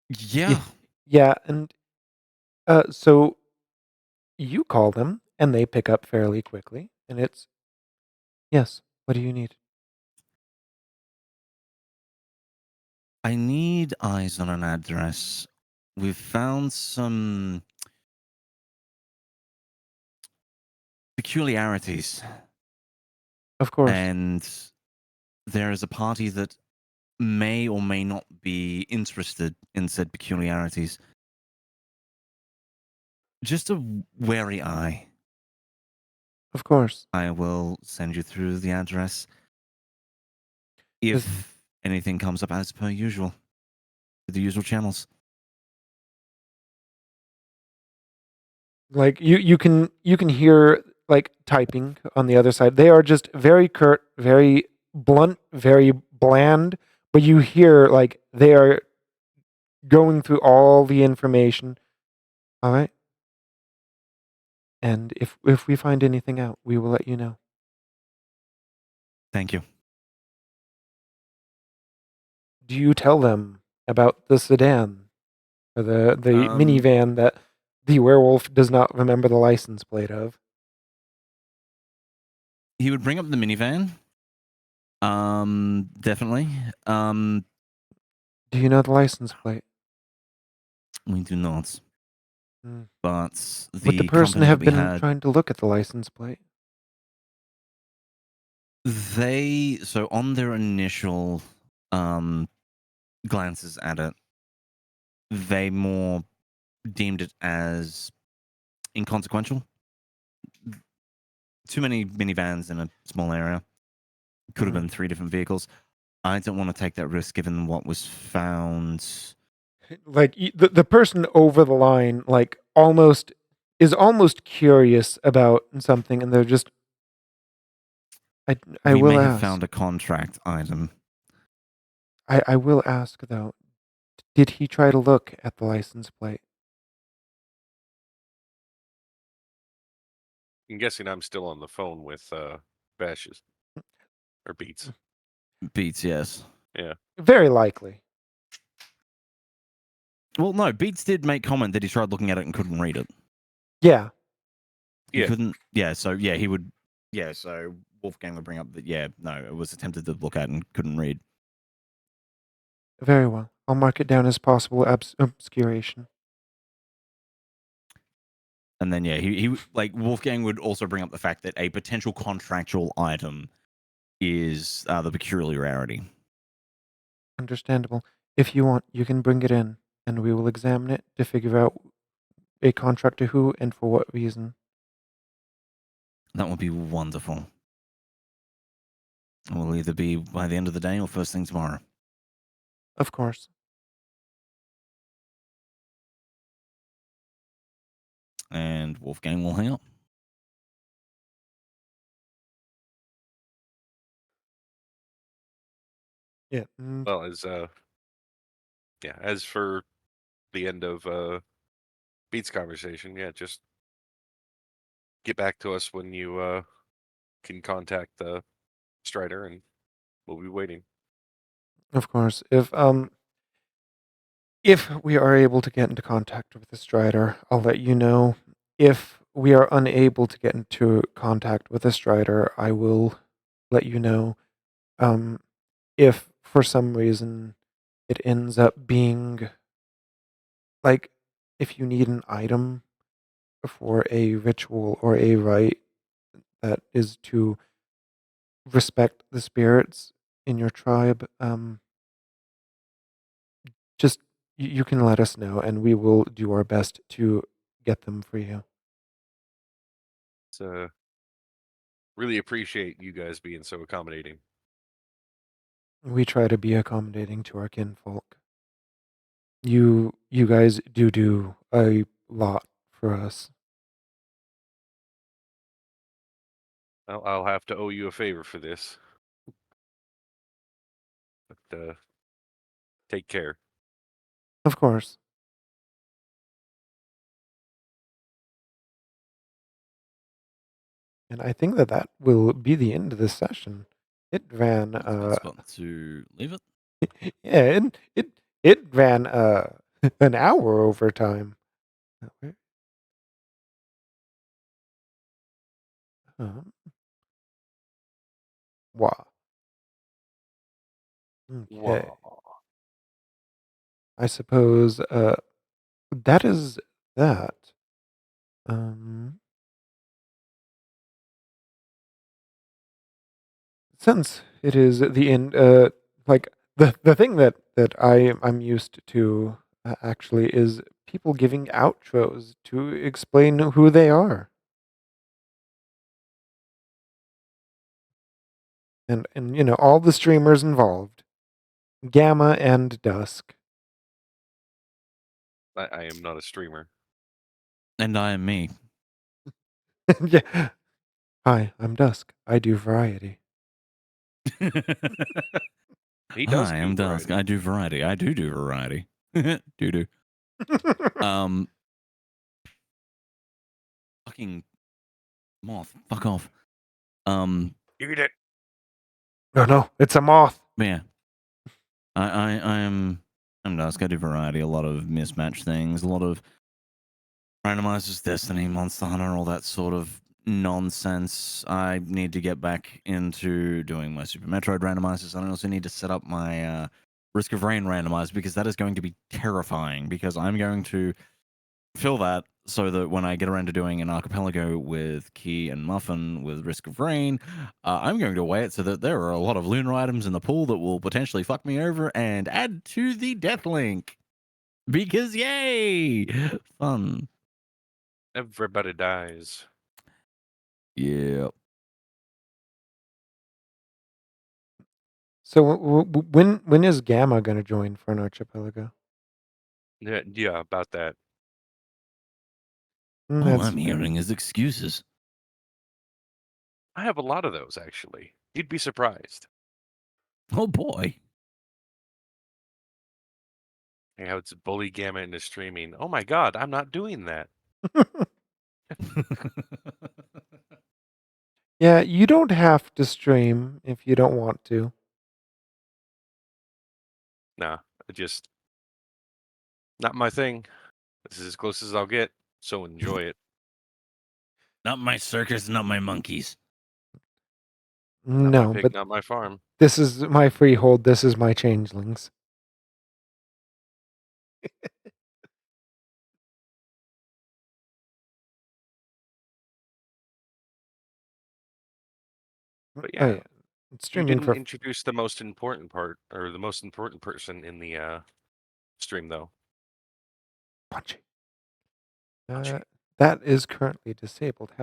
Yeah.
Yeah.
Yeah, and so you call them and they pick up fairly quickly, and it's yes. What do you need?
I need eyes on an address. We've found some peculiarities,
Of course.
and there is a party that may or may not be interested in said peculiarities. Just a wary eye.
Of course.
I will send you through the address
Just
if anything comes up as per usual, the usual channels.
like you can hear like typing on the other side. They are just very curt, very blunt, very bland, but you hear like they are going through all the information. All right? And if we find anything out, we will let you know.
Thank you.
Do you tell them about the sedan or the minivan that the werewolf does not remember the license plate of?
He would bring up the minivan. Definitely.
Do you know the license plate?
We do not.
Hmm.
But
Would the
the
person
company that
have
we
been
had,
trying to look at the license plate?
so on their initial glances at it, they more deemed it as inconsequential. Too many minivans in a small area. Could have been 3 different vehicles. I don't want to take that risk given what was found.
Like the person over the line, like almost curious about something, and they're just. I
We
will
may have
ask.
found a contract item.
I will ask though. Did he try to look at the license plate?
I'm guessing I'm still on the phone with Bashes or Beats.
Beats, yes.
Yeah.
Very likely.
Well, no, Beats did make comment that he tried looking at it and couldn't read it.
Yeah.
He
Yeah.
couldn't. Yeah, so yeah, he would. Yeah, so Wolfgang would bring up that. Yeah, no, it was attempted to look at and couldn't read.
Very well. I'll mark it down as possible obscuration.
And then yeah, he like Wolfgang would also bring up the fact that a potential contractual item is the peculiarity.
Understandable. If you want, you can bring it in, and we will examine it to figure out a contract to who and for what reason.
That would be wonderful. It will either be by the end of the day or first thing tomorrow.
Of course.
And Wolfgang will hang up.
Yeah.
Well, as for the end of Beats conversation, yeah, just get back to us when you can contact the Strider, and we'll be waiting.
Of course. If we are able to get into contact with the Strider, I'll let you know. If we are unable to get into contact with the Strider, I will let you know. If for some reason it ends up being like if you need an item for a ritual or a rite that is to respect the spirits in your tribe, just you can let us know and we will do our best to get them for you.
So, really appreciate you guys being so accommodating.
We try to be accommodating to our kinfolk. You guys do a lot for us.
I'll have to owe you a favor for this. But take care.
Of course. And I think that will be the end of this session. It ran
That's a good spot to leave it.
yeah, it ran an hour over time. Um, wow. Okay.
Wow.
I suppose that is that. Um, since it is the end, like the thing that I'm used to actually is people giving outros to explain who they are. And you know all the streamers involved, Gamma and Dusk.
I am not a streamer.
And I am me.
Yeah. Hi, I'm Dusk. I do variety.
He does
Hi,
do
I'm Dusk.
variety.
I do variety. I do variety. do. Fucking moth. Fuck off.
Eat it.
Oh no, it's a moth.
But yeah, I'm Dusk. I do variety, a lot of mismatch things, a lot of randomizers, Destiny, Monster Hunter, all that sort of nonsense. I need to get back into doing my Super Metroid randomizers. I also need to set up my Risk of Rain randomizer because that is going to be terrifying because I'm going to fill that so that when I get around to doing an archipelago with Key and Muffin with Risk of Rain, I'm going to weigh it so that there are a lot of lunar items in the pool that will potentially fuck me over and add to the death link. Because yay! Fun.
Everybody dies.
Yeah.
So when is Gamma gonna join for an archipelago?
Yeah, about that.
All
That's
I'm hearing is excuses.
I have a lot of those, actually. You'd be surprised.
Oh boy.
Hey, how it's bully Gamma into streaming. Oh my god, I'm not doing that.
Yeah, you don't have to stream if you don't want to.
Nah, just not my thing. This is as close as I'll get, so enjoy it.
Not my circus, not my monkeys.
Not my
No,
pig,
but
not my farm.
this is my freehold. This is my changelings.
But
Oh
yeah,
yeah, it's
you
streaming
didn't
for
introduce the most important part, or the most important person in the stream, though.
Punchy.
Punchy.
That is currently disabled.